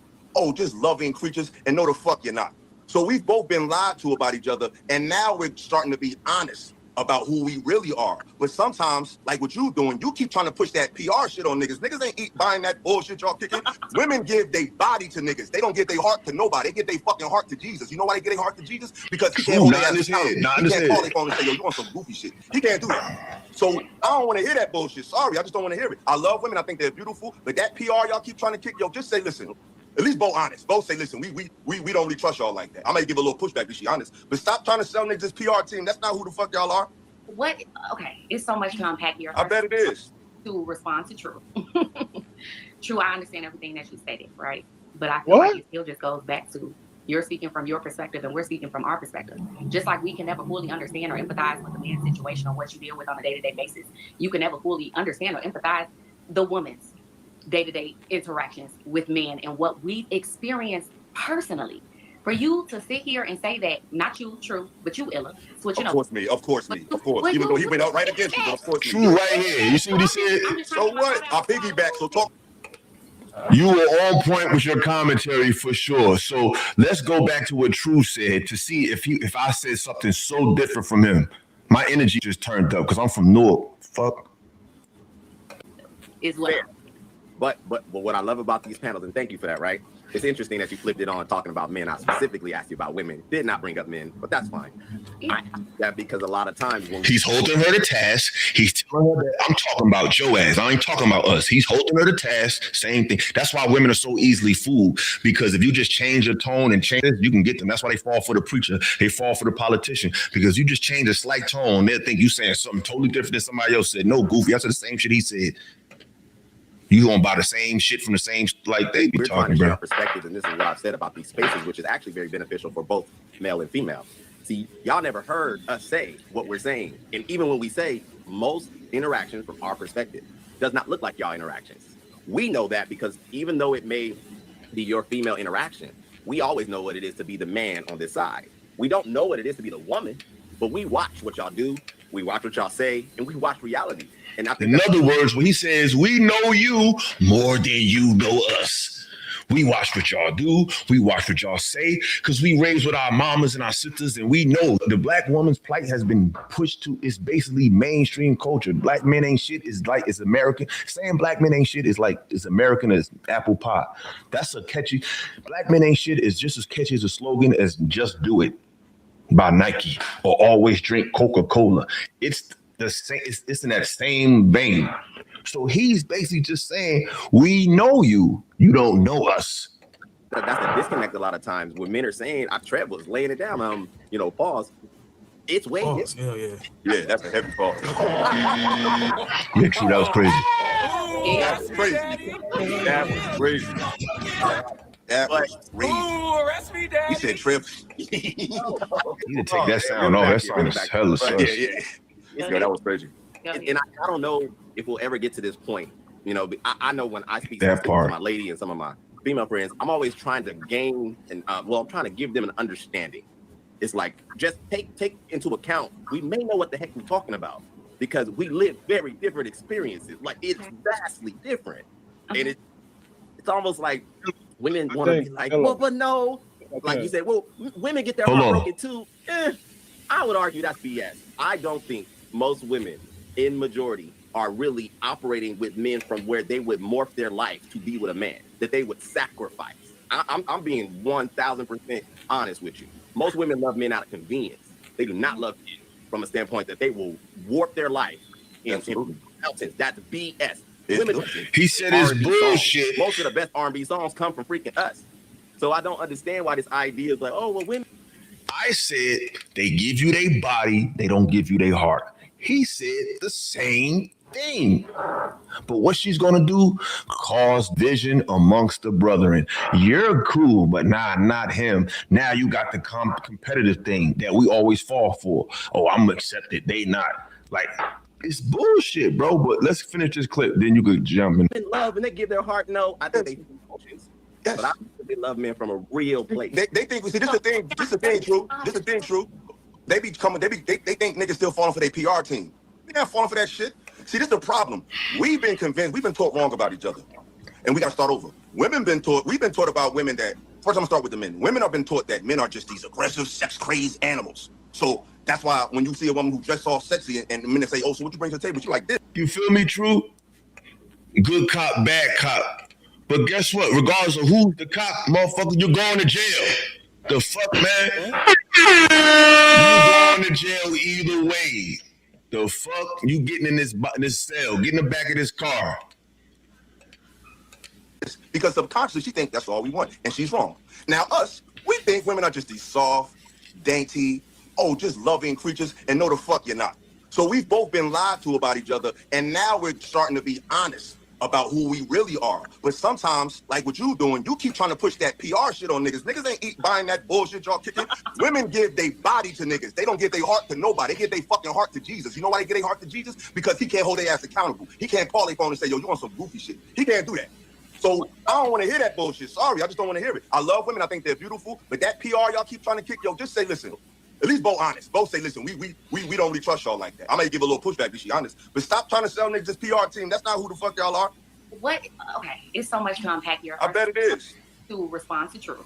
just loving creatures, and no, the fuck you're not. So we've both been lied to about each other, and now we're starting to be honest about who we really are. But sometimes, like what you doing, you keep trying to push that PR shit on niggas. Niggas ain't buying that bullshit y'all kicking. Women give their body to niggas. They don't give their heart to nobody. They give their fucking heart to Jesus. You know why they get their heart to Jesus? Because he can't hold their ass accountable. He can't call their phone and say, yo, you want some goofy shit. He can't do that. So I don't want to hear that bullshit. Sorry, I just don't want to hear it. I love women. I think they're beautiful. But that PR y'all keep trying to kick, just say, listen. At least both honest. Both say, listen, we don't really trust y'all like that. I might give a little pushback if she honest. But stop trying to sell niggas this PR team. That's not who the fuck y'all are. What? Okay, it's so much to unpack here. I bet it is. To respond to True. True, I understand everything that you stated, right? But I feel like it still just goes back to you're speaking from your perspective and we're speaking from our perspective. Just like we can never fully understand or empathize with the man's situation or what you deal with on a day-to-day basis, you can never fully understand or empathize the woman's day-to-day interactions with men and what we've experienced personally. For you to sit here and say that, not you, True, but you, Illa, switching over. Of course. Even though he went out right against you, but of course True, right here. You see what he said? So what? I piggyback, so talk. You were on point with your commentary for sure. So let's go back to what True said to see if I said something so different from him. My energy just turned up because I'm from Newark. Fuck. Is what. But what I love about these panels, and thank you for that, right? It's interesting that you flipped it on talking about men. I specifically asked you about women. Did not bring up men, but that's fine. I asked that because a lot of times when he's holding her to task, he's telling her that I'm talking about your ass. I ain't talking about us. He's holding her to task. Same thing. That's why women are so easily fooled, because if you just change your tone and change it, you can get them. That's why they fall for the preacher. They fall for the politician, because you just change a slight tone, they'll think you saying something totally different than somebody else said. No, goofy. I said the same shit he said. You gonna buy the same shit from the same, like they be we're talking, trying to share bro. our perspectives, and this is what I've said about these spaces, which is actually very beneficial for both male and female. See, y'all never heard us say what we're saying, and even when we say most interactions from our perspective does not look like y'all interactions. We know that because even though it may be your female interaction, we always know what it is to be the man on this side. We don't know what it is to be the woman, but we watch what y'all do, we watch what y'all say, and we watch reality. And I think in other words, when he says, we know you more than you know us. We watch what y'all do. We watch what y'all say, because we raised with our mamas and our sisters, and we know the black woman's plight has been pushed to, it's basically mainstream culture. Black men ain't shit is like, it's American. Saying black men ain't shit is like, it's American as apple pie. That's a catchy, black men ain't shit is just as catchy as a slogan as just do it by Nike or always drink Coca-Cola. It's the same, it's in that same vein. So he's basically just saying, we know you, you don't know us. That's the disconnect a lot of times when men are saying, Trev was laying it down, pause. It's way pause. Hell yeah. Yeah, that's a heavy pause. Yeah, true, that was crazy. That was crazy. That was crazy. That was crazy. Ooh, arrest me, Daddy. He said Trev. You need to take that sound off. That sound is hella sus. Yeah, that was crazy. And I don't know if we'll ever get to this point. I know when I speak That to part. my lady and some of my female friends, I'm always trying to gain and I'm trying to give them an understanding. It's like, just take into account, we may know what the heck we're talking about because we live very different experiences. Like, it's vastly different. And it's almost like women want to be like, well, but no. Like you said, well, women get their heart broken too. I would argue that's BS. I don't think most women in majority are really operating with men from where they would morph their life to be with a man, that they would sacrifice. I'm being 1000% honest with you. Most women love men out of convenience. They do not love men from a standpoint that they will warp their life in mountains. That's BS. Women, he said it's bullshit. Songs. Most of the best R&B songs come from freaking us. So I don't understand why this idea is like, oh, well, women. I said they give you their body, they don't give you their heart. He said the same thing. But what she's gonna do, cause division amongst the brethren. You're cool, but not him. Now you got the competitive thing that we always fall for. Oh, I'm accepted, they not. Like, it's bullshit, bro. But let's finish this clip, then you could jump in. Men love and they give their heart. No, I think they do emotions. Yes. But I think they love men from a real place. They think, see, this is the thing, True. This is the thing, True. They think niggas still falling for their PR team. They not falling for that shit. See, this is the problem. We've been convinced, we've been taught wrong about each other. And we gotta start over. We've been taught about women that, first I'm gonna start with the men. Women have been taught that men are just these aggressive, sex-crazed animals. So that's why when you see a woman who dressed all sexy and men say, oh, so what you bring to the table? She like this. You feel me, True? Good cop, bad cop. But guess what? Regardless of who's the cop, motherfucker, you're going to jail. The fuck, man? You going to jail either way. The fuck? You getting in this cell, get in the back of this car. Because subconsciously, she thinks that's all we want. And she's wrong. Now, us, we think women are just these soft, dainty, just loving creatures, and no, the fuck you're not. So we've both been lied to about each other, and now we're starting to be honest about who we really are. But sometimes, like what you doing, you keep trying to push that PR shit on niggas. Niggas ain't buying that bullshit y'all kicking. Women give their body to niggas. They don't give their heart to nobody. They give their fucking heart to Jesus. You know why they give their heart to Jesus? Because he can't hold their ass accountable. He can't call their phone and say, yo, you want some goofy shit. He can't do that. So I don't want to hear that bullshit. Sorry, I just don't want to hear it. I love women. I think they're beautiful. But that PR y'all keep trying to kick, yo, just say, listen. At least both honest. Both say, listen, we don't really trust y'all like that. I may give a little pushback, but she honest. But stop trying to sell niggas this PR team. That's not who the fuck y'all are. What? Okay, it's so much to unpack here. I bet it is. To respond to True.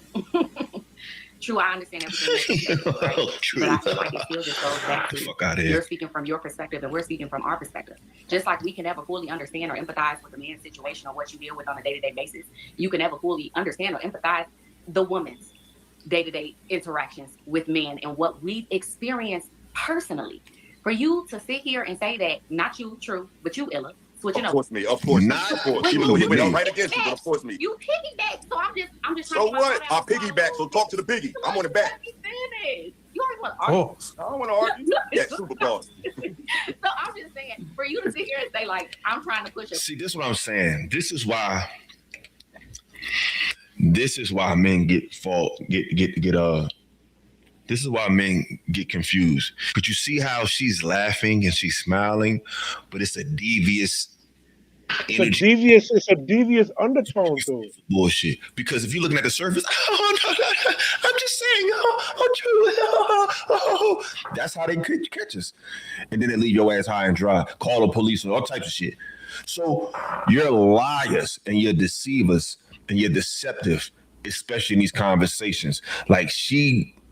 True, I understand everything that you're saying, right? But I feel like it still just goes back to you're speaking from your perspective and we're speaking from our perspective. Just like we can never fully understand or empathize with a man's situation or what you deal with on a day-to-day basis, you can never fully understand or empathize the woman's day-to-day interactions with men and what we've experienced personally. For you to sit here and say that, not you, True, but you, Illa, switching up. Of course, not of course. Even though he went out right against you, but of course me. You piggyback, so I'm just. So what? I piggyback. So talk to the piggy. I'm on the back. You always want to argue. I don't want to argue. Yeah, super boss. So I'm just saying, for you to sit here and say like, I'm trying to push. See, this is what I'm saying. This is why men This is why men get confused. But you see how she's laughing and she's smiling, but it's a devious energy. It's a devious undertone to it. Bullshit. Because if you're looking at the surface, I'm just saying, that's how they catch us. And then they leave your ass high and dry, call the police and all types of shit. So you're liars and you're deceivers and you're deceptive, especially in these conversations. Like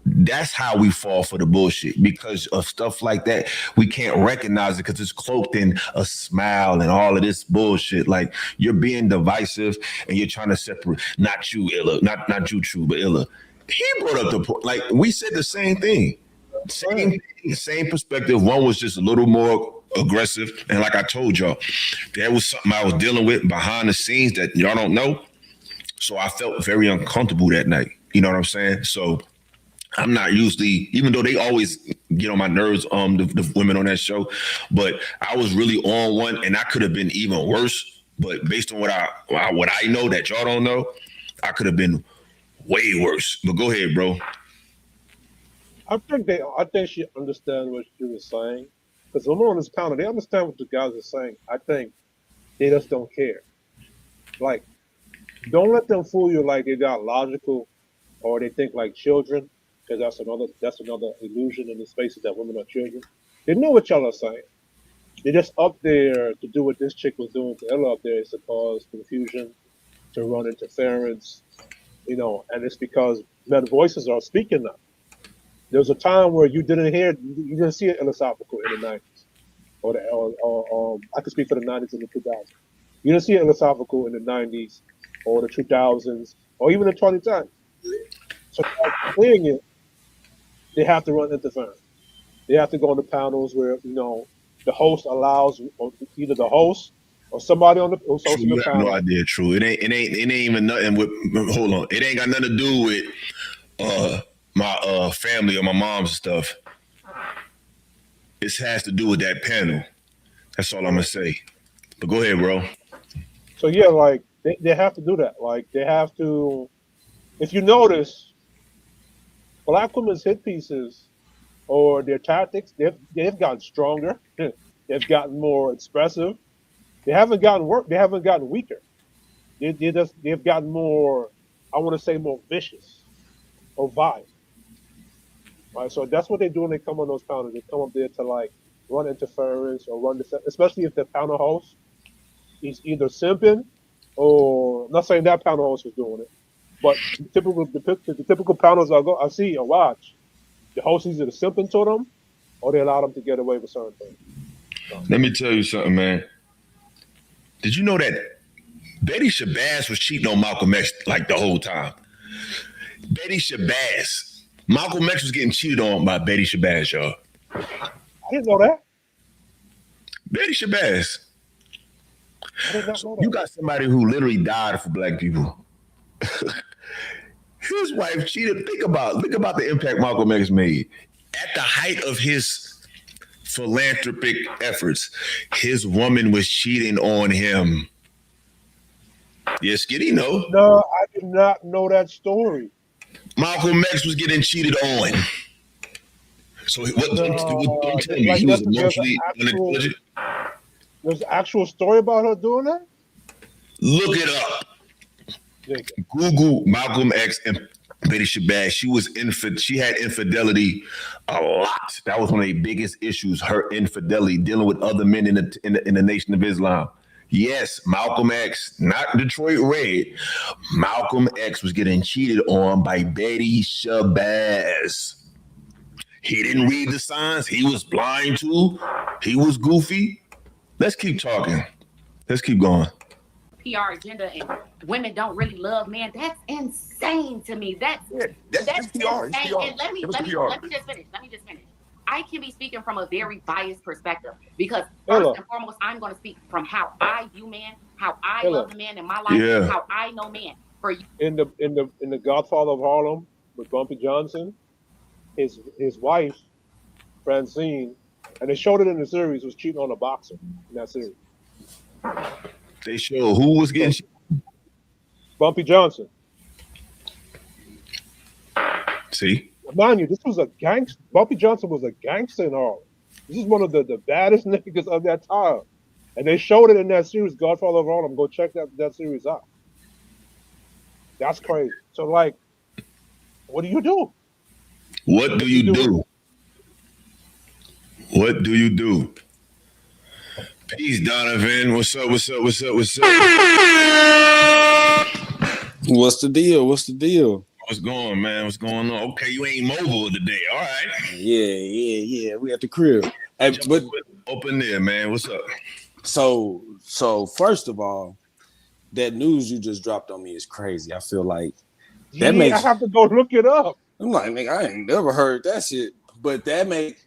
that's how we fall for the bullshit, because of stuff like that. We can't recognize it because it's cloaked in a smile and all of this bullshit. Like, you're being divisive and you're trying to separate, not you, Illa, not you, True, but Illa. He brought up the point. Like, we said the same thing. Same perspective. One was just a little more aggressive. And like I told y'all, there was something I was dealing with behind the scenes that y'all don't know. So I felt very uncomfortable that night. You know what I'm saying? So I'm not usually, even though they always get on my nerves, the women on that show, but I was really on one, and I could have been even worse. But based on what I know that y'all don't know, I could have been way worse. But go ahead, bro. I think she understands what she was saying, because when we're on this panel, they understand what the guys are saying. I think they just don't care. Like, don't let them fool you like they got logical or they think like children. Because that's another illusion in the spaces that women are children. They know what y'all are saying. They're just up there to do what this chick was doing to Ella up there, is to cause confusion, to run interference, and it's because men voices are speaking now. There was a time where you didn't see it philosophical in the 90s, or I could speak for the 90s and the 2000s. You didn't see it philosophical in the 90s or the 2000s or even the 2010s. So clearing it, they have to run interference. They have to go on the panels where the host allows either the host or somebody on the hosting the panel. No idea, True. It ain't even nothing with. Hold on, it ain't got nothing to do with my family or my mom's stuff. It has to do with that panel. That's all I'm gonna say. But go ahead, bro. So yeah, like they have to do that. Like they have to. If you notice, Black women's hit pieces or their tactics, they've gotten stronger. They've gotten more expressive. They haven't gotten weaker. They've gotten more, I want to say, more vicious or violent. Right. So that's what they do when they come on those panels. They come up there to like run interference or especially if the panel host is either simping or, I'm not saying that panel host was doing it. But the typical panels I see or watch, the host either simping to them or they allow them to get away with certain things. So. Let me tell you something, man. Did you know that Betty Shabazz was cheating on Malcolm X like the whole time? Betty Shabazz. Malcolm X was getting cheated on by Betty Shabazz, y'all. I didn't know that. Betty Shabazz. I did not know that. You got somebody who literally died for Black people. His wife cheated. Think about the impact Malcolm X made. At the height of his philanthropic efforts, his woman was cheating on him. Yes, did he know? No, I did not know that story. Malcolm X was getting cheated on. So what don't tell me he was emotionally unintelligent? There's an actual story about her doing that? Look it up. Google Malcolm X and Betty Shabazz. She had infidelity a lot. That was one of the biggest issues, her infidelity, dealing with other men in the Nation of Islam. Yes, Malcolm X, not Detroit Red. Malcolm X was getting cheated on by Betty Shabazz. He didn't read the signs. He was blind too. He was goofy. Let's keep talking. Let's keep going. PR agenda and women don't really love men. That's insane to me. That's PR. insane. It's PR. And let me just finish. I can be speaking from a very biased perspective because first and foremost, I'm going to speak from how I view men, how I love the man in my life, how I know men. For you, in the Godfather of Harlem with Bumpy Johnson, his wife Francine, and they showed it in the series, was cheating on a boxer in that series. They show who was getting Bumpy Johnson. See? Mind you, this was a gangster. Bumpy Johnson was a gangster in Harlem. This is one of the baddest niggas of that time. And they showed it in that series, Godfather of Harlem. Go check that series out. That's crazy. So, like, what do you do? What do you do? What do you do? Peace, Donovan. What's up? What's up? What's up? What's up? What's the deal? What's the deal? What's going, man? What's going on? Okay, you ain't mobile today. All right. Yeah. We at the crib. Hey, but open there, man. What's up? So first of all, that news you just dropped on me is crazy. I feel like that makes. I have to go look it up. I'm like, nigga, I ain't never heard that shit. But that make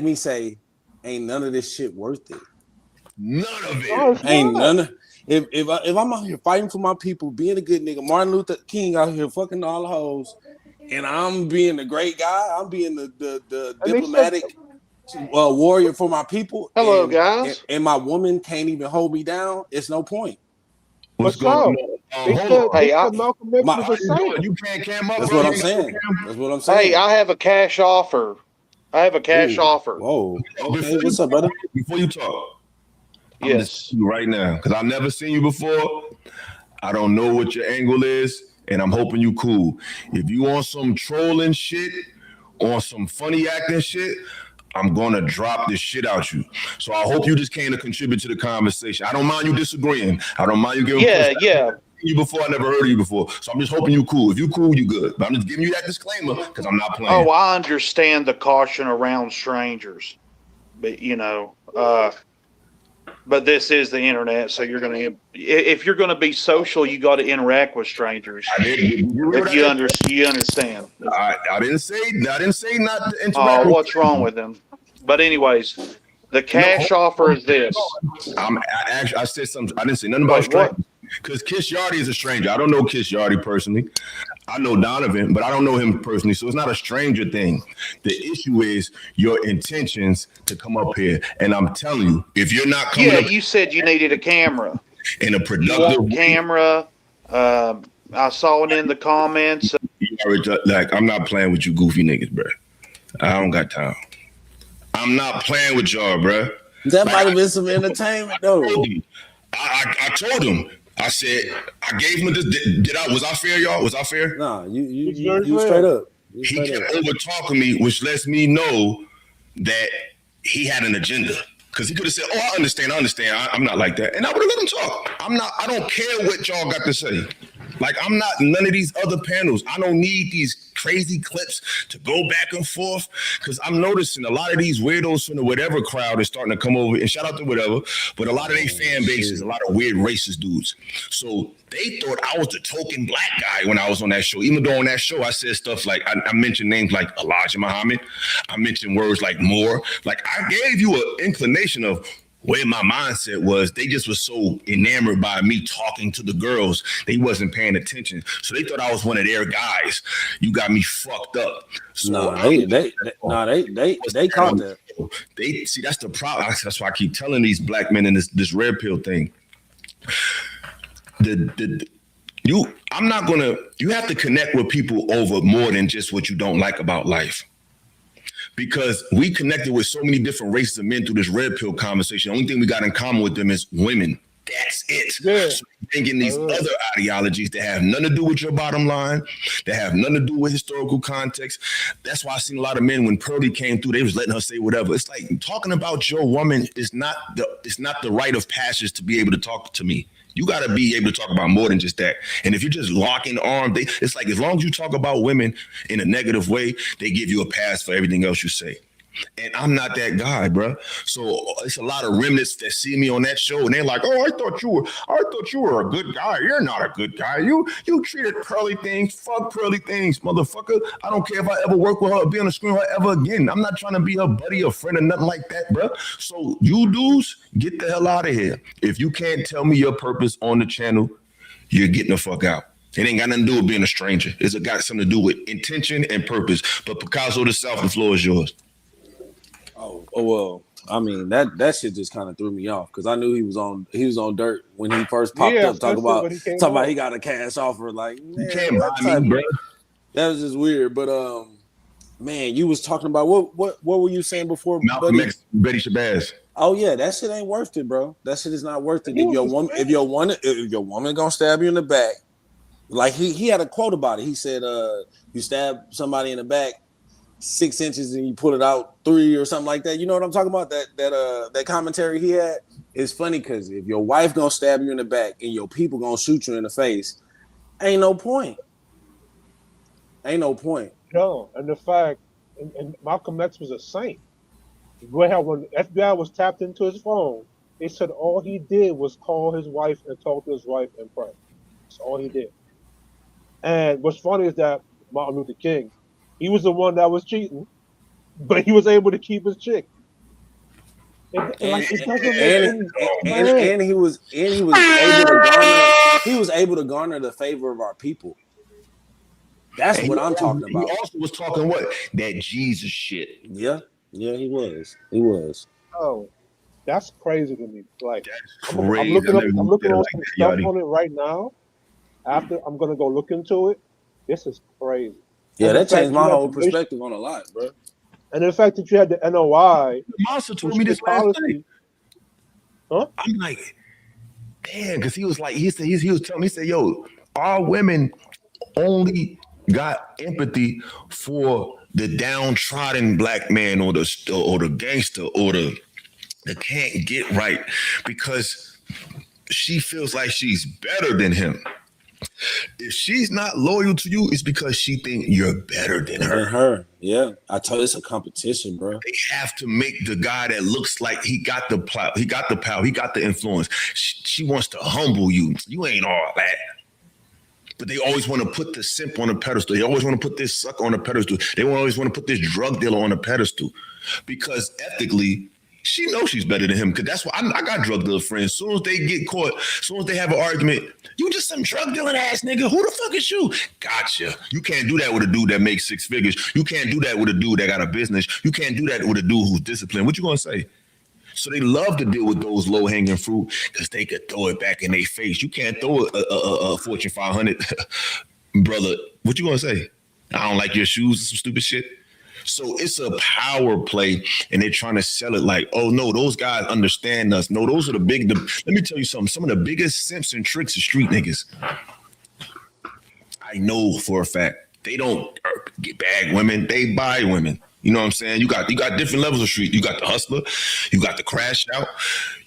me say, ain't none of this shit worth it. None of it. Ain't none of. If I'm out here fighting for my people, being a good nigga, Martin Luther King out here fucking all the hoes, and I'm being the great guy, I'm being the diplomatic warrior for my people. Hello, guys. And my woman can't even hold me down. It's no point. What's going on? Malcolm X was a saint. You can't cam up. That's what I'm saying. That's what I'm saying. Hey, I have a cash offer. offer. Whoa. Okay, what's up, brother? Before you talk. Yes. Right now, because I've never seen you before. I don't know what your angle is, and I'm hoping you cool. If you on some trolling shit, on some funny acting shit, I'm gonna drop this shit out you. So I hope you just came to contribute to the conversation. I don't mind you disagreeing. I don't mind you giving. Yeah. You before, I never heard of you before. So I'm just hoping you cool. If you cool, you good. But I'm just giving you that disclaimer because I'm not playing. Oh, I understand the caution around strangers, but but this is the internet, so if you're gonna be social, you got to interact with strangers. If you understand. I didn't say not to interact. Oh, what's wrong with them? But anyways, the cash offer is this. I said something. I didn't say nothing about strangers. Because Kiss Yardy is a stranger. I don't know Kiss Yardy personally. I know Donovan, but I don't know him personally. So it's not a stranger thing. The issue is your intentions to come up here. And I'm telling you, if you're not coming up, you said you needed a camera. In a productive camera. I saw it in the comments. Like, I'm not playing with you goofy niggas, bro. I don't got time. I'm not playing with y'all, bro. That might have been some entertainment, though. I told him. I said, I gave him this. Was I fair, y'all? Was I fair? Nah, you straight up. He kept over talking me, which lets me know that he had an agenda. Because he could have said, "Oh, I understand. I'm not like that," and I would have let him talk. I don't care what y'all got to say. Like, I'm not none of these other panels. I don't need these crazy clips to go back and forth, because I'm noticing a lot of these weirdos from the whatever crowd is starting to come over, and shout out to whatever, but a lot of their fan base is a lot of weird racist dudes. So they thought I was the token black guy when I was on that show. Even though on that show I said stuff like, I mentioned names like Elijah Muhammad. I mentioned words like more. Like, I gave you an inclination of where my mindset was. They just was so enamored by me talking to the girls, they wasn't paying attention. So they thought I was one of their guys. You got me fucked up. So they caught that. They see, that's the problem. That's why I keep telling these black men in this red pill thing. You have to connect with people over more than just what you don't like about life. Because we connected with so many different races of men through this red pill conversation. The only thing we got in common with them is women. That's it. Yeah. So bringing these other ideologies that have nothing to do with your bottom line, that have nothing to do with historical context. That's why I seen a lot of men when Pearlie came through, they was letting her say whatever. It's like talking about your woman is not the rite of passage to be able to talk to me. You got to be able to talk about more than just that. And if you're just locking arms, it's like as long as you talk about women in a negative way, they give you a pass for everything else you say. And I'm not that guy, bro. So it's a lot of remnants that see me on that show, and they're like, "Oh, I thought you were a good guy. You're not a good guy. You treated Pearlie things. Fuck Pearlie things, motherfucker. I don't care if I ever work with her or be on the screen with her ever again. I'm not trying to be a buddy, a friend, or nothing like that, bro. So you dudes, get the hell out of here. If you can't tell me your purpose on the channel, you're getting the fuck out. It ain't got nothing to do with being a stranger. It's got something to do with intention and purpose. But Picasso the South, the floor is yours. Oh well, I mean that shit just kind of threw me off because I knew he was on dirt when he first popped up talking about he got a cash offer. Like, man, you can't buy me, bro. That was just weird. But man, you was talking about what were you saying before? Malcolm X, Betty Shabazz. Oh yeah, that shit ain't worth it, bro. That shit is not worth it. If your woman gonna stab you in the back, like he had a quote about it. He said, you stab somebody in the back 6 inches and you pull it out 3 or something like that. You know what I'm talking about? That commentary he had is funny because if your wife gonna stab you in the back and your people gonna shoot you in the face, ain't no point. No, and the fact, and Malcolm X was a saint. When FBI was tapped into his phone, they said all he did was call his wife and talk to his wife and pray. That's all he did. And what's funny is that Martin Luther King, he was the one that was cheating, but he was able to keep his chick. And he was able to garner the favor of our people. That's what I'm talking about. He also was talking that Jesus shit. Yeah, he was. Oh, that's crazy to me. Like, I'm crazy. looking on some stuff on it right now. After I'm gonna go look into it. This is crazy. Yeah, that changed my whole perspective on a lot, bro. And the fact that you had the NOI, the monster told me this last night. Huh? I'm like, damn, because he was telling me, he said, yo, our women only got empathy for the downtrodden black man or the gangster or the can't get right because she feels like she's better than him. If she's not loyal to you, it's because she think you're better than her. Yeah. I told you it's a competition, bro. They have to make the guy that looks like he got the power, he got the influence. She wants to humble you. You ain't all that. But they always want to put the simp on a pedestal. They always want to put this sucker on a pedestal. They always want to put this drug dealer on a pedestal. Because ethically, she knows she's better than him. Because that's why I got drug dealer friends. As soon as they get caught, as soon as they have an argument, you just some drug dealing ass nigga. Who the fuck is you? Gotcha. You can't do that with a dude that makes 6 figures. You can't do that with a dude that got a business. You can't do that with a dude who's disciplined. What you gonna say? So they love to deal with those low-hanging fruit because they could throw it back in their face. You can't throw a Fortune 500 brother. What you gonna say? I don't like your shoes, some stupid shit. So it's a power play, and they're trying to sell it like, oh no, those guys understand us. No, those are let me tell you something. Some of the biggest simps and tricks are street niggas. I know for a fact. They don't get bag women, they buy women. You know what I'm saying? You got different levels of street. You got the hustler, you got the crash out,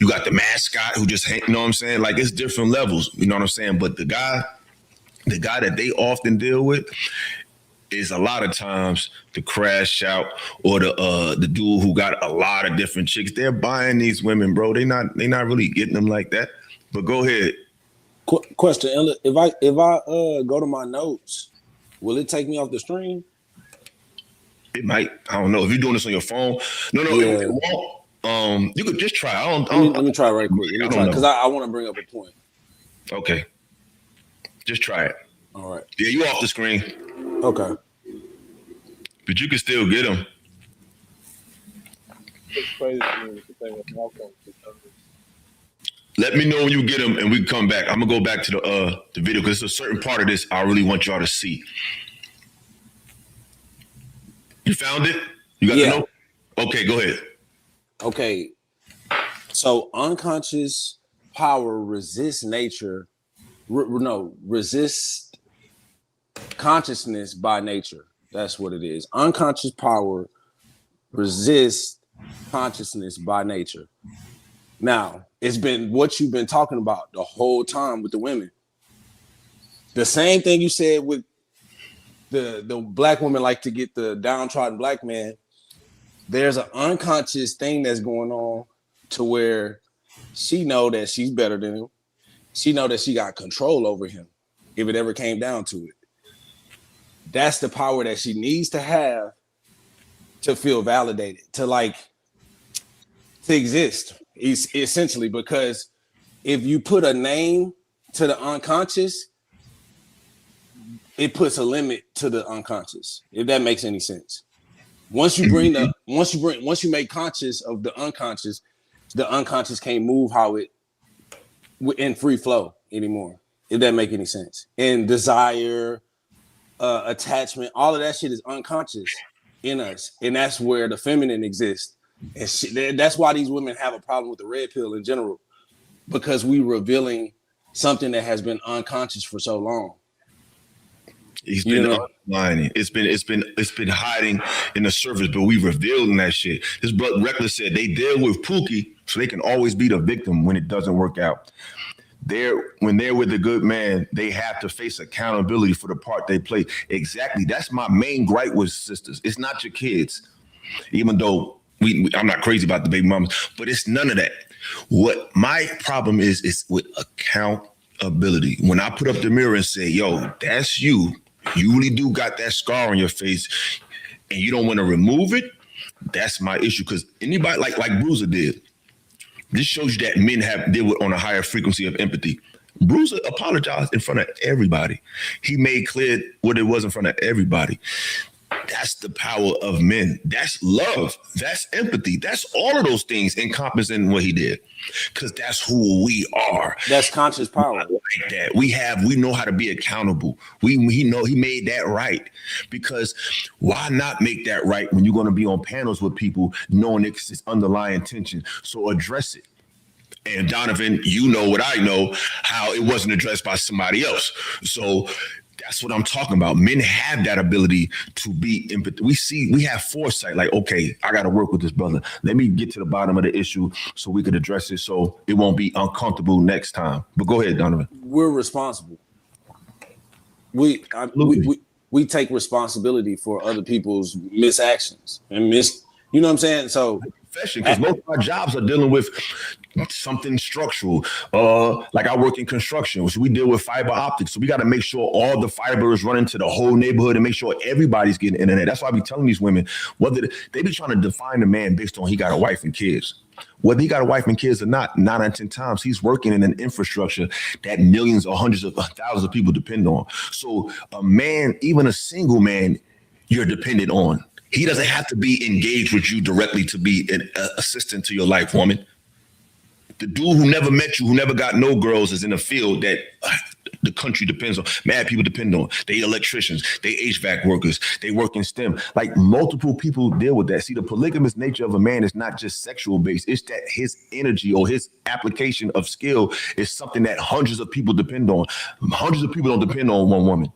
you got the mascot who just you know what I'm saying? Like it's different levels, you know what I'm saying? But the guy that they often deal with is a lot of times the crash out or the dude who got a lot of different chicks. They're buying these women, bro. They not really getting them like that. But go ahead. Question: If I go to my notes, will it take me off the stream? It might. I don't know. If you're doing this on your phone, no, Yeah. it won't. You could just try. Let me try right quick. Because I want to bring up a point. Okay. Just try it. All right. Yeah, you off the screen. Okay. But you can still get them. It's crazy to me to think of Malcolm. Let me know when you get them, and we can come back. I'm gonna go back to the video because there's a certain part of this I really want y'all to see. You found it? You got the note? Okay, go ahead. Okay. So unconscious power resists nature. Resist consciousness by nature. That's what it is. Unconscious power resists consciousness by nature. Now, it's been what you've been talking about the whole time with the women. The same thing you said with the black women like to get the downtrodden black man. There's an unconscious thing that's going on to where she know that she's better than him. She know that she got control over him if it ever came down to it. That's the power that she needs to have to feel validated, to exist, essentially, because if you put a name to the unconscious, it puts a limit to the unconscious, if that makes any sense. Once you make conscious of the unconscious can't move how it in free flow anymore, if that make any sense. And desire, attachment, all of that shit is unconscious in us, and that's where the feminine exists. And that's why these women have a problem with the red pill in general, because we revealing something that has been unconscious for so long. It's been underlining. It's been hiding in the surface, but we revealing that shit. This brother Reckless said they deal with Pookie, so they can always be the victim when it doesn't work out. When they're with a good man, they have to face accountability for the part they play. Exactly. That's my main gripe with sisters. It's not your kids, even though I'm not crazy about the baby mamas, but it's none of that. What my problem is with accountability. When I put up the mirror and say, yo, that's you. You really do got that scar on your face and you don't want to remove it. That's my issue. Because anybody like Bruiser did, this shows you that men deal on a higher frequency of empathy. Bruiser apologized in front of everybody. He made clear what it was in front of everybody. That's the power of men. That's love. That's empathy. That's all of those things encompassing what he did. Because that's who we are. That's conscious power. Like that. We know how to be accountable. He made that right. Because why not make that right when you're going to be on panels with people knowing it's underlying tension? So address it. And Donovan, you know what I know, how it wasn't addressed by somebody else. So that's what I'm talking about. Men have that ability to be empathic. We have foresight. Like, okay, I got to work with this brother. Let me get to the bottom of the issue so we could address it so it won't be uncomfortable next time. But go ahead, Donovan. We're responsible. We take responsibility for other people's misactions and you know what I'm saying? So because most of our jobs are dealing with something structural. Like I work in construction, which we deal with fiber optics. So we got to make sure all the fiber is running to the whole neighborhood and make sure everybody's getting internet. That's why I be telling these women, whether they be trying to define a man based on he got a wife and kids. Whether he got a wife and kids or not, 9 out of 10 times, he's working in an infrastructure that millions or hundreds of thousands of people depend on. So a man, even a single man, you're dependent on. He doesn't have to be engaged with you directly to be an assistant to your life, woman. The dude who never met you, who never got no girls, is in a field that the country depends on. Mad people depend on. They electricians, they HVAC workers, they work in STEM. Like multiple people deal with that. See, the polygamous nature of a man is not just sexual based. It's that his energy or his application of skill is something that hundreds of people depend on. Hundreds of people don't depend on one woman.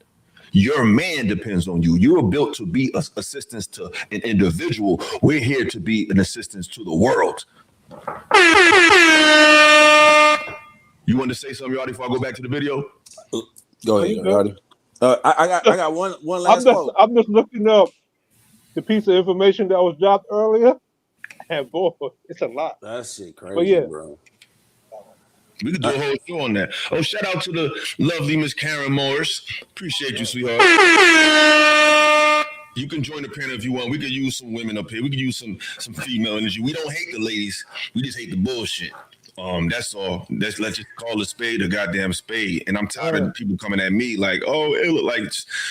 Your man depends on you. You're built to be an assistance to an individual. We're here to be an assistance to the world. You want to say something, Yardi, before I go back to the video? Go ahead, Yardi. I got one last quote. I'm just looking up the piece of information that was dropped earlier, and boy, it's a lot. That shit crazy, but yeah, bro. We could do a whole show on that. Oh, shout out to the lovely Miss Karen Morris. Appreciate you, sweetheart. You can join the panel if you want. We could use some women up here. We could use some female energy. We don't hate the ladies. We just hate the bullshit. That's all. Let's just call a spade a goddamn spade. And I'm tired of people coming at me like, oh, it look like,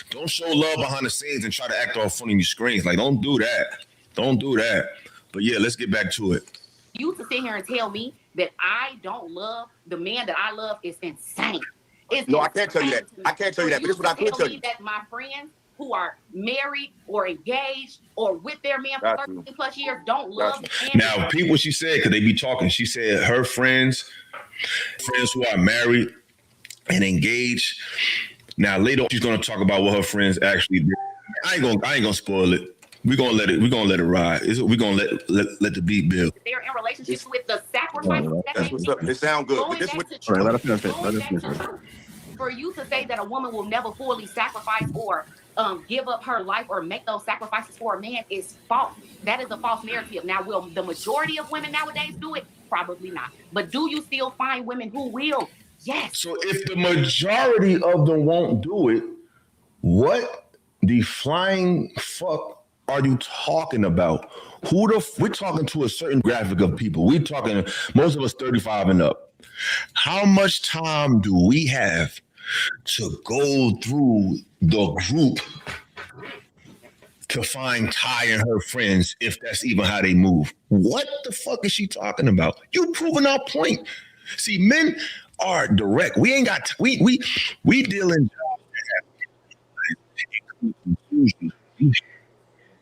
don't show love behind the scenes and try to act all funny on your screens. Like, don't do that. Don't do that. But yeah, let's get back to it. You to sit here and tell me that I don't love the man that I love is insane. No, I can't tell you that. I can't tell you that. But this is what I can tell you. That my friends who are married or engaged or with their man for 13 plus years don't love. Now, repeat what she said because they be talking. She said her friends who are married and engaged. Now later she's gonna talk about what her friends actually did. I ain't gonna spoil it. We're gonna let it ride. We're gonna let the beat build. They're in relationships with the sacrifice that they It sound good. But this Let us finish. For you to say that a woman will never fully sacrifice or give up her life or make those sacrifices for a man is false. That is a false narrative. Now, will the majority of women nowadays do it? Probably not. But do you still find women who will? Yes. So if the majority of them won't do it, what the flying fuck are you talking about? We're talking to a certain graphic of people. We're talking, most of us 35 and up. How much time do we have to go through the group to find Ty and her friends, if that's even how they move? What the fuck is she talking about? You proving our point. See, men are direct. We ain't got we deal in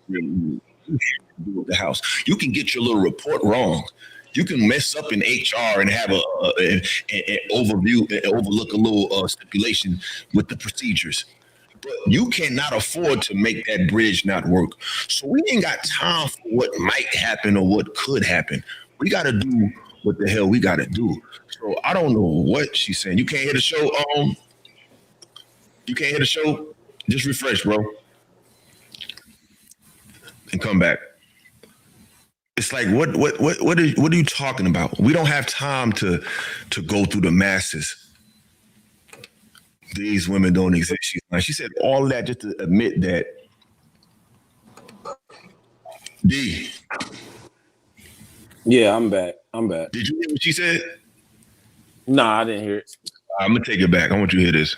with the house. You can get your little report wrong. You can mess up in HR and have an overview and overlook a little stipulation with the procedures. But you cannot afford to make that bridge not work. So we ain't got time for what might happen or what could happen. We got to do what the hell we got to do. So I don't know what she's saying. You can't hear the show. You can't hear the show. Just refresh, bro, and come back. It's like what are you talking about? We don't have time to go through the masses. These women don't exist. She said all of that just to admit that. D. Yeah, I'm back. Did you hear what she said? Nah, I didn't hear it. I'm gonna take it back. I want you to hear this.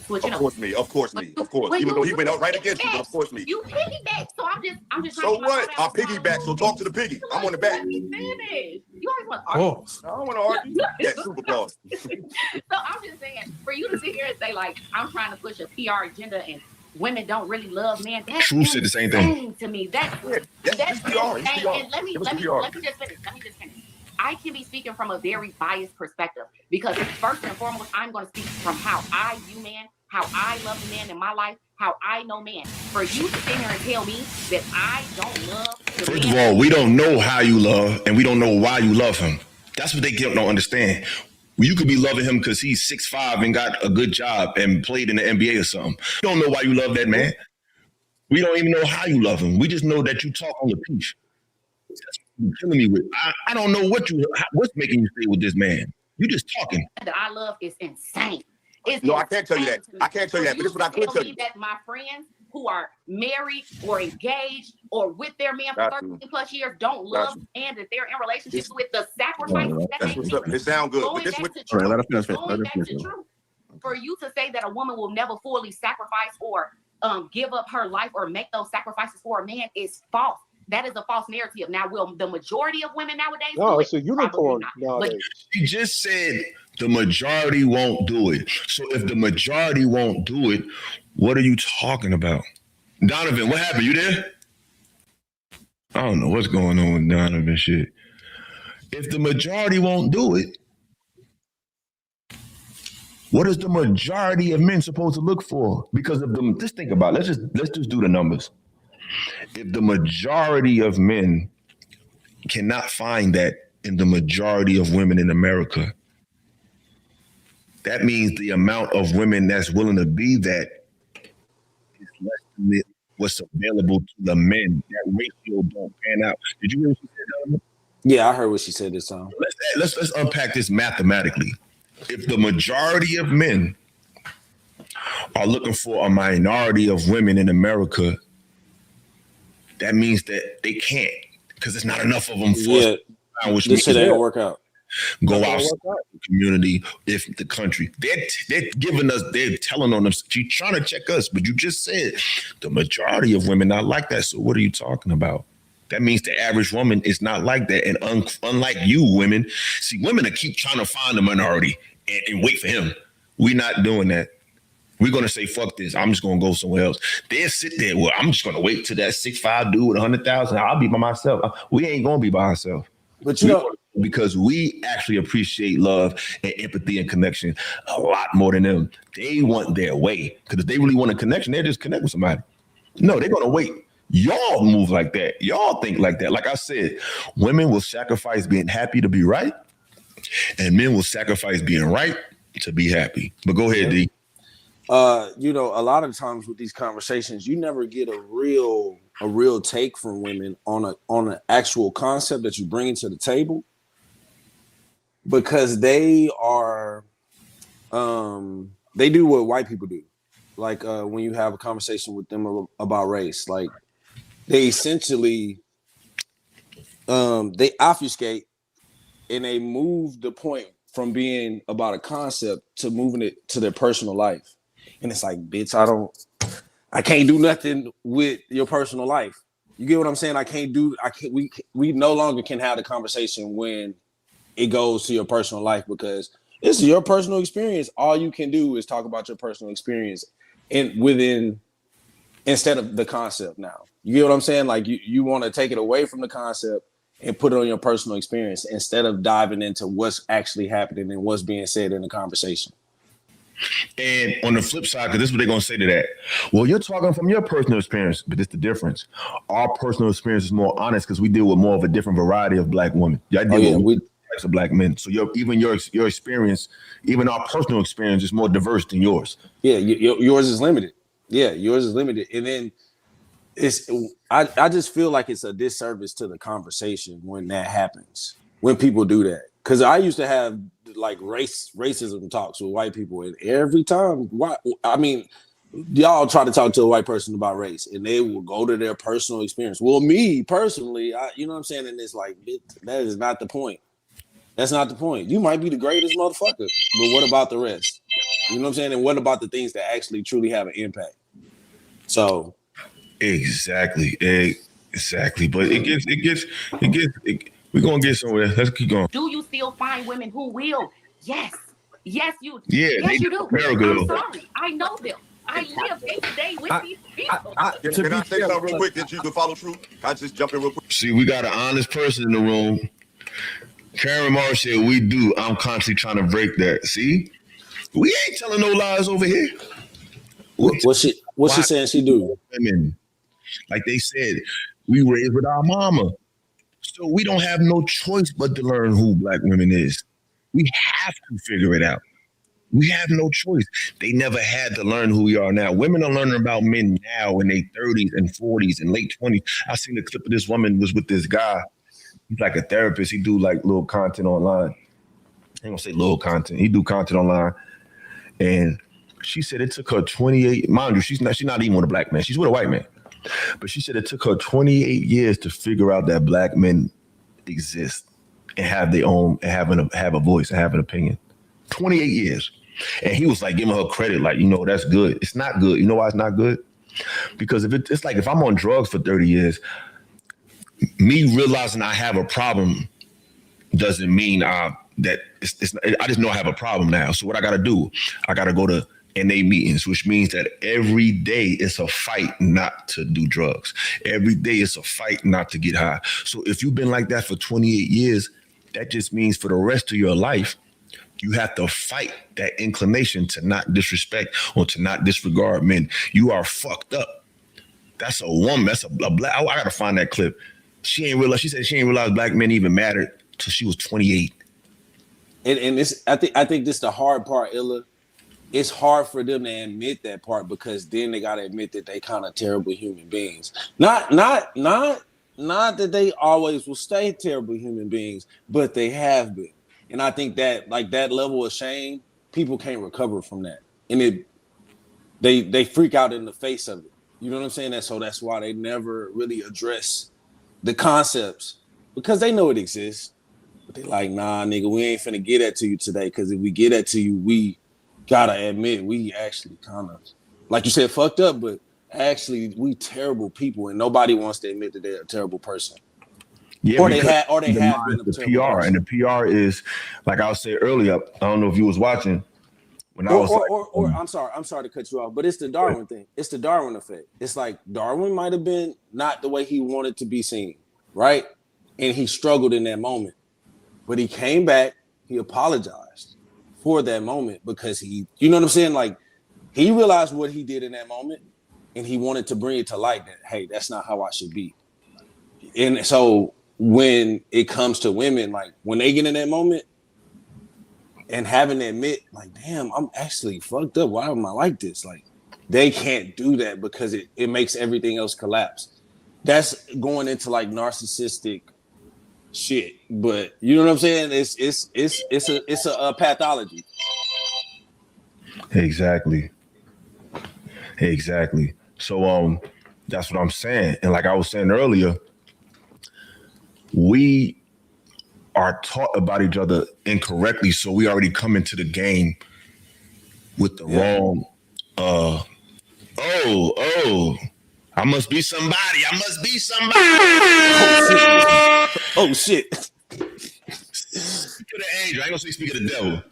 Of course me. Even though he went out right against you, but of course me. You piggyback, so I'm just. So what? I piggyback. So talk to the piggy. I'm on the back. You always want to argue. I don't want to argue. Yeah, super pause. So I'm just saying, for you to sit here and say like I'm trying to push a PR agenda and women don't really love men. That's True said the same thing to me. That's PR. And let me just finish. I can be speaking from a very biased perspective because first and foremost, I'm going to speak from how I view men, how I love the man in my life, how I know man. For you to sit here and tell me that I don't love the First of all, we don't know how you love and we don't know why you love him. That's what they don't understand. You could be loving him because he's 6'5" and got a good job and played in the NBA or something. You don't know why you love that man. We don't even know how you love him. We just know that you talk on the piece. That's what you're killing me with. I don't know what's making you stay with this man. You just talking. That I love is insane. No, I can't tell you that. I can't tell you that. But this is what I could tell you. That my friends who are married or engaged or with their man for 13 plus years don't love and that they're in relationships with the sacrifices that they make. It sounds good. All right, let us finish. For you to say that a woman will never fully sacrifice or give up her life or make those sacrifices for a man is false. That is a false narrative. Now, will the majority of women nowadays? No, it's a unicorn nowadays. But she just said the majority won't do it. So if the majority won't do it, what are you talking about? Donovan, what happened? You there? I don't know what's going on with Donovan shit. If the majority won't do it, what is the majority of men supposed to look for? Because of them, just think about it. Let's just do the numbers. If the majority of men cannot find that in the majority of women in America, that means the amount of women that's willing to be that is less than what's available to the men. That ratio don't pan out. Did you hear what she said, Donovan? Yeah, I heard what she said this time. Let's unpack this mathematically. If the majority of men are looking for a minority of women in America, that means that they can't, because there's not enough of them for us. This shit ain't gonna work out. Go outside the community, if the country. They're giving us, they're telling on us, she's trying to check us, but you just said the majority of women not like that. So what are you talking about? That means the average woman is not like that. And unlike you women, see, women are keep trying to find a minority and wait for him. We're not doing that. We're gonna say fuck this. I'm just gonna go somewhere else. They'll sit there. Well, I'm just gonna wait till that 6'5" dude with 100,000. I'll be by myself. We ain't gonna be by ourselves. But you know, because we actually appreciate love and empathy and connection a lot more than them. They want their way because if they really want a connection, they'll just connect with somebody. No, they're gonna wait. Y'all move like that. Y'all think like that. Like I said, women will sacrifice being happy to be right, and men will sacrifice being right to be happy. But go ahead, D. You know, a lot of times with these conversations, you never get a real take from women on an actual concept that you bring to the table, because they are they do what white people do. Like when you have a conversation with them about race, like they essentially they obfuscate and they move the point from being about a concept to moving it to their personal life. And it's like, bitch, I can't do nothing with your personal life. You get what I'm saying? We no longer can have the conversation when it goes to your personal life, because this is your personal experience. All you can do is talk about your personal experience instead of the concept now. You get what I'm saying? Like you want to take it away from the concept and put it on your personal experience instead of diving into what's actually happening and what's being said in the conversation. And on the flip side, because this is what they're going to say to that. Well, you're talking from your personal experience, but it's the difference. Our personal experience is more honest because we deal with more of a different variety of black women. Y'all deal with types of black men. So your experience, even our personal experience is more diverse than yours. Yeah, yours is limited. Yeah, yours is limited. And then I just feel like it's a disservice to the conversation when that happens, when people do that. Because I used to have like racism talks with white people, and every time, y'all try to talk to a white person about race, and they will go to their personal experience. Well, me personally, you know what I'm saying, and it's like that is not the point. That's not the point. You might be the greatest motherfucker, but what about the rest? You know what I'm saying, and what about the things that actually truly have an impact? So, exactly. But we're gonna get somewhere. Let's keep going. Do you still find women who will? Yes, you. Yeah, yes, you do. I'm sorry. I know them. I live day to day with these people. Can I say something real quick that you can follow through? Can I just jump in real quick? See, we got an honest person in the room. Karen Marsh said, we do. I'm constantly trying to break that. See? We ain't telling no lies over here. What's she saying she do? Women, like they said, we raised with our mama. So we don't have no choice but to learn who black women is. We have to figure it out. We have no choice. They never had to learn who we are now. Women are learning about men now in their 30s and 40s and late 20s. I seen a clip of this woman was with this guy. He's like a therapist. He do like little content online. I ain't gonna say little content. He do content online. And she said it took her 28, mind you, she's not even with a black man. She's with a white man. But she said it took her 28 years to figure out that black men exist and have their own, and have a voice and have an opinion. 28 years. And he was like giving her credit, like, that's good. It's not good. You know why it's not good? Because it's like if I'm on drugs for 30 years, me realizing I have a problem doesn't mean that I just know I have a problem now. So what I got to do, I got to go to NA meetings, which means that every day it's a fight not to do drugs. Every day it's a fight not to get high. So if you've been like that for 28 years, that just means for the rest of your life, you have to fight that inclination to not disrespect or to not disregard men. You are fucked up. That's a woman. That's a black. I got to find that clip. She said she ain't realized black men even mattered till she was 28. And this, I think this is the hard part, Illa. It's hard for them to admit that part, because then they gotta admit that they kind of terrible human beings. Not that they always will stay terrible human beings, but they have been. And I think that like that level of shame, people can't recover from that. And they freak out in the face of it. You know what I'm saying? That's why they never really address the concepts, because they know it exists. But they like, nah, nigga, we ain't finna get that to you today, because if we get that to you, we gotta admit we actually kind of, like you said, fucked up, but actually we terrible people, and nobody wants to admit that they're a terrible person. Yeah, or they have been a the terrible PR, person. and the PR is, like I was saying earlier, I don't know if you was watching, when I was I'm sorry to cut you off, but it's the Darwin thing. It's the Darwin effect. It's like Darwin might have been not the way he wanted to be seen, right? And he struggled in that moment, but he came back. He apologized for that moment because you know what I'm saying? Like he realized what he did in that moment, and he wanted to bring it to light that hey, that's not how I should be. And so when it comes to women, like when they get in that moment. And having to admit, like, damn, I'm actually fucked up. Why am I like this? Like, they can't do that because it makes everything else collapse. That's going into like narcissistic shit. But you know what I'm saying? It's a pathology. Exactly. So that's what I'm saying. And like I was saying earlier, we are taught about each other incorrectly, so we already come into the game with the wrong I must be somebody. Oh shit. Speak of the angel. I ain't gonna say speak of the devil.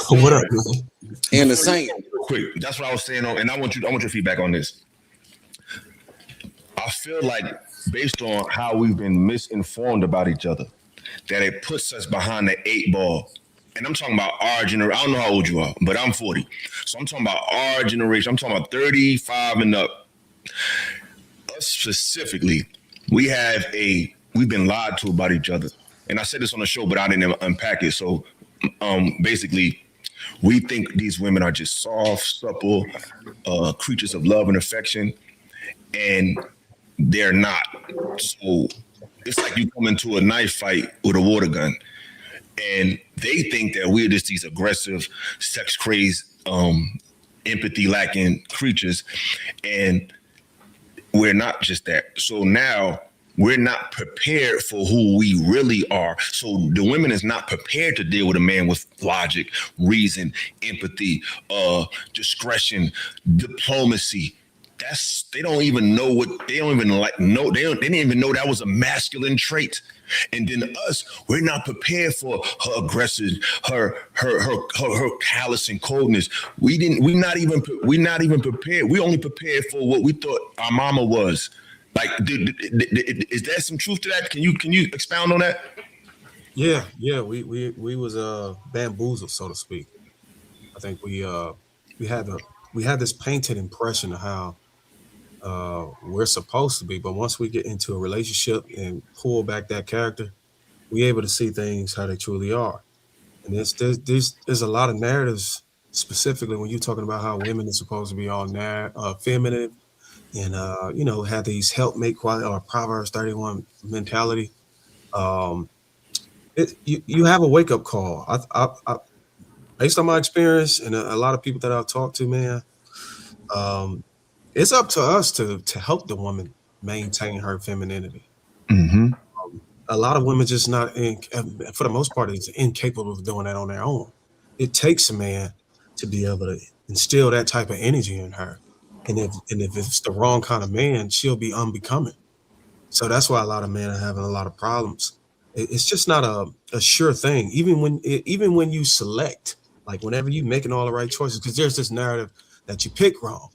What up, man? And the saint. Quick. That's what I was saying and I want your feedback on this. I feel like based on how we've been misinformed about each other, that it puts us behind the 8 ball. And I'm talking about our generation. I don't know how old you are, but I'm 40. So I'm talking about our generation. I'm talking about 35 and up. Us specifically, we've been lied to about each other. And I said this on the show, but I didn't unpack it. So basically, we think these women are just soft, supple creatures of love and affection. And they're not. So it's like you come into a knife fight with a water gun. And they think that we're just these aggressive, sex-crazed, empathy-lacking creatures. And we're not just that. So now we're not prepared for who we really are. So the women is not prepared to deal with a man with logic, reason, empathy, discretion, diplomacy. They don't even know they didn't even know that was a masculine trait. And then us, we're not prepared for her aggression, her callous and coldness. We're not even prepared. We only prepared for what we thought our mama was. Like, is there some truth to that? Can you expound on that? Yeah. We was bamboozled, so to speak. I think we had this painted impression of how we're supposed to be, but once we get into a relationship and pull back that character, we're able to see things how they truly are. And there's a lot of narratives, specifically when you're talking about how women are supposed to be all feminine and have these helpmate quality or Proverbs 31 mentality. You have a wake up call. I based on my experience and a lot of people that I've talked to, man. It's up to us to help the woman maintain her femininity. Mm-hmm. A lot of women just for the most part, is incapable of doing that on their own. It takes a man to be able to instill that type of energy in her. And if it's the wrong kind of man, she'll be unbecoming. So that's why a lot of men are having a lot of problems. It's just not a sure thing. Even when you select, like whenever you're making all the right choices, because there's this narrative that you pick wrong.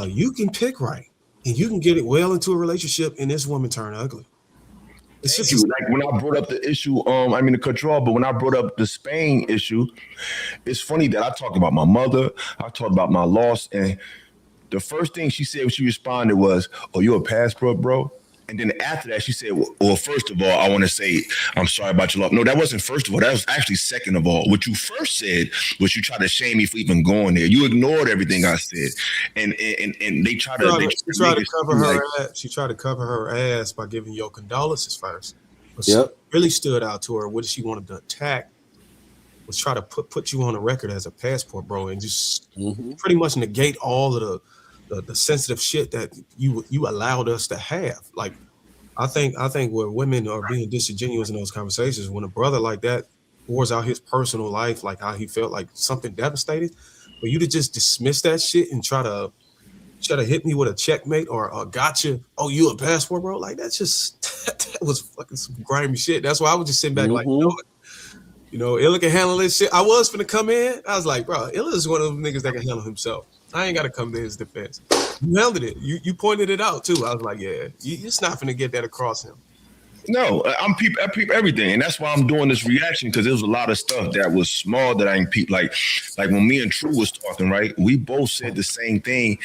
You can pick right, and you can get it well into a relationship, and this woman turn ugly. It's just like when I brought up the issue. I mean to cut you off, but when I brought up the Spain issue, it's funny that I talked about my mother, I talked about my loss, and the first thing she said when she responded was, "Oh, you a passport, bro?" And then after that, she said, well, first of all, I want to say, I'm sorry about your loss. No, that wasn't first of all. That was actually second of all. What you first said was you tried to shame me for even going there. You ignored everything I said. And they tried to cover her ass. She tried to cover her ass by giving your condolences first. What really stood out to her, what she wanted to attack, was try to put you on the record as a passport, bro, and just pretty much negate all of the sensitive shit that you allowed us to have. Like, I think where women are being disingenuous in those conversations, when a brother like that pours out his personal life, like how he felt like something devastated, for you to just dismiss that shit and try to hit me with a checkmate or a gotcha, oh, you a passport, bro? Like, that's just that was fucking some grimy shit. That's why I was just sitting back like, you know what? You know, Illa can handle this shit. I was finna come in. I was like, bro, Illa is one of those niggas that can handle himself. I ain't got to come to his defense. You handled it. You pointed it out too. I was like, yeah, you're not finna get that across him. No, I peep everything, and that's why I'm doing this reaction, because there was a lot of stuff that was small that I ain't peep. Like when me and True was talking, right? We both said the same thing,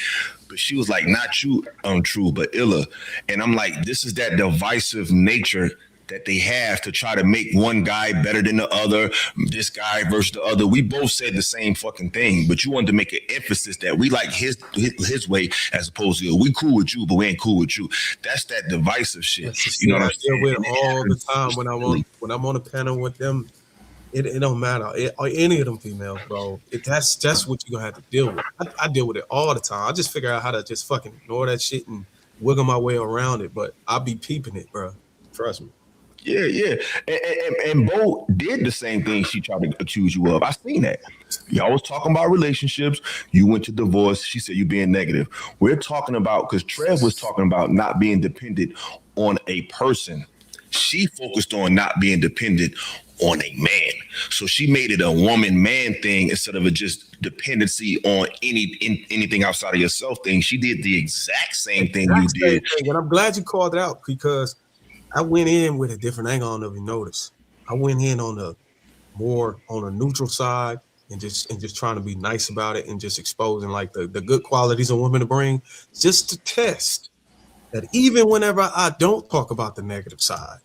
but she was like, "Not you, True, but Illa," and I'm like, "This is that divisive nature that they have to try to make one guy better than the other, this guy versus the other." We both said the same fucking thing, but you wanted to make an emphasis that we like his way as opposed to we cool with you, but we ain't cool with you. That's that divisive shit. You know what I'm saying? With all the time when I'm on a panel with them, it don't matter. Or any of them females, bro. That's what you're gonna have to deal with. I deal with it all the time. I just figure out how to just fucking ignore that shit and wiggle my way around it. But I'll be peeping it, bro. Trust me. Yeah. And Bo did the same thing she tried to accuse you of. I seen that. Y'all was talking about relationships. You went to divorce. She said you being negative. We're talking about, because Trev was talking about not being dependent on a person. She focused on not being dependent on a man. So she made it a woman-man thing instead of a just dependency on anything outside of yourself thing. She did the exact same thing you did. And I'm glad you called it out, because I went in with a different angle. I don't know if you noticed. I went in on a neutral side and just trying to be nice about it and just exposing like the good qualities of women to bring, just to test that even whenever I don't talk about the negative side,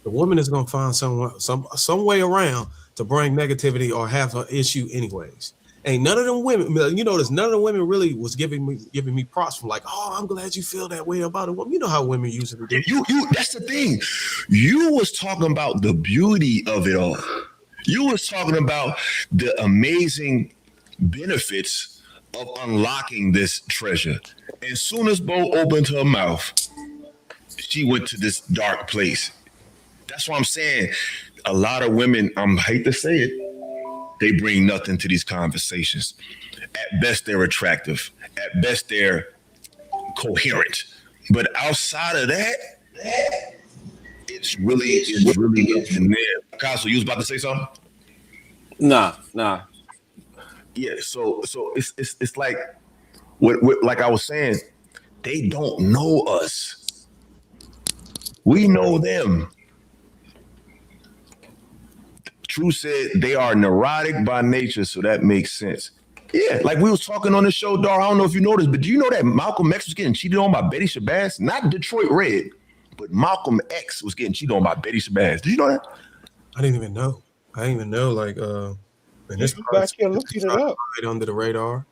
the woman is gonna find some way around to bring negativity or have an issue anyways. Ain't none of them women, you notice none of the women really was giving me props from like, oh, I'm glad you feel that way about a woman. You know how women usually do. You that's the thing. You was talking about the beauty of it all. You was talking about the amazing benefits of unlocking this treasure. As soon as Bo opened her mouth, she went to this dark place. That's what I'm saying. A lot of women, I hate to say it, they bring nothing to these conversations. At best, they're attractive. At best, they're coherent. But outside of that, it's really nothing there. Castle, you was about to say something? Nah. Yeah. So it's like what like I was saying, they don't know us. We know them. True said they are neurotic by nature, so that makes sense. Yeah, like we was talking on the show, Dar. I don't know if you noticed, but do you know that Malcolm X was getting cheated on by Betty Shabazz? Not Detroit Red, but Malcolm X was getting cheated on by Betty Shabazz. Did you know that? I didn't even know. Like, and this back here looking it up right under the radar.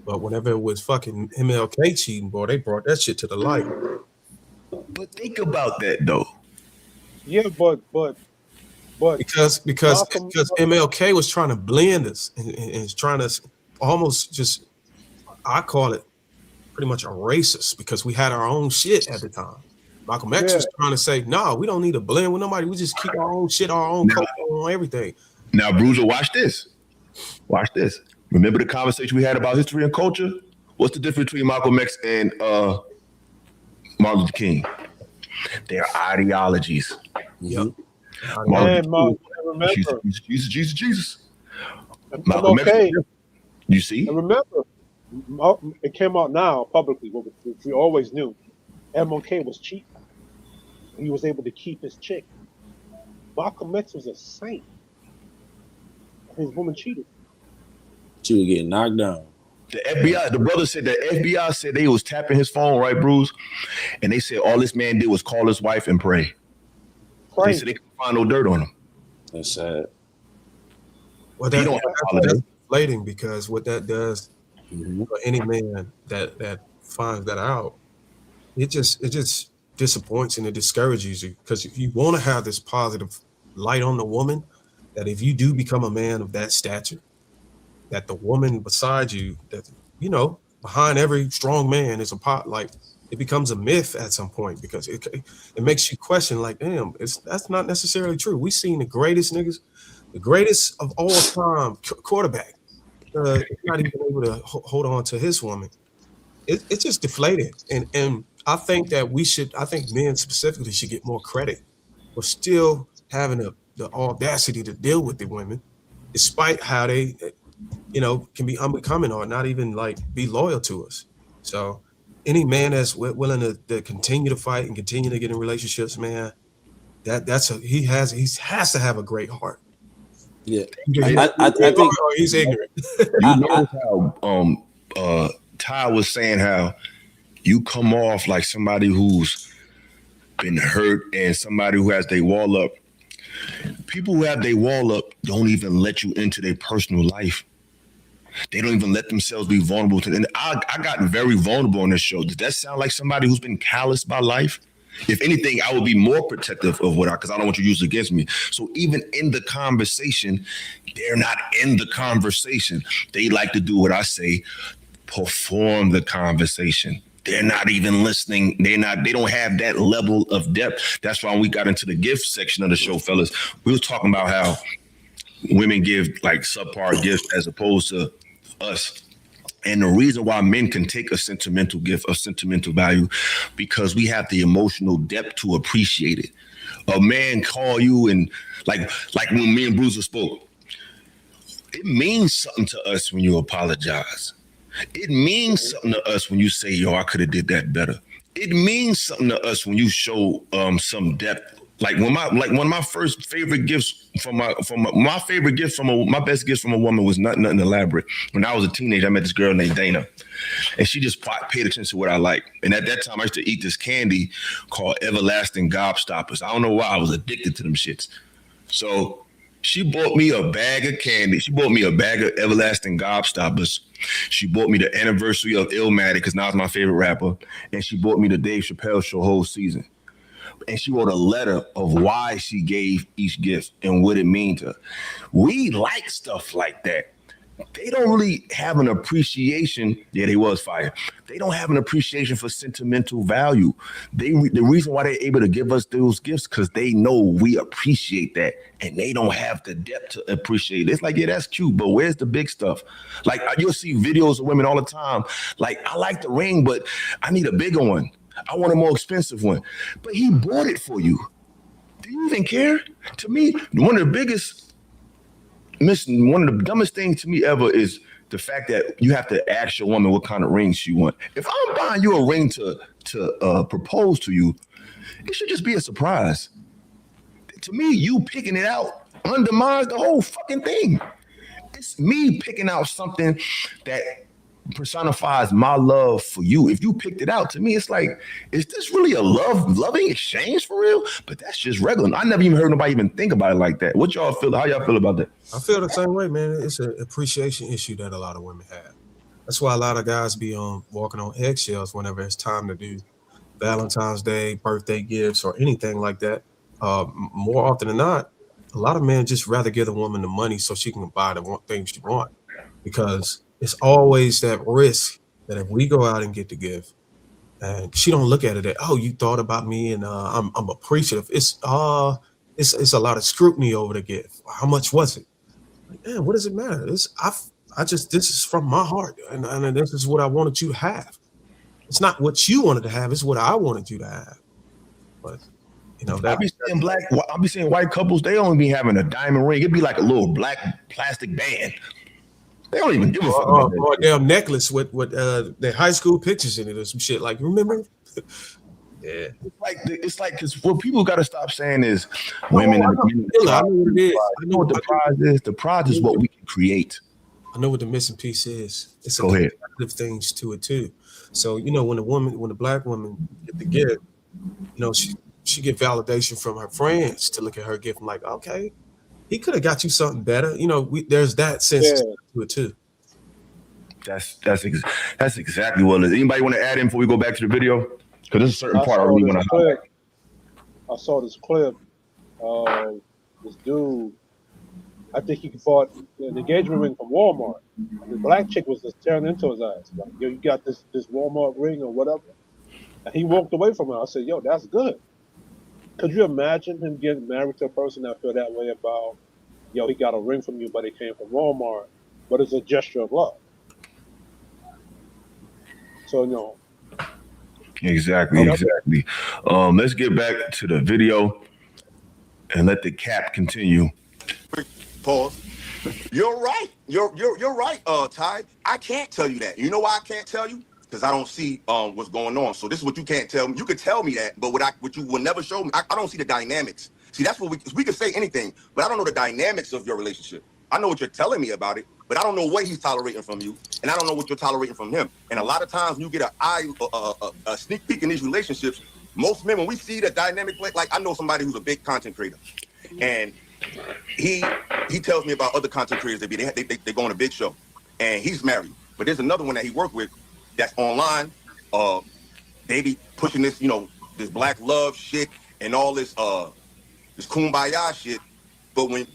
But whenever it was fucking MLK cheating, boy, they brought that shit to the light. But think about that though. Yeah, but because MLK was trying to blend us and trying to almost just, I call it pretty much erase us, because we had our own shit at the time. Malcolm X was trying to say, no, we don't need to blend with nobody. We just keep our own shit, our own culture, on everything. Now, Bruiser, watch this. Watch this. Remember the conversation we had about history and culture? What's the difference between Malcolm X and Martin Luther King? Their ideologies. Yep. Jesus. Malcolm X. You see? And remember, it came out now publicly, which we always knew. MLK was cheating. He was able to keep his chick. Malcolm X was a saint. His woman cheated. She was getting knocked down. The FBI, the brother said that FBI said they was tapping his phone, right, Bruce? And they said all this man did was call his wife and pray. They said they couldn't find no dirt on him. That's sad. Well, that's deflating, because what that does for any man that finds that out, it just disappoints and it discourages you, because if you want to have this positive light on the woman, that if you do become a man of that stature, that the woman beside you, that behind every strong man is a pot, like it becomes a myth at some point, because it makes you question, like, damn, that's not necessarily true. We've seen the greatest niggas, the greatest of all time quarterback, not even able to hold on to his woman. It's just deflated, and I think that I think men specifically should get more credit for still having a the audacity to deal with the women, despite how they, you know, can be unbecoming or not even like be loyal to us. So any man that's willing to continue to fight and continue to get in relationships, man, he has to have a great heart. Yeah, I think he's ignorant. You notice how Ty was saying how you come off like somebody who's been hurt and somebody who has their wall up. People who have their wall up don't even let you into their personal life. They don't even let themselves be vulnerable to. And I got very vulnerable on this show. Does that sound like somebody who's been calloused by life? If anything, I would be more protective of because I don't want you to use it against me. So even in the conversation, they're not in the conversation. They like to do what I say, perform the conversation. They're not even listening. They don't have that level of depth. That's why when we got into the gift section of the show, fellas, we was talking about how women give like subpar gifts as opposed to us. And the reason why men can take a sentimental gift of sentimental value, because we have the emotional depth to appreciate it. A man call you and like when me and Bruiser spoke, it means something to us when you apologize. It means something to us when you say, yo, I could have did that better. It means something to us when you show some depth. Like one of my first favorite gifts my best gift from a woman was nothing elaborate. When I was a teenager, I met this girl named Dana, and she just paid attention to what I like. And at that time, I used to eat this candy called Everlasting Gobstoppers. I don't know why I was addicted to them shits. So she bought me a bag of candy. She bought me a bag of Everlasting Gobstoppers. She bought me the anniversary of Illmatic because Nas my favorite rapper, and she bought me the Dave Chappelle Show whole season. And she wrote a letter of why she gave each gift and what it means to her. We like stuff like that. They don't really have an appreciation. Yeah, they was fire. They don't have an appreciation for sentimental value. The reason why they're able to give us those gifts because they know we appreciate that, and they don't have the depth to appreciate it. It's like, yeah, that's cute, but where's the big stuff? Like you'll see videos of women all the time. Like, I like the ring, but I need a bigger one. I want a more expensive one. But he bought it for you. Do you even care? To me, one of the dumbest things to me ever is the fact that you have to ask your woman what kind of ring she want. If I'm buying you a ring to propose to you, it should just be a surprise. To me, you picking it out undermines the whole fucking thing. It's me picking out something that personifies my love for you. If you picked it out, to me, it's like, is this really a loving exchange for real? But that's just regular. I never even heard nobody even think about it like that. What y'all feel? How y'all feel about that? I feel the same way, man. It's an appreciation issue that a lot of women have. That's why a lot of guys be walking on eggshells whenever it's time to do Valentine's Day, birthday gifts, or anything like that. More often than not, a lot of men just rather give a woman the money so she can buy the things she wants, because it's always that risk that if we go out and get the gift and she don't look at it as, oh, you thought about me and I'm appreciative. It's a lot of scrutiny over the gift. How much was it? Like, man, what does it matter? This is from my heart, and this is what I wanted you to have. It's not what you wanted to have, it's what I wanted you to have. But you know, I be seeing white couples, they only be having a diamond ring. It'd be like a little black plastic band. They don't even give a fuck about that. Or a damn necklace with their high school pictures in it or some shit. Like, remember? Yeah. It's like because what people got to stop saying is women. I know what it is. I know what the prize is. The prize is what we can create. I know what the missing piece is. It's Go ahead. Positive things to it too. So you know, when the black woman get the gift, you know, she get validation from her friends to look at her gift and like, okay, he could have got you something better. You know, there's that sense to it too. That's exactly what it is. Anybody want to add in before we go back to the video? Because there's a certain part I really want to highlight. I saw this clip. This dude, I think he bought the engagement ring from Walmart. The black chick was just tearing into his ass. Like, yo, you got this Walmart ring or whatever. And he walked away from it. I said, yo, that's good. Could you imagine him getting married to a person that feel that way about, yo, he got a ring from you, but it came from Walmart, but it's a gesture of love. So, you know. Exactly. Let's get back to the video. and let the cap continue. Pause. You're right. You're right, Ty. I can't tell you that. You know why I can't tell you? Because I don't see what's going on. So this is what you can't tell me. You could tell me that, but what you will never show me, I don't see the dynamics. See, that's what we could say anything, but I don't know the dynamics of your relationship. I know what you're telling me about it, but I don't know what he's tolerating from you, and I don't know what you're tolerating from him. And a lot of times when you get a sneak peek in these relationships, most men, when we see the dynamic, like I know somebody who's a big content creator, and he tells me about other content creators they go on a big show, and he's married. But there's another one that he worked with that's online. They be pushing this, this black love shit and all this kumbaya shit. But when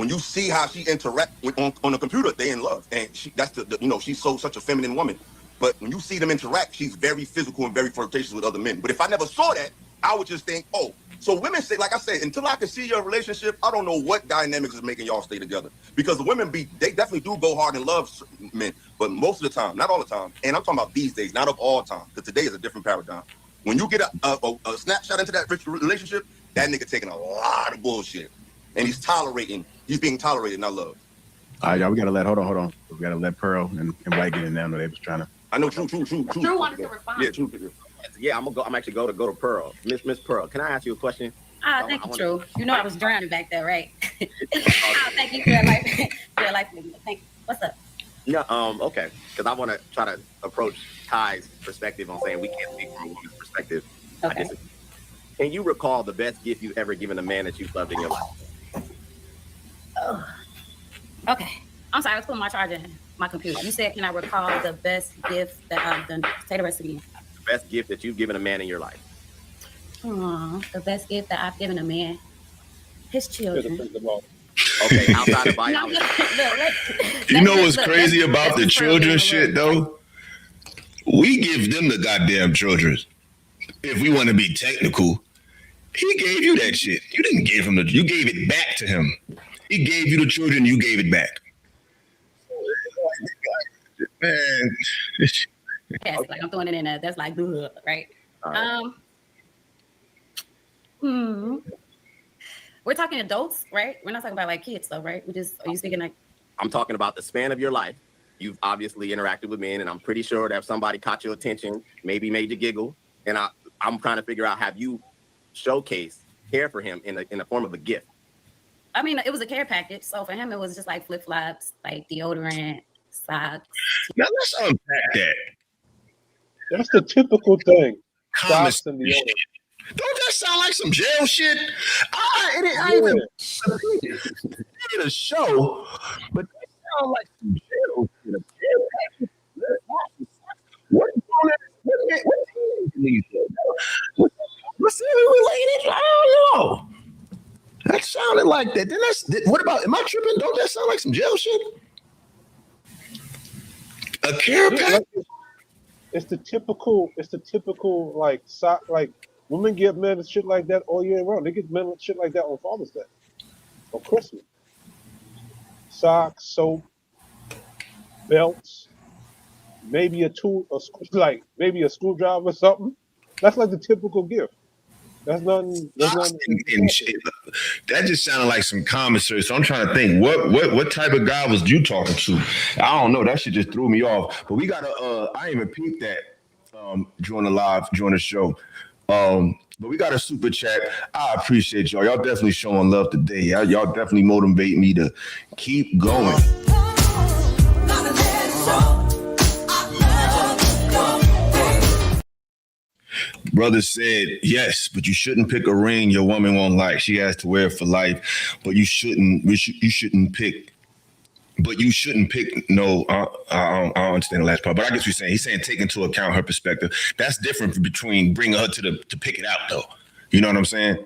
you see how she interact on the computer, they in love, and she's such a feminine woman. But when you see them interact, she's very physical and very flirtatious with other men. But if I never saw that, I would just think, oh. So women say, like I said, until I can see your relationship, I don't know what dynamics is making y'all stay together. Because the women they definitely do go hard and love men, but most of the time, not all the time. And I'm talking about these days, not of all time, because today is a different paradigm. When you get a snapshot into that relationship, that nigga taking a lot of bullshit, and he's being tolerated, not loved. All right, y'all, hold on. We gotta let Pearl and White get in there. I know they was trying to. I know, true. True wanted to respond. Yeah, true. Yeah, I'm actually go to Pearl. Miss Pearl, can I ask you a question? Thank you, True. You know I was drowning back there, right? Thank you for your life. Thank you. What's up? Yeah, okay. Because I want to try to approach Ty's perspective on saying we can't speak from a woman's perspective. Okay. Can you recall the best gift you've ever given a man that you've loved in your life? Oh. Okay. I'm sorry, I was putting my charger in my computer. You said, can I recall the best gift that I've done? Say the rest again. The best gift that you've given a man in your life. The best gift that I've given a man, his children. Okay, outside of biology. You know what's crazy about the children shit, though? We give them the goddamn children. If we want to be technical, he gave you that shit. You didn't give him you gave it back to him. He gave you the children, you gave it back. Man. Yes, like I'm throwing it in there. That's like, right? Right. We're talking adults, right? We're not talking about like kids though, right? Are you speaking like? I'm talking about the span of your life. You've obviously interacted with men, and I'm pretty sure that if somebody caught your attention, maybe made you giggle. And I'm trying to figure out, have you showcased care for him in the form of a gift? I mean, it was a care package. So for him, it was just like flip-flops, like deodorant, socks. Now let's unpack that. That's the typical thing. Socks and deodorant. Don't that sound like some jail shit? I did a show, but that sound like some jail shit. What what's related? I don't know. That sounded like that. Then what about? Am I tripping? Don't that sound like some jail shit? A care package. It's the typical like sock like. Women get men shit like that all year round. They get men shit like that on Father's Day, on Christmas. Socks, soap, belts, maybe a screwdriver or something. That's like the typical gift. That's nothing. That just sounded like some commissary. So I'm trying to think, what type of guy was you talking to? I don't know. That shit just threw me off. But we gotta. I didn't even peep that during the show. But we got a super chat. I appreciate y'all. Y'all definitely showing love today. Y'all definitely motivate me to keep going. Brother said, yes, but you shouldn't pick a ring your woman won't like. She has to wear it for life. But you shouldn't pick. But you shouldn't pick. No, I don't understand the last part. But I guess he's saying take into account her perspective. That's different between bringing her to pick it out, though. You know what I'm saying?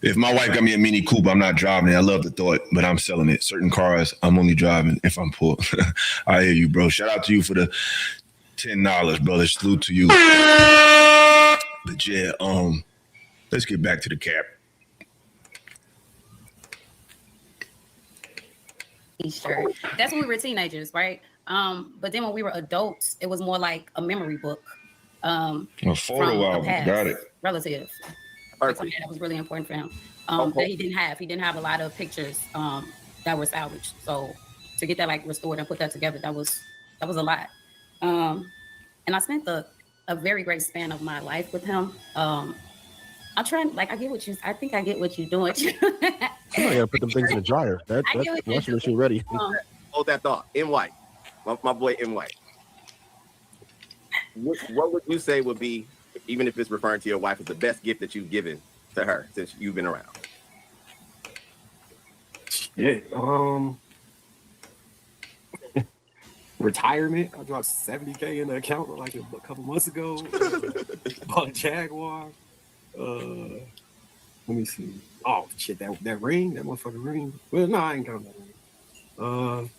If my wife got me a Mini Coupe, I'm not driving it. I love the thought, but I'm selling it. Certain cars, I'm only driving if I'm poor. I hear you, bro. Shout out to you for the $10, brother. Salute to you. But yeah, let's get back to the cap. T-shirt. That's when we were teenagers, right? But then when we were adults, it was more like a memory book. A photo album. Got it. Relative. That was really important for him. that he didn't have. He didn't have a lot of pictures that were salvaged. So to get that like restored and put that together, that was a lot. And I spent a very great span of my life with him. I'm trying, like, I think I get what you're doing. I gotta put them things in the dryer. That washing machine ready. Hold that thought. In White, my boy In White. What would you say would be, even if it's referring to your wife, is the best gift that you've given to her since you've been around? Yeah. Retirement. I dropped $70K in the account like a couple months ago. Bought a Jaguar. Let me see. Oh shit, that ring, that motherfucking ring. Well, no, I ain't counting that ring.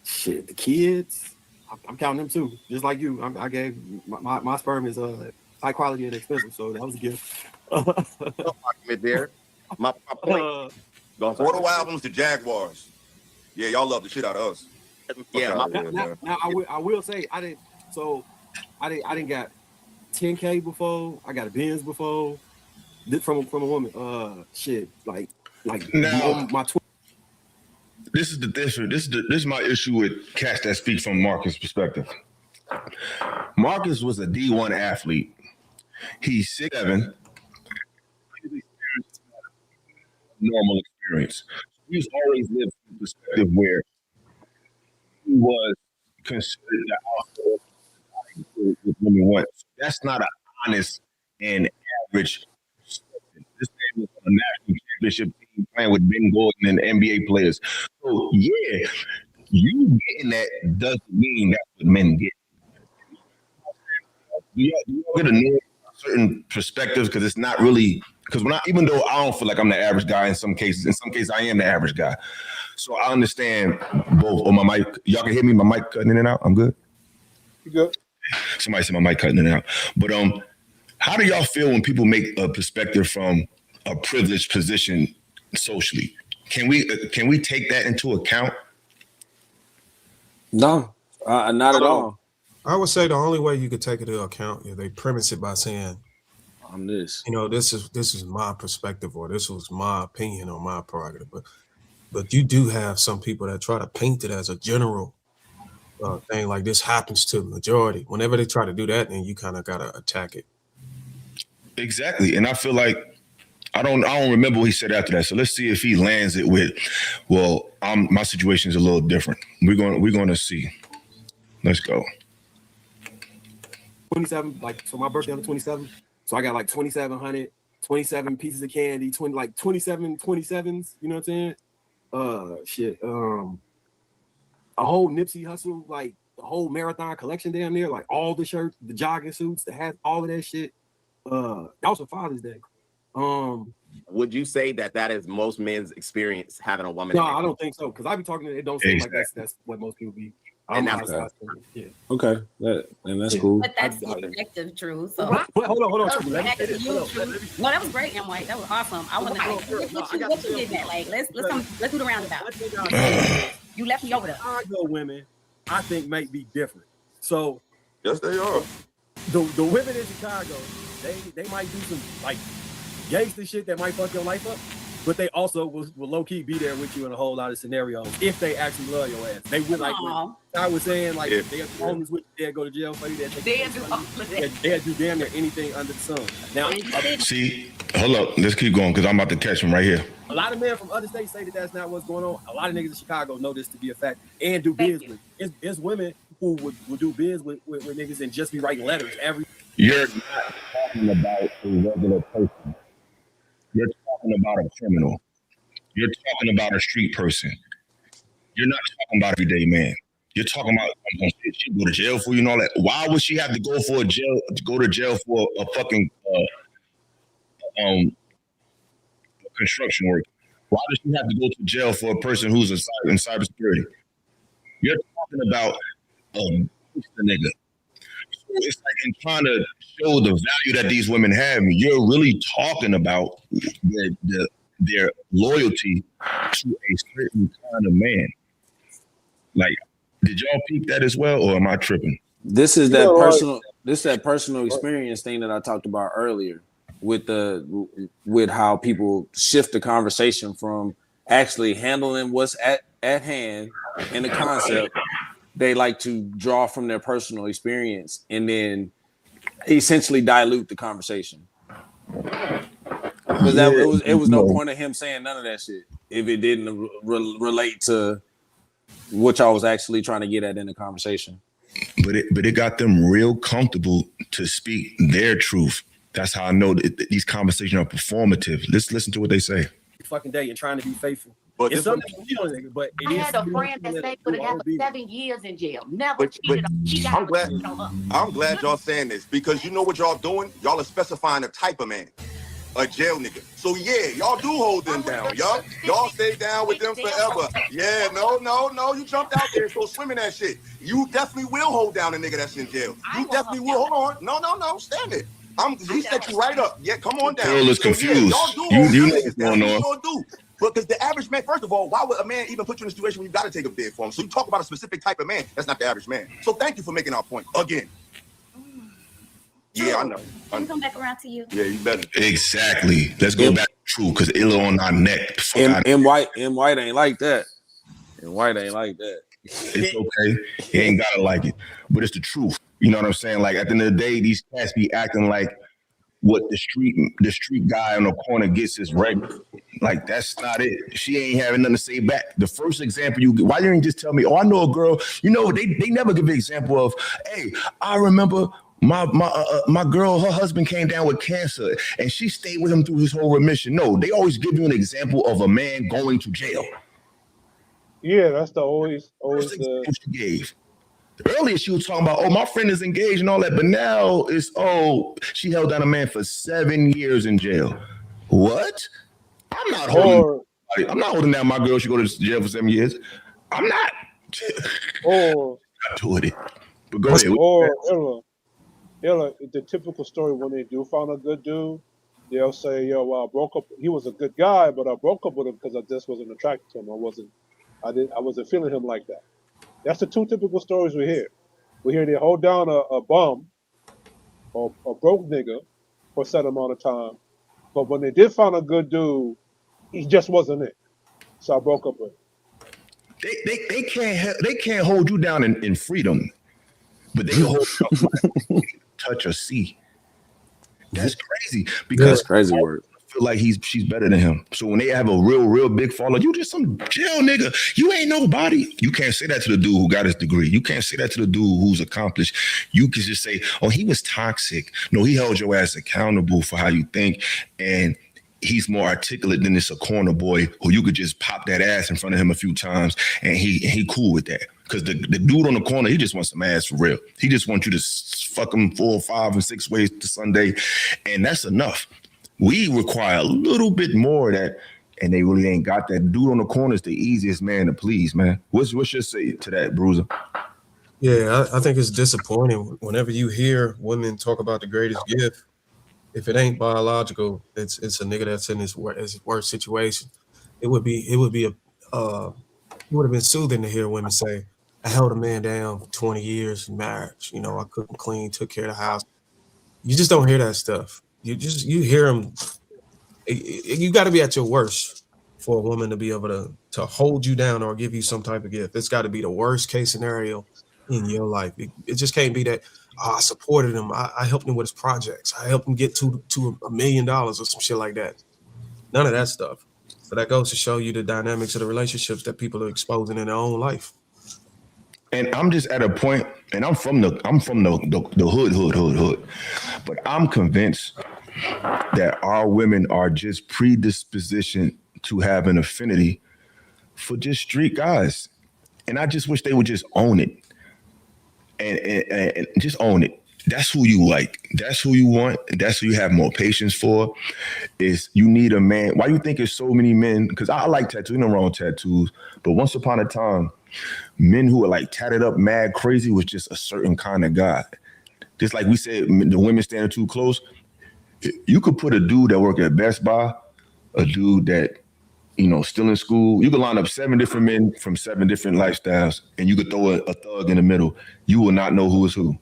Shit, the kids. I'm counting them too, just like you. I gave my sperm is high quality and expensive, so that was a gift. Argument there. My point. Photo albums to Jaguars. Yeah, y'all love the shit out of us. Yeah. Now I will say I didn't got 10K before. I got a Benz before. From a woman. Shit, like now my this is my issue with cats that speak from Marcus' perspective. Marcus was a D1 athlete. He's 6'7". Normal experience. He's always lived from a perspective where he was considered the alpha with women want. That's not an honest and average perspective. This man was on a national championship team playing with Ben Gordon and NBA players. So yeah, you getting that doesn't mean that's what men get. You get to know certain perspectives because it's not really, because even though I don't feel like I'm the average guy in some cases I am the average guy. So I understand both. On my mic, y'all can hear me. My mic cutting in and out. I'm good. You good? Somebody said my mic cutting in and out. But how do y'all feel when people make a perspective from a privileged position socially? Can we take that into account? No, not at all. I would say the only way you could take it into account is they premise it by saying, "I'm this." You know, this is my perspective, or this was my opinion on my prerogative. But you do have some people that try to paint it as a general thing, like this happens to the majority. Whenever they try to do that, then you kind of gotta attack it. Exactly, and I feel like I don't remember what he said after that. So let's see if he lands it with, well, my situation is a little different. We're going to see. Let's go. 27, like, so my birthday on the 27th. So I got like 2,700, 27 pieces of candy, 27 27s, you know what I'm saying? A whole Nipsey Hussle, like the whole marathon collection down there, like all the shirts, the jogging suits, the hats, all of that shit. That was for Father's Day. Would you say that is most men's experience having a woman? No, I don't think so, because I be talking to it don't seem like that's what most people be. Okay, and that's cool. But that's subjective, Drew. So hold on. No, that was great, M. White. That was awesome. I want to what you did that. Like, let's do the roundabout. You left me over there. Chicago women, I think, might be different. So yes, they are. The women in Chicago, they might do some like gangster shit that might fuck your life up, but they also will low key be there with you in a whole lot of scenarios if they actually love your ass. They would, like I was saying, like they have homies with you, they'll go to jail for you. They'll do damn near anything under the sun. Now, see, hold up, let's keep going because I'm about to catch him right here. A lot of men from other states say that that's not what's going on. A lot of niggas in Chicago know this to be a fact and do biz with. It's women who would do biz with niggas and just be writing letters every. You're not talking about a regular person. You're talking about a criminal. You're talking about a street person. You're not talking about everyday man. You're talking about she go to jail for you and all that. Why would she have to go to jail for a fucking construction work? Why does she have to go to jail for a person who's in cybersecurity? You're talking about a nigga. So it's like in trying to show the value that these women have, you're really talking about their loyalty to a certain kind of man. Like, did y'all peep that as well, or am I tripping? This is that personal experience thing that I talked about earlier. with how people shift the conversation from actually handling what's at hand in the concept. They like to draw from their personal experience and then essentially dilute the conversation. Because it was no point of him saying none of that shit if it didn't relate to what y'all was actually trying to get at in the conversation. But it got them real comfortable to speak their truth. That's how I know that these conversations are performative. Let's listen to what they say. Fucking day and trying to be faithful. But it's something you know, nigga. But I had a friend that stayed together 7 years in jail. Never cheated on. He got I'm glad y'all saying this because you know what y'all doing? Y'all are specifying a type of man. A jail nigga. So yeah, y'all do hold them down. Y'all stay down with them forever. Yeah, no. You jumped out there, so swim in that shit. You definitely will hold down a nigga that's in jail. You definitely will. Hold on. No. Stand it. He set you right up. Yeah, come on down. Girl is confused. Y'all do You hold know them what's niggas down. going You on. sure do. Because the average man, first of all, why would a man even put you in a situation where you got to take a bid for him? So you talk about a specific type of man. That's not the average man. So thank you for making our point again. Yeah, I know. Can we come back around to you? Yeah, you better. Exactly. Let's go back to true because it'll on our neck. And white ain't like that. And white ain't like that. It's okay. He ain't gotta like it, but it's the truth. You know what I'm saying? Like at the end of the day, these cats be acting like what the street guy on the corner gets is regular. Like that's not it. She ain't having nothing to say back. The first example you get, why you ain't just tell me? Oh, I know a girl. You know they never give an example of. Hey, I remember. My girl, her husband came down with cancer and she stayed with him through his whole remission. No, they always give you an example of a man going to jail. Yeah, that's the always example she gave. Earlier she was talking about, oh, my friend is engaged and all that, but now it's, oh, she held down a man for 7 years in jail. What? I'm not holding down my girl. She go to jail for 7 years. I'm not. Or not doing it. But go ahead. Or the typical story when they do find a good dude, they'll say, yo, well, I broke up. He was a good guy, but I broke up with him because I just wasn't attracted to him. I wasn't feeling him like that. That's the two typical stories we hear. We hear they hold down a bum or a broke nigga for a set amount of time. But when they did find a good dude, he just wasn't it. So I broke up with him. They can't hold you down in freedom, but they can hold you touch or see. That's crazy because that's crazy word. I feel like she's better than him. So when they have a real big fallout, you just some jail nigga. You ain't nobody. You can't say that to the dude who got his degree. You can't say that to the dude who's accomplished. You can just say, oh, he was toxic. No, he held your ass accountable for how you think, and he's more articulate than this a corner boy who you could just pop that ass in front of him a few times and he cool with that. Because the dude on the corner, he just wants some ass for real. He just wants you to fuck him 4, 5, and 6 ways to Sunday, and that's enough. We require a little bit more of that, and they really ain't got that. Dude on the corner is the easiest man to please, man. What's your say to that, Bruiser? Yeah, I think it's disappointing whenever you hear women talk about the greatest gift. If it ain't biological, it's a nigga that's in his worst situation. It would have been soothing to hear women say, I held a man down for 20 years in marriage. You know, I cooked and cleaned, took care of the house. You just don't hear that stuff. You hear them. You got to be at your worst for a woman to be able to hold you down or give you some type of gift. It's got to be the worst case scenario in your life. It just can't be that, I supported him. I helped him with his projects. I helped him get to $1 million or some shit like that. None of that stuff. So that goes to show you the dynamics of the relationships that people are exposing in their own life. And I'm just at a point, and I'm from the hood. But I'm convinced that our women are just predispositioned to have an affinity for just street guys. And I just wish they would just own it. And just own it. That's who you like. That's who you want. That's who you have more patience for. Is you need a man. Why you think there's so many men? Because I like tattoos. Nothing wrong with tattoos. But once upon a time, men who were like tatted up, mad crazy was just a certain kind of guy. Just like we said, the women standing too close. You could put a dude that worked at Best Buy, a dude that, still in school. You could line up 7 different men from 7 different lifestyles, and you could throw a thug in the middle. You will not know who is who.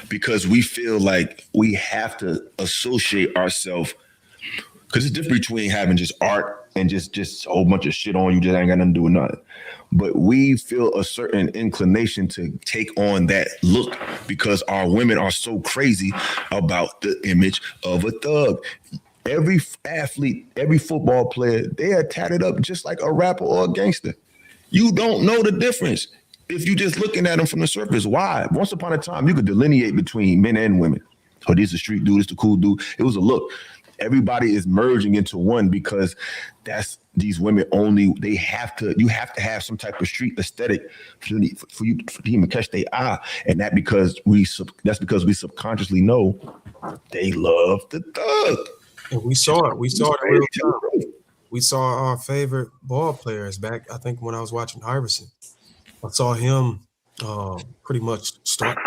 because we feel like we have to associate ourselves. Because it's different between having just art and just a whole bunch of shit on you, just ain't got nothing to do with nothing. But we feel a certain inclination to take on that look because our women are so crazy about the image of a thug. Every athlete, every football player, they are tatted up just like a rapper or a gangster. You don't know the difference if you just looking at them from the surface. Why? Once upon a time, you could delineate between men and women. Oh, this is a street dude, this is the cool dude. It was a look. Everybody is merging into one because that's these women only. You have to have some type of street aesthetic for you to even catch their eye, and that's because we subconsciously know they love the thug. And we saw it. We saw it in real time. We saw our favorite ball players back. I think when I was watching Iverson, I saw him pretty much start.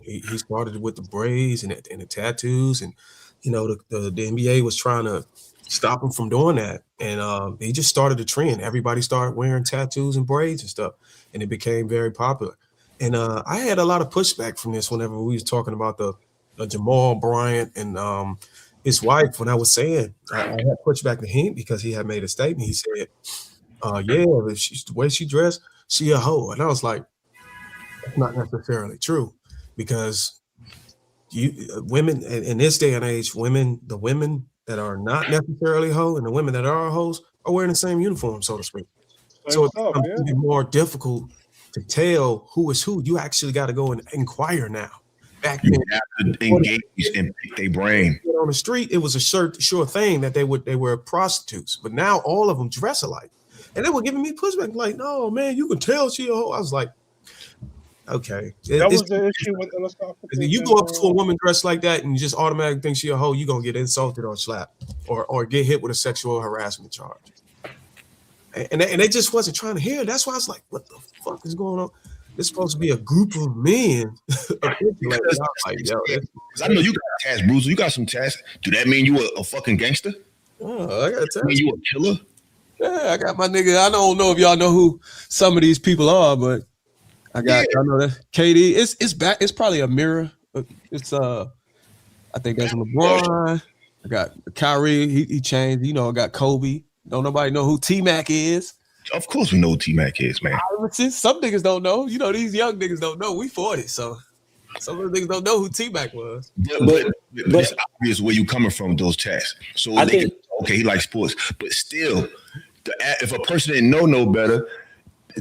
He started with the braids and the tattoos, and you know the NBA was trying to stop him from doing that, and he just started a trend. Everybody started wearing tattoos and braids and stuff, and it became very popular. And I had a lot of pushback from this whenever we was talking about the Jamal Bryant and his wife. When I was saying I had pushback to him because he had made a statement. He said, "Yeah, the way she dressed, she a hoe," and I was like, "That's not necessarily true." Because women in this day and age, the women that are not necessarily hoe and the women that are hoes are wearing the same uniform, so to speak. So it's even more difficult to tell who is who. You actually got to go and inquire now. Back then, have to engage and pick their brain. On the street, it was a sure thing that they were prostitutes, but now all of them dress alike, and they were giving me pushback like, "No, man, you can tell she a hoe." I was like, okay. That was the issue with you go up to a woman dressed like that and you just automatically think she a hoe, you're gonna get insulted or slapped or get hit with a sexual harassment charge. And they just wasn't trying to hear it. That's why I was like, what the fuck is going on? It's supposed to be a group of men. I know you got tats, Bruiser. You got some tats. Do that mean you a fucking gangster? Oh, I got tats. Mean you a killer? Yeah, I got my nigga. I don't know if y'all know who some of these people are, but I know that KD. It's back. It's probably a mirror. It's I think that's LeBron. I got Kyrie. He changed. You know, I got Kobe. Don't nobody know who T-Mac is. Of course we know who T-Mac is, man. Some niggas don't know. You know, these young niggas don't know. We 40, so some of the niggas don't know who T-Mac was. But it's obvious where you coming from with those tats. So I think okay, he likes sports, but still, if a person didn't know no better,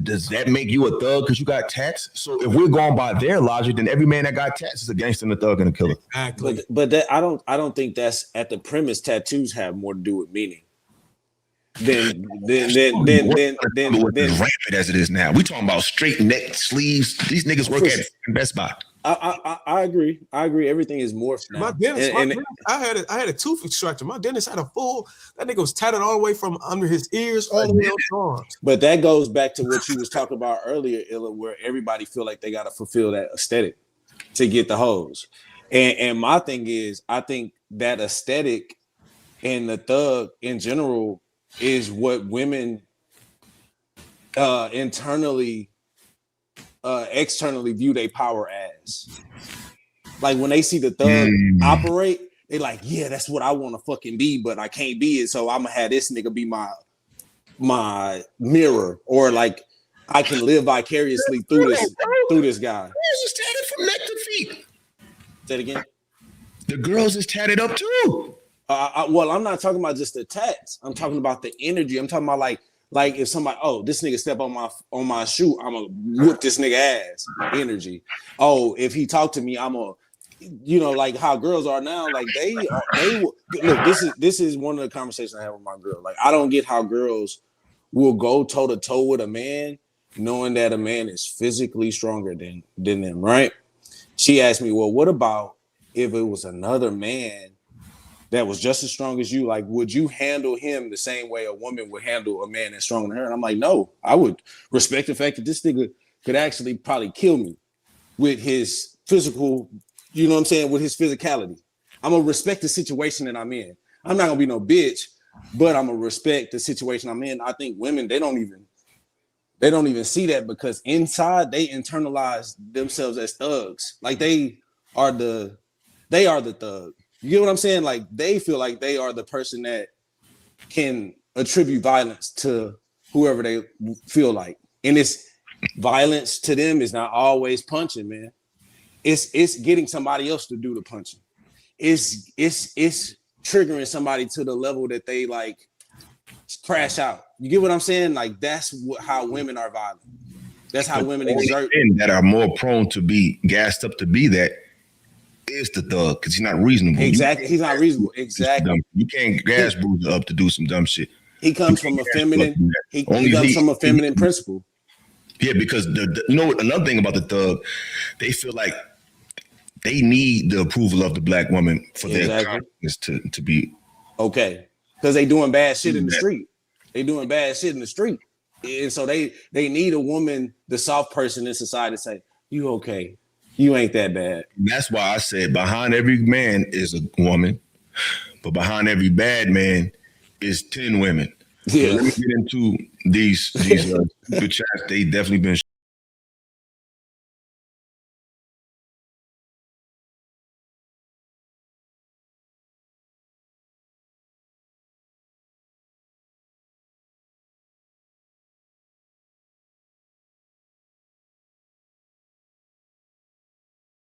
does that make you a thug because you got tats? So if we're going by their logic, then every man that got tats is a gangster and a thug and a killer. Exactly. But that I don't think that's at the premise. Tattoos have more to do with meaning than rampant as it is now. We talking about straight neck sleeves. These niggas work at Best Buy. I agree. Everything is morphed now. My dentist, I had a tooth extractor. My dentist had that nigga was tatted all the way from under his ears all the way up his arms. But that goes back to what you was talking about earlier, Illa, where everybody feel like they got to fulfill that aesthetic to get the hoes. And my thing is, I think that aesthetic and the thug in general is what women externally view their power as. Like when they see the thug operate, they like, yeah, that's what I want to fucking be, but I can't be it. So I'm gonna have this nigga be my mirror, or like I can live vicariously through this guy. Girls is tatted from neck to feet. Say it again. The girls is tatted up too. Well, I'm not talking about just the tats. I'm talking about the energy. I'm talking about like if somebody, this nigga step on my shoe, I'm gonna whoop this nigga ass. Energy. Oh, if he talk to me, I'm a, like how girls are now. Like they look. This is one of the conversations I have with my girl. Like I don't get how girls will go toe to toe with a man, knowing that a man is physically stronger than them. Right? She asked me, well, what about if it was another man that was just as strong as you? Like, would you handle him the same way a woman would handle a man that's stronger than her? And I'm like, no, I would respect the fact that this nigga could actually probably kill me with his physical, you know what I'm saying, with his physicality. I'm gonna respect the situation that I'm in. I'm not gonna be no bitch, but I'm gonna respect the situation I'm in. I think women, they don't even see that because inside they internalize themselves as thugs. Like they are the thug. You get what I'm saying? Like they feel like they are the person that can attribute violence to whoever they feel like. And it's violence to them is not always punching, man. It's getting somebody else to do the punching. It's triggering somebody to the level that they like crash out. You get what I'm saying? Like that's how women are violent. That's how women exert. Men that are more prone to be gassed up to be that is the thug because he's not reasonable. Exactly, he's not reasonable. Exactly. You can't gas Bruiser up to do some dumb shit. He comes from a feminine. He comes from a feminine principle. Yeah, because you know another thing about the thug, they feel like they need the approval of the black woman for their confidence to be okay. Because they doing bad shit in the street. They doing bad shit in the street. And so they need a woman, the soft person in society, to say, you okay. You ain't that bad. That's why I said behind every man is a woman, but behind every bad man is 10 women. Yeah. So let me get into these good chats. They definitely been.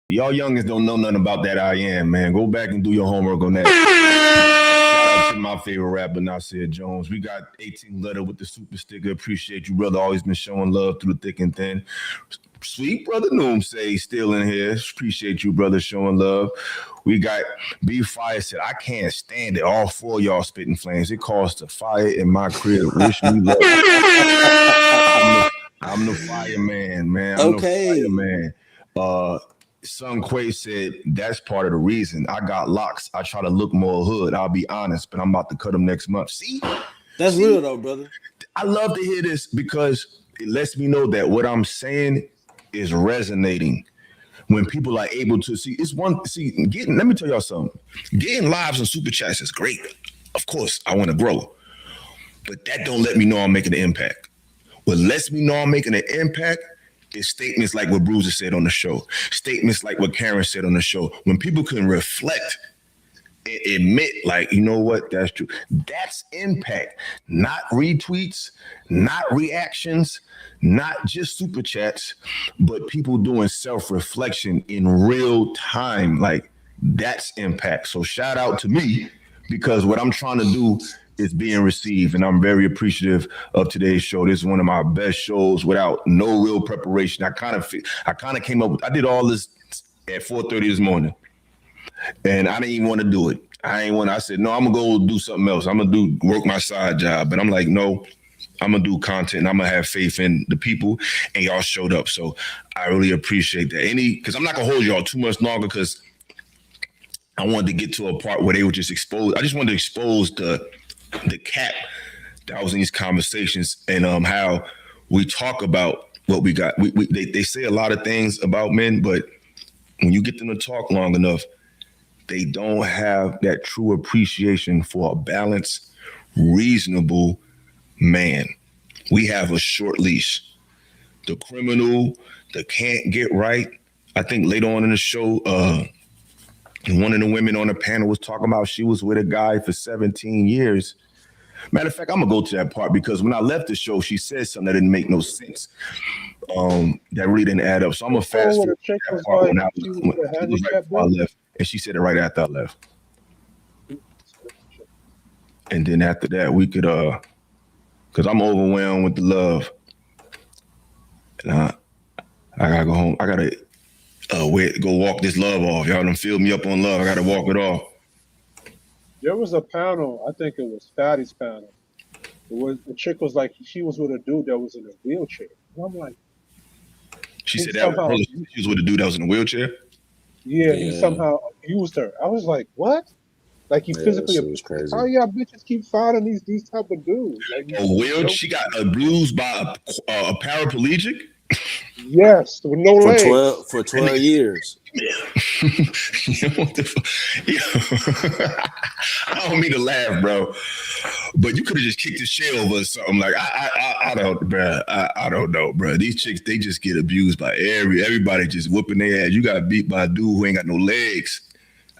Y'all youngins don't know nothing about that I Am, man. Go back and do your homework on that. Shout out to my favorite rapper, Nasir Jones. We got 18 letter with the super sticker. Appreciate you, brother. Always been showing love through the thick and thin. Sweet brother Noom say still in here. Appreciate you, brother, showing love. We got B Fire said, I can't stand it. All four of y'all spitting flames. It caused a fire in my crib. Wish me luck. I'm the fireman, man. I'm the fireman. Sun Quay said, that's part of the reason. I got locks. I try to look more hood. I'll be honest, but I'm about to cut them next month. See? That's real though, brother. I love to hear this because it lets me know that what I'm saying is resonating. When people are able to see, let me tell y'all something. Getting lives and super chats is great. Of course, I want to grow. But that don't let me know I'm making an impact. What lets me know I'm making an impact is statements like what Bruiser said on the show. Statements like what Karen said on the show. When people can reflect and admit, like, you know what, that's true. That's impact. Not retweets, not reactions, not just super chats, but people doing self-reflection in real time. Like, that's impact. So shout out to me because what I'm trying to do is being received, and I'm very appreciative of today's show. This is one of my best shows without no real preparation. I kind of came up with, I did all this at 4:30 this morning, and I didn't even want to do it. I said, no, I'm gonna go do something else. I'm gonna work my side job, but I'm like, no, I'm gonna do content and I'm gonna have faith in the people, and y'all showed up. So I really appreciate that. Because I'm not gonna hold y'all too much longer because I wanted to get to a part where they were just exposed. I just wanted to expose the cap that was in these conversations and how we talk about what we got. They say a lot of things about men, but when you get them to talk long enough, they don't have that true appreciation for a balanced, reasonable man. We have a short leash. The criminal, the can't get right. I think later on in the show, one of the women on the panel was talking about she was with a guy for 17 years. Matter of fact, I'm gonna go to that part because when I left the show, she said something that didn't make no sense. That really didn't add up. So I'm gonna fast forward that part when I left, and she said it right after I left. And then after that, we could, because I'm overwhelmed with the love, and I gotta go home. I gotta go walk this love off. Y'all done filled me up on love. I gotta walk it off. There was a panel, I think it was Fatty's panel. The chick was like, she was with a dude that was in a wheelchair. And I'm like, she said that she was with a dude that was in a wheelchair? Yeah, he somehow used her. I was like, what? Like he physically abused. How y'all bitches keep finding these type of dudes? Like, she got abused by a paraplegic? Yes, with no legs. For 12 years. I don't mean to laugh, bro, but you could have just kicked his chair over or something. Like I don't, bro. I don't know, bro. These chicks, they just get abused by everybody, just whooping their ass. You got beat by a dude who ain't got no legs.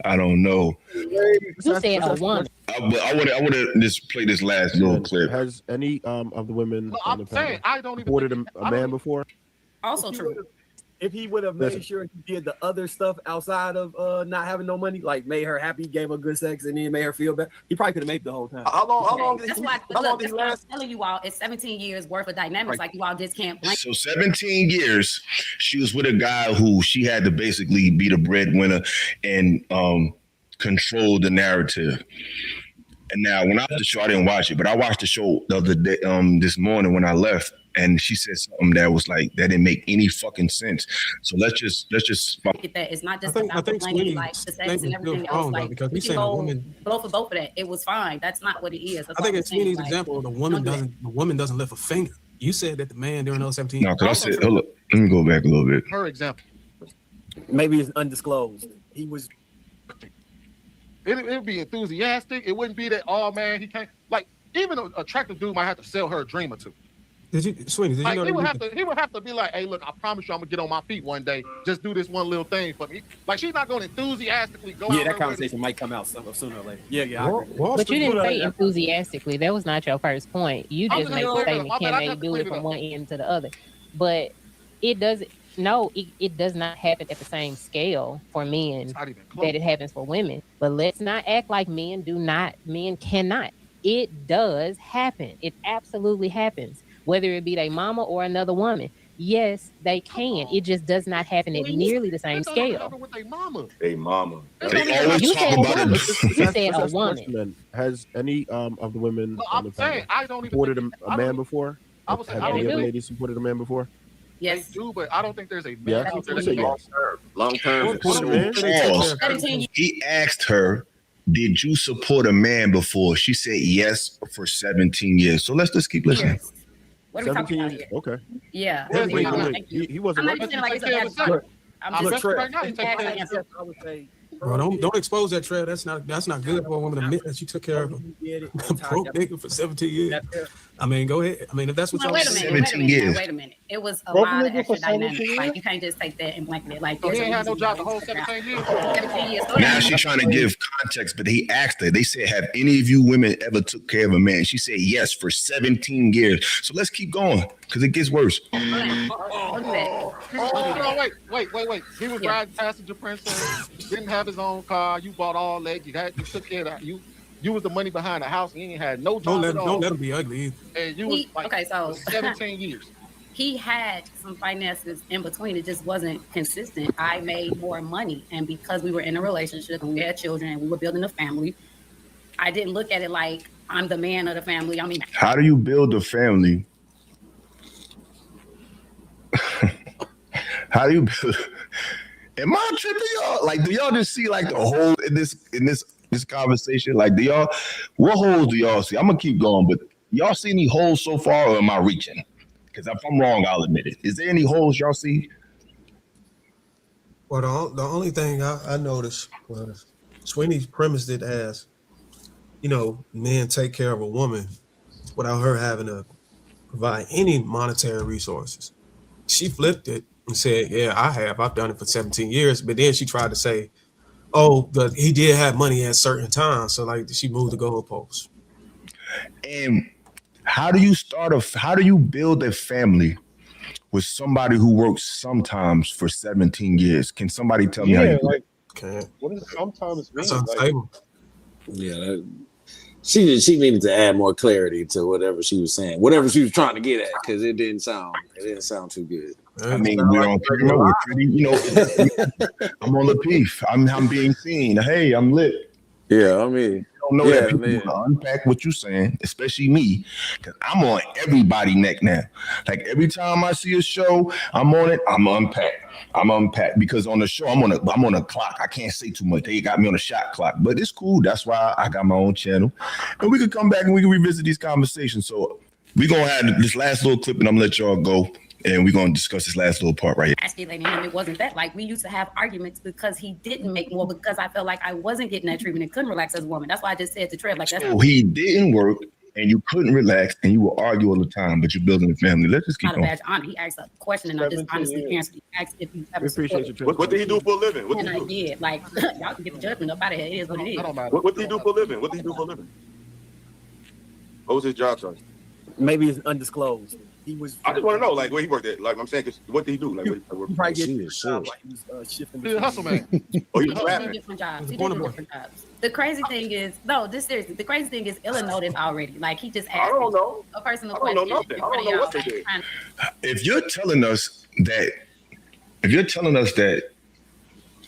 I don't know. You said a woman. I want to just play this last little clip. Has any of the women on the panel I don't even supported a man before? Also true. If he would have made sure he did the other stuff outside of not having no money, like made her happy, gave her good sex, and then made her feel better, he probably could have made the whole time. How long did that's he, why, how long look, did he that's why I'm last? telling you all, it's 17 years worth of dynamics. Like you all just can't blame. So 17 years, she was with a guy who she had to basically be the breadwinner and control the narrative. And now, when I watched the show, I didn't watch it, but I watched the show the other day, this morning when I left, and she said something that was like that didn't make any fucking sense. So let's just Get that. It's not just about the money, like the sex and everything else. Like because we he's can saying a go woman. both for both of that. It was fine. That's not what it is. That's I think all it's I'm saying. Sweeney's Like, example. The woman doesn't lift a finger. You said that the man during those 17 No, years. because I said, hold up, let me go back a little bit. Her example. Maybe it's undisclosed. He was. It'd be enthusiastic. It wouldn't be that, oh man, he can't. Like, even an attractive dude might have to sell her a dream or two. Sweeney, did Like, you know he would have to be like, hey, look, I promise you I'm gonna get on my feet one day. Just do this one little thing for me. Like, she's not gonna enthusiastically go out. Yeah, that conversation might come out sooner or later. Yeah, I agree. But you didn't say enthusiastically. That was not your first point. You just made the statement, My can bad, I they have to do clean it it from up. one end to the other? But it doesn't. No, it does not happen at the same scale for men that it happens for women. But let's not act like men cannot. It does happen. It absolutely happens. Whether it be their mama or another woman. Yes, they can. It just does not happen at nearly the same scale. They mama. They always You talk said a about woman. it. You said a woman. Has any of the women on the panel I don't even supported a man before? I was saying, Have I any don't of the do. ladies supported a man before? Yes. They do, but I don't think there's a man Yes. out there You that say can yes. Long term. Pause. He asked her, did you support a man before? She said yes for 17 years. So let's just keep listening. Yes. What are we talking about here? Okay. Yeah. He wasn't. I'm not even saying like it's a bad part. I'm just I would say. Bro, don't expose that trail. That's not good for a woman to admit that you took care of a broke nigga for 17 years. I mean, go ahead. I mean, if that's what y'all wait a minute. Wait a minute. It was a lot of extra dynamics. Like you can't just take that and blanket it. Like He ain't had no job the whole 17 years. 17 years. Now she's trying to give context, but he asked her. They said, have any of you women ever took care of a man? She said yes for 17 years. So let's keep going because it gets worse. Wait. He was riding passenger princess, didn't have his own car. You bought all that. You took care of that. You was the money behind the house. He ain't had no job at all. Don't let him be ugly either. And you was like, okay, so 17 years. He had some finances in between. It just wasn't consistent. I made more money, and because we were in a relationship and we had children and we were building a family, I didn't look at it like I'm the man of the family. I mean, How do you build a family? How do you build? Am I tripping, y'all? Like, do y'all just see like the hole in this conversation? Like, what holes do y'all see? I'm gonna keep going, but y'all see any holes so far, or am I reaching? Because if I'm wrong, I'll admit it. Is there any holes y'all see? Well, the only thing I noticed was Sweeney premised it as, men take care of a woman without her having to provide any monetary resources. She flipped it and said, yeah, I've done it for 17 years. But then she tried to say, but he did have money at certain times. So like she moved the goalposts. And how do you build a family with somebody who works sometimes for 17 years? Can somebody tell me how you do it? Okay. What does sometimes mean? That's unstable. Yeah, she needed to add more clarity to whatever she was saying, whatever she was trying to get at, because it didn't sound too good. I mean, we're on camera. We're pretty, I'm on Lapeef. I'm being seen. Hey, I'm lit. Yeah, I mean, don't know that people want to unpack what you're saying, especially me, because I'm on everybody's neck now. Like every time I see a show, I'm on it. I'm unpacked because on the show I'm on a clock. I can't say too much. They got me on a shot clock, but it's cool. That's why I got my own channel, and we could come back and we can revisit these conversations. So we're gonna have this last little clip, and I'm gonna let y'all go. and we're gonna discuss this last little part right here. Emasculating him, it wasn't that. Like, we used to have arguments because he didn't make more, because I felt like I wasn't getting that treatment and couldn't relax as a woman. That's why I just said to Trev, like, that's So he didn't work, and you couldn't relax, and you will argue all the time, but you're building a family. Let's just keep not a going. badge of honor. He asked a question, and I just honestly answered. He asked if you ever appreciate you. What did he do for a living? What And did he I do? did. Like, y'all can get the judgment up out of here. It is what it is. What did he do for a living? What did he do for a living? What was his job title? Maybe it's undisclosed. He was. I just want to know, like, where he worked at. Like, I'm saying, 'cause what did he do? Like, he probably get job, like he was shifting. He's a hustle man. Oh, he was He did rapping. different jobs. He did different jobs. The crazy thing is, no, this seriously. The crazy thing is, Illa know this already. Like, he just asked I don't know. a personal I question. don't know nothing. in I front don't of know what y'all, they did. trying If you're telling us that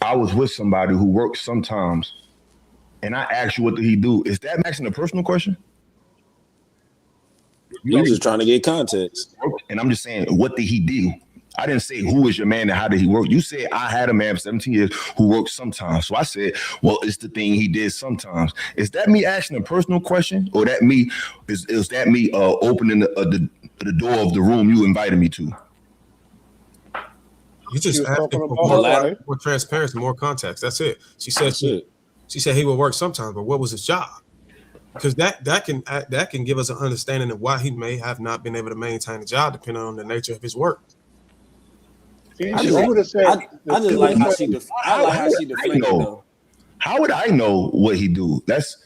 I was with somebody who worked sometimes, and I asked you what did he do, is that asking a personal question? You just trying to get context. And I'm just saying, what did he do? I didn't say who is your man and how did he work. You said I had a man for 17 years who worked sometimes. So I said, well, it's the thing he did sometimes. Is that me asking a personal question, or that me is that me opening the door of the room you invited me to? You just asking for more transparency, more context. That's it. She said he would work sometimes, but what was his job? Because that can give us an understanding of why he may have not been able to maintain a job, depending on the nature of his work. I just like how she deflated though. How would I know what he do? That's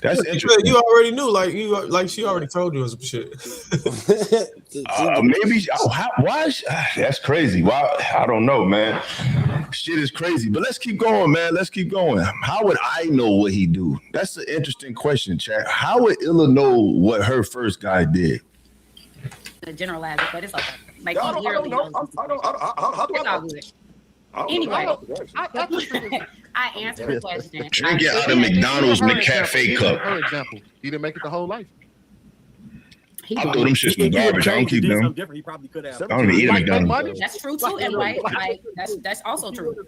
interesting. You already knew, like she already told you some shit. Maybe. That's crazy. Why? I don't know, man. Shit is crazy. But let's keep going, man. Let's keep going. How would I know what he do? That's an interesting question, Chad. How would Illa know what her first guy did? to generalize it, but it's okay. Like, I don't know. How do I know? Anyway, I answered the question. Drink it out of McDonald's McCafe cup. Her example, he didn't make it the whole life. I throw them shits in the garbage. I don't keep them. He probably could have. I don't even eat McDonald's. That's true too, and right, that's also true.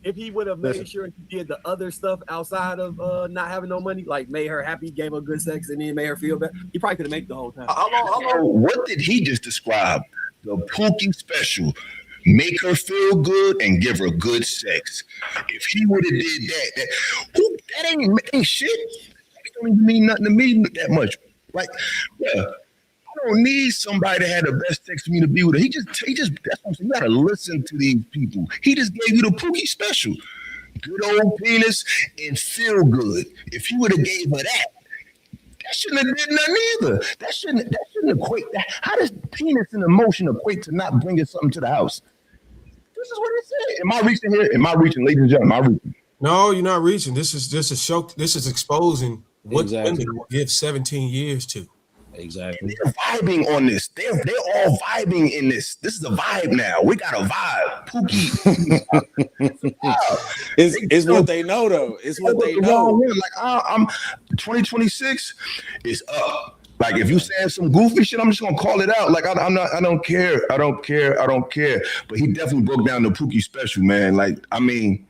If he would have made sure he did the other stuff outside of not having no money, like made her happy, gave her good sex, and then made her feel better, he probably could have made it the whole time. How long? What did he just describe? The Pookie special. Make her feel good and give her good sex. If he would have did that ain't shit. That don't even mean nothing to me that much. Like, yeah. I don't need somebody to have the best sex for me to be with her. He just that's what I'm saying. You gotta listen to these people. He just gave you the Pookie special. Good old penis and feel good. If you would have gave her that shouldn't have did nothing either. That shouldn't equate. How does penis and emotion equate to not bringing something to the house? This is what it said. Am I reaching here? Am I reaching, ladies and gentlemen? Am I reaching? No, you're not reaching. This is show. This is exposing what women will give 17 years to. Exactly. They're vibing on this. They're all vibing in this. This is a vibe now. We got a vibe. Pookie. It's what they know though. It's what they know. Like I'm 2026 is up. Like if you saying some goofy shit, I'm just gonna call it out. Like I don't care. But he definitely broke down the Pookie special, man. Like I mean,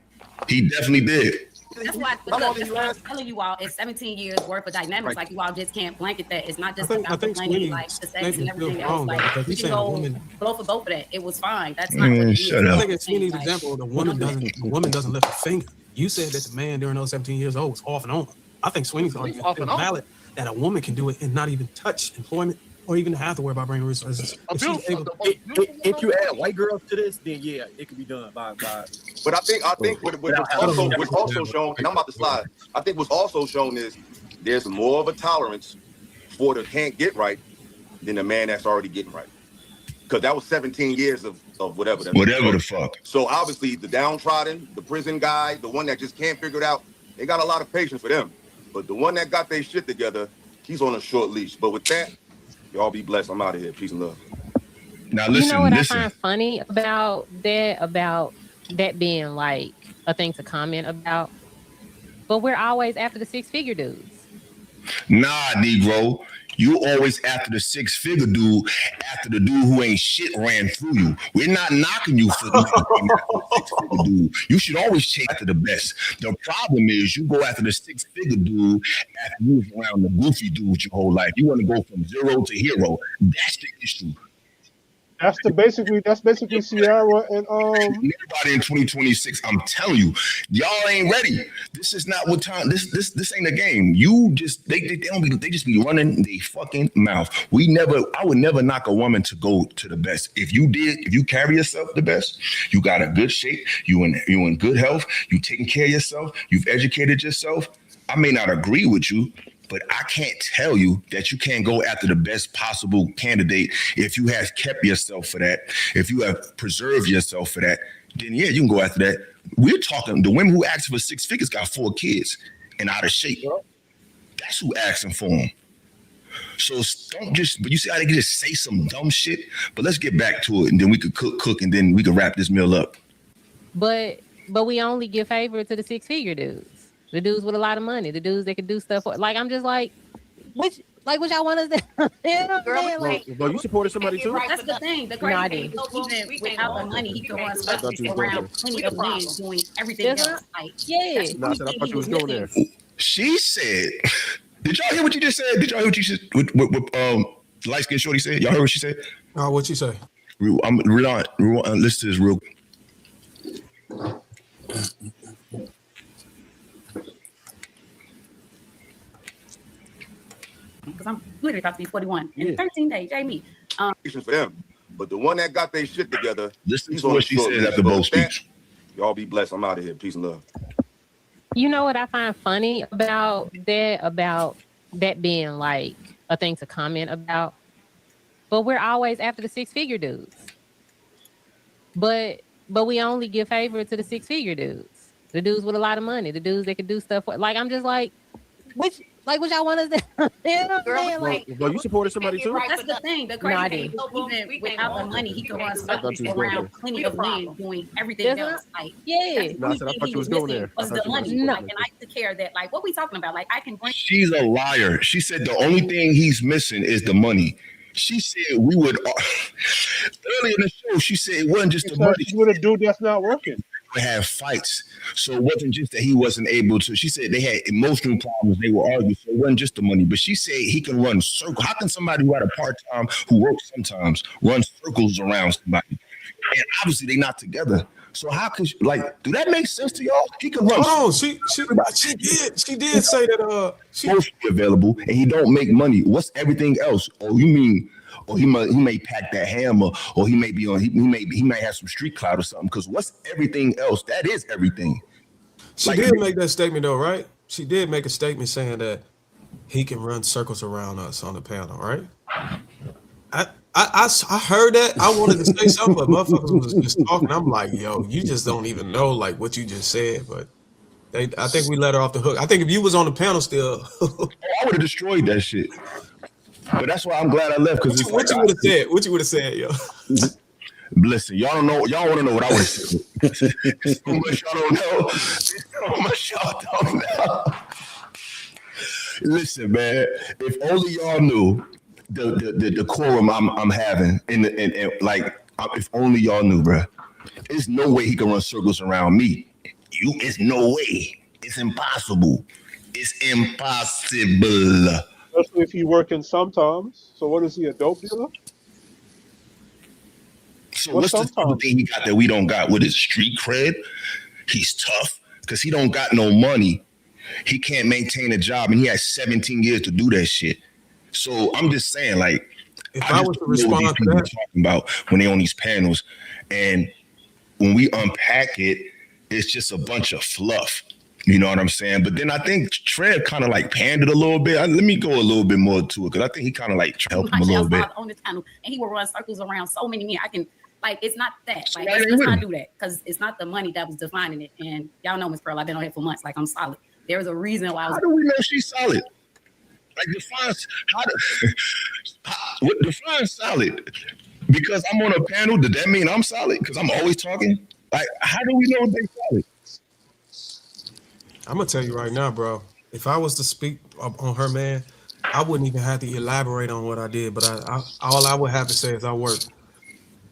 he definitely did. That's why I'm telling you all, it's 17 years worth of dynamics. Right. Like you all just can't blanket that. It's not just about the blanket, like the sex and everything else. Like you can go blow for both of that. It was fine. That's not what it is. Shut up. I think it's Sweeney's example. The woman doesn't lift a finger. You said that the man during those 17 years old was off and on. I think Sweeney's argument is valid that a woman can do it and not even touch employment or even have to worry about bringing resources. If you add white girls to this, then yeah, it could be done by. But I think what's also shown, and I'm about to slide. I think what's also shown is there's more of a tolerance for the can't get right than the man that's already getting right. Because that was 17 years of whatever. Whatever the fuck. So obviously the downtrodden, the prison guy, the one that just can't figure it out, they got a lot of patience for them. But the one that got their shit together, he's on a short leash. But with that, y'all be blessed. I'm out of here. Peace and love. Now listen, you know what I find funny about that being like a thing to comment about? But we're always after the 6-figure dudes. Nah, Negro. You always after the 6-figure dude, after the dude who ain't shit ran through you. We're not knocking you for the 6-figure dude. You should always chase after the best. The problem is you go after the 6-figure dude after you was around the goofy dudes your whole life. You want to go from zero to hero. That's the issue. That's basically Sierra and Everybody in 2026, I'm telling you, y'all ain't ready. This is not what time. This ain't a game. You just they just be running the fucking mouth. I would never knock a woman to go to the best. If you carry yourself the best, you got a good shape, you in good health, you taking care of yourself, you've educated yourself. I may not agree with you, but I can't tell you that you can't go after the best possible candidate if you have kept yourself for that, if you have preserved yourself for that, then yeah, you can go after that. We're talking, the women who asked for 6 figures got 4 kids and out of shape. That's who asking for them. So but you see how they can just say some dumb shit? But let's get back to it, and then we could cook, and then we could wrap this meal up. But we only give favor to the 6-figure dudes. The dudes with a lot of money, the dudes that could do stuff for, like, I'm just like, which y'all want us to Well, you supported somebody too? That's the thing. The crazy thing is, even without the money, he could run circles around plenty of men doing everything else. Like, yeah. No, I thought you was going there. She said, did y'all hear what you just said? Did y'all hear what you said? What light skinned shorty said? Y'all heard what she said? What'd she say? I'm listen to this real. Because I'm literally about to be 41 in 13 days, Jamie. For them, but the one that got their shit together. Listen to what she said after both speech. Y'all be blessed. I'm out of here. Peace and love. You know what I find funny about that being like a thing to comment about? But we're always after the 6-figure dudes. But we only give favor to the 6-figure dudes. The dudes with a lot of money, the dudes that could do stuff for, like, I'm just like, which y'all want us to Well, you supported somebody too? That's the thing. The crazy thing is, even without the money, he could run circles around plenty of men doing everything else. Like, yeah. No, I thought you was going there. Was the money. Like, and I took care of that. Like, what we talking about? Like, I can bring. She's a liar. She said the only thing he's missing is the money. She said we would earlier in the show. She said it wasn't just the money. She's with a dude that's not working. They have fights, so it wasn't just that he wasn't able to. She said they had emotional problems. They were arguing, so it wasn't just the money. But she said he can run circles. How can somebody who had a part time, who works sometimes, run circles around somebody? And obviously they're not together. So how can do that make sense to y'all? He can run. Hold on, she did say that she's available and he don't make money. What's everything else? Oh, you mean? Or he may pack that hammer, or he may be on. He may have some street clout or something. Because what's everything else? That is everything. She did make that statement though, right? She did make a statement saying that he can run circles around us on the panel, right? I heard that. I wanted to say something, but motherfuckers was just talking. I'm like, yo, you just don't even know like what you just said. But I think we let her off the hook. I think if you was on the panel still, I would have destroyed that shit. But that's why I'm glad I left. Because what you would have said? What you would have said, yo? Listen, y'all don't know. Y'all want to know what I would have said. So much y'all don't know. So much y'all don't know. Listen, man. If only y'all knew the decorum I'm having, and if only y'all knew, bro. There's no way he can run circles around me. It's no way. It's impossible. It's impossible. Especially if he working sometimes. So what is he, a dope dealer? So what's the thing he got that we don't got? With his street cred, he's tough because he don't got no money. He can't maintain a job, and he has 17 years to do that shit. So I'm just saying, like, if I was to respond to that, talking about when they on these panels, and when we unpack it, it's just a bunch of fluff. You know what I'm saying? But then I think Trev kind of like pandered a little bit. Let me go a little bit more to it because I think he kind of like helped him a little bit. On this panel, and he will run circles around so many men. I can it's not that. Like, let's not do that because it's not the money that was defining it. And y'all know Miss Pearl, I've been on here for months. Like, I'm solid. There's a reason why I was. How do we know she's solid? Like, define solid. Because I'm on a panel, did that mean I'm solid? Because I'm always talking. Like, how do we know they're solid? I'm gonna tell you right now, bro. If I was to speak on her, man, I wouldn't even have to elaborate on what I did. But all I would have to say is I worked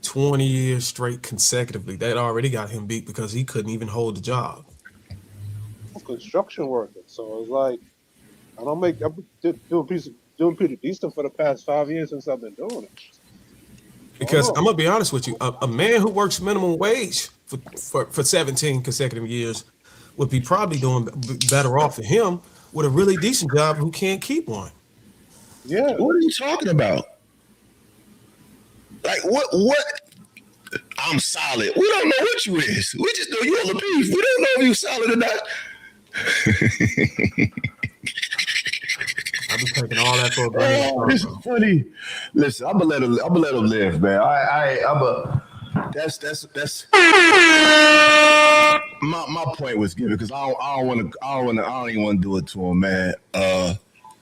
20 years straight consecutively. That already got him beat because he couldn't even hold the job. I'm construction worker, so it's like I've been doing pretty decent for the past 5 years since I've been doing it. Because I'm gonna be honest with you, a man who works minimum wage for 17 consecutive years would be probably doing better off for him with a really decent job who can't keep one. Yeah. What are you talking about? Like what? I'm solid. We don't know what you is. We just know you're Lapeef. We don't know if you solid or not. I've been taking all that for a grain. This is funny. Listen, I'm gonna let him live, man. That's my point was given because I don't even want to do it to him, man.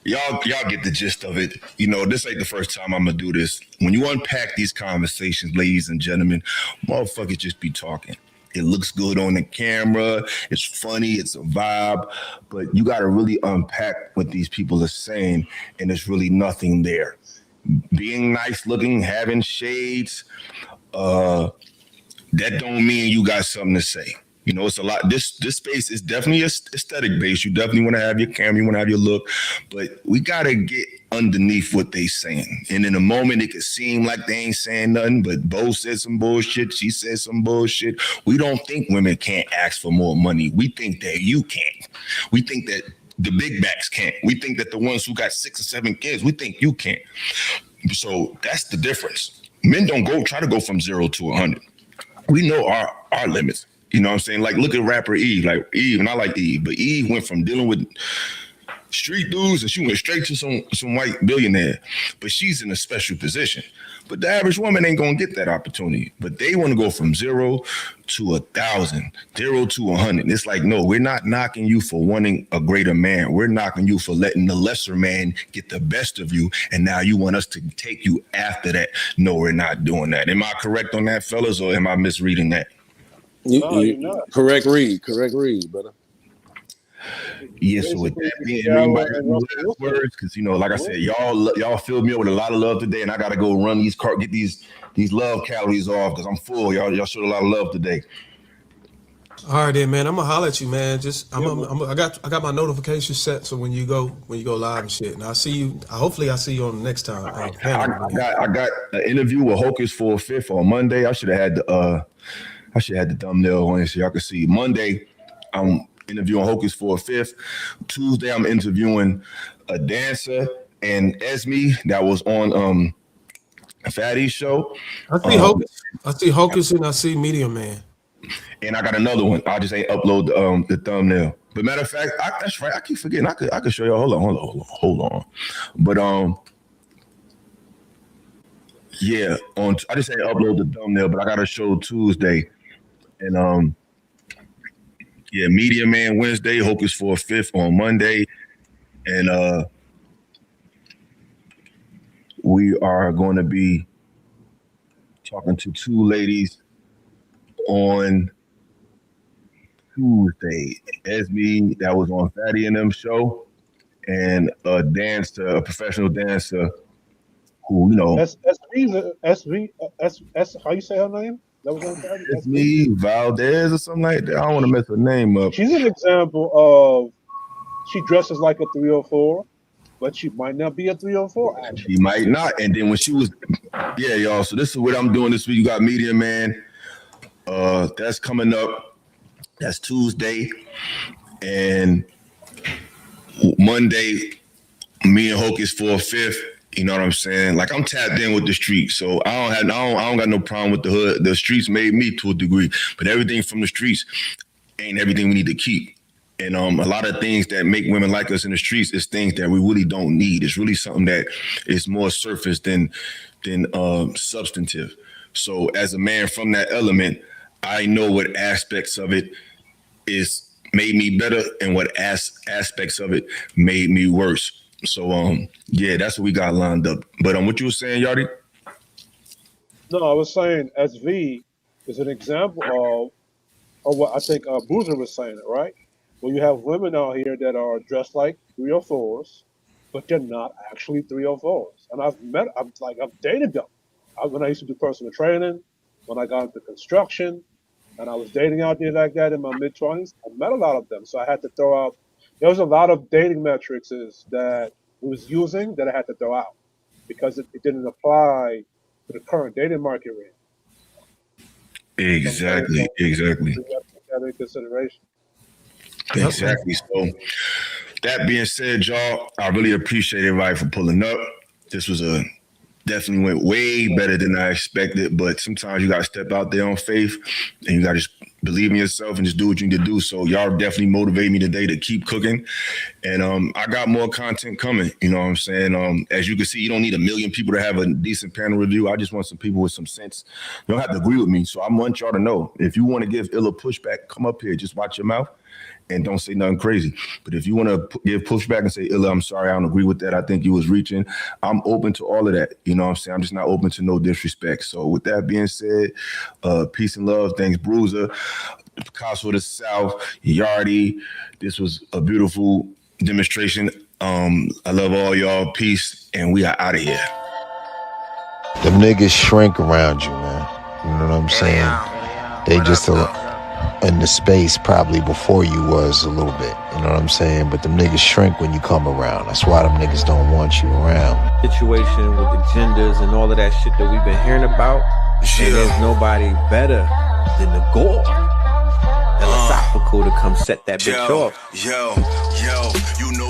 Y'all get the gist of it. You know, this ain't the first time I'm gonna do this. When you unpack these conversations, ladies and gentlemen, motherfuckers just be talking. It looks good on the camera. It's funny. It's a vibe. But you got to really unpack what these people are saying, and there's really nothing there. Being nice looking, having shades, that don't mean you got something to say. You know, it's a lot. This space is definitely aesthetic based. You definitely want to have your camera, you want to have your look, but we got to get underneath what they saying. And in a moment, it could seem like they ain't saying nothing, but Bo said some bullshit. She said some bullshit. We don't think women can't ask for more money. We think that you can't. We think that the big backs can't. We think that the ones who got 6 or 7 kids, we think you can't. So that's the difference. Men don't try to go from 0 to 100. We know our limits. You know what I'm saying? Like, look at rapper Eve. Like, Eve, and I like Eve, but Eve went from dealing with street dudes and she went straight to some white billionaire. But she's in a special position. But the average woman ain't gonna get that opportunity. But they want to go from 0 to 1,000, 0 to 100. It's like, no, we're not knocking you for wanting a greater man. We're knocking you for letting the lesser man get the best of you. And now you want us to take you after that. No, we're not doing that. Am I correct on that, fellas, or am I misreading that? You're not. Correct read, brother. Yeah, so with that being, anybody got last words? Because, you know, like I said, y'all filled me up with a lot of love today, and I got to go run get these love calories off because I'm full. Y'all showed a lot of love today. All right, then, man. I'm gonna holler at you, man. I got my notifications set so when you go live and shit, and I'll see you. Hopefully, I see you on the next time. I got an interview with Hocus for a Fifth on Monday. I should have had the thumbnail on it so y'all can see. Monday, I'm interviewing Hocus for a Fifth. Tuesday, I'm interviewing a dancer and Esme that was on Fatty's show. I see Hocus and I see Medium Man. And I got another one. I just ain't upload the thumbnail. But matter of fact, that's right. I keep forgetting. I could show y'all. Hold on. But yeah. I just ain't upload the thumbnail, but I got a show Tuesday. And yeah, Media Man Wednesday, Hocus for a Fifth on Monday. And we are going to be talking to 2 ladies on Tuesday. Esme, that was on Fatty and them show, and a professional dancer who, you know. How you say her name? That was on Fatty? Esme Valdez or something like that. I don't want to mess her name up. She's an example of she dresses like a 304, but she might not be a 304, actually. She might not. And then when she was, yeah, y'all. So this is what I'm doing this week. You got Media Man. That's coming up. That's Tuesday. And Monday, me and Hocus for a Fifth. You know what I'm saying? Like, I'm tapped in with the streets, so I don't got no problem with the hood. The streets made me to a degree, but everything from the streets ain't everything we need to keep. And a lot of things that make women like us in the streets is things that we really don't need. It's really something that is more surface than substantive. So as a man from that element, I know what aspects of it is made me better and what aspects of it made me worse. So yeah, that's what we got lined up. But what you were saying, Yardi? No, I was saying SV is an example of what I think Boozer was saying, it right? Well, you have women out here that are dressed like 304s, but they're not actually 304s. And I've dated them. When I used to do personal training, when I got into construction, and I was dating out there like that in my mid-20s, I met a lot of them. So I had to throw out. There was a lot of dating metrics that we was using that I had to throw out because it didn't apply to the current dating market we're in. Exactly. We have to take that in consideration. Exactly. So that being said, y'all, I really appreciate everybody for pulling up. This was definitely went way better than I expected, but sometimes you got to step out there on faith and you got to just believe in yourself and just do what you need to do. So y'all definitely motivate me today to keep cooking. And I got more content coming, you know what I'm saying? As you can see, you don't need 1 million people to have a decent panel review. I just want some people with some sense. You don't have to agree with me. So I want y'all to know, if you want to give Illa pushback, come up here, just watch your mouth and don't say nothing crazy. But if you want to give pushback and say, Illa, I'm sorry, I don't agree with that, I think you was reaching, I'm open to all of that. You know what I'm saying? I'm just not open to no disrespect. So with that being said, peace and love. Thanks, Bruiser, Picasso of the South, Yardy. This was a beautiful demonstration. I love all y'all. Peace, and we are out of here. Them niggas shrink around you, man. You know what I'm saying? They just in the space probably before you was a little bit. You know what I'm saying? But them niggas shrink when you come around. That's why them niggas don't want you around. Situation with the genders and all of that shit that we've been hearing about. And there's nobody better than the gore. Philosophical to come set that bitch off. Yo, you know